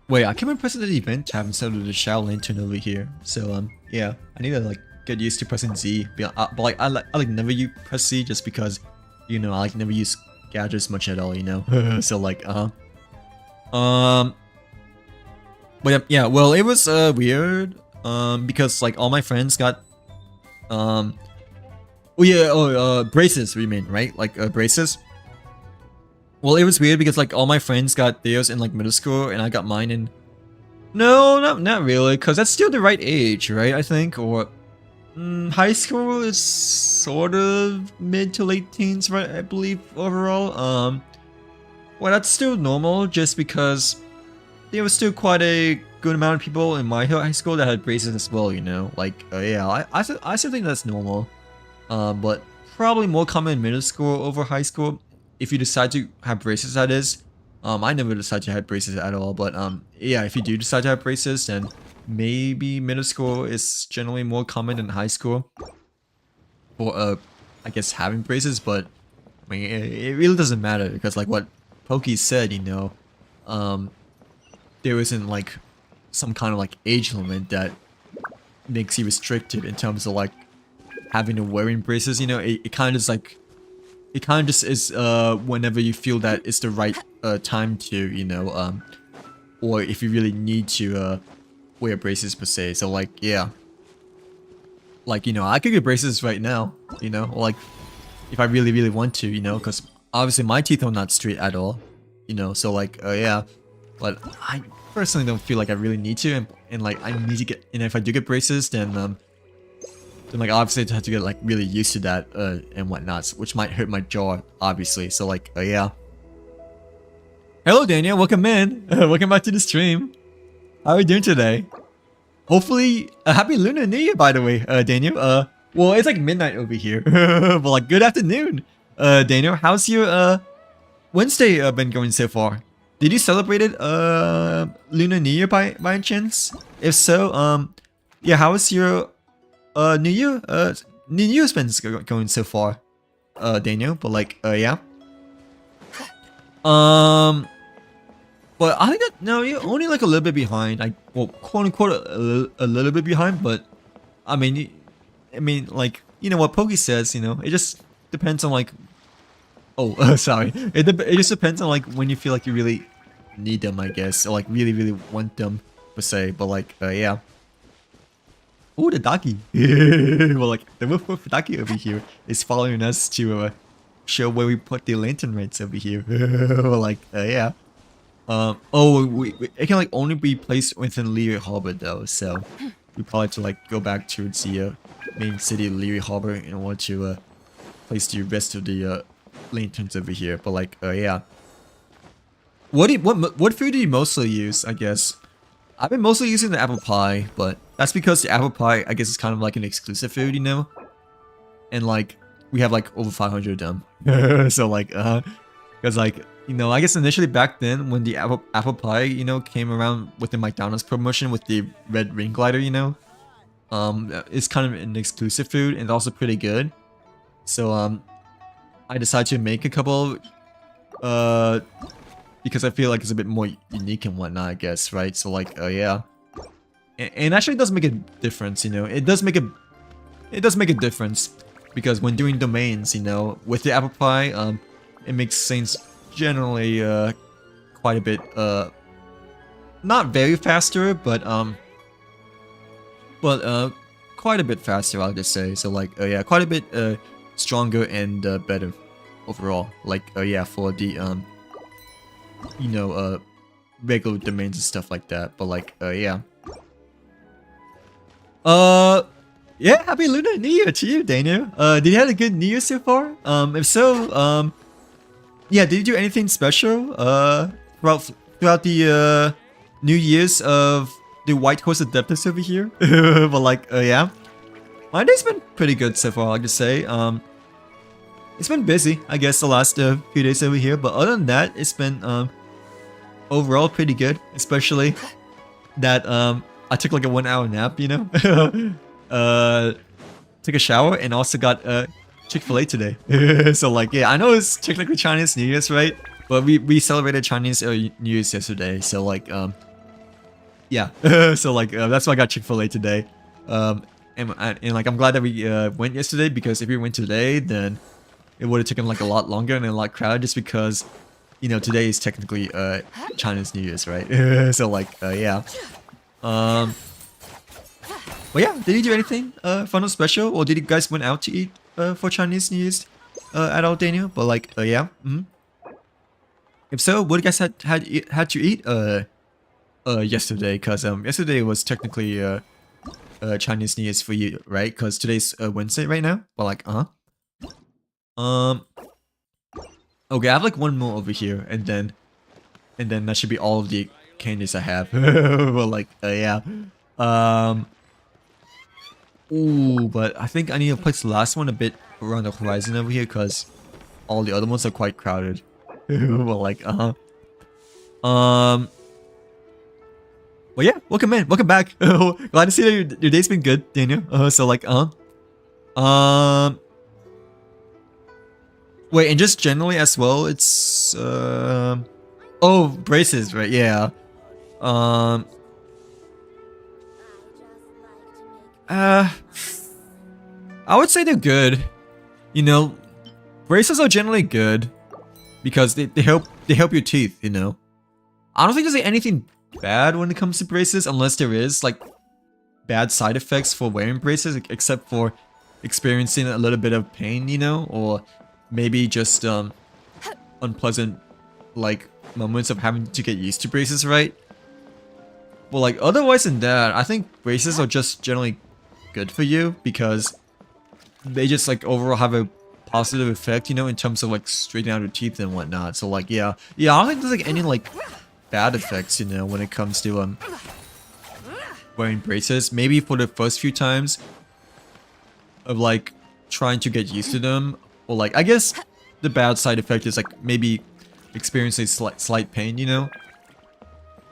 Wait, I keep on pressing the event tab instead of the Shao Lantern over here. So yeah, I need to like get used to pressing Z. But like I like never use press Z just because, you know, I like never use gadgets much at all, you know. So like but yeah, well, it was weird because like all my friends got braces, we mean, right? Like braces. Well, it was weird because like all my friends got theirs in like middle school and I got mine in... No, not really, because that's still the right age, right? I think, or high school is sort of mid to late teens, right? I believe overall. Well, that's still normal just because there was still quite a good amount of people in my high school that had braces as well, you know. Like yeah, I still think that's normal, but probably more common in middle school over high school. If you decide to have braces, that is. I never decided to have braces at all, but yeah, if you do decide to have braces, then maybe middle school is generally more common than high school for I guess having braces. But I mean, it really doesn't matter because like what Pokey said, you know, there isn't like some kind of like age limit that makes you restricted in terms of like having to wearing braces. You know, it kind of just like. It kind of just is whenever you feel that it's the right time to, you know, or if you really need to wear braces per se. So like, yeah. Like, you know, I could get braces right now, you know, like if I really want to, you know, because obviously my teeth are not straight at all, you know, so like, yeah. But I personally don't feel like I really need to, and like I need to get, and if I do get braces, then like obviously I have to get like really used to that and whatnot, which might hurt my jaw, obviously. So like, yeah. Hello Daniel, welcome in. Welcome back to the stream. How are you doing today? Hopefully, happy Lunar New Year, by the way, Daniel. Well, it's like midnight over here, but like good afternoon, Daniel. How's your Wednesday been going so far? Did you celebrate it Lunar New Year by any chance? If so, yeah, how was your New Year? New Year's been going so far, Daniel. But like, yeah. But I think that no, you're only like a little bit behind. Like, well, quote unquote, a little bit behind. But I mean, I mean, like, you know what Pokey says, you know, it just depends on like, oh, sorry. It just depends on like when you feel like you really need them, I guess, or like really, really want them per se. But like, yeah. Oh, the doggy. Well, like the woof woof doggy over here is following us to show where we put the lantern rates over here. Well, like, yeah. Oh, it can like only be placed within Leary Harbor though, so we probably have to like go back towards the main city of Leary Harbor in order to place the rest of the lanterns over here. But like, yeah. What food do you mostly use? I guess I've been mostly using the apple pie, but that's because the apple pie, I guess, is kind of like an exclusive food, you know. And like we have like over 500 of them, so like, because like, you know, I guess initially back then when the apple pie, you know, came around with the McDonald's promotion with the red ring glider, you know, it's kind of an exclusive food and also pretty good. So I decided to make a couple, because I feel like it's a bit more unique and whatnot, I guess, right? So like, yeah, and actually it does make a difference, you know. It does make a difference because when doing domains, you know, with the apple pie, it makes things generally quite a bit not very faster, but quite a bit faster, I'll just say. So like, yeah, quite a bit stronger and better overall. Like, yeah, for the you know, regular domains and stuff like that. But like, yeah. Yeah, happy Lunar New Year to you, Daniel. Did you have a good New Year so far? If so, yeah, did you do anything special throughout the New Year's of the White Horse Adeptus over here? But like, yeah, my day's been pretty good so far, I like to say. It's been busy, I guess, the last few days over here, but other than that, it's been overall pretty good. Especially that I took like a 1-hour nap, you know. Took a shower and also got Chick-fil-A today. So like, yeah, I know it's technically Chinese New Year's, right? But we celebrated Chinese New Year's yesterday, so like, yeah. So like, that's why I got Chick-fil-A today. And like, I'm glad that we went yesterday, because if we went today, then it would have taken like a lot longer and a lot crowded, just because, you know, today is technically Chinese New Year's, right? So like, yeah. Well, yeah, did you do anything fun or special, or did you guys went out to eat for Chinese New Year's at all, Daniel? But like, yeah. If so, what you guys had to eat yesterday? Cause yesterday was technically Chinese New Year's for you, right? Cause today's Wednesday right now. But like, okay, I have like one more over here, and then that should be all of the candies I have. Well, like, yeah. Ooh, but I think I need to place the last one a bit around the horizon over here, because all the other ones are quite crowded. Well, like, well, yeah, welcome in, welcome back. Glad to see that your day's been good, Daniel. So like, wait, and just generally as well, it's, oh, braces, right? Yeah. I would say they're good. You know, braces are generally good because they help your teeth, you know. I don't think there's anything bad when it comes to braces, unless there is like bad side effects for wearing braces, except for experiencing a little bit of pain, you know, or maybe just unpleasant like moments of having to get used to braces, right? But like, otherwise than that, I think braces are just generally good for you, because they just like overall have a positive effect, you know, in terms of like straightening out your teeth and whatnot. So like, yeah, I don't think there's like any like bad effects, you know, when it comes to wearing braces. Maybe for the first few times of like trying to get used to them, or like, I guess the bad side effect is like maybe experiencing slight pain, you know,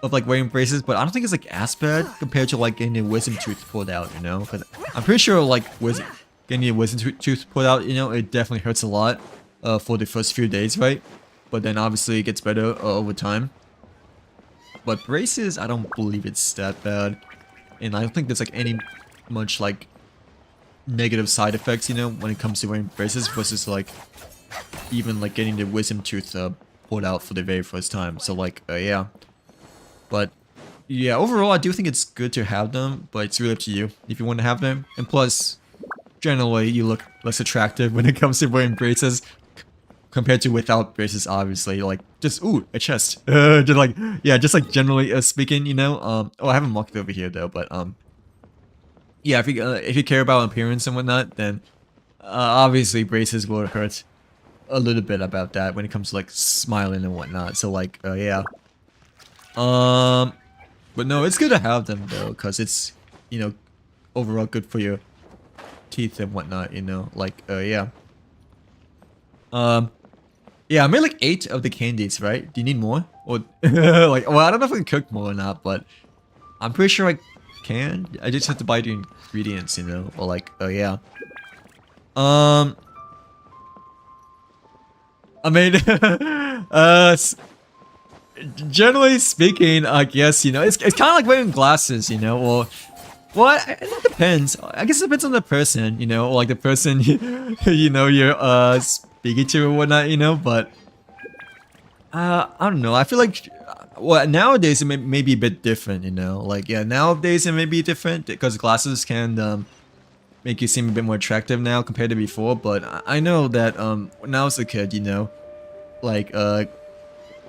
of like wearing braces. But I don't think it's like as bad compared to like getting a wisdom tooth pulled out, you know, because I'm pretty sure like getting a wisdom tooth pulled out, you know, it definitely hurts a lot for the first few days, right? But then obviously it gets better over time. But braces, I don't believe it's that bad, and I don't think there's like any much like negative side effects, you know, when it comes to wearing braces versus like even like getting the wisdom tooth pulled out for the very first time. So like yeah, but yeah, overall I do think it's good to have them, but it's really up to you if you want to have them. And plus, generally you look less attractive when it comes to wearing braces compared to without braces, obviously. Like just ooh, a chest. Just like yeah, just like generally speaking, you know. Oh, I haven't marked it over here though, but yeah, if you care about appearance and whatnot, then obviously braces will hurt a little bit about that when it comes to like smiling and whatnot. So like yeah, but no, it's good to have them though, because it's, you know, overall good for your teeth and whatnot, you know. Like yeah, yeah, I made like 8 of the candies, right? Do you need more? Or like, well, I don't know if we can cook more or not, but I'm pretty sure I can. I just have to buy the ingredients, you know. Or like yeah, I mean, generally speaking, I guess, you know, it's kind of like wearing glasses, you know. Or well, it depends. I guess it depends on the person, you know, or like the person you know you're speaking to or whatnot, you know. But I don't know. I feel like well, nowadays it may be a bit different, you know. Like yeah, nowadays it may be different because glasses can make you seem a bit more attractive now compared to before. But I know that when I was a kid, you know, like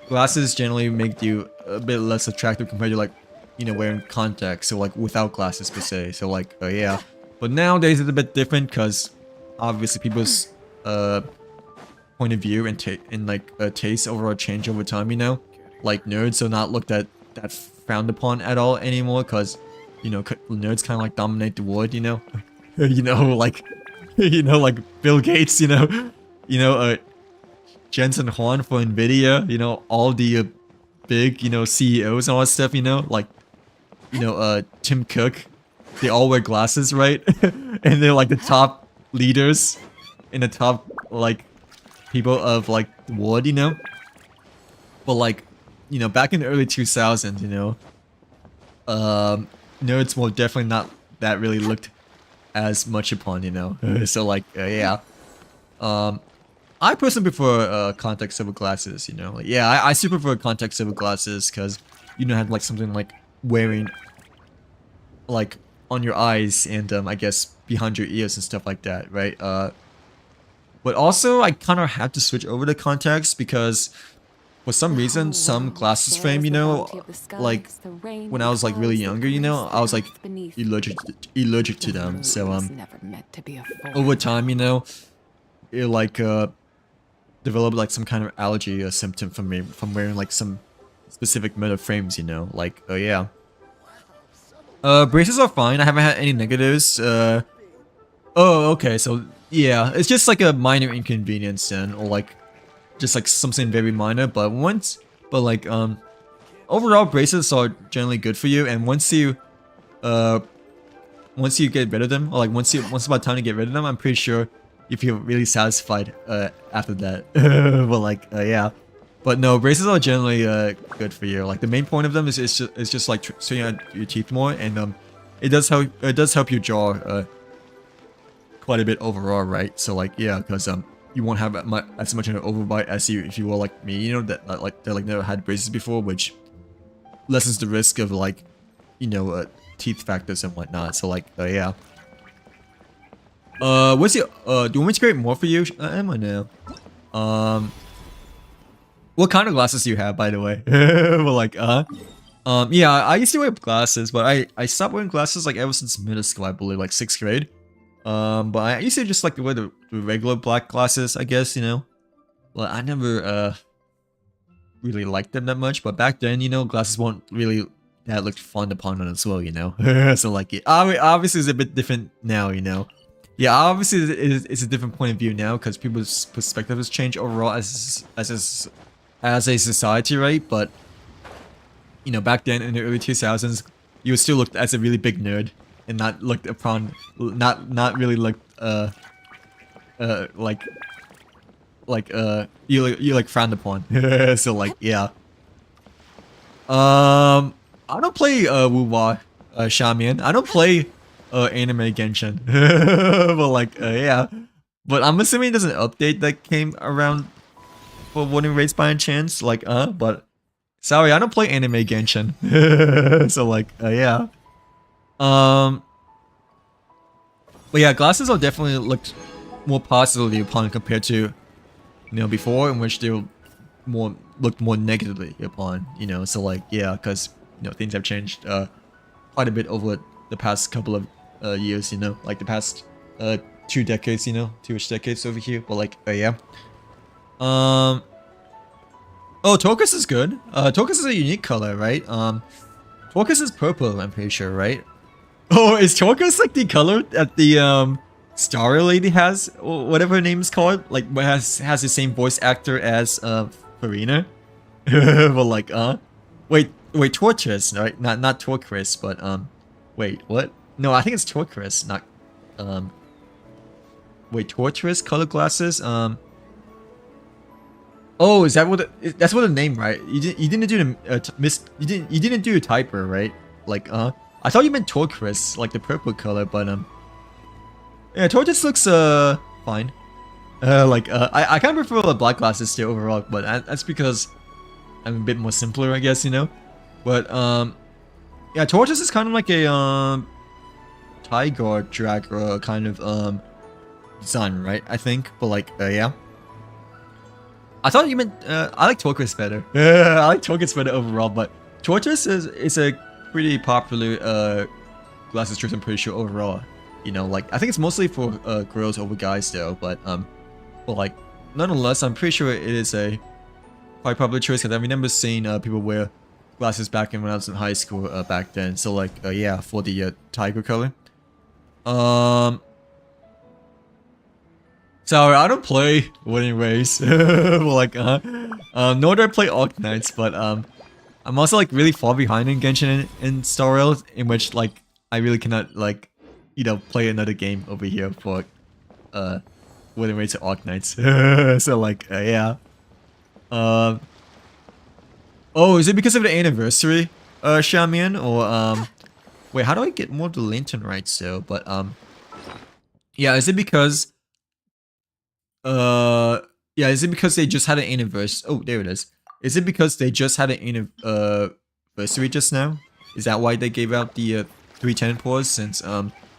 glasses generally make you a bit less attractive compared to like, you know, wearing contacts or like without glasses per se. So like yeah, but nowadays it's a bit different because obviously people's point of view and like taste overall change over time, you know. Like nerds are not looked at that frowned upon at all anymore because, you know, nerds kind of like dominate the world, you know. You know, like you know, like Bill Gates, you know, Jensen Huang for Nvidia, you know, all the big, you know, CEOs and all that stuff, you know, like, you know, Tim Cook, they all wear glasses, right? And they're like the top leaders in the top like people of like the world, you know. But like, you know, back in the early 2000s, you know, nerds were definitely not that really looked as much upon, you know. So like yeah, I personally prefer contact silver glasses, you know. Like, yeah, I super prefer contact silver glasses because you don't have like something like wearing like on your eyes and I guess behind your ears and stuff like that, right? But also I kind of have to switch over to contacts because for some reason some glasses frame, you know, like when I was like really younger, you know, I was like allergic to them. So over time, you know, it like developed like some kind of allergy or symptom from me from wearing like some specific metal frames, you know. Like yeah, braces are fine. I haven't had any negatives. Oh, okay, so yeah, it's just like a minor inconvenience then, or like just like something very minor. But like overall braces are generally good for you, and once you get rid of them, or like once it's about time to get rid of them, I'm pretty sure you feel really satisfied after that. But like yeah, but no, braces are generally good for you. Like the main point of them is just like straightening out your teeth more, and it does help your jaw quite a bit overall, right? So like yeah, because you won't have as much of an overbite as if you were like me, you know, that never had braces before, which lessens the risk of like, you know, teeth factors and whatnot. So like yeah. What's your do you want me to create more for you, Emma? No. What kind of glasses do you have, by the way? Well, like yeah, I used to wear glasses, but I stopped wearing glasses like ever since middle school, I believe, like 6th grade. But I used to just like to wear the regular black glasses, I guess, you know. Well, I never really liked them that much, but back then, you know, glasses weren't really that looked fun upon them as well, you know. So like, yeah, obviously it's a bit different now, you know. Yeah, obviously it's a different point of view now because people's perspective has changed overall as a society, right? But you know, back then in the early 2000s, you were still looked as a really big nerd and not looked upon, not really looked you like frowned upon. So like yeah. I don't play Wu Wa Shaman. I don't play anime Genshin. But like, yeah. But I'm assuming there's an update that came around for winning rates by any chance. Like, but sorry, I don't play anime Genshin. So like, yeah. But yeah, glasses are definitely looked more positively upon compared to, before, in which they were looked more negatively upon. So like, yeah, because things have changed quite a bit over the past couple of years. Like the past 2 decades. 2-ish decades over here. But like, yeah. Oh, turquoise is good. Turquoise is a unique color, right? Turquoise is purple, I'm pretty sure, right? Oh, is turquoise like the color that the Star Lady has, or whatever her name is called? Like, has the same voice actor as Farina? But like, wait, turquoise, right? Not turquoise, but wait, what? No, I think it's turquoise, not wait, turquoise color glasses. Oh, is that that's what the name, right? You didn't do the you didn't do a typer, right? Like, I thought you meant turquoise, like the purple color, but yeah, turquoise looks fine. Like, I kind of prefer the black glasses still overall, but that's because I'm a bit more simpler, I guess, But yeah, turquoise is kind of like a tiger dragger kind of design, right? I think, but like, yeah. I thought you meant I like turquoise better. I like turquoise better overall, but turquoise is a pretty popular glasses choice, I'm pretty sure, overall. Like, I think it's mostly for girls over guys though, but like, nonetheless, I'm pretty sure it is a quite popular choice, because I remember seeing people wear glasses back when I was in high school back then. So like, yeah, for the tiger color. Sorry, I don't play winning race. Like, nor do I play Arknights, but I'm also like really far behind in Genshin and Star Rail, in which like I really cannot like, play another game over here for winning race or Arknights. So like, yeah. Oh, is it because of the anniversary, Shamian, or wait, how do I get more of the lantern rights though? But yeah, is it because yeah, is it because they just had an anniversary? Oh, there it is. Is it because they just had an anniversary just now? Is that why they gave out the 310 pause? Since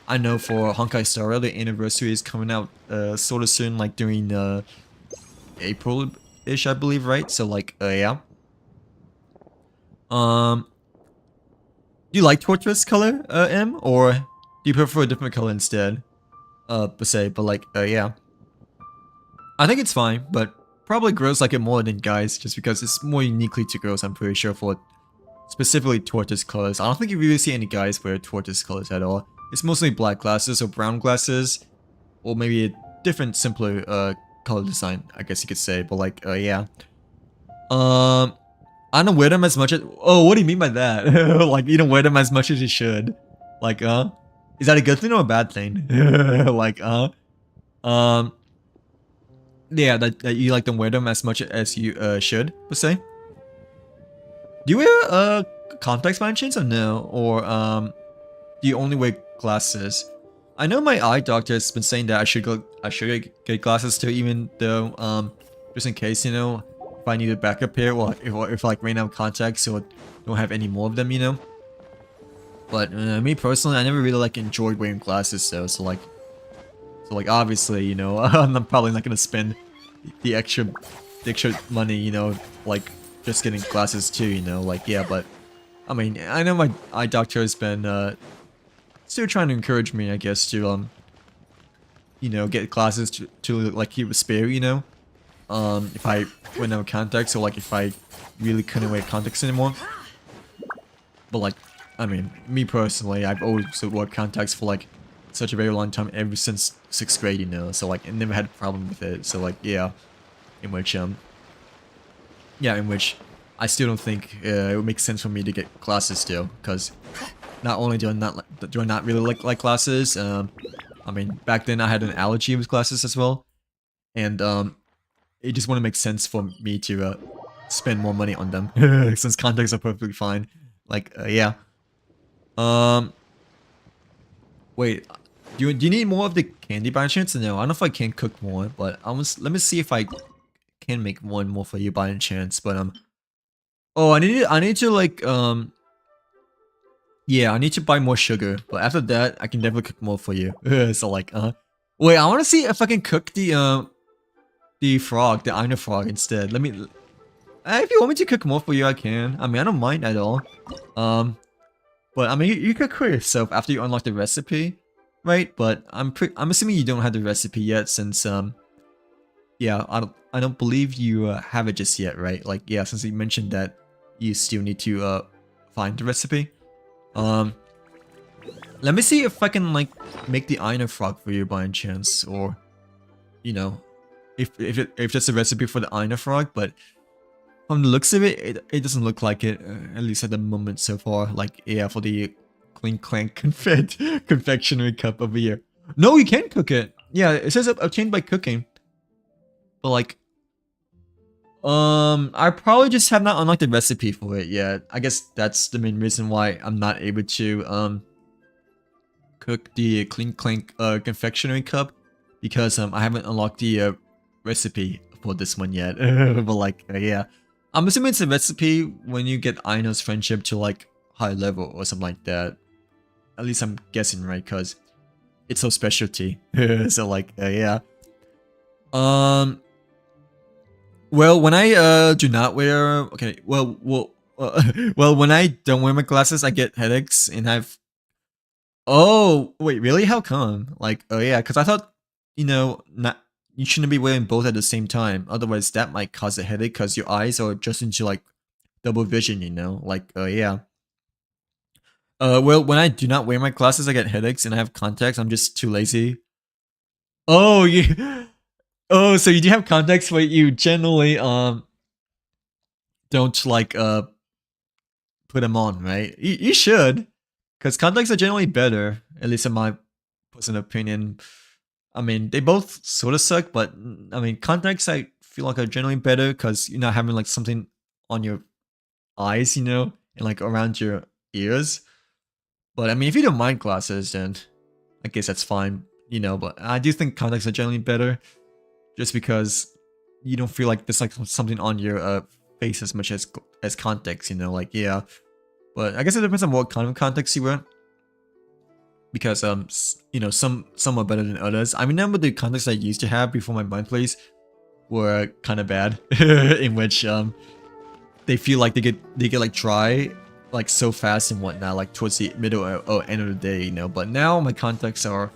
I know for Honkai Star Rail, the anniversary is coming out sort of soon, like during April-ish, I believe, right? So like, yeah. Do you like tortoise color, M, or do you prefer a different color instead? Per se, but like, yeah. I think it's fine, but probably girls like it more than guys, just because it's more uniquely to girls, I'm pretty sure, for specifically tortoise colors. I don't think you really see any guys wear tortoise colors at all. It's mostly black glasses or brown glasses, or maybe a different, simpler color design, I guess you could say, but like, yeah. I don't wear them as much as— oh, what do you mean by that? Like, you don't wear them as much as you should. Like, is that a good thing or a bad thing? Like, yeah, that you like don't wear them as much as you should, per se. Do you wear contacts by any chance or no? Or do you only wear glasses? I know my eye doctor has been saying that I should get glasses too, even though just in case, if I need a backup pair, or if like right now contacts or don't have any more of them, But me personally, I never really like enjoyed wearing glasses though, so like obviously, I'm probably not gonna spend the extra money, like just getting glasses too, like, yeah. But I mean, I know my eye doctor has been still trying to encourage me, I guess, to get glasses to like keep a spare, if I went out of contacts, or like if I really couldn't wear contacts anymore. But like, I mean, me personally, I've always worn contacts for like such a very long time, ever since 6th grade, so like I never had a problem with it. So like, yeah, in which I still don't think it would make sense for me to get glasses still, because not only do I not really like glasses, I mean, back then I had an allergy with glasses as well, and it just wouldn't make sense for me to spend more money on them since contacts are perfectly fine. Like, yeah. Wait, do you need more of the candy by any chance? No, I don't know if I can cook more, but let me see if I can make one more for you by any chance. But oh, I need to like yeah, I need to buy more sugar. But after that, I can definitely cook more for you. So like wait, I want to see if I can cook the frog, the iron frog instead. Let me. If you want me to cook more for you, I can. I mean, I don't mind at all. But I mean, you could cook yourself after you unlock the recipe, right? But I'm assuming you don't have the recipe yet, since yeah, I don't believe you have it just yet, right? Like, yeah, since you mentioned that you still need to find the recipe. Let me see if I can like make the iron frog for you by any chance, or you know, if there's a recipe for the iron frog, but. From the looks of it, it doesn't look like it, at least at the moment so far. Like, yeah, for the clink clank confectionery cup over here. No, you can cook it. Yeah, it says obtained by cooking. But like, I probably just have not unlocked the recipe for it yet. I guess that's the main reason why I'm not able to cook the clink clank confectionery cup, because I haven't unlocked the recipe for this one yet. But like, yeah. I'm assuming it's a recipe when you get Aino's friendship to like high level or something like that. At least I'm guessing, right? Because it's so specialty. So like, yeah. Well, when I do not wear, okay, well, well, when I don't wear my glasses, I get headaches and I've. Oh wait, really? How come? Like, oh yeah, because I thought, you know, not. You shouldn't be wearing both at the same time, otherwise that might cause a headache because your eyes are just into like double vision, you know? Like, yeah. Well, when I do not wear my glasses, I get headaches and I have contacts. I'm just too lazy. Oh, you. Oh, so you do have contacts, but you generally don't like put them on, right? You should, because contacts are generally better, at least in my personal opinion. I mean, they both sort of suck, but I mean, contacts I feel like are generally better because you're not having like something on your eyes, you know, and like around your ears. But I mean, if you don't mind glasses, then I guess that's fine, you know. But I do think contacts are generally better, just because you don't feel like there's like something on your face as much as contacts, you know. Like, yeah. But I guess it depends on what kind of contacts you wear. Because you know, some are better than others. I remember the contacts I used to have before my monthlies were kind of bad, in which they feel like they get like dry like so fast and whatnot, like towards the middle or end of the day, you know. But now my contacts are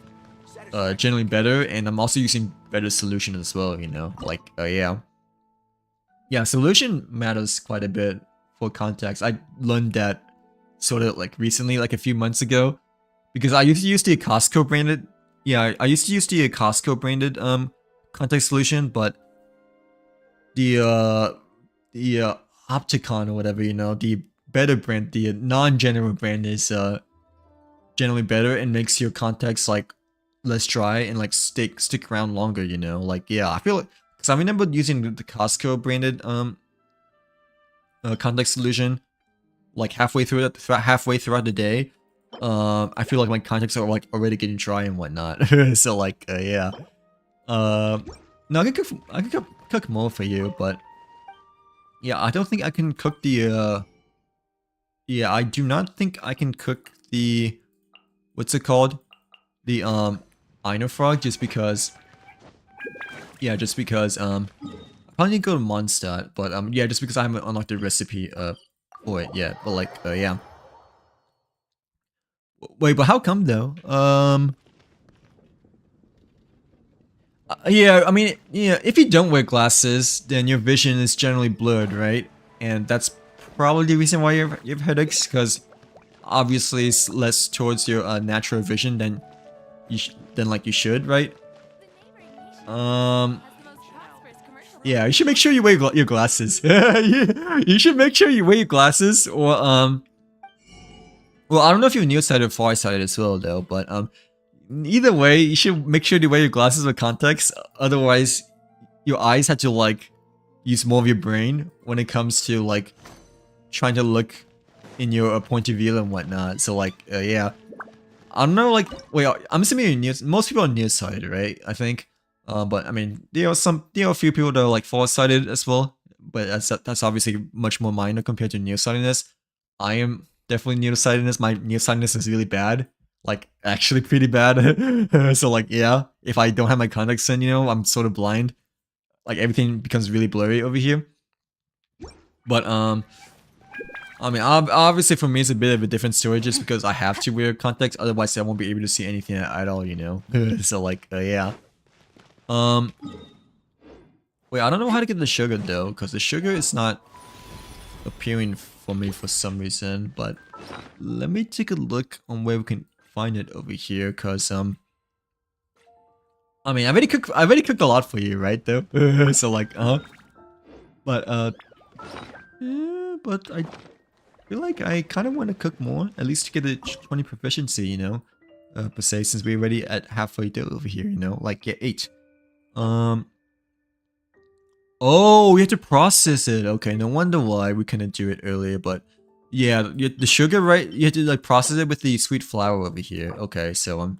generally better, and I'm also using better solution as well, you know. Like, yeah, solution matters quite a bit for contacts. I learned that sort of like recently, like a few months ago. Because I used to use the Costco branded, yeah, I used to use the Costco branded contact solution, but the Opticon or whatever, you know, the better brand, the non-general brand is generally better and makes your contacts like less dry and like stick around longer, you know. Like, yeah, I feel like, because I remember using the Costco branded contact solution like halfway throughout the day. I feel like my contacts are like already getting dry and whatnot. So like, yeah. No, I can cook more for you, but yeah, I don't think I can cook the yeah, I do not think I can cook the, what's it called? The Ino frog, just because, yeah, just because I probably need to go to Mondstadt, but yeah, just because I haven't unlocked the recipe for it yet. But like, yeah. Wait, but how come though? Yeah, I mean, yeah, if you don't wear glasses, then your vision is generally blurred, right? And that's probably the reason why you have headaches, because obviously it's less towards your natural vision than you should, right? Yeah, you should make sure you wear your glasses. You should make sure you wear your glasses, or well, I don't know if you're nearsighted or farsighted as well, though. But either way, you should make sure to wear your glasses with contacts. Otherwise, your eyes have to like use more of your brain when it comes to like trying to look in your point of view and whatnot. So like, yeah, I don't know, like, wait, I'm assuming you're near, most people are nearsighted, right? I think. But I mean, there are a few people that are like farsighted as well. But that's obviously much more minor compared to nearsightedness. I am definitely nearsightedness. My nearsightedness is really bad, like actually pretty bad. So like, yeah, if I don't have my contacts in, I'm sort of blind. Like everything becomes really blurry over here. But I mean, obviously for me it's a bit of a different story just because I have to wear contacts, otherwise I won't be able to see anything at all, So like, yeah. Wait, I don't know how to get the sugar though, because the sugar is not appearing for me for some reason. But let me take a look on where we can find it over here, because I mean, I already cooked a lot for you, right? Though, so like, but yeah, but I feel like I kind of want to cook more, at least to get a 20 proficiency, per se, since we're already at halfway through over here, like, yeah, 8. Oh, we have to process it. Okay, no wonder why we couldn't do it earlier, but yeah, the sugar, right? You have to like process it with the sweet flour over here. Okay, so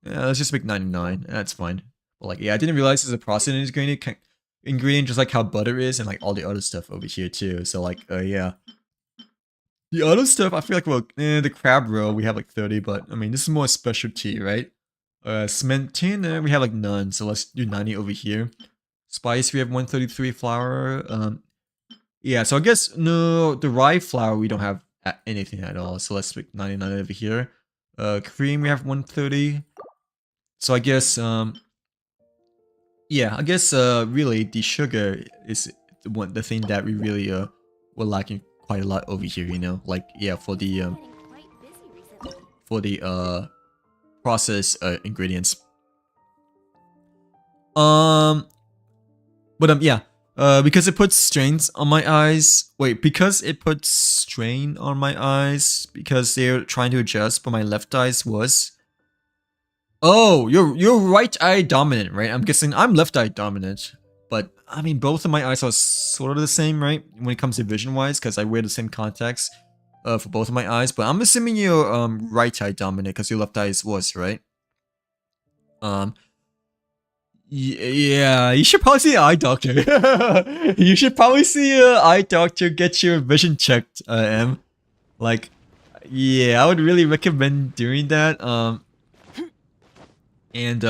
yeah, let's just make 99. That's fine. But like, yeah, I didn't realize there's a processing ingredient just like how butter is and like all the other stuff over here too. So like, yeah. The other stuff, I feel like, well, the crab roll, we have like 30, but I mean, this is more specialty, right? Cement tin, we have like none, so let's do 90 over here. Spice, we have 133 flour. Yeah, so I guess, no, the rye flour, we don't have anything at all, so let's pick 99 over here. Cream, we have 130. So I guess, yeah, I guess, really, the sugar is the thing that we really, were lacking quite a lot over here, like, yeah, for the process, ingredients. But yeah, because it puts strains on my eyes. Wait, because it puts strain on my eyes because they're trying to adjust, but my left eye's was. Oh, you're right eye dominant, right? I'm guessing I'm left eye dominant, but I mean both of my eyes are sort of the same, right? When it comes to vision wise, because I wear the same contacts, for both of my eyes. But I'm assuming you're right eye dominant because your left eye is was, right? Yeah, you should probably see an eye doctor. You should probably see an eye doctor, get your vision checked, M. Like, yeah, I would really recommend doing that. And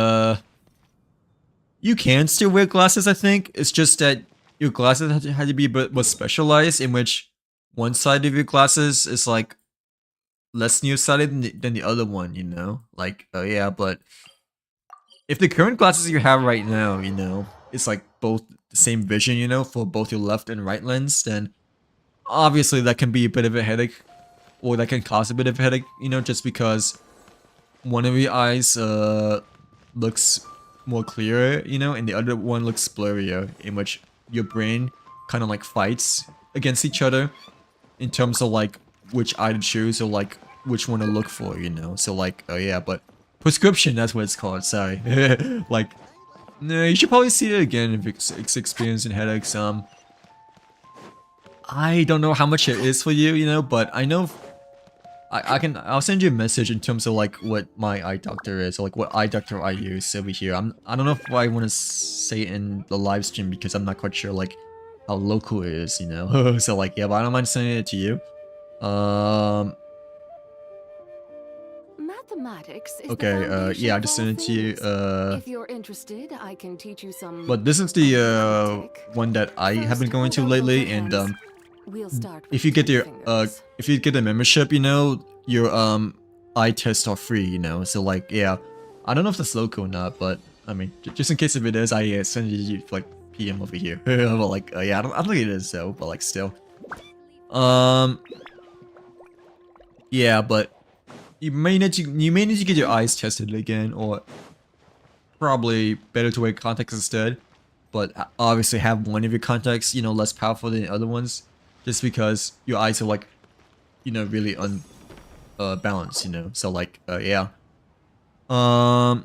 you can still wear glasses, I think. It's just that your glasses had to be a bit more specialized, in which one side of your glasses is like less nearsighted than the other one, Like, yeah, but if the current glasses you have right now, it's like both the same vision, for both your left and right lens, then obviously that can be a bit of a headache, or that can cause a bit of a headache, just because one of your eyes looks more clearer, and the other one looks blurrier, in which your brain kind of like fights against each other in terms of like which eye to choose or like which one to look for, So like, yeah, but prescription, that's what it's called, sorry. Like, no, you should probably see it again if it's experiencing headaches. I don't know how much it is for you, but I know I'll send you a message in terms of like what my eye doctor is, or like what eye doctor I use over here. I don't know if I want to say it in the live stream because I'm not quite sure like how local it is, So like, yeah, but I don't mind sending it to you. Mathematics is okay, the foundation yeah, I of just all sent it to you. If you're interested, I can teach you some. But this is the arithmetic. one that I have been First, going to hold out both lately, your and hands. We'll start with if you get two your fingers. if you get the membership, your eye tests are free, So like, yeah, I don't know if that's local or not, but I mean, just in case if it is, I send you like PM over here. But like, yeah, I don't think it is though, but like still, yeah, but you may need to get your eyes tested again, or probably better to wear contacts instead. But obviously have one of your contacts, less powerful than the other ones, just because your eyes are like, really balanced, So like, yeah. But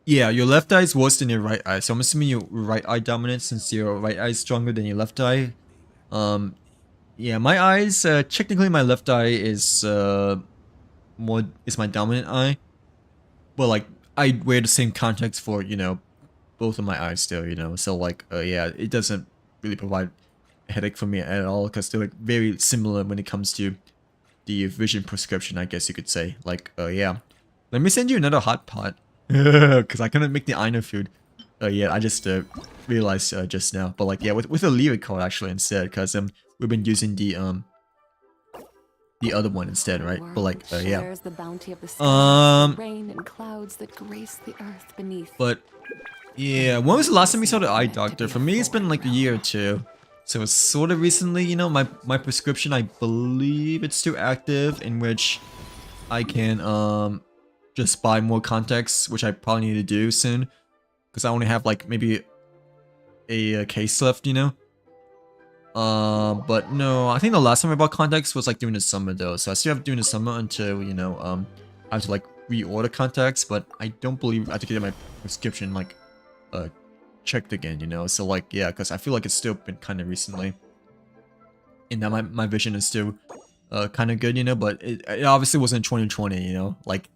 yeah, your left eye is worse than your right eye, so I'm assuming your right eye dominant since your right eye is stronger than your left eye. yeah, my eyes, technically my left eye is more is my dominant eye, but like I wear the same contacts for, you know, both of my eyes still, you know, so like yeah, it doesn't really provide a headache for me at all because they're like very similar when it comes to the vision prescription, I guess you could say. Like yeah, let me send you another hot pot because I couldn't make the Ino food. Yeah, I just realized just now, but like yeah, with a lyric card actually instead, because we've been using the other one instead, right? But like yeah, Shares the bounty of the skies, the rain and clouds that grace the earth beneath. but yeah, when was the last time you saw the eye doctor? For me, it's been like a year or two, so it's sort of recently. You know, my prescription, I believe it's still active, in which I can just buy more contacts, which I probably need to do soon. Because I only have like maybe a case left, you know. But no, I think the last time I bought contacts was like during the summer though. So I still have during the summer until, you know, I have to like reorder contacts. But I don't believe I have to get my prescription like checked again, you know. So like yeah, because I feel like it's still been kind of recently, and that my vision is still kind of good, you know. But it obviously wasn't 2020, you know, like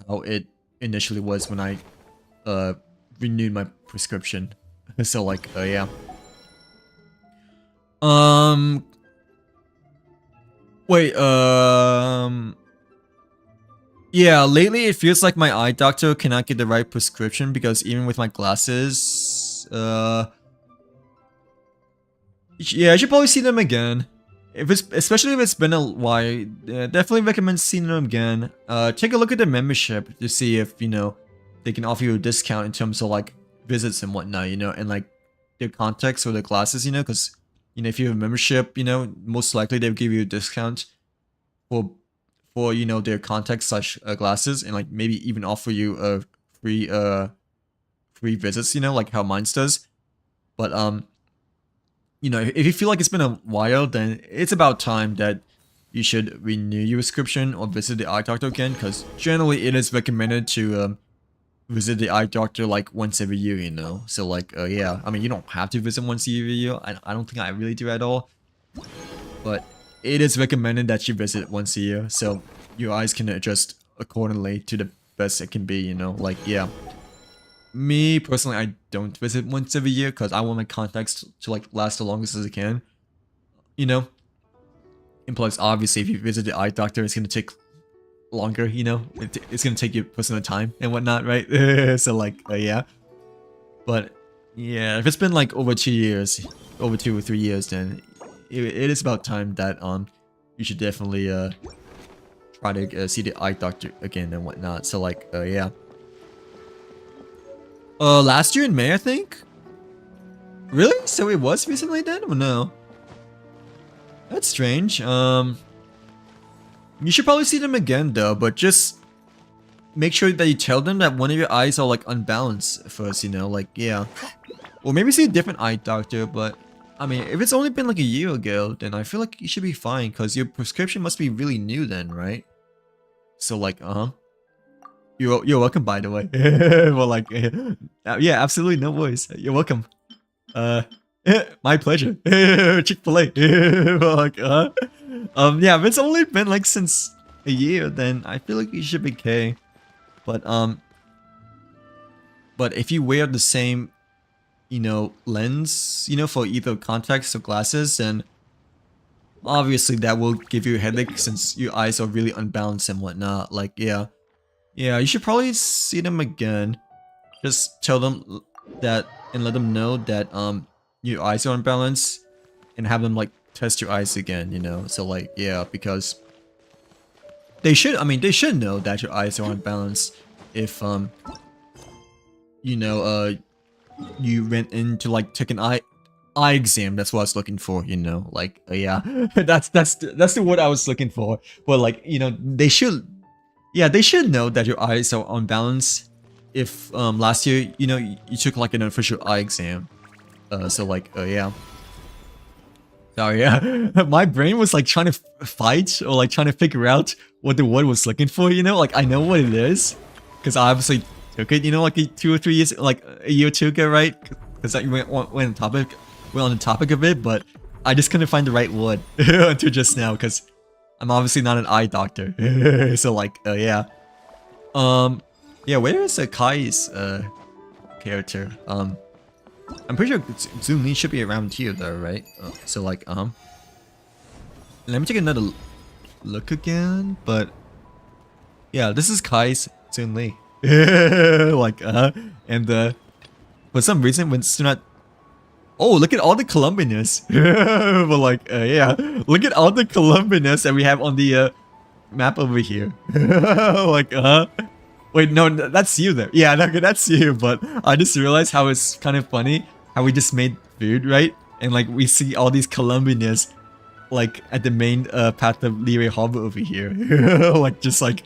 how it initially was when I renewed my prescription. So like yeah, wait, yeah, lately it feels like my eye doctor cannot get the right prescription because even with my glasses, yeah, I should probably see them again. Especially if it's been a while, definitely recommend seeing them again. Take a look at the membership to see if, you know, they can offer you a discount in terms of like visits and whatnot, you know, and like their contacts or their glasses, you know, because, you know, if you have a membership, you know, most likely they'll give you a discount for you know, their contacts slash glasses, and like maybe even offer you a free visits, you know, like how mine does. But you know, if you feel like it's been a while, then it's about time that you should renew your subscription or visit the eye doctor again, because generally it is recommended to visit the eye doctor like once every year, you know. So like yeah, I mean, you don't have to visit once every year. I don't think I really do at all, but it is recommended that you visit once a year so your eyes can adjust accordingly to the best it can be, you know. Like yeah, me personally, I don't visit once every year because I want my contacts to like last the longest as I can, you know. And plus obviously if you visit the eye doctor, it's gonna take longer, you know. It's gonna take you personal time and whatnot, right? So like yeah, but yeah, if it's been like over 2 years, over 2 or 3 years, then it is about time that you should definitely try to see the eye doctor again and whatnot. So like yeah, last year in May, I think. Really? So it was recently then, or no? That's strange. You should probably see them again though, but just make sure that you tell them that one of your eyes are like unbalanced first, you know, like yeah. Or maybe see a different eye doctor, but I mean, if it's only been like a year ago, then I feel like you should be fine because your prescription must be really new then, right? So like, you're welcome, by the way. Well, like, yeah, absolutely, no worries. You're welcome. My pleasure. Chick-fil-A. Well, like, yeah, if it's only been like since a year, then I feel like you should be okay. But if you wear the same, you know, lens, you know, for either contacts or glasses, then obviously that will give you a headache since your eyes are really unbalanced and whatnot. Like, yeah, you should probably see them again. Just tell them that and let them know that your eyes are unbalanced, and have them like test your eyes again, you know. So like yeah, because they should, I mean, they should know that your eyes are unbalanced if you know, you went in to like take an eye exam. That's what I was looking for, you know. Like yeah, that's the word I was looking for. But like, you know, they should, yeah, they should know that your eyes are unbalanced if last year, you know, you took like an official eye exam. So like yeah. Oh yeah, my brain was like trying to fight or like trying to figure out what the word was looking for, you know. Like I know what it is because I obviously took it, you know, like 2 or 3 years, like a year or two ago, right? Because we went on the topic of it, but I just couldn't find the right word until just now because I'm obviously not an eye doctor. So like, yeah. Yeah, where is Kai's character? I'm pretty sure Zoom Lee should be around here though, right? So like, let me take another look again, but yeah, this is Kai's Zoom Lee. Like, and for some reason when it's not. Oh, look at all the Colombianness. But like, yeah, look at all the Colombianness that we have on the map over here. Like, wait, no, that's you there. Yeah, okay, that's you. But I just realized how it's kind of funny how we just made food, right? And like we see all these Colombianness like at the main path of Leeway Harbor over here, like just like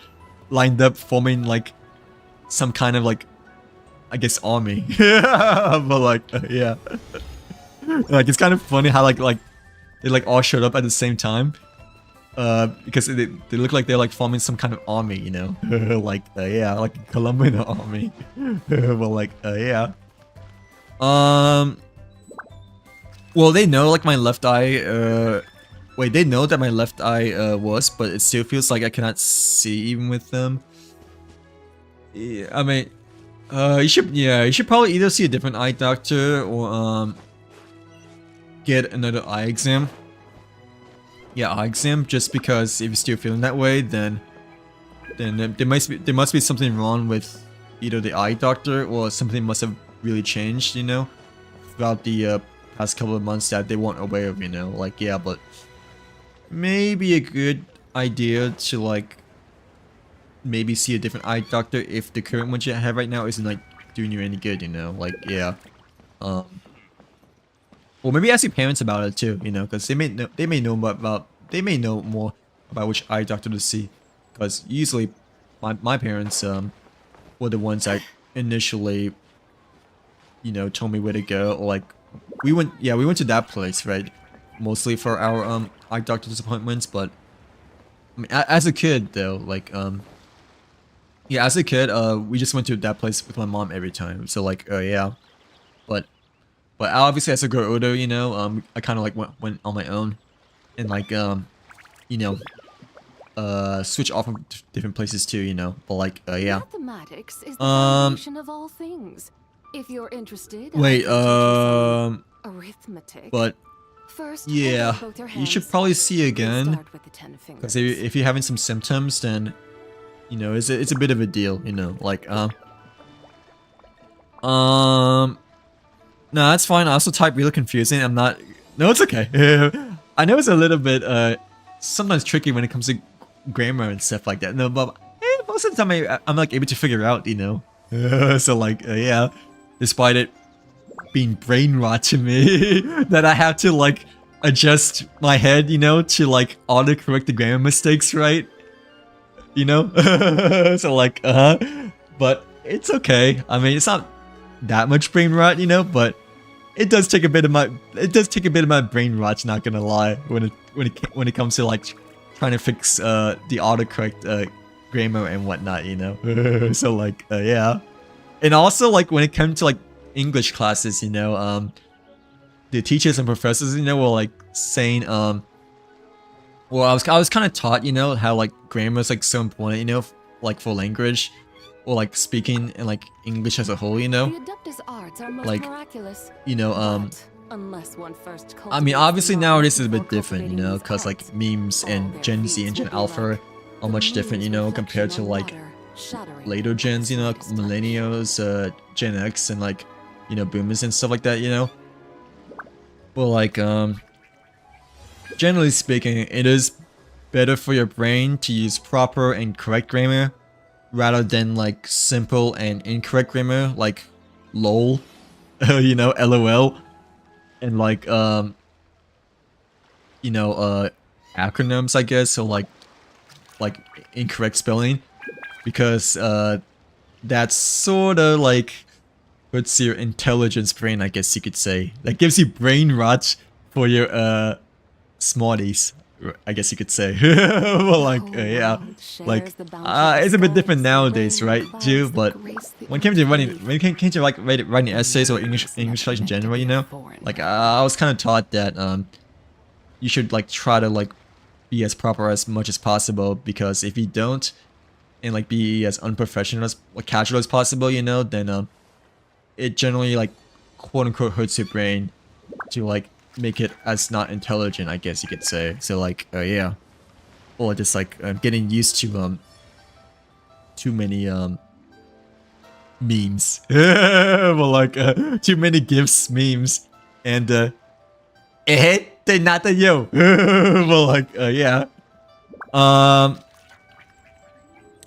lined up, forming like some kind of like, I guess, army. But like, yeah. Like it's kind of funny how like they like all showed up at the same time, because they look like they're like forming some kind of army, you know. Like yeah, like a Colombian army. But like yeah. Well, they know like my left eye. Wait, they know that my left eye was, but it still feels like I cannot see even with them. Yeah, I mean, you should probably either see a different eye doctor or get another eye exam. Yeah, eye exam. Just because if you're still feeling that way, then there must be something wrong with either the eye doctor or something must have really changed, you know, throughout the past couple of months that they weren't aware of, you know. Like yeah, but maybe a good idea to like maybe see a different eye doctor if the current one you have right now isn't like doing you any good, you know. Like yeah. Or maybe ask your parents about it too, you know, because they may know more about which eye doctor to see. Because usually, my parents were the ones that initially, you know, told me where to go. Or like, we went to that place, right? Mostly for our eye doctor's appointments. But I mean, as a kid though, like yeah, as a kid, we just went to that place with my mom every time. So like, yeah, But obviously, as I grow older, you know, I kind of like went on my own, and like, you know, switch off from different places too, you know. But like, yeah. Mathematics is the foundation of all things. If you're interested. Wait, arithmetic. but first, yeah, both your you should hands. probably see again, Start with the 10 because fingers. if you're having some symptoms, then you know it's a bit of a deal, you know. Like, no, that's fine. I also type really confusing. I'm not. No, it's okay. I know it's a little bit sometimes tricky when it comes to grammar and stuff like that. No, but most of the time I'm like able to figure out, you know. So like yeah, despite it being brain rot to me, that I have to like adjust my head, you know, to like auto-correct the grammar mistakes, right? You know. So like but it's okay. I mean, it's not that much brain rot, you know, but it does take a bit of my brain rot, not gonna lie, when it comes to like trying to fix the autocorrect grammar and whatnot, you know. So like yeah. And also like when it comes to like English classes, you know, the teachers and professors, you know, were like saying well, I was kind of taught, you know, how like grammar is like so important, you know, like for language. Or like speaking and like English as a whole, you know. The Adeptus arts are most Like, miraculous. you know, But unless one first I mean, cultivates obviously the nowadays it's a knowledge bit before different, you cultivating know, these because like arts, memes all and their Gen Z feats and Gen will be Alpha like are much the different, you moon's know, compared to reflection like on water, shattering later gens, you know, like the slightest touch. millennials, Gen X, and like, you know, boomers and stuff like that, you know. Well, like, generally speaking, it is better for your brain to use proper and correct grammar rather than like simple and incorrect grammar, like lol, you know, lol, and like you know, acronyms, I guess, so like incorrect spelling, because that's sort of like puts your intelligence brain, I guess you could say, that gives you brain rot for your smarties, I guess you could say. Well, like yeah, like it's a bit different nowadays, right, too. But when it came to writing essays or English in general, you know, like I was kind of taught that you should like try to like be as proper as much as possible, because if you don't and like be as unprofessional as like, casual as possible, you know, then it generally like quote unquote hurts your brain to like make it as not intelligent, I guess you could say. So like yeah, or just like getting used to too many memes, well like too many gifs, memes, and they not the yo. Well like yeah,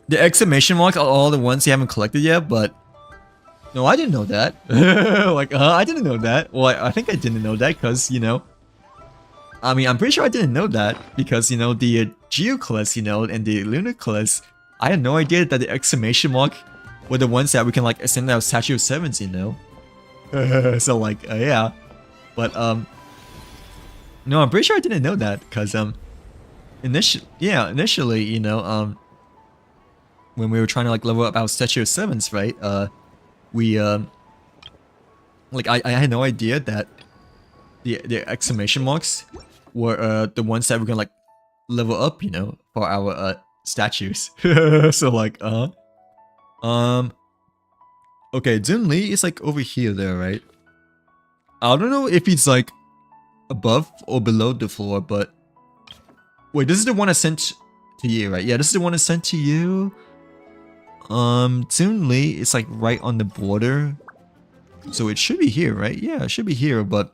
the exclamation marks are all the ones you haven't collected yet, but no, I didn't know that. Like I didn't know that. Well, I think I didn't know that because, you know, I mean, I'm pretty sure I didn't know that because, you know, the Geo class, you know, and the Lunar class, I had no idea that the exclamation mark were the ones that we can like ascend our Statue of Sevens, you know. So like yeah, but no, I'm pretty sure I didn't know that because initially, you know, when we were trying to like level up our Statue of Sevens, right? We like I had no idea that the exclamation marks were the ones that we're gonna like level up, you know, for our statues. So like okay, Jun Lee is like over here there, right? I don't know if he's like above or below the floor, but wait, this is the one I sent to you, right? Yeah, this is the one I sent to you. Jun Lee is like right on the border, so it should be here, right? Yeah, it should be here, but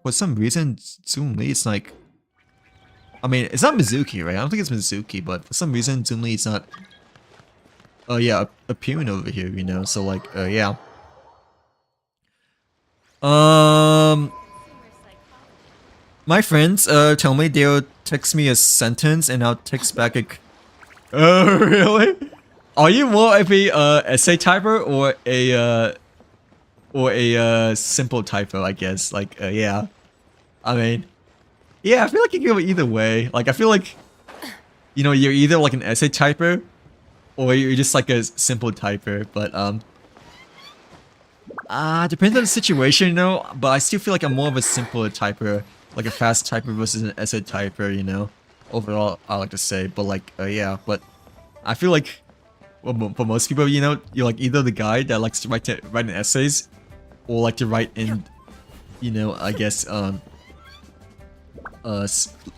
for some reason Jun Lee is like, I mean, it's not Mizuki, right? I don't think it's Mizuki, but for some reason Jun Lee is not yeah, appearing over here, you know. So like yeah, my friends tell me they'll text me a sentence and I'll text back a oh really? Are you more of a essay typer or a simple typo, I guess? Like yeah, I mean, yeah, I feel like you can go either way. Like I feel like, you know, you're either like an essay typer or you're just like a simple typer, but depends on the situation, you know. But I still feel like I'm more of a simpler typer, like a fast typer versus an essay typer, you know. Overall, I like to say, but like yeah, but I feel like, well, for most people, you know, you're like either the guy that likes to write in essays, or like to write in, you know, I guess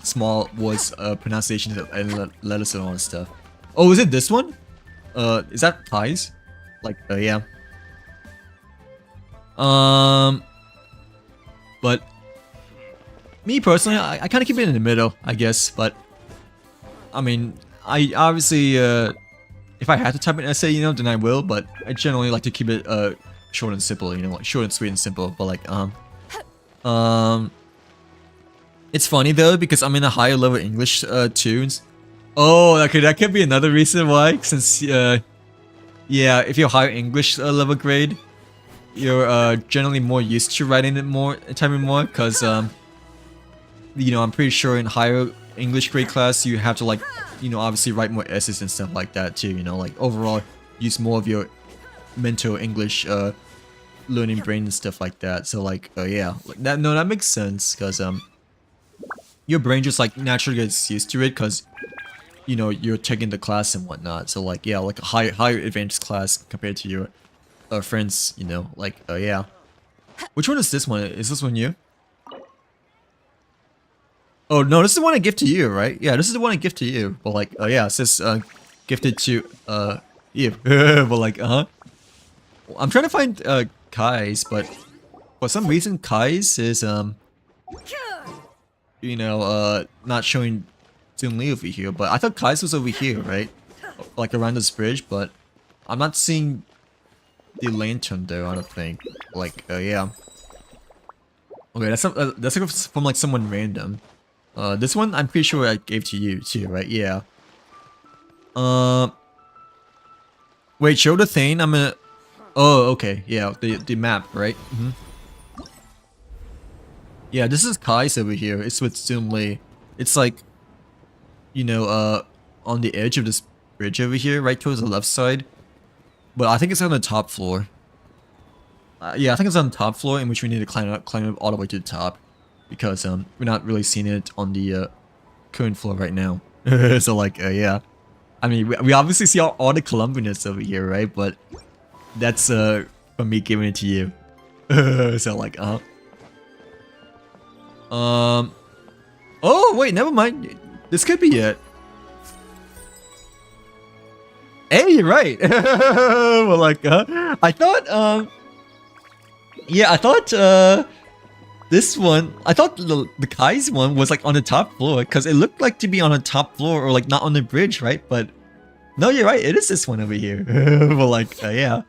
small words, pronunciations and letters and all that stuff. Oh, is it this one? Is that ties? Like yeah. But me personally, I kind of keep it in the middle, I guess. But I mean, I obviously if I had to type an essay, you know, then I will. But I generally like to keep it short and simple, you know, like short and sweet and simple. But like it's funny though because I'm in a higher level English too. Oh, okay, that could be another reason why. Since yeah, if you're higher English level grade, you're generally more used to writing it more, typing more, because you know, I'm pretty sure in higher English grade class you have to like, you know, obviously write more essays and stuff like that too, you know, like overall use more of your mental English learning brain and stuff like that. So like yeah, like that, no, that makes sense because your brain just like naturally gets used to it because, you know, you're taking the class and whatnot. So like yeah, like a higher advanced class compared to your friends, you know, like yeah. Which one is this one? Is this one you? Oh no, this is the one I give to you, right? Yeah, this is the one I give to you. But like yeah, it says gifted to you. But like I'm trying to find Kai's, but for some reason Kai's is you know, not showing Jun Lee over here, but I thought Kai's was over here, right? Like around this bridge, but I'm not seeing the lantern though, I don't think. Like yeah. Okay, that's like from like someone random. This one I'm pretty sure I gave to you too, right? Yeah. Wait, show the thing. I'm gonna. Oh, okay. Yeah, the map, right? Mm-hmm. Yeah, this is Kai's over here. It's with Jun Lee. It's like, you know, on the edge of this bridge over here, right towards the left side. But I think it's on the top floor. Yeah, I think it's on the top floor, in which we need to climb up all the way to the top. because we're not really seeing it on the current floor right now. So like yeah, I mean we obviously see all the Columbians over here, right? But that's from me giving it to you. So like oh wait, never mind. This could be it. Hey, you're right. Well, like I thought yeah, I thought this one, I thought the Kai's one was like on the top floor because it looked like to be on the top floor or like not on the bridge, right? But no, you're right. It is this one over here. But like yeah.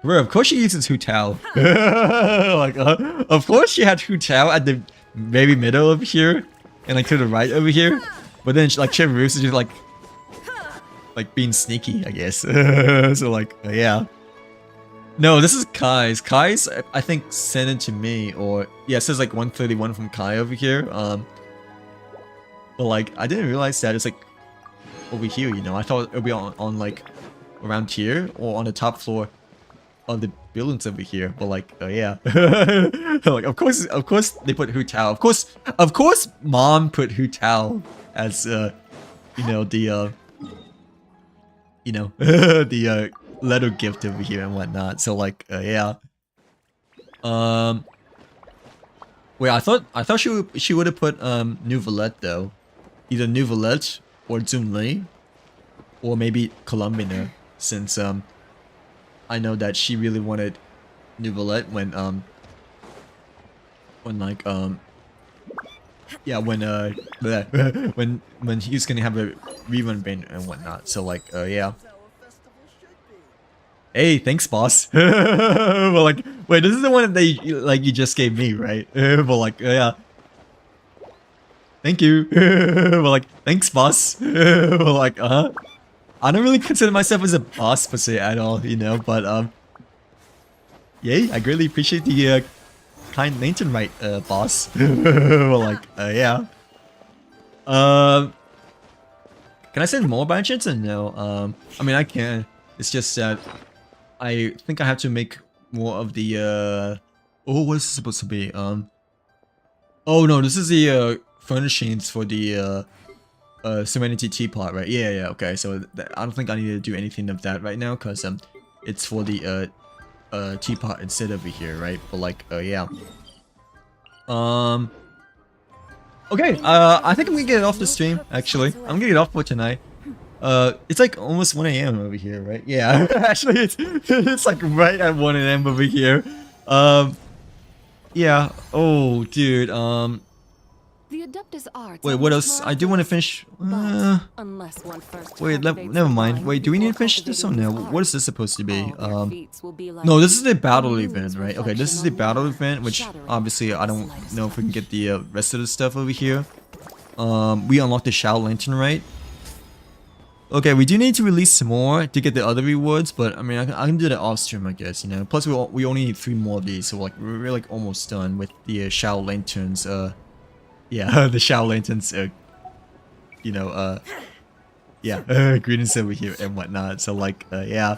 Bro, of course she uses Hu Tao. Like, of course she had Hu Tao at the very middle over here, and like to the right over here. But then like Chevrolet is just like being sneaky, I guess. So like, yeah. No, this is Kai's. Kai's, I think, sent it to me, or yeah, it says like 131 from Kai over here. But like, I didn't realize that it's like over here. You know, I thought it would be on like around here or on the top floor of the buildings over here, but like yeah. Like of course they put Hu Tao. Of course mom put Hu Tao as you know the you know the letter gift over here and whatnot. So like yeah. Wait, I thought she would have put Nouvelette though. Either Nouvelette or Zunli, or maybe Columbina, since I know that she really wanted Nouvelette when like yeah, when when he was gonna have a rerun bin and whatnot. So like yeah. Hey, thanks, boss. Well, like, wait, this is the one that you just gave me, right? But like yeah. Thank you. Well, like, thanks, boss. Well, like I don't really consider myself as a boss per se at all, you know, but yay, I greatly appreciate the kind lantern right, boss. Well, like, yeah. Can I send more by any chance or no? I mean, I can. It's just that I think I have to make more of the oh, what is this supposed to be? Oh no, this is the furnishings for the Serenity Teapot, right? Yeah, okay. So I don't think I need to do anything of that right now, cause it's for the teapot instead over here, right? But like, yeah. Okay. I think I'm gonna get it off the stream. Actually, I'm gonna get it off for tonight. It's like almost 1 AM over here, right? Yeah. Actually, it's like right at 1 AM over here. Yeah. Oh, dude. The Adeptus Arts. Wait, what else? I do want to finish. Unless one first Wait, never mind. Wait, do we need to finish this or no? What is this supposed to be? Like no, this is the battle event, right? Okay, this is the battle event, which obviously I don't know if we can get the rest of the stuff over here. We unlocked the Shadow Lantern, right? Okay, we do need to release some more to get the other rewards, but I mean, I can do that off stream, I guess, you know. Plus, we only need 3 more of these, so like we're like almost done with the Shadow Lanterns. Yeah, the Shadow Lanterns, you know, yeah, greetings over here and whatnot. So like, yeah,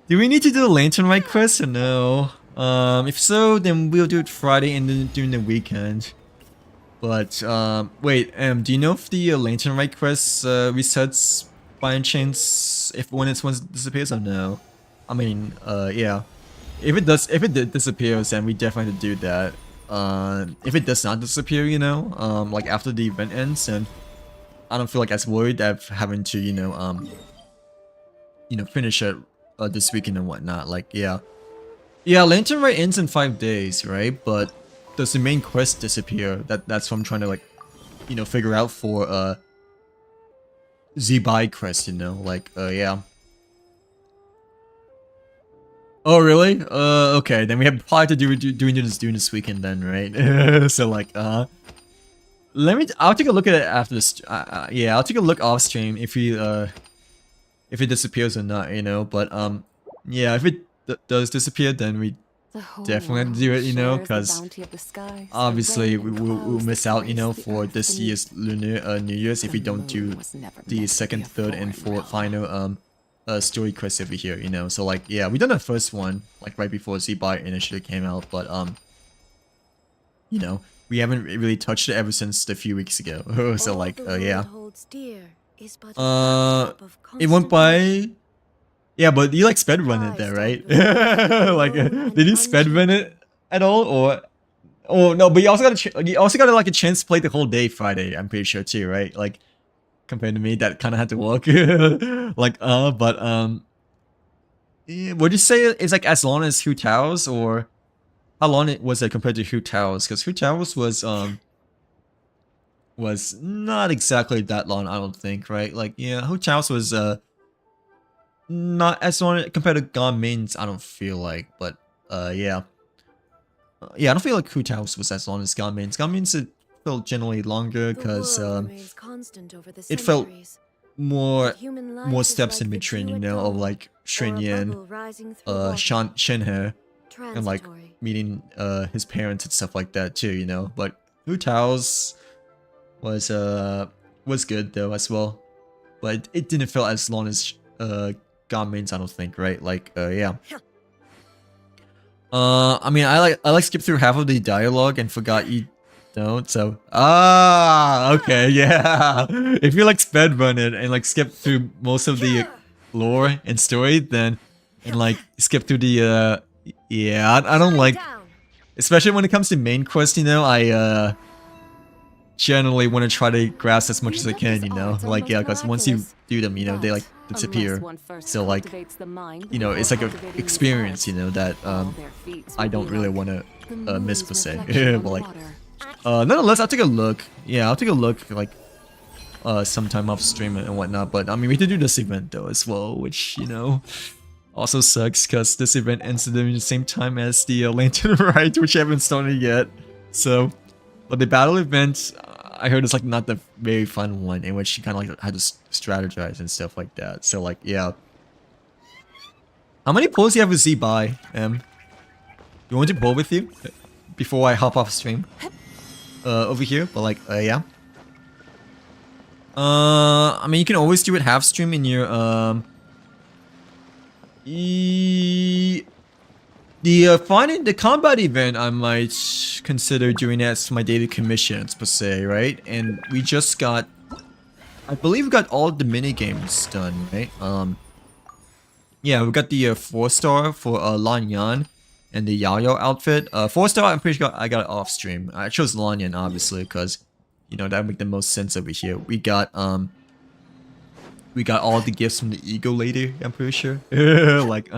do we need to do the Lantern Rite quest or no? If so, then we'll do it Friday and then during the weekend. But wait, do you know if the Lantern Rite quest resets by any chance if when it disappears or no? I mean, yeah. If it disappears, then we definitely have to do that. If it does not disappear, you know, like after the event ends, then I don't feel like as worried of having to, you know, finish it this weekend and whatnot. Like, yeah. Yeah, Lantern Rite ends in 5 days, right? But does the main quest disappear? That's what I'm trying to, like, you know, figure out for Z-Buy quest, you know, like, yeah. Oh really? Okay, then we have probably to doing this weekend then, right? So like, I'll take a look at it after this. Yeah, I'll take a look off stream if it disappears or not, you know. But yeah, if it does disappear, then we definitely have to do it, you know, because obviously we'll miss out, you know, for this year's Lunar New Year's if we don't do the second, third, and fourth final story quests over here, you know. So like, yeah, we done the first one like right before Z-Buy initially came out, but you know, we haven't really touched it ever since a few weeks ago. So like, yeah. It went by. Yeah, but you like sped run it there, right? Like, did you sped run it at all, or? Oh no, but you also got like a chance to play the whole day Friday. I'm pretty sure too, right? Like, compared to me, that kind of had to work. Like, yeah, would you say it's like as long as Hu Tao's, or how long was it compared to Hu Tao's? Because Hu Tao's was not exactly that long, I don't think, right? Like, yeah, Hu Tao's was not as long compared to Garmin's, I don't feel like, but yeah. Yeah, I don't feel like Hu Tao's was as long as Garmin's. Garmin's it felt generally longer because it felt more steps in between, you know, of like Shinyan, Shenhe, and like meeting his parents and stuff like that too, you know. But Hu Tao's was good though as well, but it didn't feel as long as Garmin's, I don't think, right? Like yeah. I mean, I like skipped through half of the dialogue and forgot you don't. So okay, yeah. If you like sped run it and like skip through most of the lore and story, then and like skip through the yeah, I don't like, especially when it comes to main quest. You know, I generally want to try to grasp as much as I can. You know, like yeah, because once you do them, you know, they like disappear. So like, you know, it's like an experience, you know, that I don't really want to miss per se. But like, nonetheless, I'll take a look. Yeah, I'll take a look like sometime off stream and whatnot. But I mean, we did do this event though as well, which, you know, also sucks because this event ends at the same time as the Lantern Rite, which I haven't started yet. So, but the battle event, I heard it's like not the very fun one, in which you kind of like had to strategize and stuff like that. So like, yeah. How many pulls do you have with Z-Buy, You want to pull with you before I hop off stream? Over here, but like, yeah. I mean, you can always do it half stream in your the combat event, I might consider doing as my daily commissions per se, right? And we just got, I believe we got all the mini games done, right? Yeah, we got the 4-star for Lan Yan and the Yao Yao outfit. 4-star, I'm pretty sure I got it off stream. I chose Lan Yan obviously because, you know, that would make the most sense over here. We got all the gifts from the Eagle Lady, I'm pretty sure. Like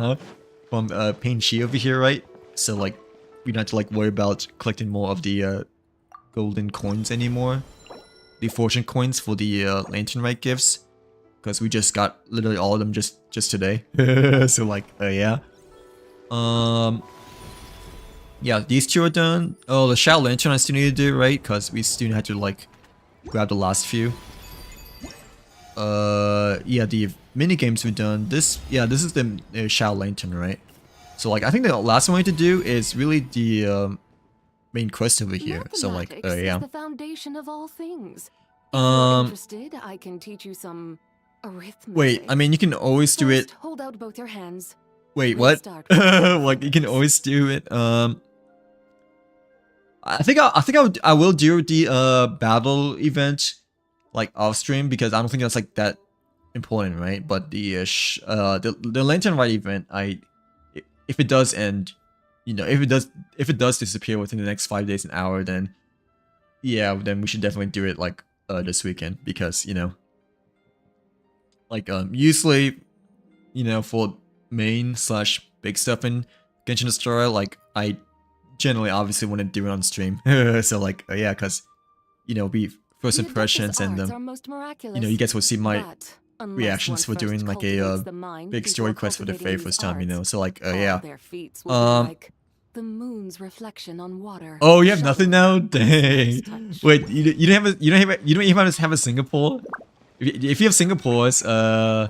from Pain Chi over here, right? So like, we don't have to like worry about collecting more of the golden coins anymore. The fortune coins for the Lantern Rite gifts, because we just got literally all of them just today. So like, yeah. Yeah, these two are done. Oh, the Shadow Lantern I still need to do, right? Because we still had to like grab the last few. Yeah, the mini games we've done. This is the Shadow Lantern, right? So like, I think the last one we have to do is really the main quest over here. So like, yeah. The foundation of all things. If you're interested, I can teach you some arithmetic. Wait, I mean, you can always do it. Hold out both your hands. Wait, what? Like, you can always do it. I think I will do the battle event like off stream, because I don't think that's like that important, right? But the Lantern Rite event, if it does end, you know, if it does disappear within the next 5 days, an hour, then yeah, then we should definitely do it like this weekend, because, you know, like usually, you know, for main / big stuff in Genshin Destroyer, like I generally obviously want to do it on stream. So like, yeah, because, you know, be first impressions, and you know, you guys will see my reactions for doing like a big story quest for the very first time, you know. So like, yeah. The moon's reflection on water. Oh, you have nothing now? Dang. Wait, you don't even have a Singapore? If you have Singapore's, I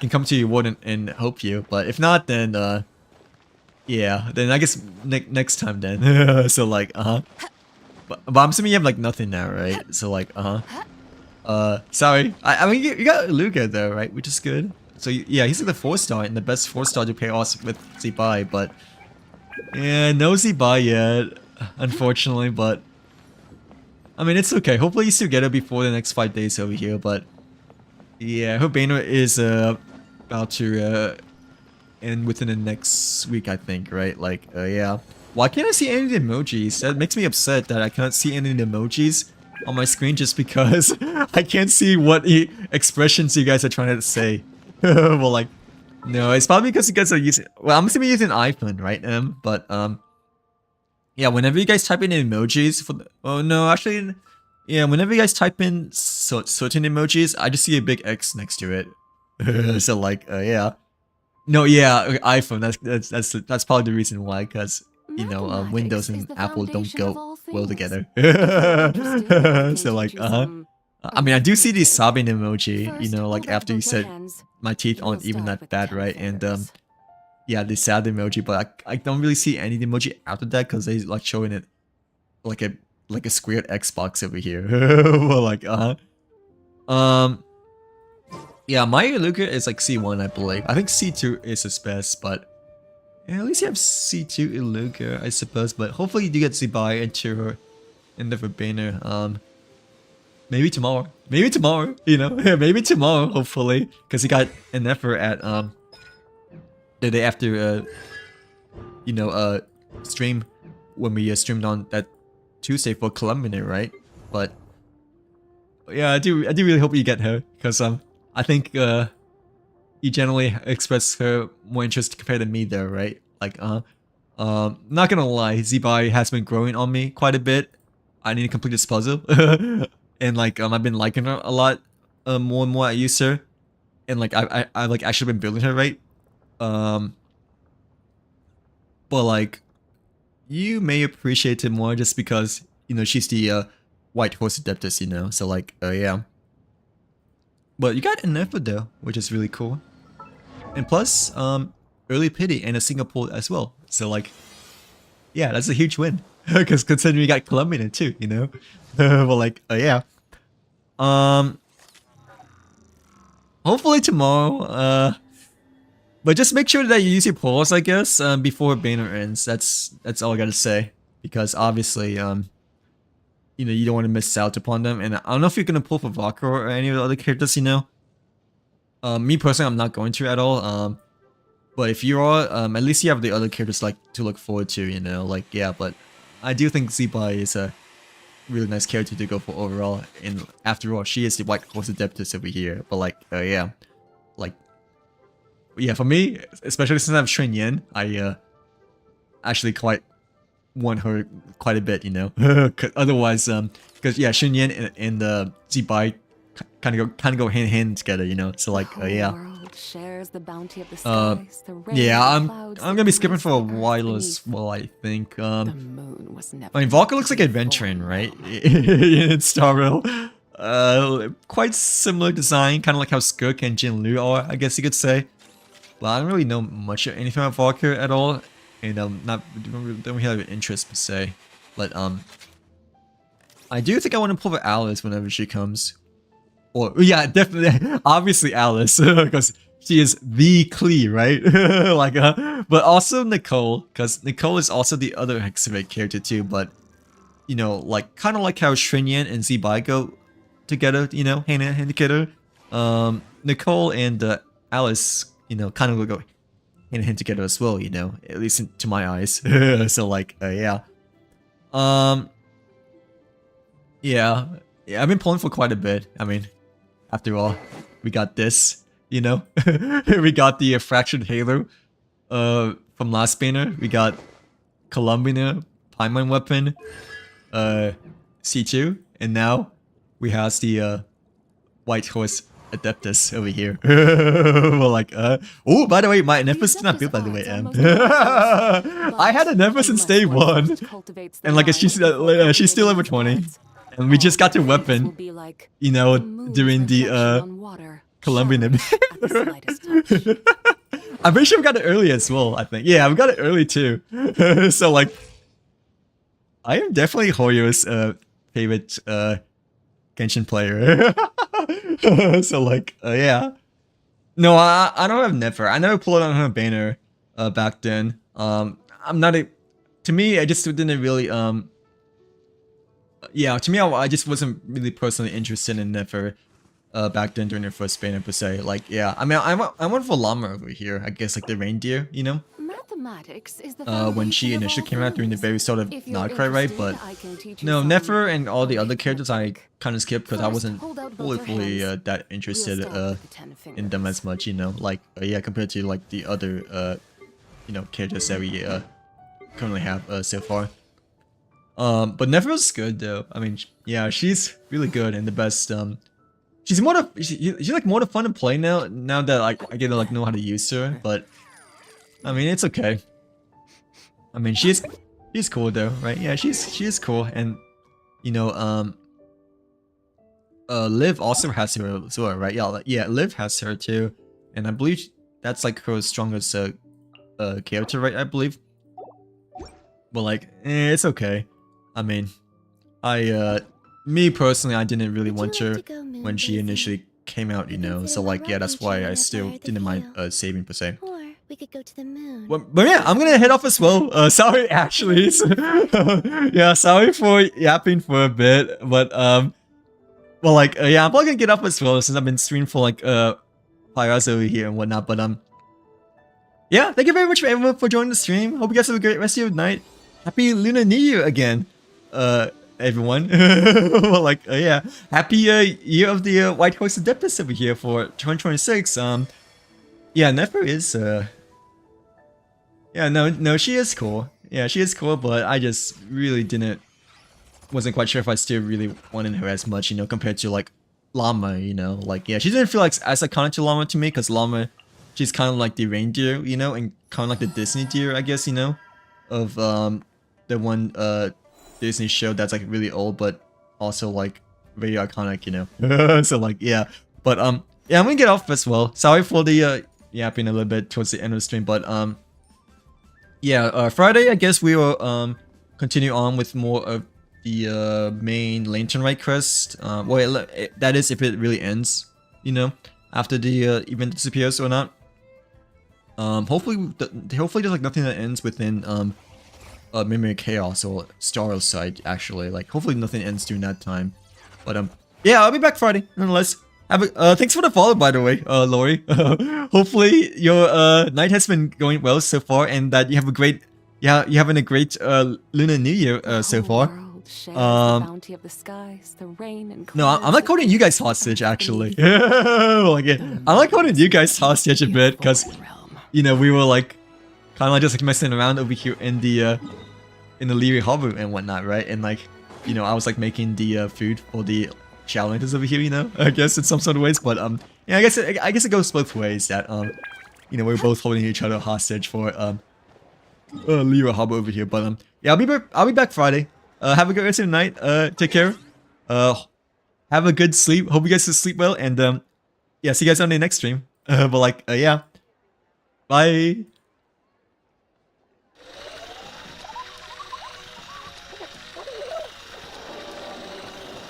can come to your ward and help you. But if not, then yeah, then I guess next time then. So like, but I'm assuming you have like nothing now, right? So like, sorry. I mean, you got Luca though, right? Which is good. So yeah, he's like the 4-star and the best 4-star to pair off with Zibai, but yeah, no Zibai yet, unfortunately, but I mean, it's okay. Hopefully you still get it before the next 5 days over here, but yeah, I hope Banner is about to end within the next week, I think, right? Like, yeah. Why can't I see any of the emojis? That makes me upset that I cannot see any of the emojis on my screen just because I can't see what expressions you guys are trying to say. Well, like, no, it's probably because you guys are using... Well, I'm assuming you're using iPhone, right? But, yeah, whenever you guys type in emojis for the... Oh, no, actually... Yeah, whenever you guys type in certain emojis, I just see a big X next to it. So, like, yeah. No, yeah, iPhone. That's probably the reason why, because you know, Windows and Apple don't go well together. So like, I mean, I do see the sobbing emoji. You know, like after you said my teeth aren't even that bad, right? And yeah, the sad emoji, but I don't really see any emoji after that because they like showing it like a squared Xbox over here. Well, like, yeah, my Luca is like C1, I believe. I think C2 is his best, but yeah, at least you have C2 Iluka, I suppose. But hopefully you do get Zibai into her in the banner. Maybe tomorrow. Maybe tomorrow, you know. Maybe tomorrow, hopefully. Because he got an effort at the day after you know, stream when we streamed on that Tuesday for Colombian, right? But yeah, I do really hope you get her, because I think you generally express her more interest compared to me though, right? Like, not gonna lie, Zibai has been growing on me quite a bit. I need to complete this puzzle. And like, I've been liking her a lot more and more I use her. And like, I like actually been building her, right? But like, you may appreciate it more just because, you know, she's the White Horse Adeptus, you know? So like, yeah. But you got an effort though, which is really cool. And plus, early pity and a Singapore as well. So like, yeah, that's a huge win. Because considering you got Colombian too, you know? Well, like, yeah. Hopefully tomorrow, but just make sure that you use your pause, I guess, before banner ends. That's all I gotta say. Because obviously, you know, you don't want to miss out upon them. And I don't know if you're gonna pull for Vodka or any of the other characters, you know? Me personally, I'm not going to at all. But if you are, at least you have the other characters like to look forward to, you know? Like, yeah, but I do think Zibai is a really nice character to go for overall. And after all, she is the White Horse Adeptus over here. But like, yeah, like, yeah, for me, especially since I have Shen Yan, I actually quite want her quite a bit, you know. Otherwise, because yeah, Shen Yan and Zibai kind of go hand in hand together, you know. So like, yeah. Shares the bounty of the skies, the rain, Yeah, I'm clouds, gonna be skipping for a the while earth as well, I think. the moon was never I mean, Valka looks like adventuring, right? In Star Rail. Quite similar design, kind of like how Skirk and Jin Lu are, I guess you could say. But I don't really know much of anything about Valka at all, and don't really have an interest per se. But I do think I want to pull for Alice whenever she comes. Or yeah, definitely, obviously Alice, because she is the Klee, right? Like, but also Nicole, because Nicole is also the other Hexavate character too. But you know, like kind of like how Shinyan and Zibai go together, you know, hand in hand together. Nicole and Alice, you know, kind of go hand in hand together as well, you know, at least to my eyes. So like, yeah, yeah, I've been pulling for quite a bit. I mean, after all, we got this, you know, we got the Fractured Halo, from last banner. We got Columbina, Paimon Weapon, C2, and now we have the White Horse Adeptus over here. Well, like, oh, by the way, my Nephis did not build, by the way, I had a Nephis since day 1, and like, she's still level 20. And we just got the weapon, you know, during the Colombian. I'm pretty sure we got it early as well, I think. Yeah, we got it early too. So like, I am definitely Hoyo's favorite Genshin player. So like, yeah. No, I don't have Never. I never pulled on her banner back then. I'm not a. To me, I just didn't really yeah, to me, I just wasn't really personally interested in Never back then during the first banner per se. Like, yeah, I mean, I went for Llama over here. I guess like the reindeer, you know. Mathematics is the When she foundation of initially all came out during the things. very start of If you're Nightcry, right? interested, But I can teach you no, some Nefer and all the other characters I kind of skipped because I First, wasn't hold out both fully your hands. that interested We'll start with the 10 in them fingers. as much, you know. Like, yeah, compared to like the other you know, characters that we currently have so far. But Nefer's good though. I mean, yeah, she's really good and the best. She's more she's like more fun to play now. Now that like I get to like know how to use her, but I mean it's okay. I mean she's cool though, right? Yeah, she's cool, and you know Liv also has her as well, right? Yeah, Liv has her too, and I believe that's like her strongest character, right? I believe. But like, it's okay. I mean, me personally, I didn't really want her when she initially came out, you know. So like, yeah, that's why I still didn't mind saving per se. Or we could go to the moon. But yeah, I'm gonna head off as well. Sorry, actually. Yeah, sorry for yapping for a bit, but well, like, yeah, I'm probably gonna get up as well since I've been streaming for like 5 hours over here and whatnot. But yeah, thank you very much for everyone for joining the stream. Hope you guys have a great rest of your night. Happy Lunar New Year again, everyone. Well, like, yeah, happy year of the White Horse Adeptus over here for 2026. Yeah, Nefer is yeah, no, she is cool. Yeah, she is cool, but I just really wasn't quite sure if I still really wanted her as much, you know, compared to like Llama, you know, like, yeah, she didn't feel like as iconic to Llama to me, because Llama, she's kind of like the reindeer, you know, and kind of like the Disney deer, I guess, you know, of the one Disney show that's like really old, but also like very iconic, you know. So like, yeah, but yeah, I'm gonna get off as well. Sorry for the yapping a little bit towards the end of the stream, but yeah, Friday, I guess we will continue on with more of the main Lantern Rite quest. Well, that is if it really ends, you know, after the event disappears or not. Hopefully there's like nothing that ends within Memory Chaos or Star's side, actually. Like, hopefully nothing ends during that time. But yeah, I'll be back Friday nonetheless. Have a thanks for the follow, by the way, Lori. Hopefully your night has been going well so far, and that you have a great, yeah, you're having a great Lunar New Year so far. The bounty of the skies, the rain and No, I'm not holding you guys hostage, actually. Like, yeah, I'm like holding you guys hostage a bit, because you know we were like kind of like just like messing around over here in the Leary Harbor and whatnot, right? And like, you know, I was like making the food for the Shadow Lanterns over here, you know, I guess in some sort of ways. But yeah, I guess it goes both ways that you know, we're both holding each other hostage for Leary Harbor over here. But yeah, I'll be back Friday. Have a good rest of the night. Take care. Have a good sleep. Hope you guys sleep well. And yeah, see you guys on the next stream. But like, yeah, bye.